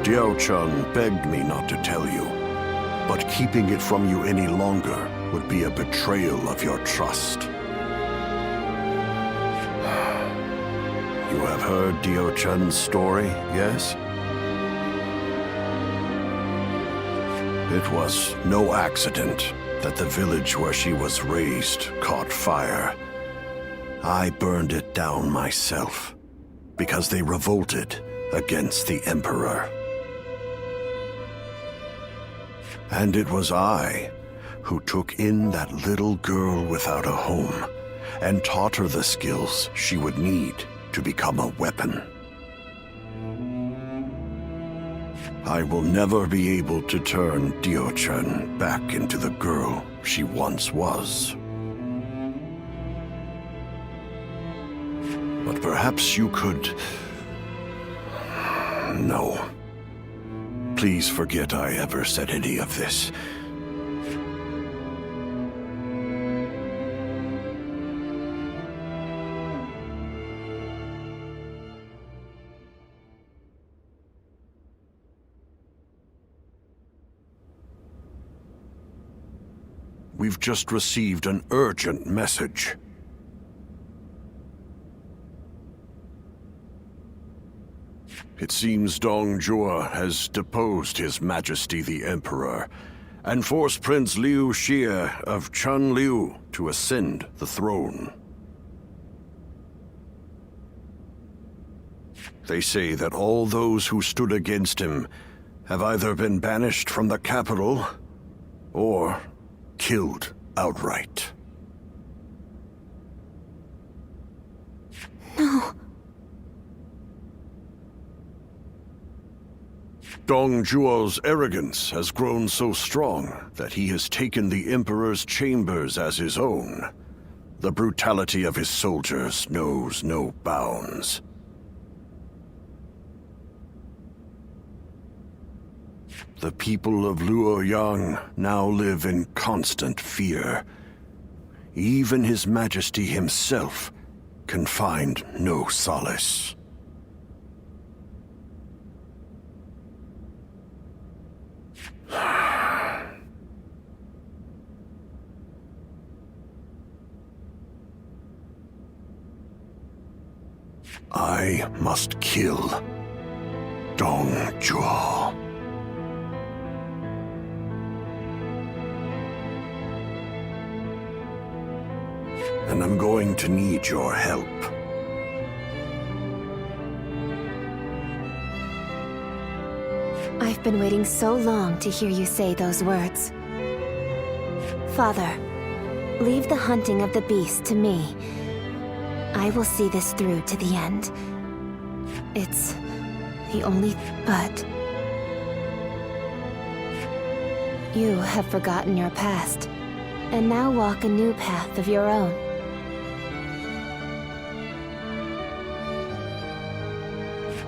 Diao-chan begged me not to tell you, but keeping it from you any longer would be a betrayal of your trust. You have heard Diao-chan's story, yes? It was no accident that the village where she was raised caught fire. I burned it down myself, because they revolted against the Emperor. And it was I who took in that little girl without a home and taught her the skills she would need to become a weapon. I will never be able to turn Diao-chan back into the girl she once was. But perhaps you could... No. Please forget I ever said any of this. We've just received an urgent message. It seems Dong Zhuo has deposed His Majesty the Emperor, and forced Prince Liu Xie of Chanliu to ascend the throne. They say that all those who stood against him have either been banished from the capital, or killed outright. No. Dong Zhuo's arrogance has grown so strong that he has taken the Emperor's chambers as his own. The brutality of his soldiers knows no bounds. The people of Luoyang now live in constant fear. Even His Majesty himself can find no solace. I must kill Dong Zhuo. And I'm going to need your help. I've been waiting so long to hear you say those words. Father, leave the hunting of the beast to me. I will see this through to the end. It's the only but. You have forgotten your past, and now walk a new path of your own.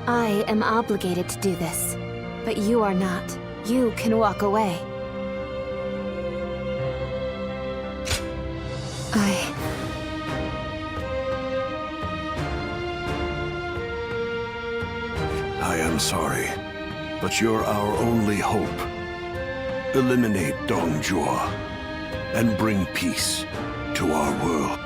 I am obligated to do this, but you are not. You can walk away. I am sorry, but you're our only hope. Eliminate Dong Zhuo and bring peace to our world.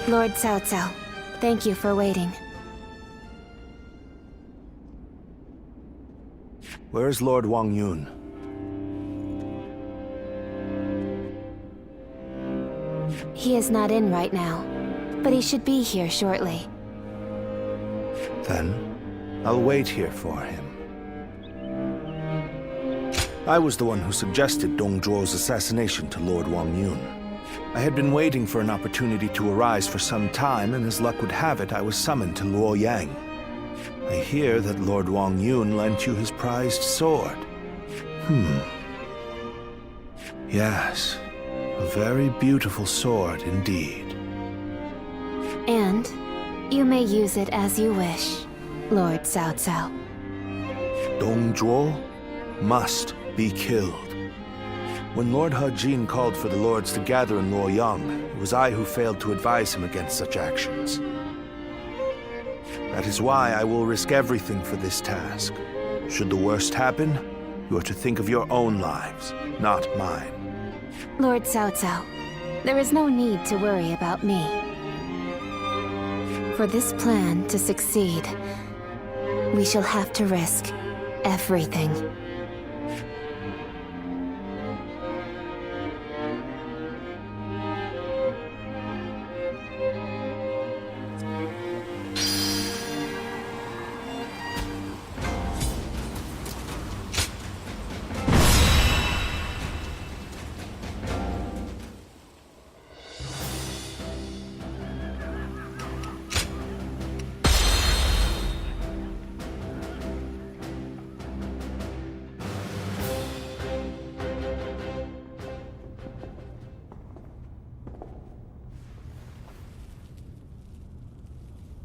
Lord Cao Cao, thank you for waiting. Where's Lord Wang Yun? He is not in right now, but he should be here shortly. Then, I'll wait here for him. I was the one who suggested Dong Zhuo's assassination to Lord Wang Yun. I had been waiting for an opportunity to arise for some time, and as luck would have it, I was summoned to Luoyang. I hear that Lord Wang Yun lent you his prized sword. Yes, a very beautiful sword indeed. And you may use it as you wish, Lord Cao Cao. Dong Zhuo must be killed. When Lord He called for the lords to gather in Luoyang, it was I who failed to advise him against such actions. That is why I will risk everything for this task. Should the worst happen, you are to think of your own lives, not mine. Lord Cao Cao, there is no need to worry about me. For this plan to succeed, we shall have to risk everything.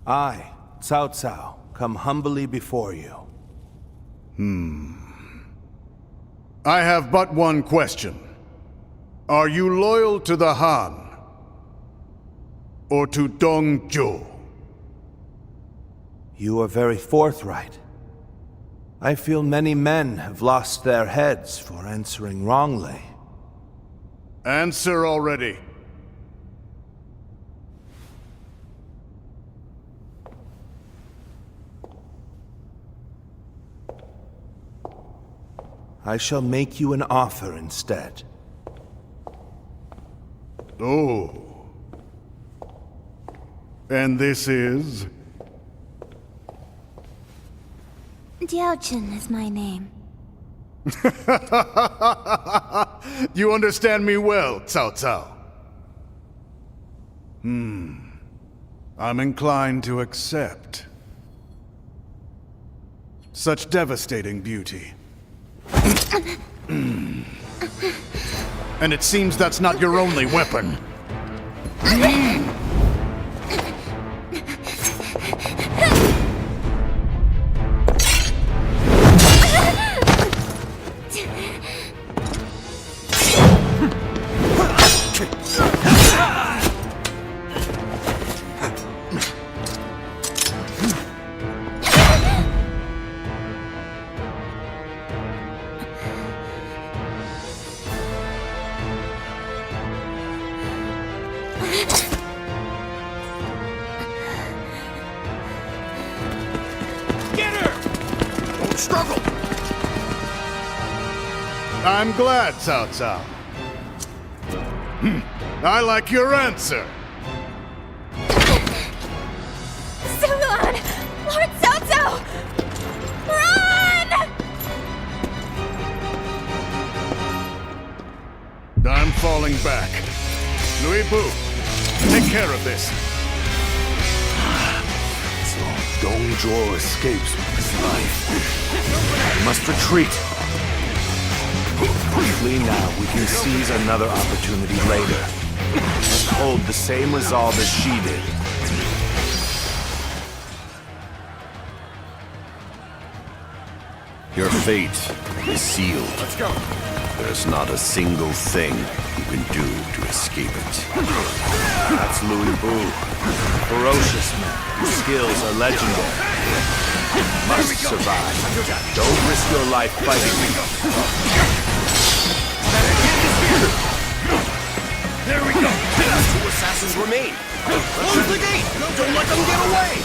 I, Cao Cao, come humbly before you. I have but one question. Are you loyal to the Han? Or to Dong Zhuo? You are very forthright. I feel many men have lost their heads for answering wrongly. Answer already. I shall make you an offer instead. Oh. And this is? Diao Chun is my name. You understand me well, Cao Cao. I'm inclined to accept. Such devastating beauty. And it seems that's not your only weapon. Struggle! I'm glad, Cao Cao. I like your answer. Sulan! Lord Cao Cao! Run! I'm falling back. Louis Bu, take care of this. So Dong Zhuo escapes with his life. We must retreat. If we flee now, we can seize another opportunity later. We must hold the same resolve as she did. Your fate is sealed. Let's go. There's not a single thing you can do to escape it. That's Louis Bu. Ferocious man whose skills are legendary. Must survive. Don't risk your life fighting me. There we go. Two assassins remain. Close the gate. Don't let them get away.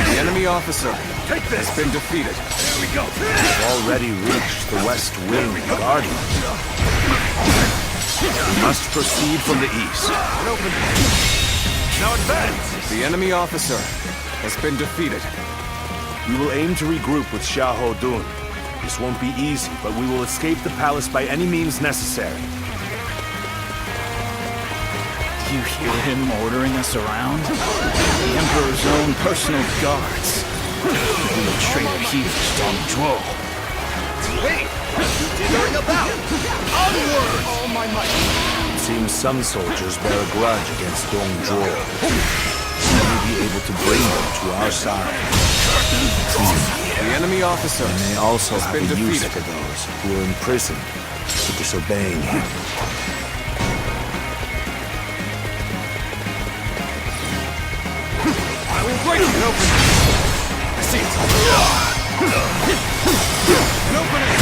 The enemy officer has been defeated. There we go. We've already reached the West Wing Guardian. We must proceed from the east. Now advance. The enemy officer has been defeated. We will aim to regroup with Xiahou Dun. This won't be easy, but we will escape the palace by any means necessary. You hear him ordering us around? The Emperor's own personal guards. The real traitor he is Dong Zhuo. Wait! Dithering about! Onward! All my might! It seems some soldiers bear a grudge against Dong Zhuo. We may be able to bring them to our side. The enemy officer may also has have been a use defeated. for those who are imprisoned for disobeying him. I will break it open! I see it! Open it!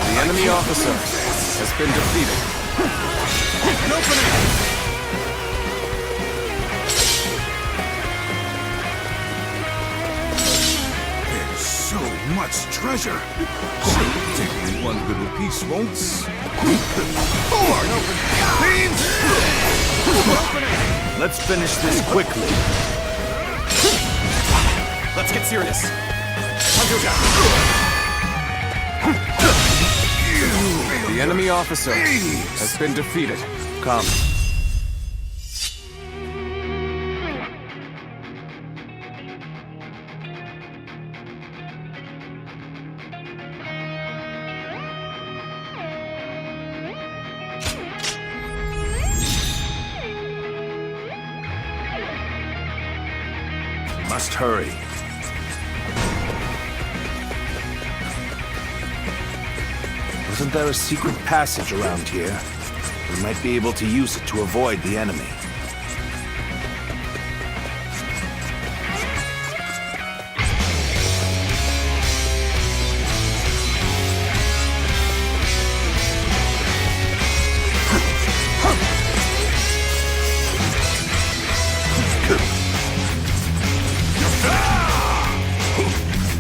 The enemy officer has been defeated. An opening! There's so much treasure! Take me one little piece, won't? Forward! Beams! Opening! Let's finish this quickly. Let's get serious. The enemy officer has been defeated. Come. Must hurry. Wasn't there a secret passage around here? We might be able to use it to avoid the enemy.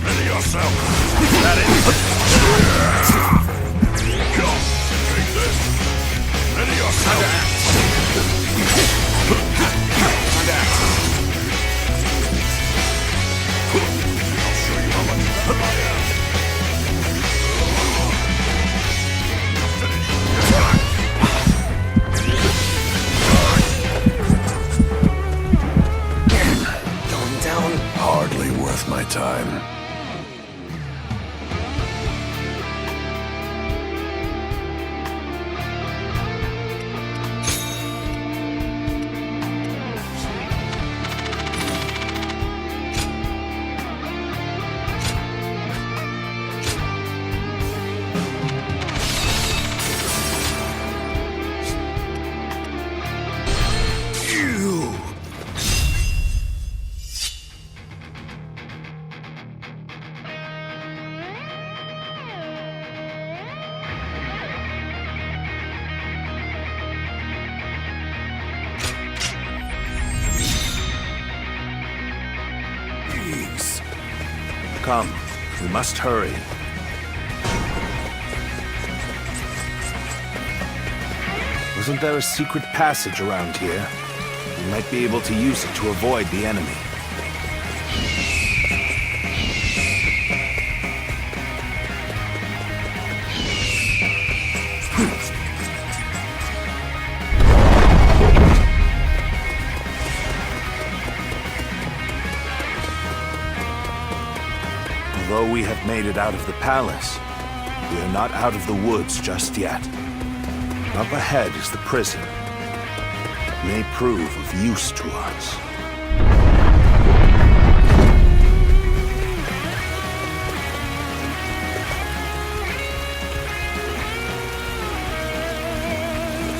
Ready yourself! That it? Go! Take this! Ready yourself! waste my time. Come, we must hurry. Wasn't there a secret passage around here? We might be able to use it to avoid the enemy. Although we have made it out of the palace, we are not out of the woods just yet. Up ahead is the prison. It may prove of use to us.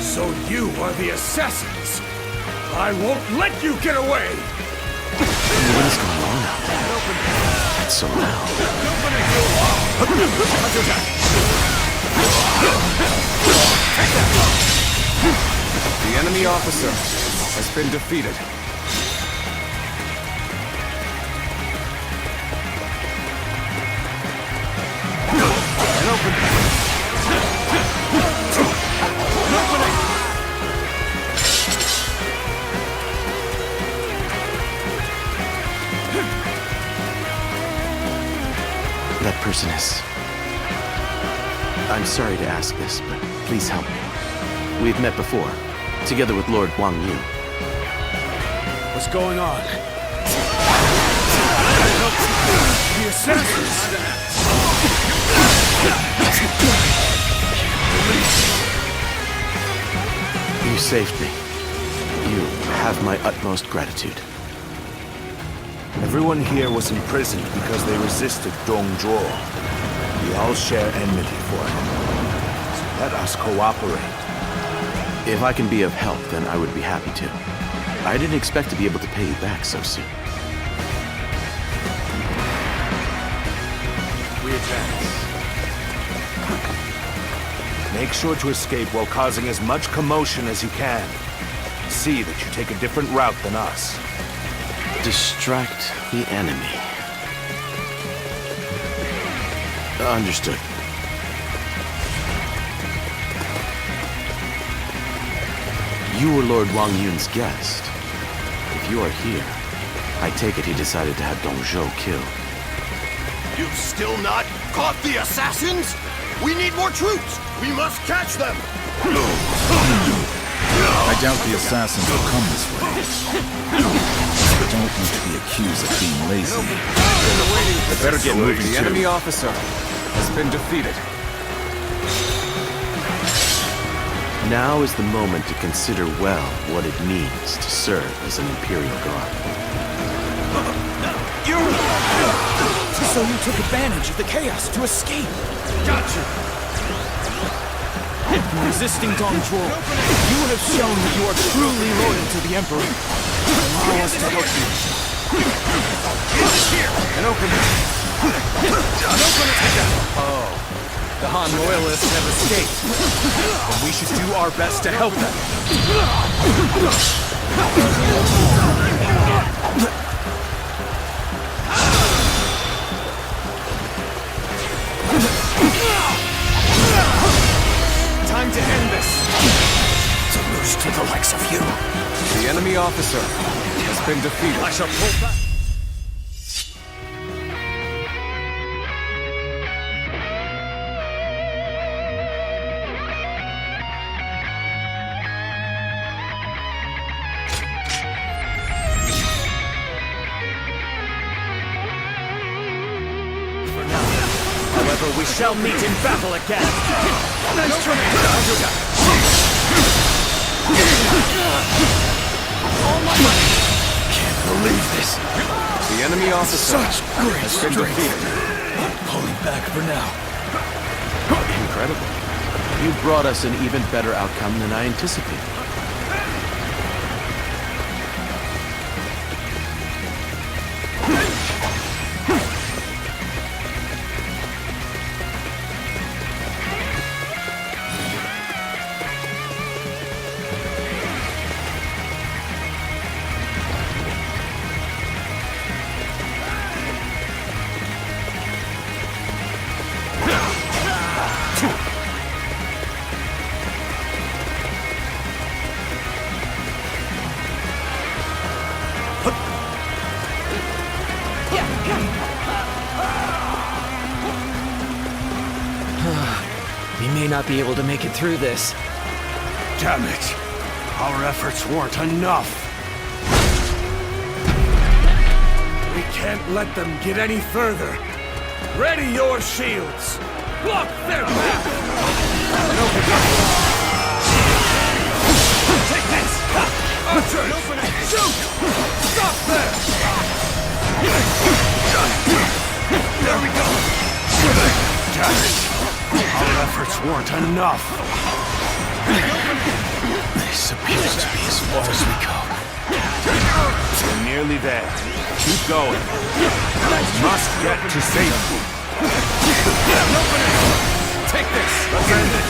So you are the assassins! I won't let you get away! What is going on out there? It's so loud. The enemy officer has been defeated. An opening. That person is... I'm sorry to ask this, but please help me. We've met before, together with Lord Wang Yun. What's going on? The assassins! You saved me. You have my utmost gratitude. Everyone here was imprisoned because they resisted Dong Zhuo. We all share enmity for him. So let us cooperate. If I can be of help, then I would be happy to. I didn't expect to be able to pay you back so soon. We advance. Make sure to escape while causing as much commotion as you can. See that you take a different route than us. Distract the enemy. Understood. You were Lord Wang Yun's guest. If you are here, I take it he decided to have Dong Zhuo killed. You've still not caught the assassins? We need more troops! We must catch them! I doubt the assassins will come this way. I don't want to be accused of being lazy. I better get moving. The enemy officer has been defeated. Now is the moment to consider well what it means to serve as an Imperial Guard. So you took advantage of the chaos to escape. Gotcha! Resisting Dong Zhuo, you have shown that you are truly loyal to the Emperor. Allow us to help you. An opening. Oh, the Han loyalists have escaped. And we should do our best to help them. Time to end this! To lose to the likes of you. The enemy officer has been defeated. I shall pull back. We shall meet in battle again! Nice try! All my might! Can't believe this. The enemy officer Such great has been strength. defeated. Pulling back for now. Incredible. You brought us an even better outcome than I anticipated. We may not be able to make it through this. Damn it! Our efforts weren't enough! We can't let them get any further. Ready your shields. Block their path. Take this. Archers, shoot! Stop there. There we go. Damn it! Our efforts weren't enough! This appears to be as far as we go. We're nearly there. Keep going. Must get to safety. Take this. Let's end it.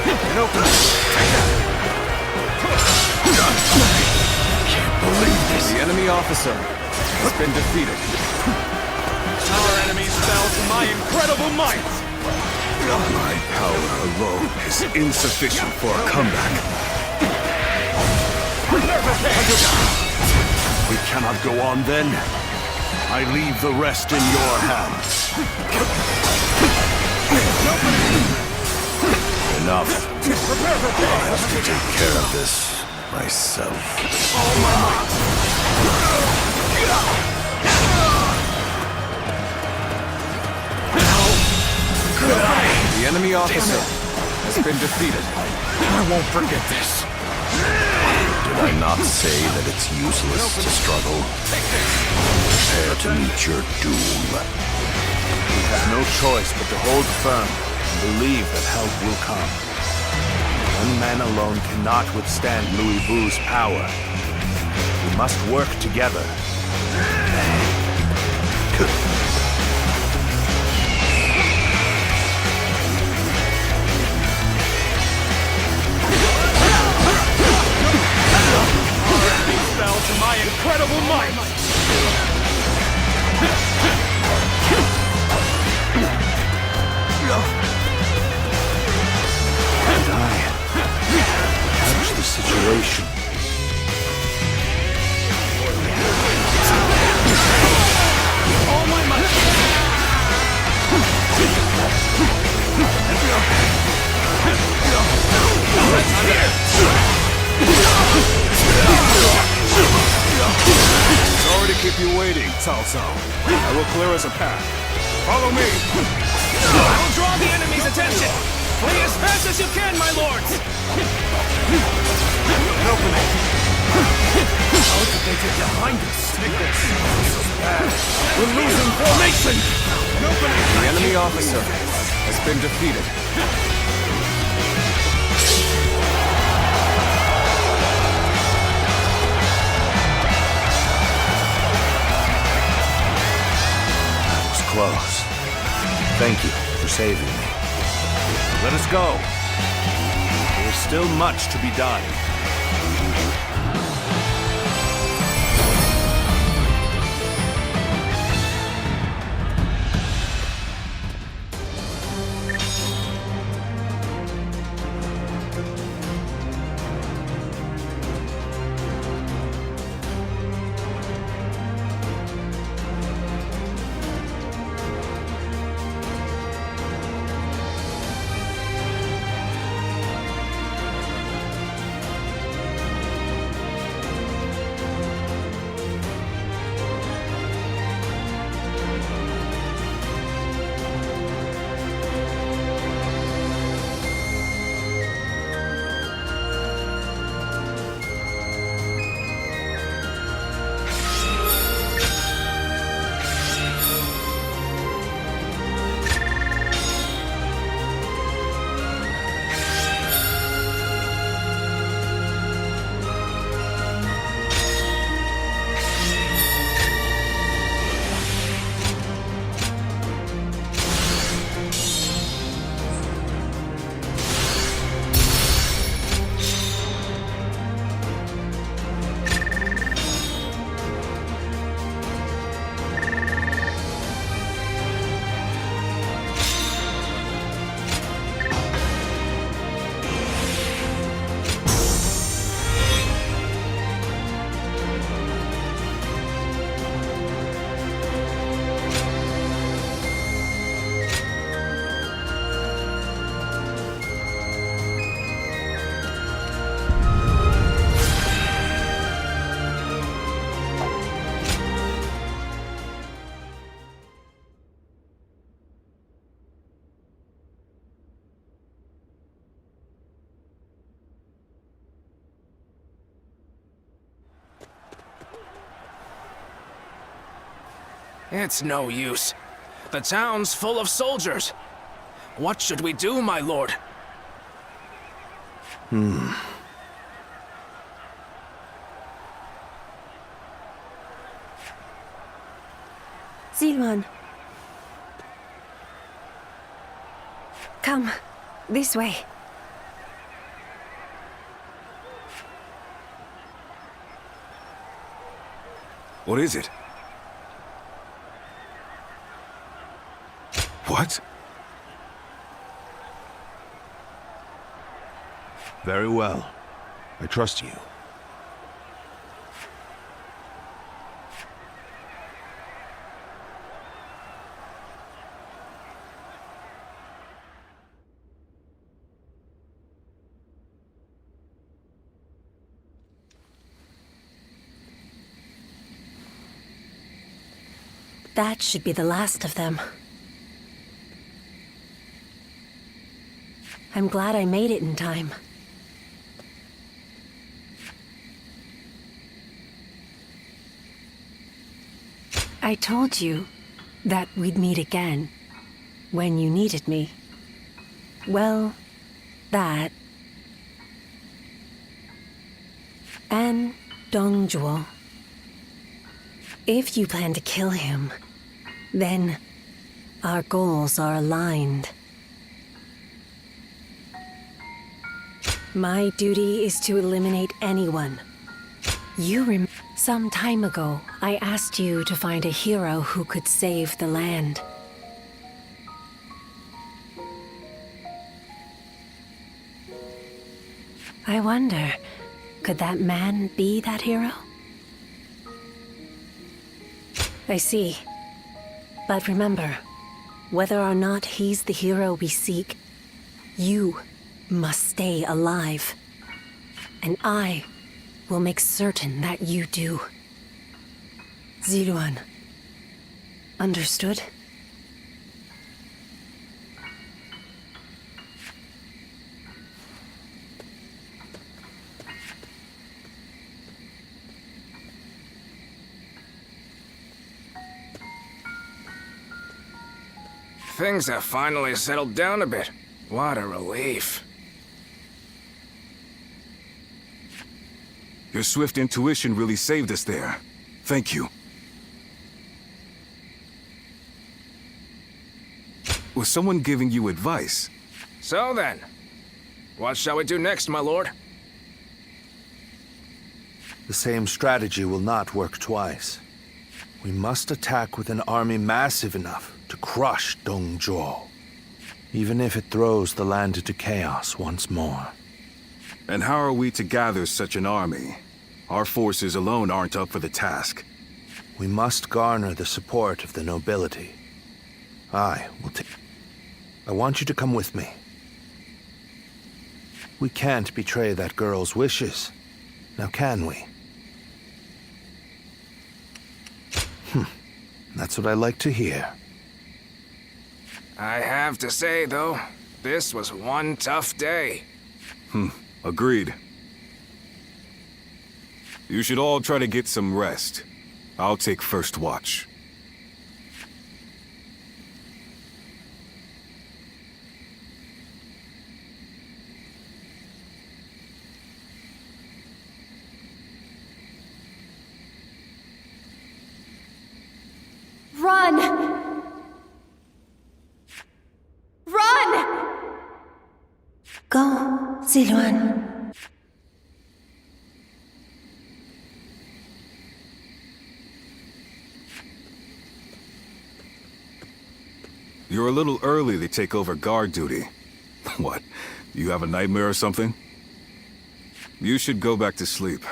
Get open. Take that. Can't believe this. The enemy officer has been defeated. Our enemies fell to my incredible might. My power alone is insufficient for a comeback. We cannot go on then. I leave the rest in your hands. Enough. I have to take care of this myself. The enemy officer has been defeated. I won't forget this. Did I not say that it's useless to struggle? Prepare to meet your doom. We have no choice but to hold firm and believe that help will come. One man alone cannot withstand Louis Vu's power. We must work together. Fell to my incredible might. And I judge the situation. All my might. Sorry to keep you waiting, Cao Cao. I will clear us a path. Follow me. I will draw the enemy's attention. Flee as fast as you can, my lords. Open it. How did they get behind us? Take this. This is bad. We're losing formation. Open it. The enemy officer has been defeated. Close. Thank you for saving me. Let us go. There is still much to be done. It's no use. The town's full of soldiers. What should we do, my lord? Zilwan. Come, this way. What is it? What? Very well. I trust you. That should be the last of them. I'm glad I made it in time. I told you that we'd meet again when you needed me. Well, that and Dongjuo. If you plan to kill him, then our goals are aligned. My duty is to eliminate anyone. Some time ago, I asked you to find a hero who could save the land. I wonder, could that man be that hero? I see. But remember, whether or not he's the hero we seek, you must stay alive. And I will make certain that you do. Zilwan. Understood? Things have finally settled down a bit. What a relief. Your swift intuition really saved us there. Thank you. Was someone giving you advice? So then, what shall we do next, my lord? The same strategy will not work twice. We must attack with an army massive enough to crush Dongjuo, even if it throws the land into chaos once more. And how are we to gather such an army? Our forces alone aren't up for the task. We must garner the support of the nobility. I want you to come with me. We can't betray that girl's wishes, now can we? That's what I like to hear. I have to say, though, this was one tough day. Agreed. You should all try to get some rest. I'll take first watch. Run! Run! Go, Zilwan. You're a little early to take over guard duty. What? You have a nightmare or something? You should go back to sleep.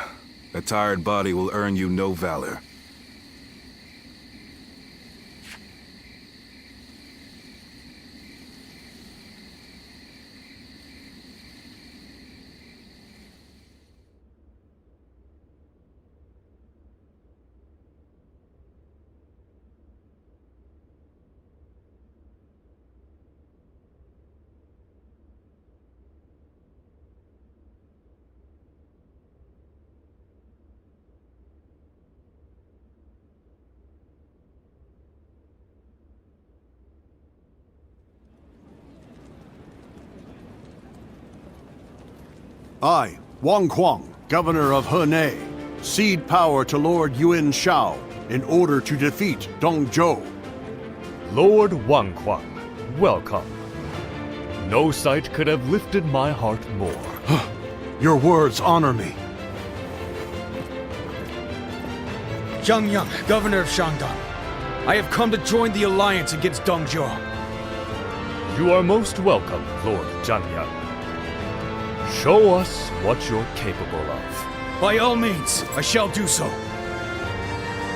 A tired body will earn you no valor. I, Wang Kuang, Governor of Henei, cede power to Lord Yuan Shao in order to defeat Dong Zhuo. Lord Wang Kuang, welcome. No sight could have lifted my heart more. Your words honor me. Zhang Yang, Governor of Shandong. I have come to join the alliance against Dong Zhuo. You are most welcome, Lord Zhang Yang. Show us what you're capable of. By all means, I shall do so.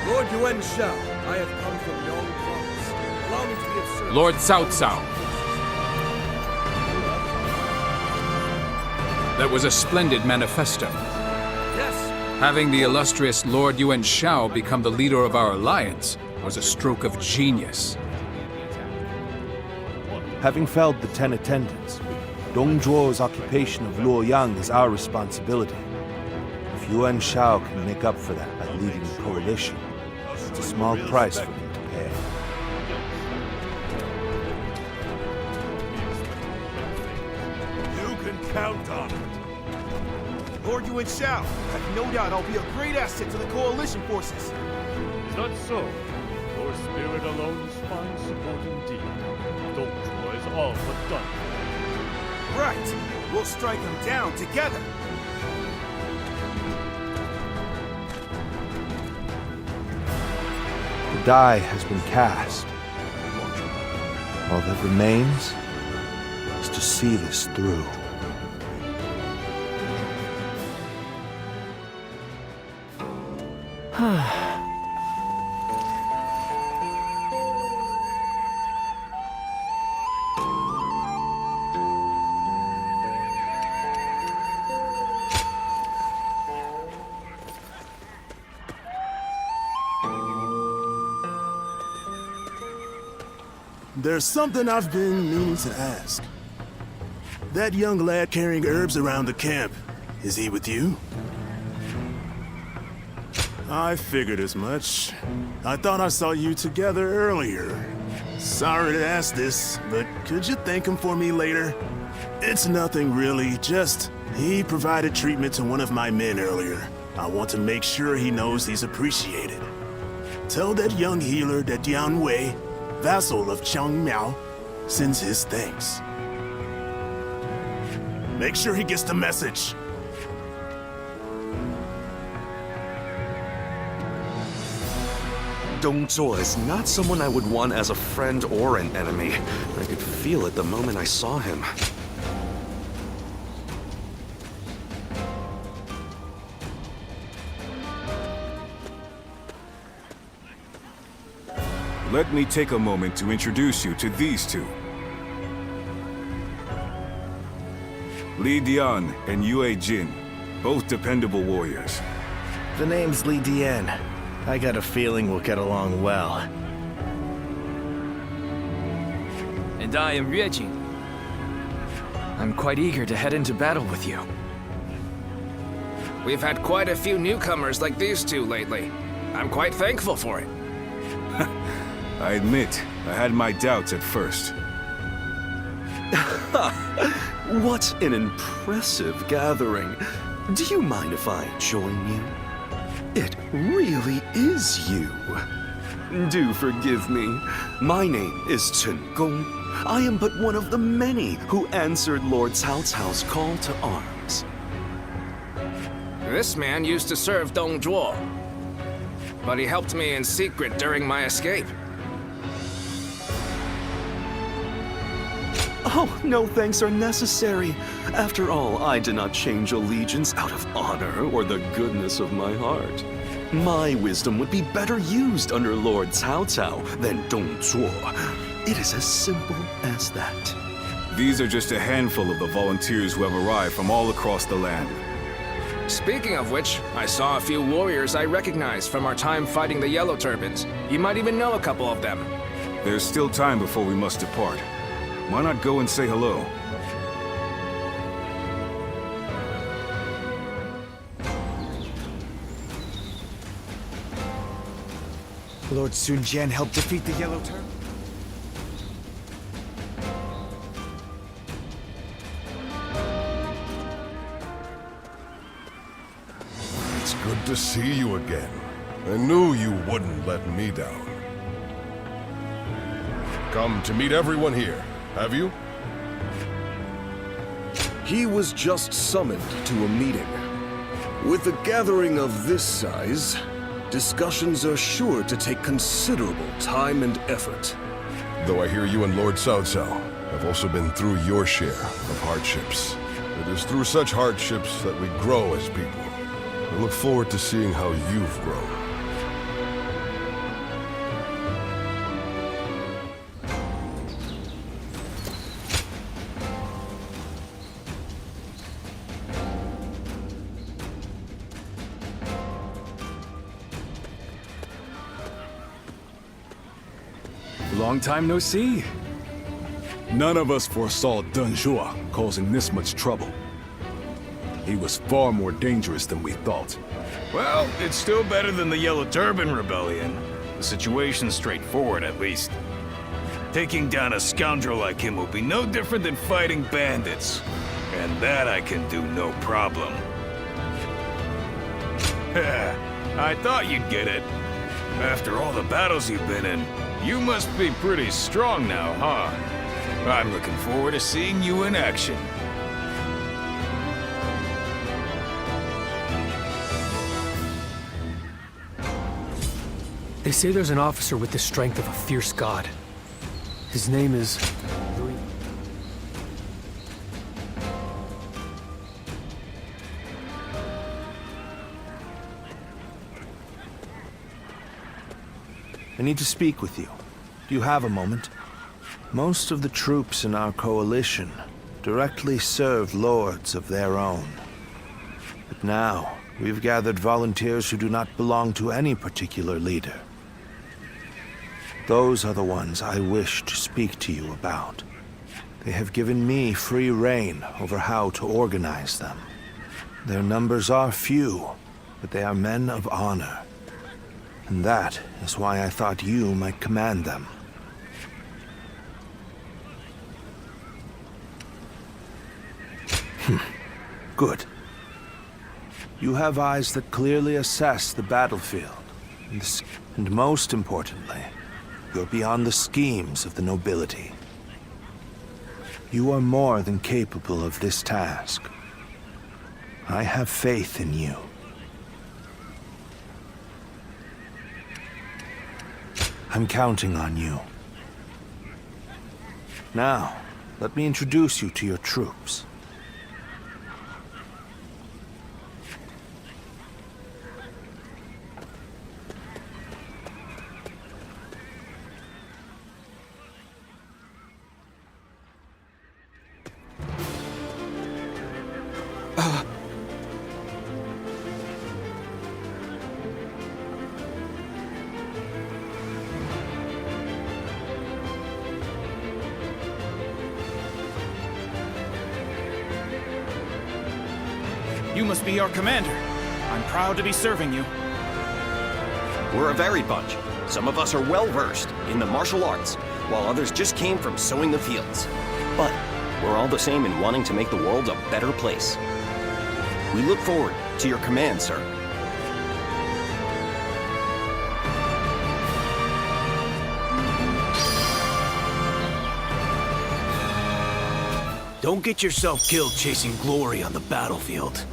Lord Yuan Shao, I have come from Yong Province. Allow me to be of service. Lord Cao Cao. That was a splendid manifesto. Yes. Having the illustrious Lord Yuan Shao become the leader of our alliance was a stroke of genius. Having felled the 10 attendants, Dong Zhuo's occupation of Luoyang is our responsibility. If Yuan Shao can make up for that by leading the coalition, it's a small price for him to pay. You can count on it. Lord Yuan Shao, I've no doubt I'll be a great asset to the coalition forces. Is that so? Your spirit alone is fine support indeed. Dong Zhuo is all but done. Right. We'll strike them down together. The die has been cast. All that remains is to see this through. There's something I've been meaning to ask. That young lad carrying herbs around the camp, is he with you? I figured as much. I thought I saw you together earlier. Sorry to ask this, but could you thank him for me later? It's nothing really, just he provided treatment to one of my men earlier. I want to make sure he knows he's appreciated. Tell that young healer that Dian Wei, vassal of Chang Miao, sends his thanks. Make sure he gets the message. Dong Zhuo is not someone I would want as a friend or an enemy. I could feel it the moment I saw him. Let me take a moment to introduce you to these two. Li Dian and Yue Jin, both dependable warriors. The name's Li Dian. I got a feeling we'll get along well. And I am Yue Jin. I'm quite eager to head into battle with you. We've had quite a few newcomers like these two lately. I'm quite thankful for it. I admit, I had my doubts at first. What an impressive gathering. Do you mind if I join you? It really is you. Do forgive me. My name is Chen Gong. I am but one of the many who answered Lord Cao Cao's call to arms. This man used to serve Dong Zhuo, but he helped me in secret during my escape. Oh, no thanks are necessary. After all, I did not change allegiance out of honor or the goodness of my heart. My wisdom would be better used under Lord Cao Cao than Dong Zhuo. It is as simple as that. These are just a handful of the volunteers who have arrived from all across the land. Speaking of which, I saw a few warriors I recognized from our time fighting the Yellow Turbans. You might even know a couple of them. There's still time before we must depart. Why not go and say hello? Lord Sun Jian helped defeat the Yellow Turban? to see you again. I knew you wouldn't let me down. Come to meet everyone here, have you? He was just summoned to a meeting. With a gathering of this size, discussions are sure to take considerable time and effort. Though I hear you and Lord Cao Cao have also been through your share of hardships. It is through such hardships that we grow as people. I look forward to seeing how you've grown. Long time no see. None of us foresaw Dun Zhuo causing this much trouble. He was far more dangerous than we thought. Well, it's still better than the Yellow Turban Rebellion. The situation's straightforward, at least. Taking down a scoundrel like him will be no different than fighting bandits. And that I can do no problem. I thought you'd get it. After all the battles you've been in, you must be pretty strong now, huh? I'm looking forward to seeing you in action. They say there's an officer with the strength of a fierce god. His name is... I need to speak with you. Do you have a moment? Most of the troops in our coalition directly serve lords of their own. But now, we've gathered volunteers who do not belong to any particular leader. Those are the ones I wish to speak to you about. They have given me free rein over how to organize them. Their numbers are few, but they are men of honor. And that is why I thought you might command them. Good. You have eyes that clearly assess the battlefield. And most importantly, you're beyond the schemes of the nobility. You are more than capable of this task. I have faith in you. I'm counting on you. Now, let me introduce you to your troops. You must be our commander. I'm proud to be serving you. We're a varied bunch. Some of us are well-versed in the martial arts, while others just came from sowing the fields. But we're all the same in wanting to make the world a better place. We look forward to your command, sir. Don't get yourself killed chasing glory on the battlefield.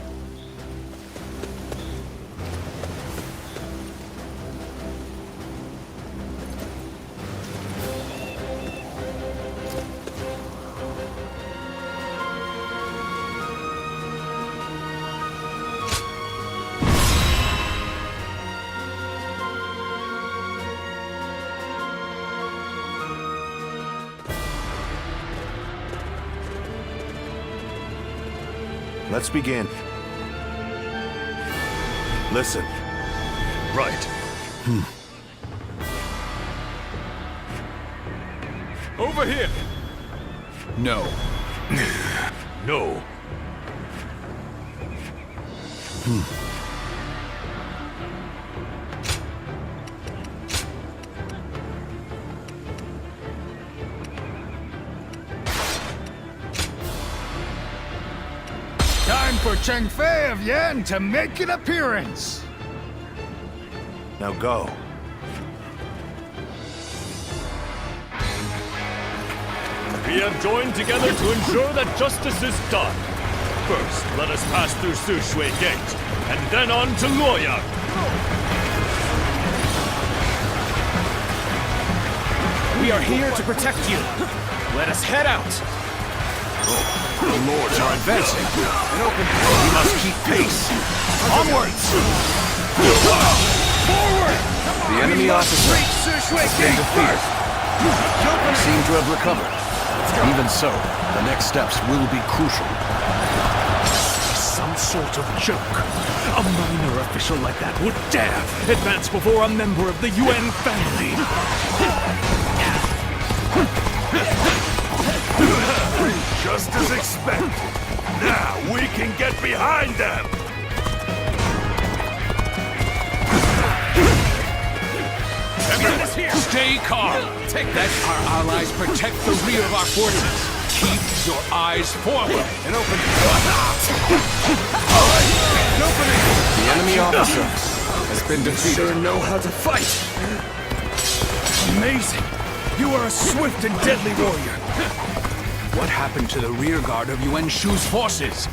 Let's begin. Listen. Right. Over here! No. No. Time for Cheng Fei of Yan to make an appearance! Now go. We have joined together to ensure that justice is done. First, let us pass through Sushui Gate, and then on to Luoyang. We are here to protect you. Let us head out. The lords are advancing. An open door. We must keep pace. Onwards! Forward! The enemy officer has been defeated. We seem to have recovered. Even so, the next steps will be crucial. Some sort of joke. A minor official like that would dare advance before a member of the UN family. Just as expected. Now we can get behind them! Everyone, stay calm. Let our allies protect the rear of our forces. Keep your eyes forward. An opening. The enemy officer has been defeated. You sure know how to fight. Amazing. You are a swift and deadly warrior. What happened to the rear guard of Yuan Shu's forces?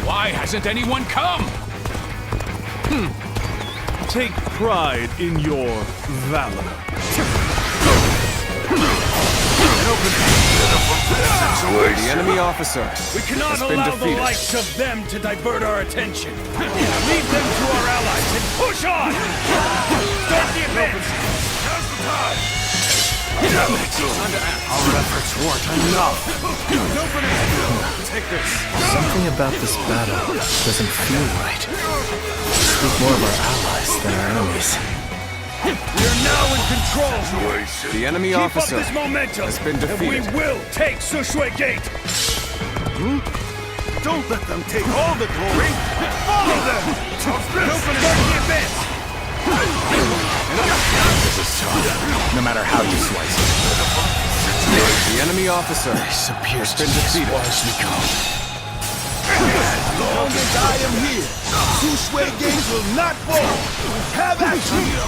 Why hasn't anyone come? Take pride in your valor. The enemy officer We cannot has been allow defeated. the likes of them to divert our attention. Lead them to our allies and push on! Start the advance! Now's the time! Our efforts weren't enough. Take this. Something about this battle doesn't feel right. Speak more of our allies than our enemies. We are now in control. The enemy Keep officer up this momentum, has been defeated. and we will take Sushui Gate. Don't let them take all the glory! Follow them! Start the advance. No matter how you slice it. The enemy officer has been defeated. As long as I am here, Sushui Gate will not fall! Have at you!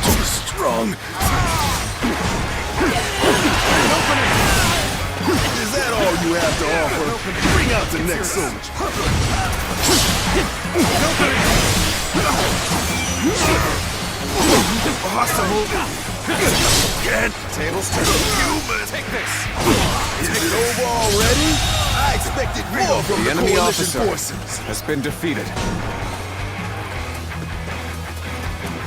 Too strong! Is that all you have to offer? Bring out the next soldier! Again? Tables turn human! Take this! Is it over already? I expected more from The the enemy coalition officer forces. has been defeated.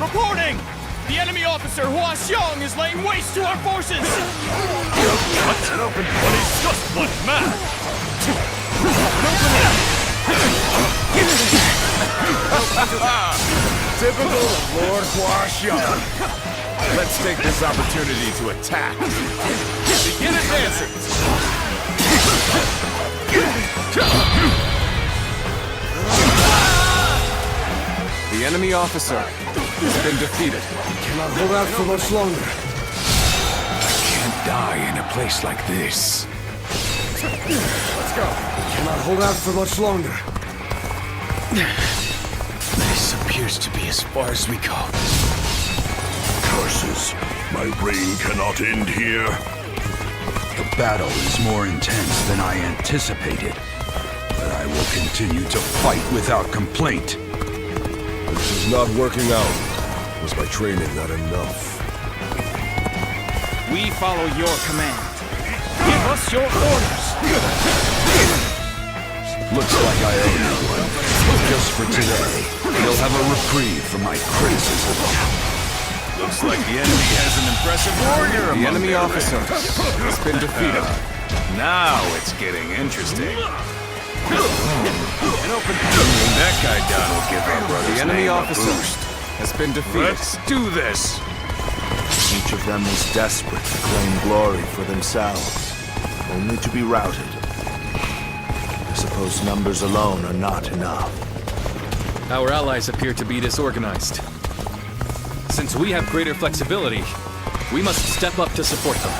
Reporting! The enemy officer Hua Xiong is laying waste to our forces! What? But he's just one man. Typical of Lord Hua Xiong. Let's take this opportunity to attack. Begin advancing. The enemy officer has been defeated. Cannot hold out for much longer. Can't die in a place like this. Let's go. Cannot hold out for much longer. This appears to be as far as we go. Curses! My reign cannot end here. The battle is more intense than I anticipated, but I will continue to fight without complaint. This is not working out. Was my training not enough? We follow your command. Give us your orders. Looks like I owe you one. Just for today, you'll have a reprieve from my criticism. Looks like the enemy has an impressive warrior among The enemy their officer ranks. has been defeated. Now it's getting interesting. Bringing that guy down will give our brother's The enemy name a officer boost. has been defeated. Let's do this! Each of them was desperate to claim glory for themselves, only to be routed. I suppose numbers alone are not enough. Our allies appear to be disorganized. Since we have greater flexibility, we must step up to support them.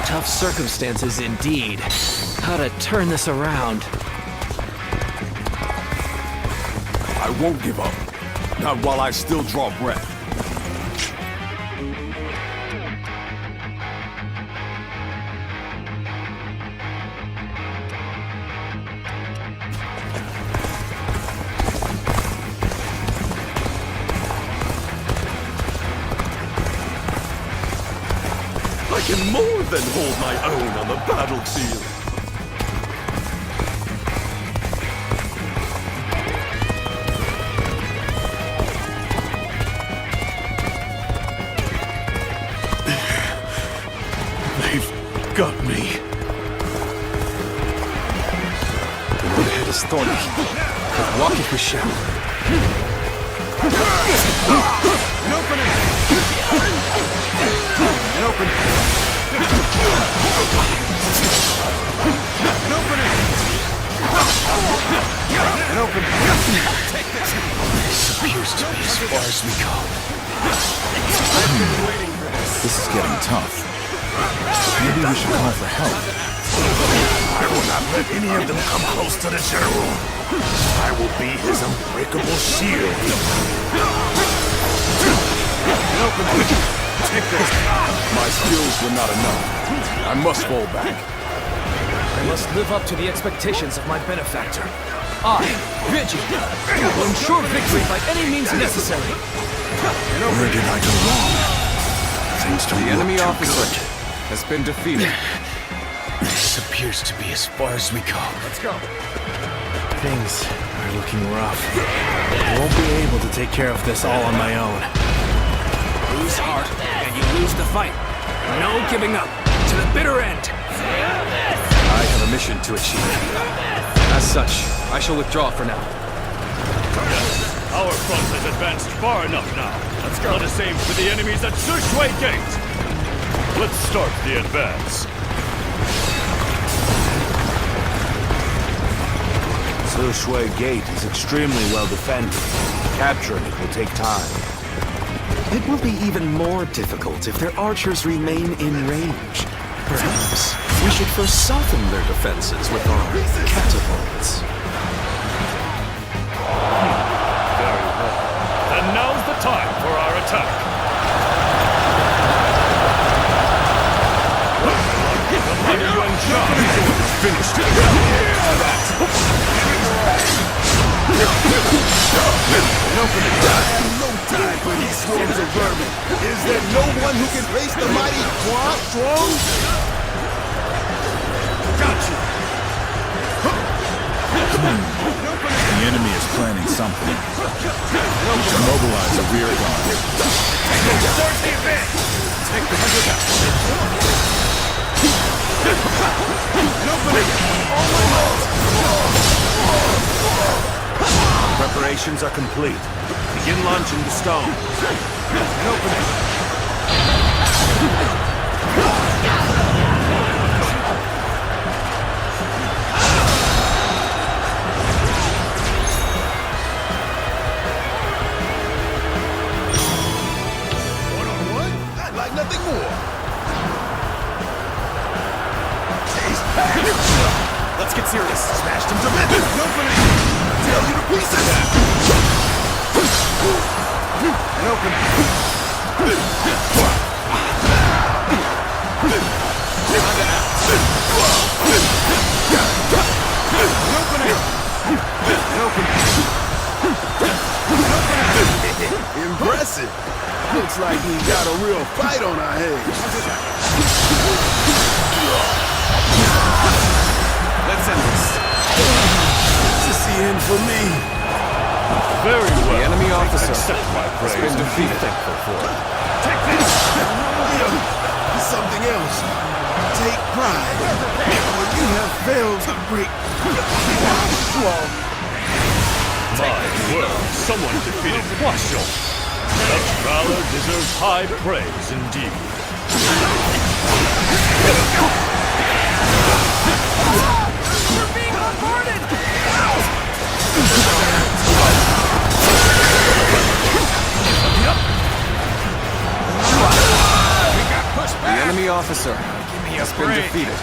Tough circumstances indeed. How to turn this around? I won't give up. Not while I still draw breath. I can more than hold my own on the battlefield. They've got me. The road ahead is thorny, but walk it we shall. An opening! An opening! An opening! An opening! Take this! This appears to be as far as we go. This is getting tough. Maybe we should call for help. I will not let any of them come close to the general. I will be his unbreakable shield. An opening! Take this! My skills were not enough. I must fall back. I must live up to the expectations of my benefactor. I, Reggie, will ensure victory by any means necessary. Where did I go wrong? Things don't The enemy look too officer good. has been defeated. This appears to be as far as we go. Let's go. Things are looking rough. I won't be able to take care of this all on my own. Lose heart, and you lose the fight. No giving up. To the bitter end. I have a mission to achieve. As such, I shall withdraw for now. Our front has advanced far enough now. Let's go. The same for the enemies at Sushui Gate. Let's start the advance. Sushui Gate is extremely well defended. Capturing it will take time. It will be even more difficult if their archers remain in range. Perhaps we should first soften their defenses with our catapults. Very well. Then now's the time for our attack. The mighty Yuan Shan is finished. No time for these swarms of vermin. Is there no one who can face the mighty Quan Strong? Gotcha! The enemy is planning something. To mobilize a rear guard. Start the event! Take the hundred out. Preparations are complete. Begin launching the stones. An opening. One-on-one? I'd like nothing more. Let's get serious. Smashed him to bits. An opening. Tear you to pieces. An opening. Impressive. Looks like we got a real fight on our hands. Let's end this. This is the end for me. Very well. The enemy officer Accept my has praise been and be defeated. thankful for it. Take this. Something else. Take pride. For you have failed to break. My word, someone defeated Huasho. Such valor deserves high praise indeed. We're being bombarded! We got pushed The back! enemy officer Give me a has been break. defeated.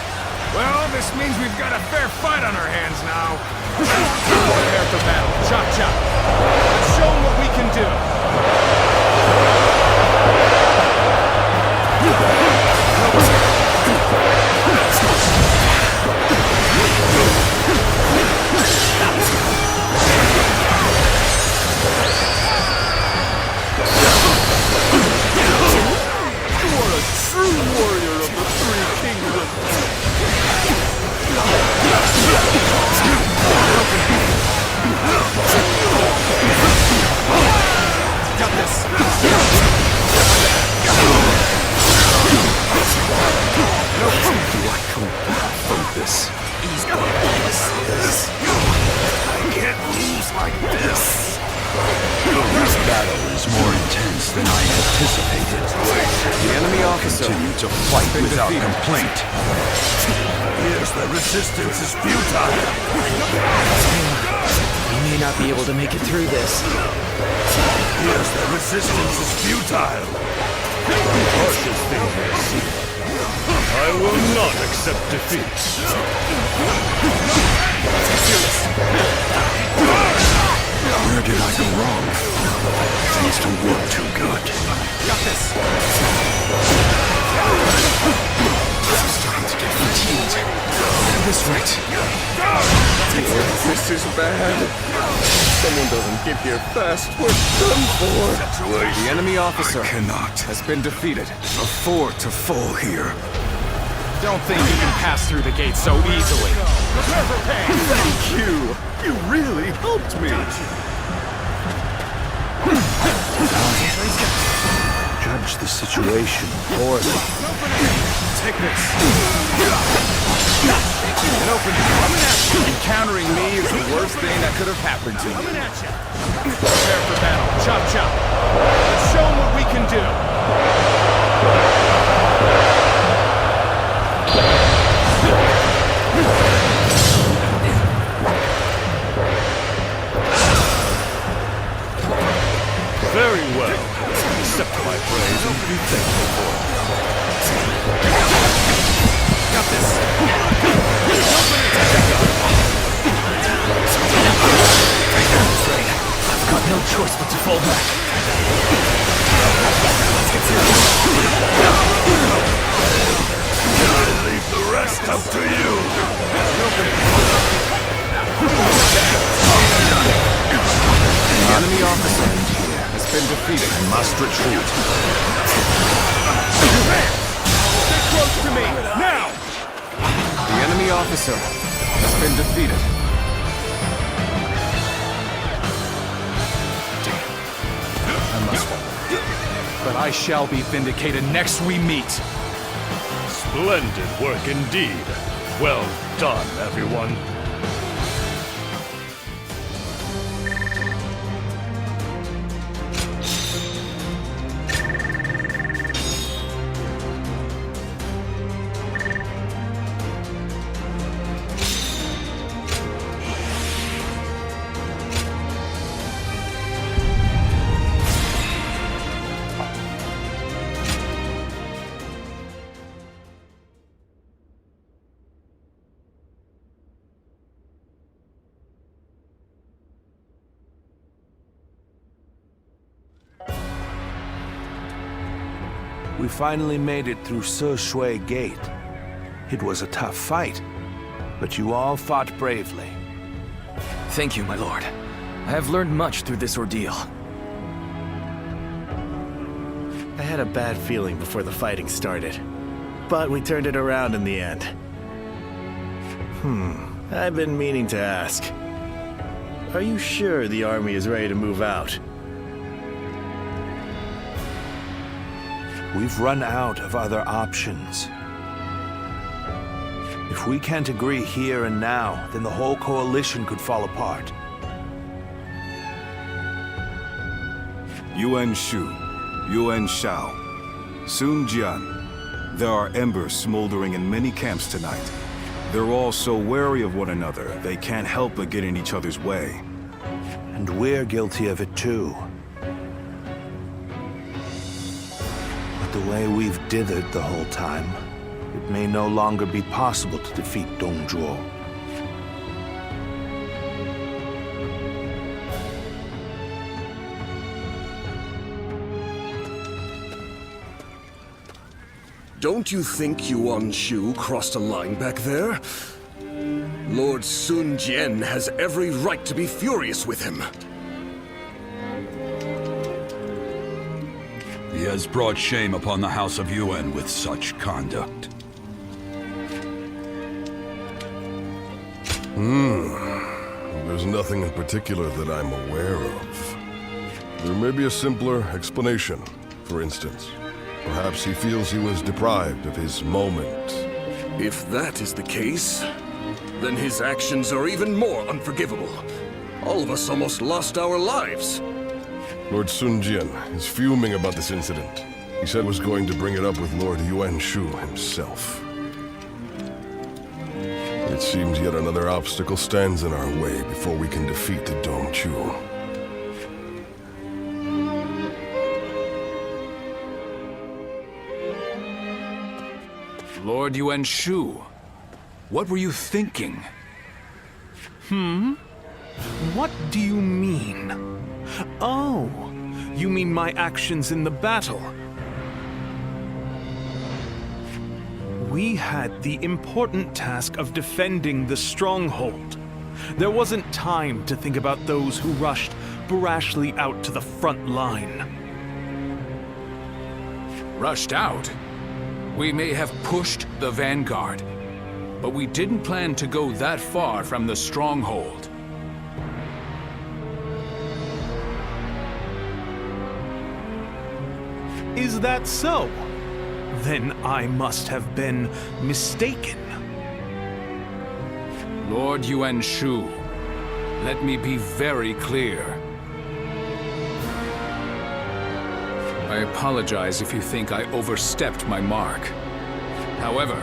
Well, this means we've got a fair fight on our hands now. Prepare for battle. Chop chop. Let's show them what we can do. more intense than I anticipated. The enemy officer Continue to fight without complaint. Yes, the resistance is futile. We may not be able to make it through this. Yes, the resistance is futile. Harshest thing I have seen. I will not accept defeat. Where did I go wrong? Things don't work too good. Got this. I'm starting to get fatigued. Get this right. This is bad. Someone doesn't get here fast. We're done for. The enemy officer has been defeated. Afford to fall here. Don't think you can pass through the gate so easily. Prepare for pain! Thank you! You really helped me! Judge the situation poorly. Take this. And open it. Encountering me is the worst thing that could have happened to you. Prepare for battle. Chop chop. Let's show them what we can do. Very well. Accept my praise and be thankful for it. Got this. I've got no choice but to fall back. Let's get serious. I leave the rest up to you. The enemy officer has been defeated. I must retreat. Stay close to me, now! The enemy officer has been defeated. I must fall. But I shall be vindicated next we meet. Splendid work indeed. Well done, everyone. We finally made it through Se Shui Gate. It was a tough fight, but you all fought bravely. Thank you, my lord. I have learned much through this ordeal. I had a bad feeling before the fighting started, but we turned it around in the end. I've been meaning to ask. Are you sure the army is ready to move out? We've run out of other options. If we can't agree here and now, then the whole coalition could fall apart. Yuan Shu, Yuan Shao, Sun Jian. There are embers smoldering in many camps tonight. They're all so wary of one another, they can't help but get in each other's way. And we're guilty of it too. But the way we've dithered the whole time, it may no longer be possible to defeat Dong Zhuo. Don't you think Yuan Shu crossed a line back there? Lord Sun Jian has every right to be furious with him. He has brought shame upon the House of Yuan with such conduct. There's nothing in particular that I'm aware of. There may be a simpler explanation. For instance, perhaps he feels he was deprived of his moment. If that is the case, then his actions are even more unforgivable. All of us almost lost our lives. Lord Sun Jian is fuming about this incident. He said was going to bring it up with Lord Yuan Shu himself. It seems yet another obstacle stands in our way before we can defeat the Dong Chu. Lord Yuan Shu, what were you thinking? What do you mean? Oh, you mean my actions in the battle? We had the important task of defending the stronghold. There wasn't time to think about those who rushed brashly out to the front line. Rushed out? We may have pushed the vanguard, but we didn't plan to go that far from the stronghold. Is that so? Then I must have been mistaken. Lord Yuan Shu, let me be very clear. I apologize if you think I overstepped my mark. However,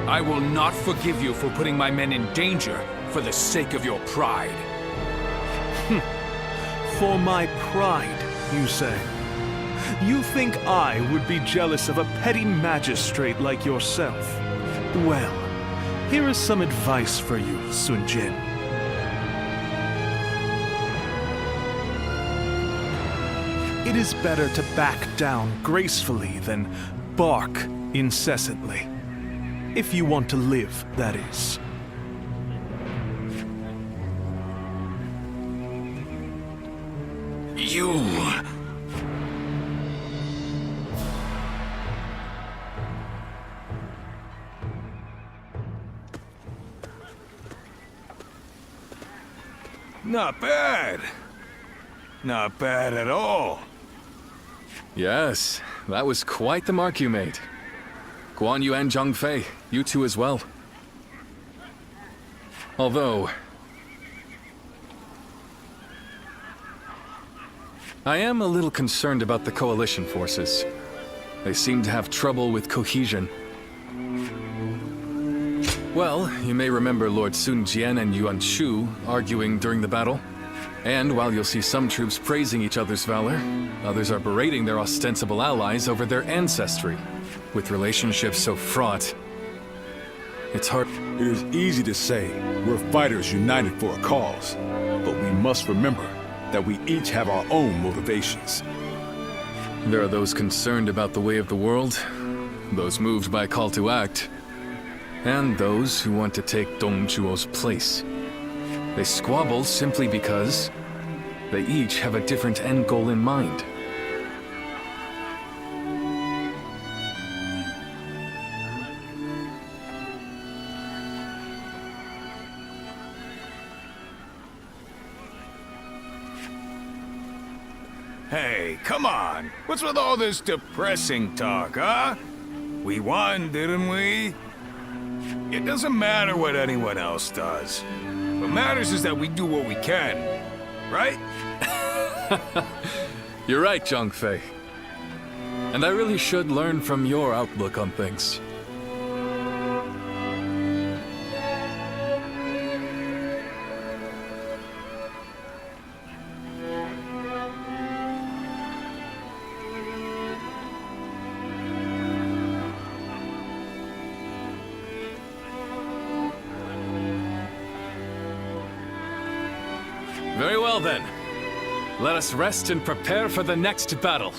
I will not forgive you for putting my men in danger for the sake of your pride. For my pride, you say? You think I would be jealous of a petty magistrate like yourself? Well, here is some advice for you, Sun Jian. It is better to back down gracefully than bark incessantly. If you want to live, that is. You... Not bad. Not bad at all. Yes, that was quite the mark you made. Guan Yu and Zhang Fei, you two as well. Although... I am a little concerned about the coalition forces. They seem to have trouble with cohesion. Well, you may remember Lord Sun Jian and Yuan Shu arguing during the battle. And while you'll see some troops praising each other's valor, others are berating their ostensible allies over their ancestry. With relationships so fraught, it's hard. It is easy to say we're fighters united for a cause, but we must remember that we each have our own motivations. There are those concerned about the way of the world, those moved by a call to act, and those who want to take Dong Zhuo's place. They squabble simply because they each have a different end goal in mind. Hey, come on. What's with all this depressing talk, huh? We won, didn't we? It doesn't matter what anyone else does. What matters is that we do what we can, right? You're right, Zhang Fei. And I really should learn from your outlook on things. Very well then. Let us rest and prepare for the next battle.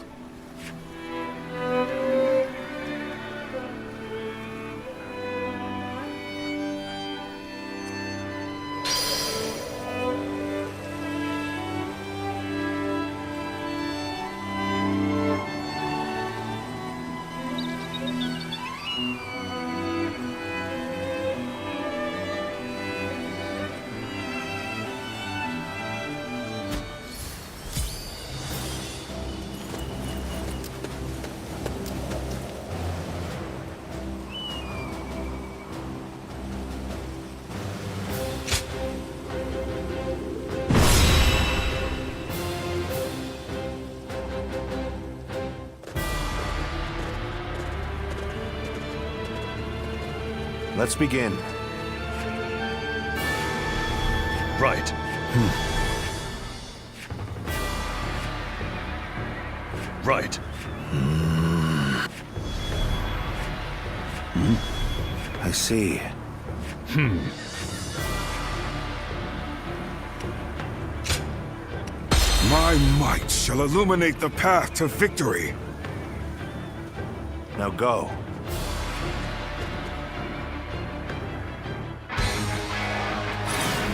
Let's begin. Right. Right. I see. My might shall illuminate the path to victory. Now go.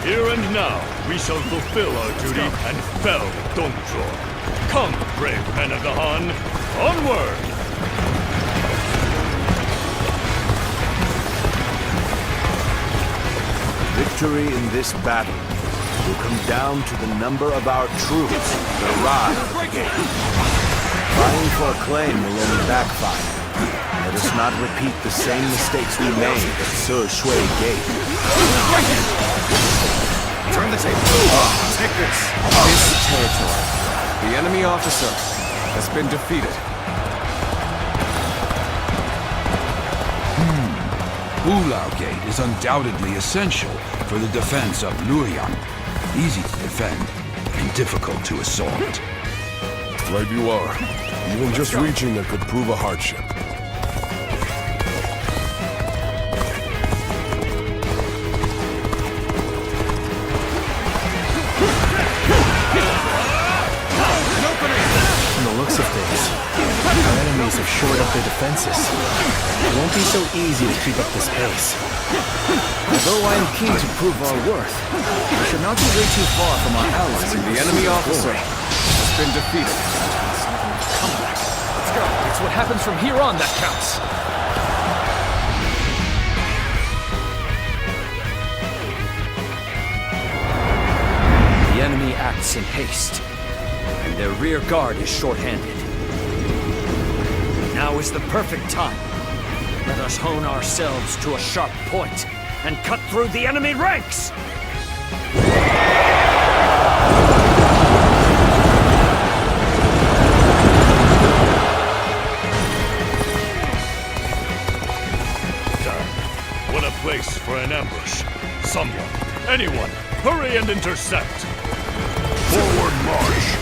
Here and now, we shall fulfill our duty and fell Dongzhuo. Come, brave men of the Han, onward! Victory in this battle will come down to the number of our troops that arrive. Vying for acclaim will only backfire. Let us not repeat the same mistakes we made at Sir Shui Gate. Turn the table. Take this. This territory. The enemy officer has been defeated. Wulao Gate is undoubtedly essential for the defense of Luoyang. Easy to defend and difficult to assault. Right you are. Even just reaching it could prove a hardship. From the looks of things, our enemies have shored up their defenses. It won't be so easy to keep up this pace. Although I am keen to prove our worth, we should not be way too far from our allies. The enemy officer has been defeated. Let's go. It's what happens from here on that counts. The enemy acts in haste, and their rear guard is short-handed. Now is the perfect time. Let us hone ourselves to a sharp point and cut through the enemy ranks! What a place for an ambush. Someone, anyone, hurry and intercept. Forward march.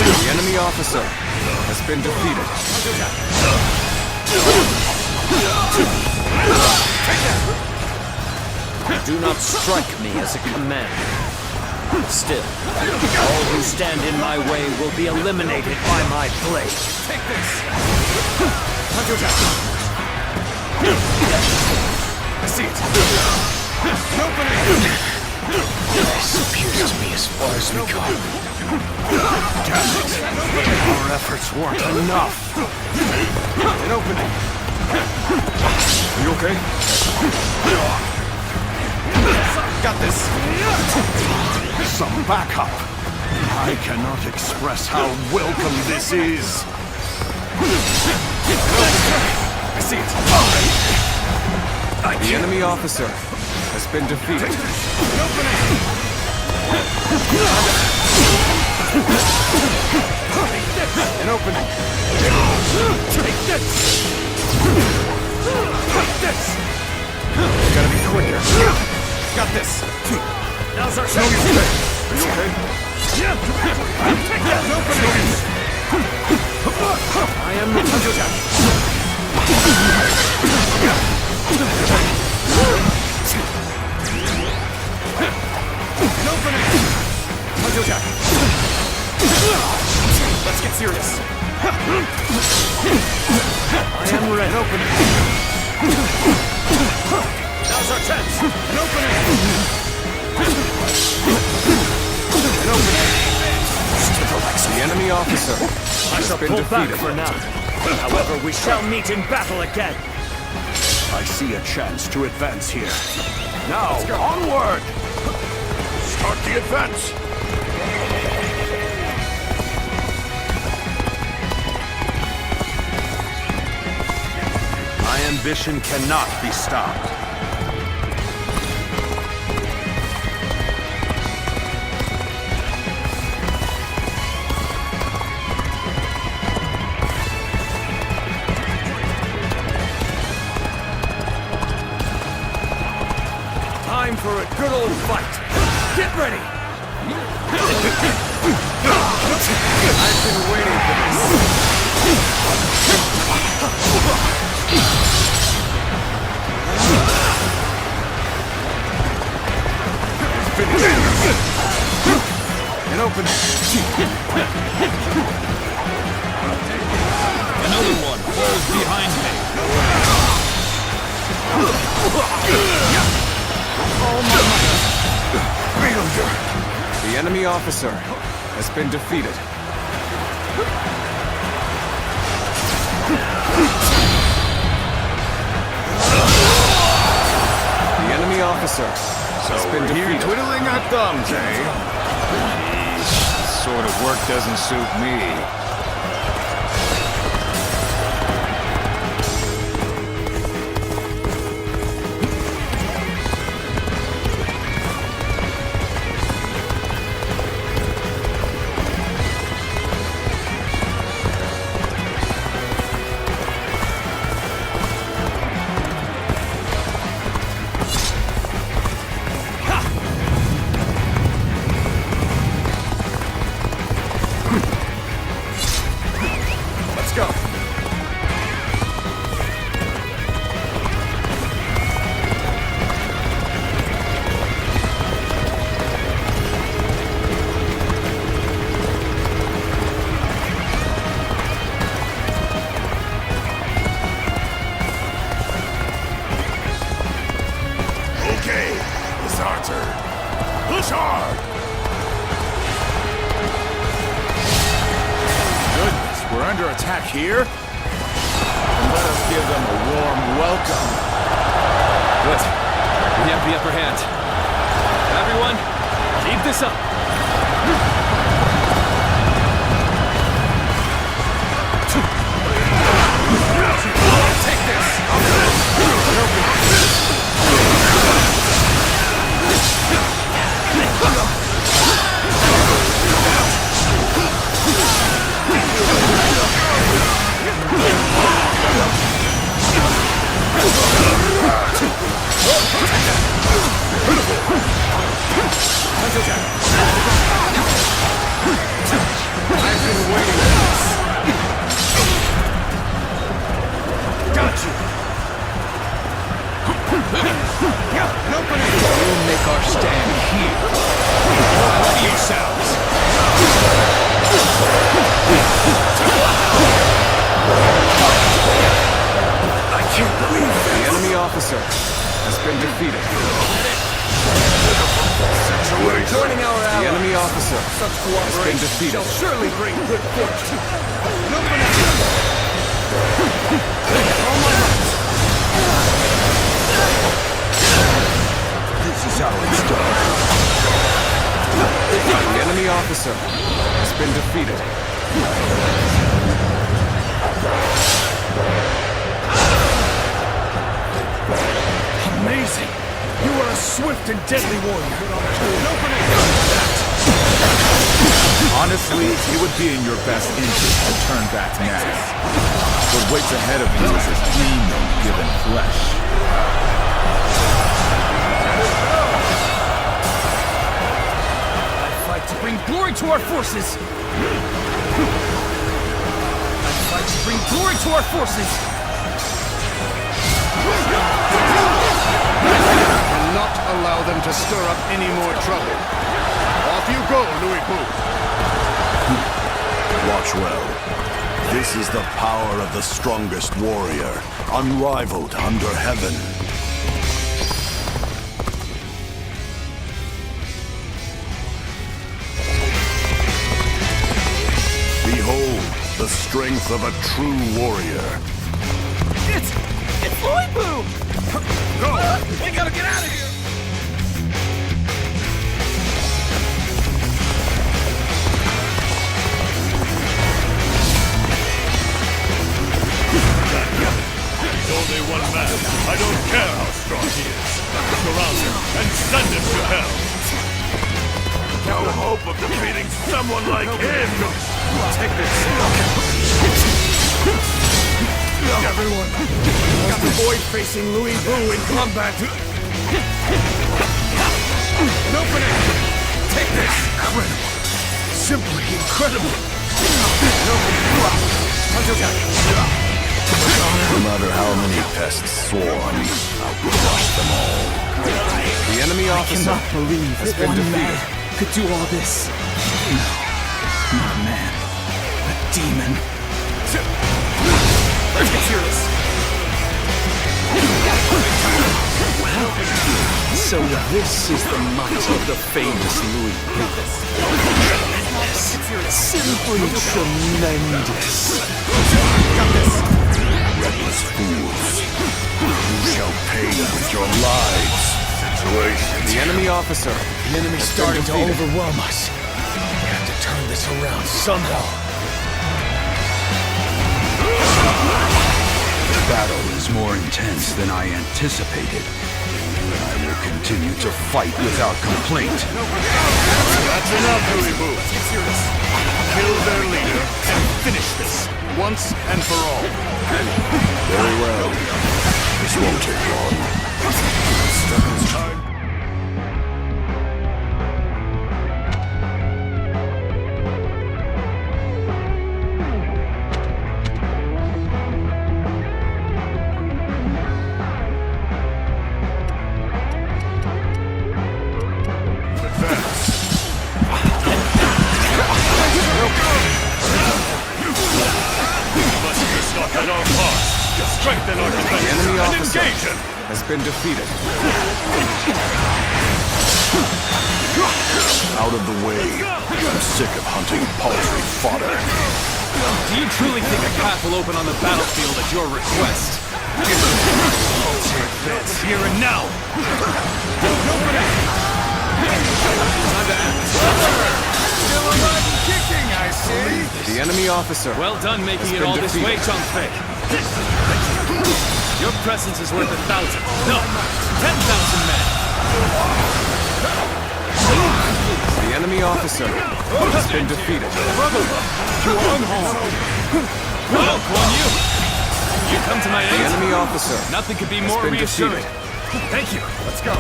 The enemy officer has been defeated. Do not strike me as a command. Still, all who stand in my way will be eliminated by my blade. Take this! I see it. This appears to be as far as we go. Damn it! Our efforts weren't enough. An opening. Are you okay? Got this. Some backup. I cannot express how welcome this is. I see it. The enemy officer has been defeated. An opening. Take this. Take this. Gotta be quicker. Got this. Now's our No chance. use. Are you okay? Take that. I am the Tanjoja. Let's get serious. I am ready. An opening. Now's our chance. An opening. An opening. The enemy officer I shall been pull back defeated. for now. However, we shall meet in battle again. I see a chance to advance here. Now, onward! Start the advance! My ambition cannot be stopped. time for a good old fight. Get ready! I've been waiting for this. An open. Another one falls behind me. Failure. The enemy officer has been defeated. The enemy officer has been defeated. Here twiddling our thumbs, eh? This sort of work doesn't suit me. Push hard! Goodness, we're under attack here? And let us give them a warm welcome. Good. We have the upper hand. Everyone, keep this up. Take this! I've been waiting for this. Got you. We'll make our stand here. Ready yourselves. I can't believe this. The enemy officer has been defeated. Joining our allies. The enemy officer Such has been cooperation defeated. shall surely bring good fortune. All my might. This is how it's done. The enemy officer has been defeated. Amazing. You are a swift and deadly warrior. Honestly, it would be in your best interest to turn back now. What waits ahead of you is a demon-given flesh. I fight to bring glory to our forces. I fight to bring glory to our forces. Not allow them to stir up any more trouble. Off you go, Louis Boo. Watch well. This is the power of the strongest warrior, unrivaled under heaven. Behold the strength of a true warrior. It's Louis Boo! Go! We gotta get out of here! He's only one man. I don't care how strong he is. Surround him and send him to hell. No hope of defeating someone like him. Take this. Everyone, got the boy facing Louis Boo in combat. simply incredible! No matter how many pests swarm, I'll crush them all. The enemy officer I cannot believe has that been one defeated. man could do all this. No, not a man, a demon. Let's get serious! So this is the might of the famous Louis. Simply tremendous. Reckless fools. You shall pay with your lives. The enemy officer. The enemy's starting to overwhelm us. We have to turn this around somehow. The battle is more intense than I anticipated. But I will continue to fight without complaint. That's enough, Louis Boo. Kill their leader and finish this, once and for all. Very well. This won't take long. At all costs, strengthen our defense The enemy and officer engage him! has been defeated. Out of the way. I'm sick of hunting paltry fodder. Do you truly think a path will open on the battlefield at your request? That's here and now! Still alive and kicking, I see! The enemy officer. Well done making has it been all this way, defeated. Chongfei. Your presence is worth 1,000. No, 10,000 men. The enemy officer has been defeated. You are unharmed. Well, Guan Yu, you come to my aid. The enemy officer Nothing could be has more been reassuring. defeated. Thank you. Let's go.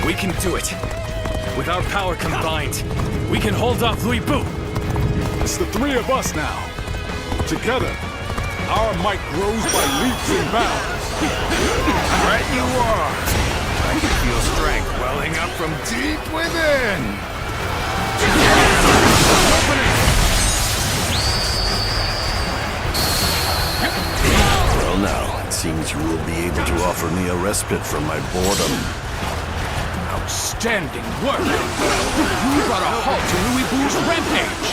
We can do it. With our power combined, we can hold off Louis Bu. It's the three of us now. Together, our might grows by leaps and bounds. Right you are. I can feel strength welling up from deep within. Well now, it seems you will be able to offer me a respite from my boredom. Outstanding work! You brought a halt to Louis Bu's rampage!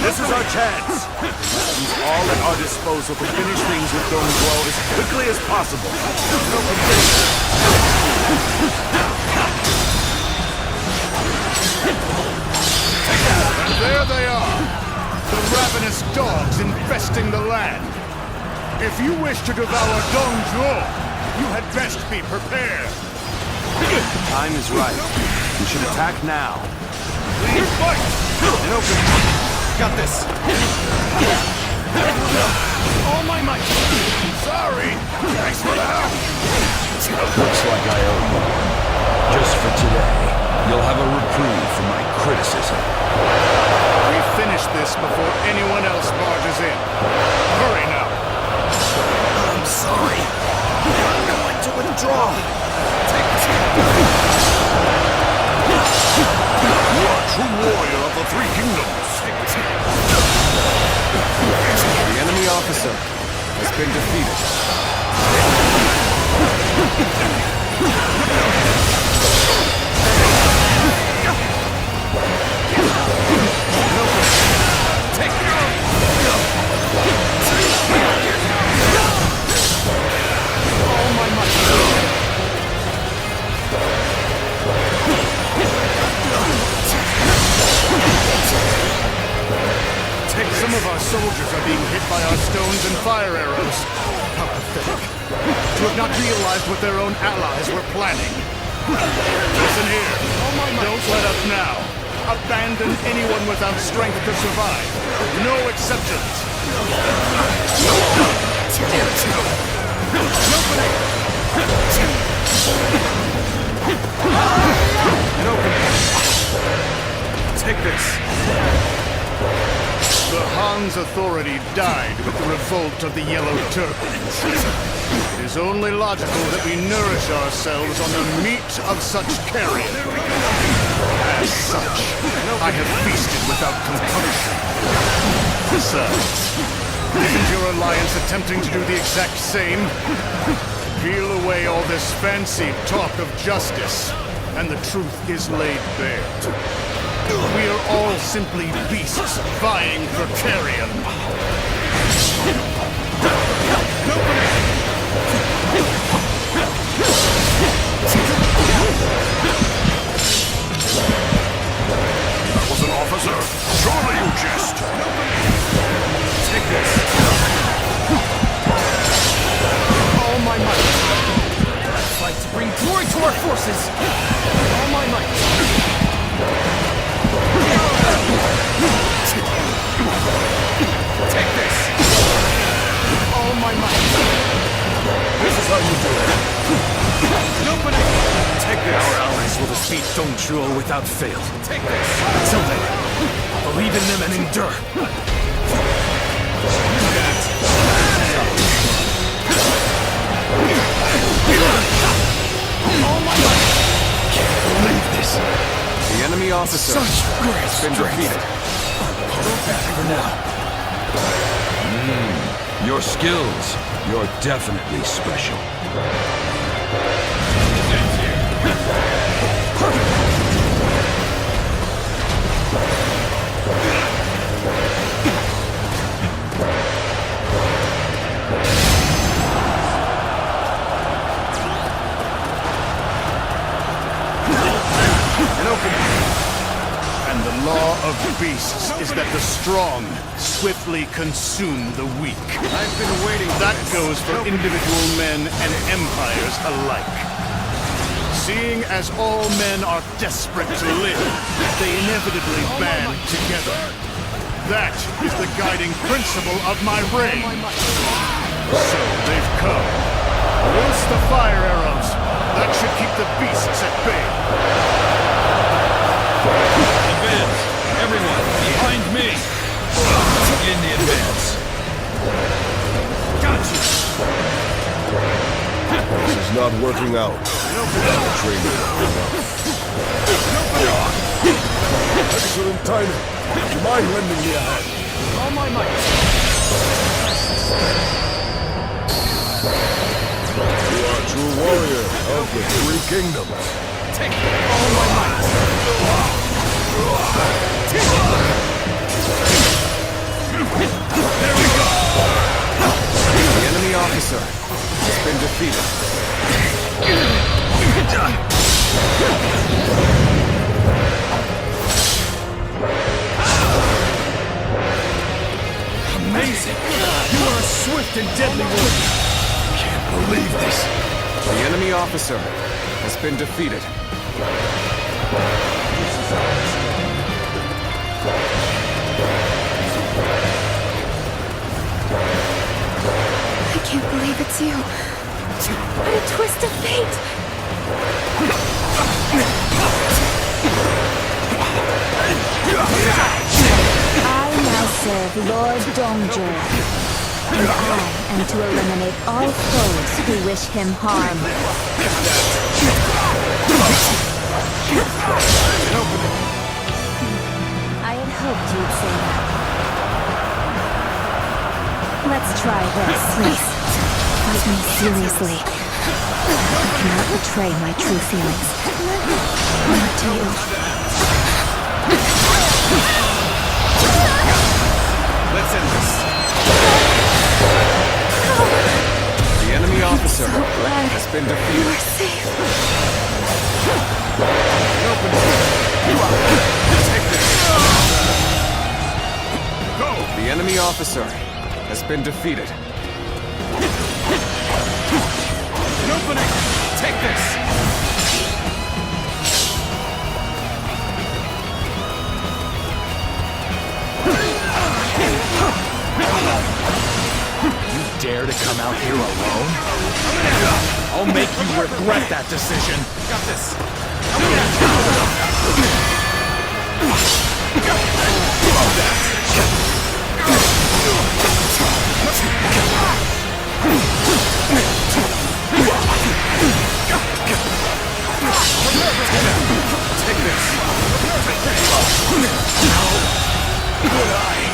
This is our chance! Use all at our disposal to finish things with Dong Zhuo as quickly as possible. And there they are. The ravenous dogs infesting the land. If you wish to devour Dong Zhuo, you had best be prepared. The time is right. We should attack now. Please fight! And open. Got this. All my might. Sorry. Thanks for the help. Looks like I owe you. Just for today, you'll have a reprieve from my criticism. We finish this before anyone else barges in. Hurry now. I'm sorry. I'm going to withdraw. You are true warrior of the Three Kingdoms. The enemy officer has been defeated. Some of our soldiers are being hit by our stones and fire arrows. How pathetic. To have not realized what their own allies were planning. Listen here. Don't let up now. Abandon anyone without strength to survive. No exceptions. An open. this! The Han's authority died with the revolt of the Yellow Turbans. It is only logical that we nourish ourselves on the meat of such carrion. As such, I have feasted without compunction. Besides, isn't your alliance attempting to do the exact same? Peel away all this fancy talk of justice, and the truth is laid bare. We are all simply beasts vying for carrion. That was an officer. Surely you jest. Take this. All my might. Fight to bring glory to our forces! All my might. Take this! All my might. This is how you do it. Take this. Our allies will defeat Dong Zhuo without fail. Take this! Until then, believe in them and endure! All my might. Can't believe this! The enemy officer has been defeated. Hold back for now. Your skills, you're definitely special. And the law of beasts is that the strong swiftly consume the weak. I've been waiting. That goes for individual men and empires alike. Seeing as all men are desperate to live, they inevitably band together. That is the guiding principle of my reign. So they've come. Loose the fire arrows. That should keep the beasts at bay. Advance! Everyone, behind me! In the advance. Got you! This is not working out. Training. Excellent timing. Would you mind lending me a hand? All my might. You are a true warrior of the Three Kingdoms. Take all my might! There we go! The enemy officer has been defeated. Amazing! You are a swift and deadly warrior! Can't believe this! The enemy officer has been defeated. I can't believe it's you. What a twist of fate! I now serve Lord Dongzhuo, and I am to eliminate all foes who wish him harm. I had hoped you'd say that. Let's try this. Please, fight me seriously. I cannot betray my true feelings. Not to you. Let's end this. The enemy officer has been defeated. We're safe. Take this. Go! The enemy officer has been defeated. An opening! Take this! You dare to come out here alone? I'll make you regret that decision. Got this!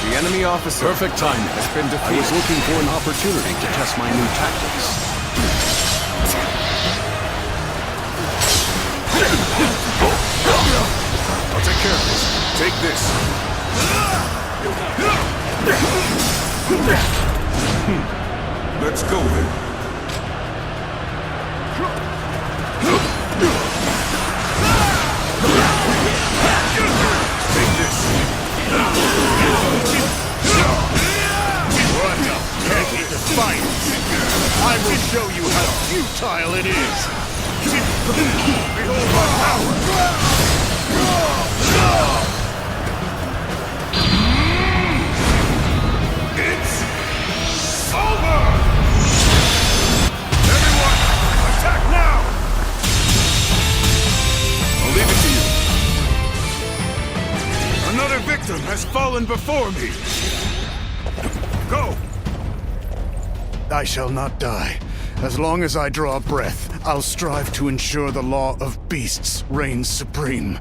The enemy officer Perfect timing. has been I was defeated. looking for an opportunity to test my new tactics. I'll take care of this. Take this. Let's go then. Take this. What a petty defiance! I will show you how futile it is! Behold my power! It's over! Everyone, attack now! I'll leave it to you. Another victim has fallen before me. Go! I shall not die. As long as I draw breath, I'll strive to ensure the law of beasts reigns supreme.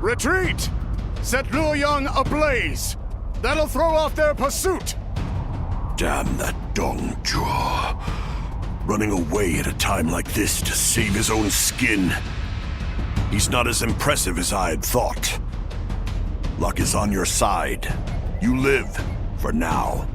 Retreat! Set Luoyang ablaze! That'll throw off their pursuit! Damn that Dong Zhuo. Running away at a time like this to save his own skin. He's not as impressive as I had thought. Luck is on your side. You live, for now.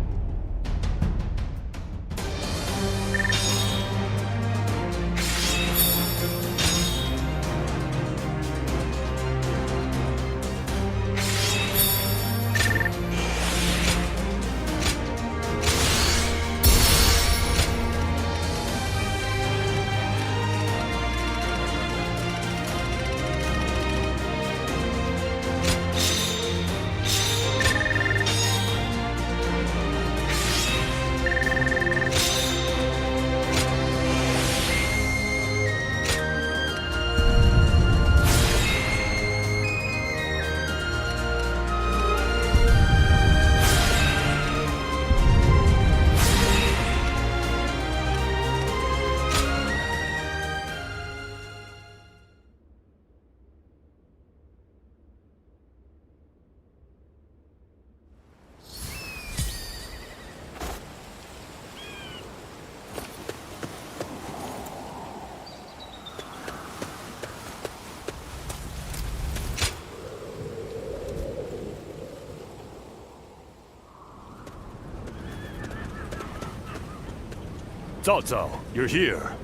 Cao Cao, you're here.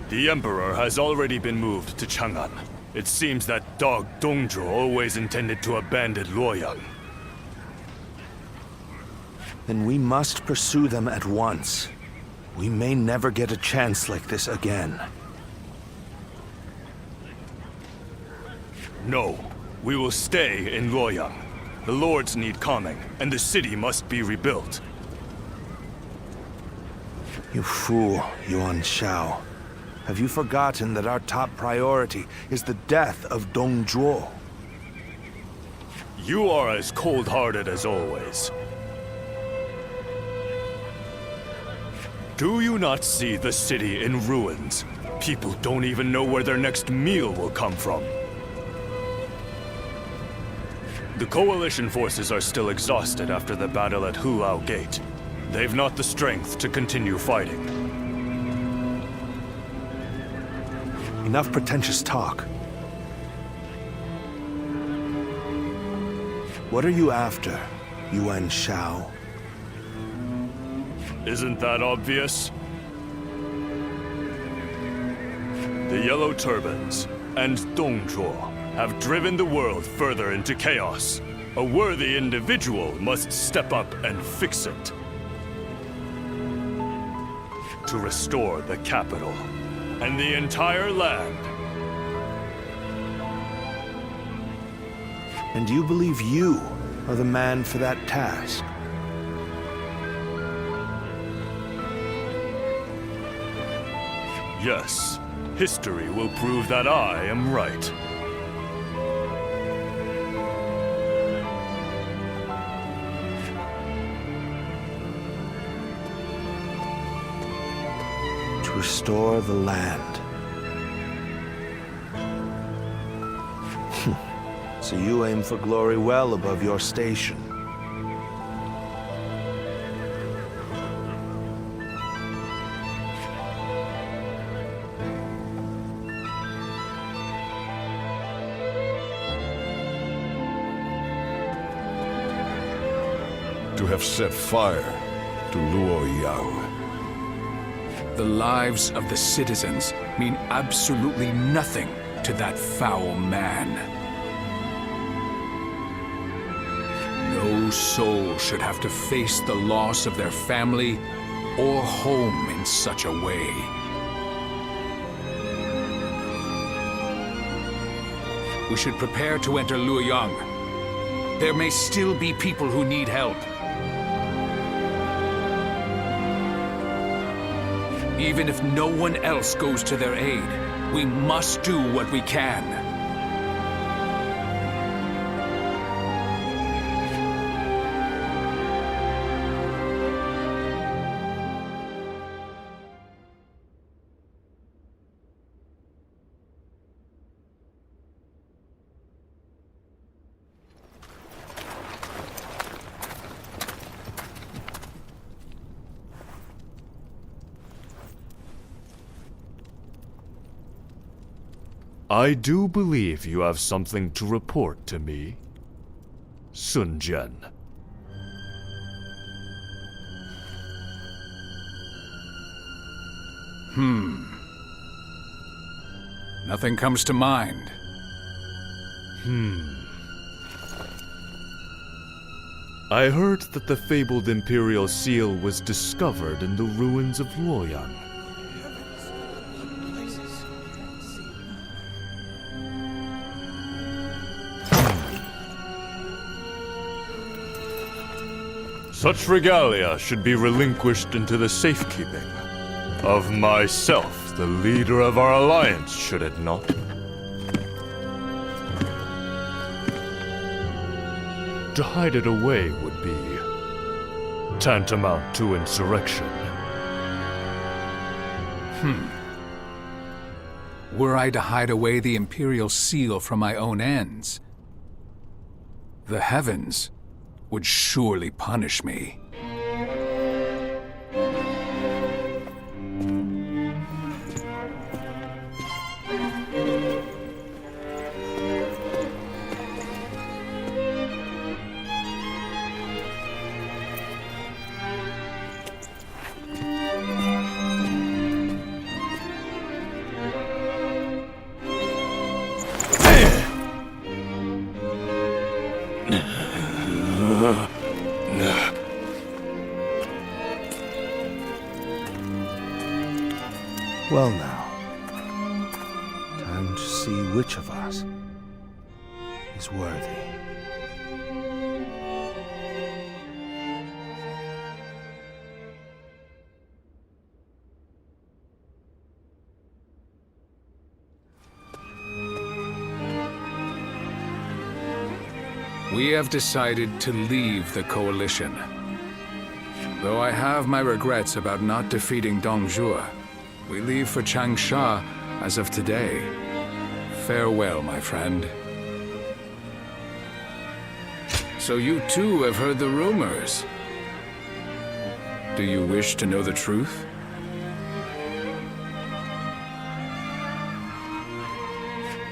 The Emperor has already been moved to Chang'an. It seems that dog Dong Zhuo always intended to abandon Luoyang. Then we must pursue them at once. We may never get a chance like this again. No, we will stay in Luoyang. The lords need calming, and the city must be rebuilt. You fool, Yuan Shao. Have you forgotten that our top priority is the death of Dong Zhuo? You are as cold-hearted as always. Do you not see the city in ruins? People don't even know where their next meal will come from. The Coalition forces are still exhausted after the battle at Hulao Gate. They've not the strength to continue fighting. Enough pretentious talk. What are you after, Yuan Shao? Isn't that obvious? The Yellow Turbans and Dong Zhuo have driven the world further into chaos. A worthy individual must step up and fix it. To restore the capital and the entire land. And you believe you are the man for that task? Yes, History will prove that I am right. To restore the land. So you aim for glory well above your station. To have set fire to Luoyang. The lives of the citizens mean absolutely nothing to that foul man. No soul should have to face the loss of their family or home in such a way. We should prepare to enter Luoyang. There may still be people who need help. Even if no one else goes to their aid, we must do what we can. I do believe you have something to report to me, Sun Jian. Nothing comes to mind. I heard that the fabled Imperial Seal was discovered in the ruins of Luoyang. Such regalia should be relinquished into the safekeeping of myself, the leader of our alliance, should it not? To hide it away would be tantamount to insurrection. Were I to hide away the Imperial Seal for my own ends, the heavens would surely punish me. Well now, time to see which of us is worthy. We have decided to leave the Coalition. Though I have my regrets about not defeating Dongzhuo, we leave for Changsha as of today. Farewell, my friend. So you too have heard the rumors. Do you wish to know the truth?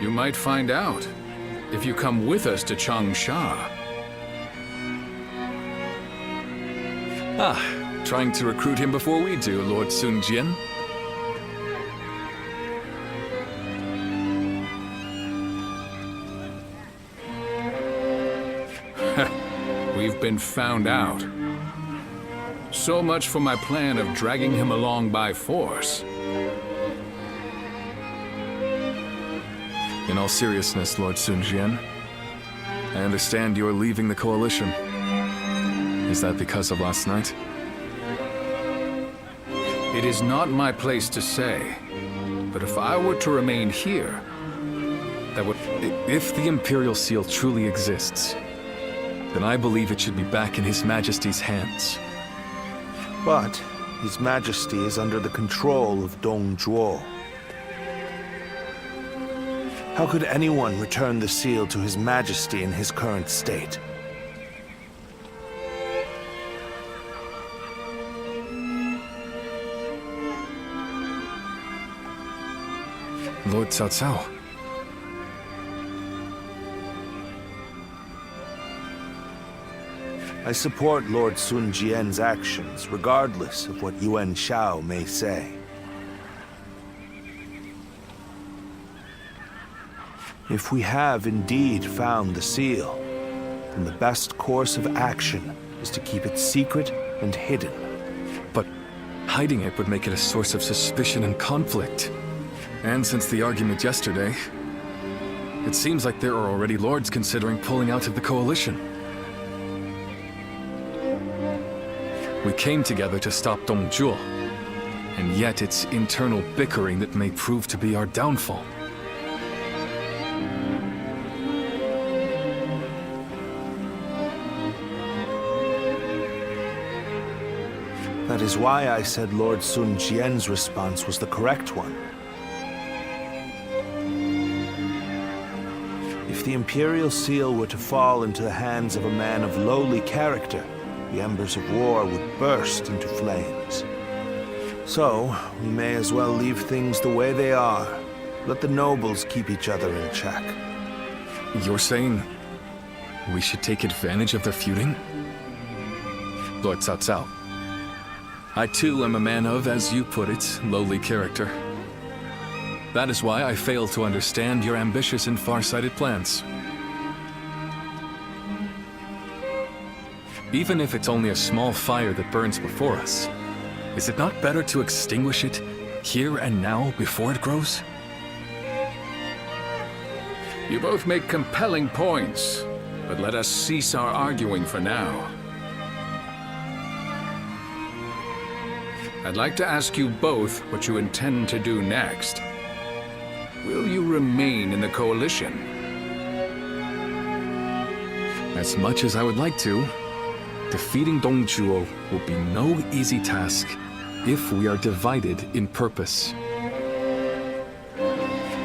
You might find out if you come with us to Changsha. Trying to recruit him before we do, Lord Sun Jian. We've been found out. So much for my plan of dragging him along by force. In all seriousness, Lord Sun Jian, I understand you are leaving the Coalition. Is that because of last night? It is not my place to say. But if I were to remain here, that would... If the Imperial Seal truly exists, then I believe it should be back in His Majesty's hands. But His Majesty is under the control of Dong Zhuo. How could anyone return the seal to His Majesty in his current state? Lord Cao Cao. I support Lord Sun Jian's actions, regardless of what Yuan Shao may say. If we have indeed found the seal, then the best course of action is to keep it secret and hidden. But hiding it would make it a source of suspicion and conflict. And since the argument yesterday, it seems like there are already lords considering pulling out of the coalition. We came together to stop Dong Zhuo, and yet it's internal bickering that may prove to be our downfall. That is why I said Lord Sun Jian's response was the correct one. If the Imperial Seal were to fall into the hands of a man of lowly character, the embers of war would burst into flames. So, we may as well leave things the way they are. Let the nobles keep each other in check. You're saying we should take advantage of their feuding? Lord Cao Cao, I too am a man of, as you put it, lowly character. That is why I fail to understand your ambitious and far-sighted plans. Even if it's only a small fire that burns before us, is it not better to extinguish it here and now before it grows? You both make compelling points, but let us cease our arguing for now. I'd like to ask you both what you intend to do next. Will you remain in the coalition? As much as I would like to, defeating Dong Zhuo will be no easy task if we are divided in purpose.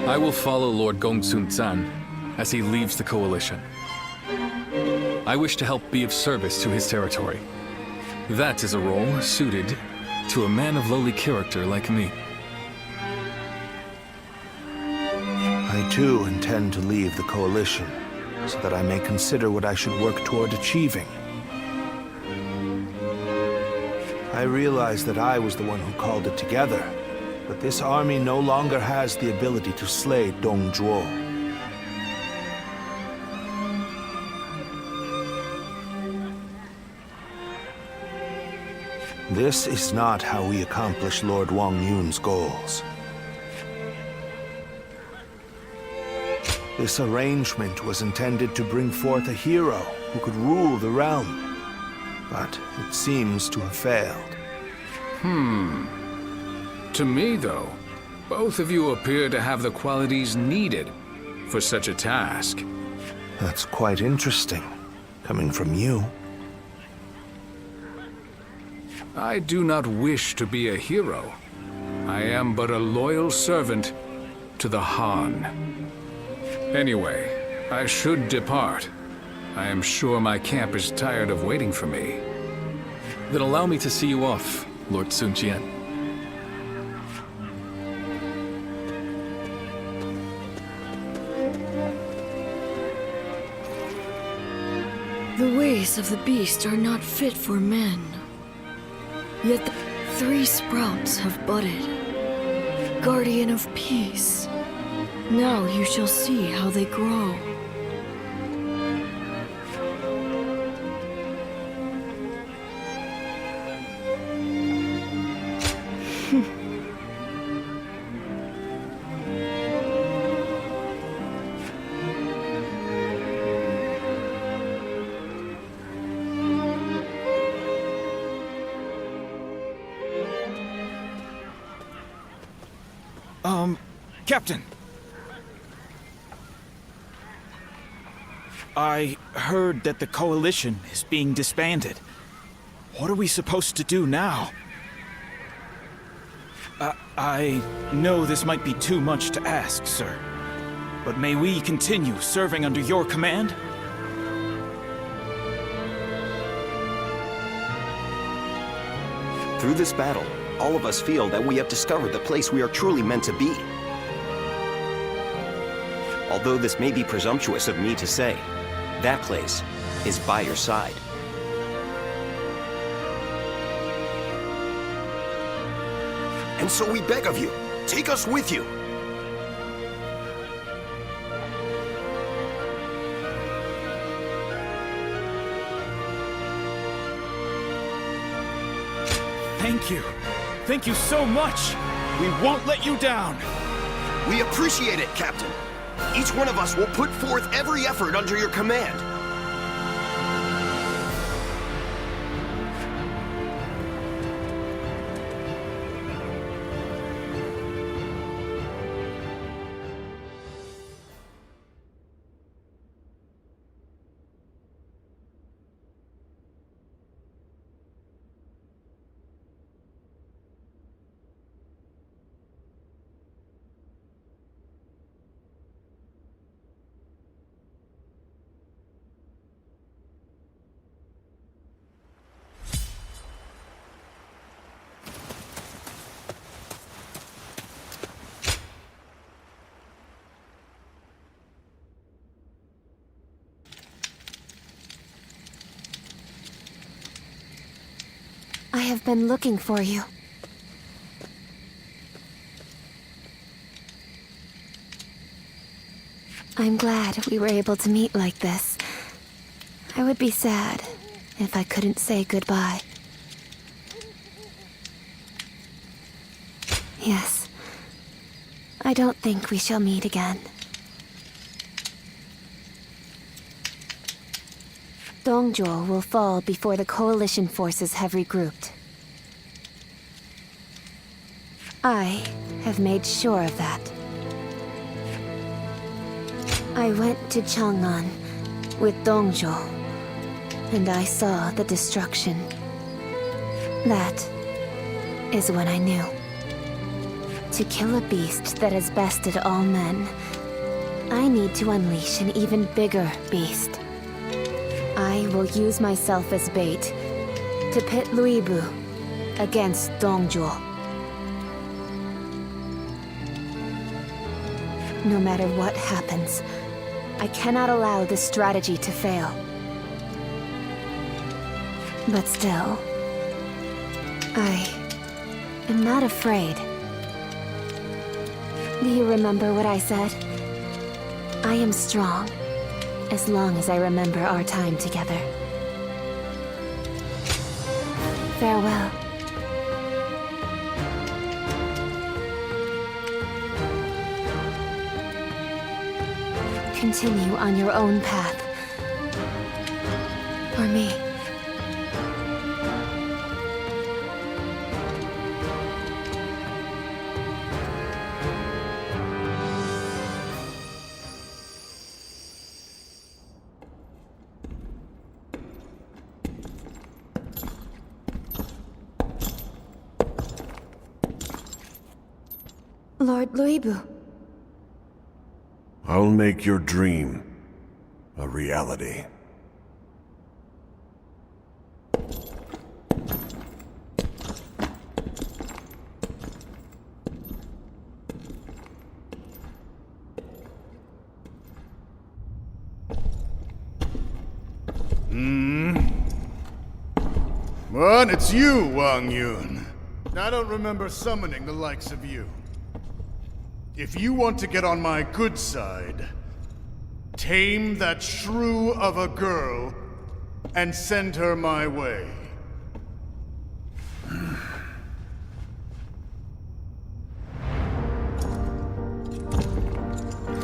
I will follow Lord Gongsun Zan as he leaves the coalition. I wish to help be of service to his territory. That is a role suited to a man of lowly character like me. I too intend to leave the coalition, so that I may consider what I should work toward achieving. I realize that I was the one who called it together, but this army no longer has the ability to slay Dong Zhuo. This is not how we accomplish Lord Wang Yun's goals. This arrangement was intended to bring forth a hero who could rule the realm, but it seems to have failed. To me, though, both of you appear to have the qualities needed for such a task. That's quite interesting, coming from you. I do not wish to be a hero. I am but a loyal servant to the Han. Anyway, I should depart. I am sure my camp is tired of waiting for me. Then allow me to see you off, Lord Sun Jian. The ways of the beast are not fit for men. Yet the 3 sprouts have budded. Guardian of peace. Now you shall see how they grow. Captain. I heard that the Coalition is being disbanded. What are we supposed to do now? I know this might be too much to ask, sir. But may we continue serving under your command? Through this battle, all of us feel that we have discovered the place we are truly meant to be. Although this may be presumptuous of me to say, that place is by your side. And so we beg of you, take us with you. Thank you. Thank you so much. We won't let you down. We appreciate it, Captain. Each one of us will put forth every effort under your command. I have been looking for you. I'm glad we were able to meet like this. I would be sad if I couldn't say goodbye. Yes. I don't think we shall meet again. Dongzhuo will fall before the Coalition forces have regrouped. I have made sure of that. I went to Chang'an with Dongzhuo, and I saw the destruction. That is when I knew. To kill a beast that has bested all men, I need to unleash an even bigger beast. I will use myself as bait to pit Luibu against Dongzhuo. No matter what happens, I cannot allow this strategy to fail. But still, I am not afraid. Do you remember what I said? I am strong, as long as I remember our time together. Farewell. Continue on your own path. For me. Lord Luibu. I'll make your dream a reality. What? It's you, Wang Yun. I don't remember summoning the likes of you. If you want to get on my good side, tame that shrew of a girl and send her my way.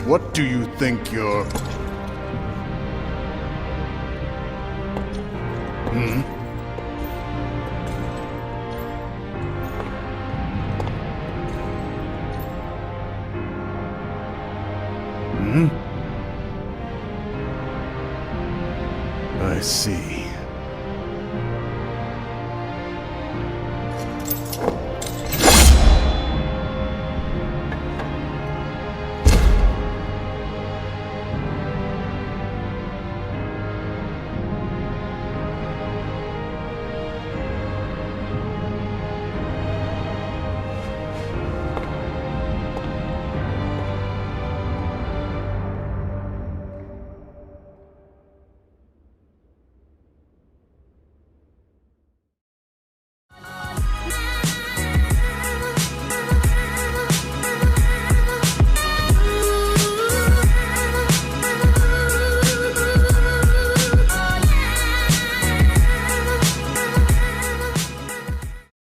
What do you think you're... see.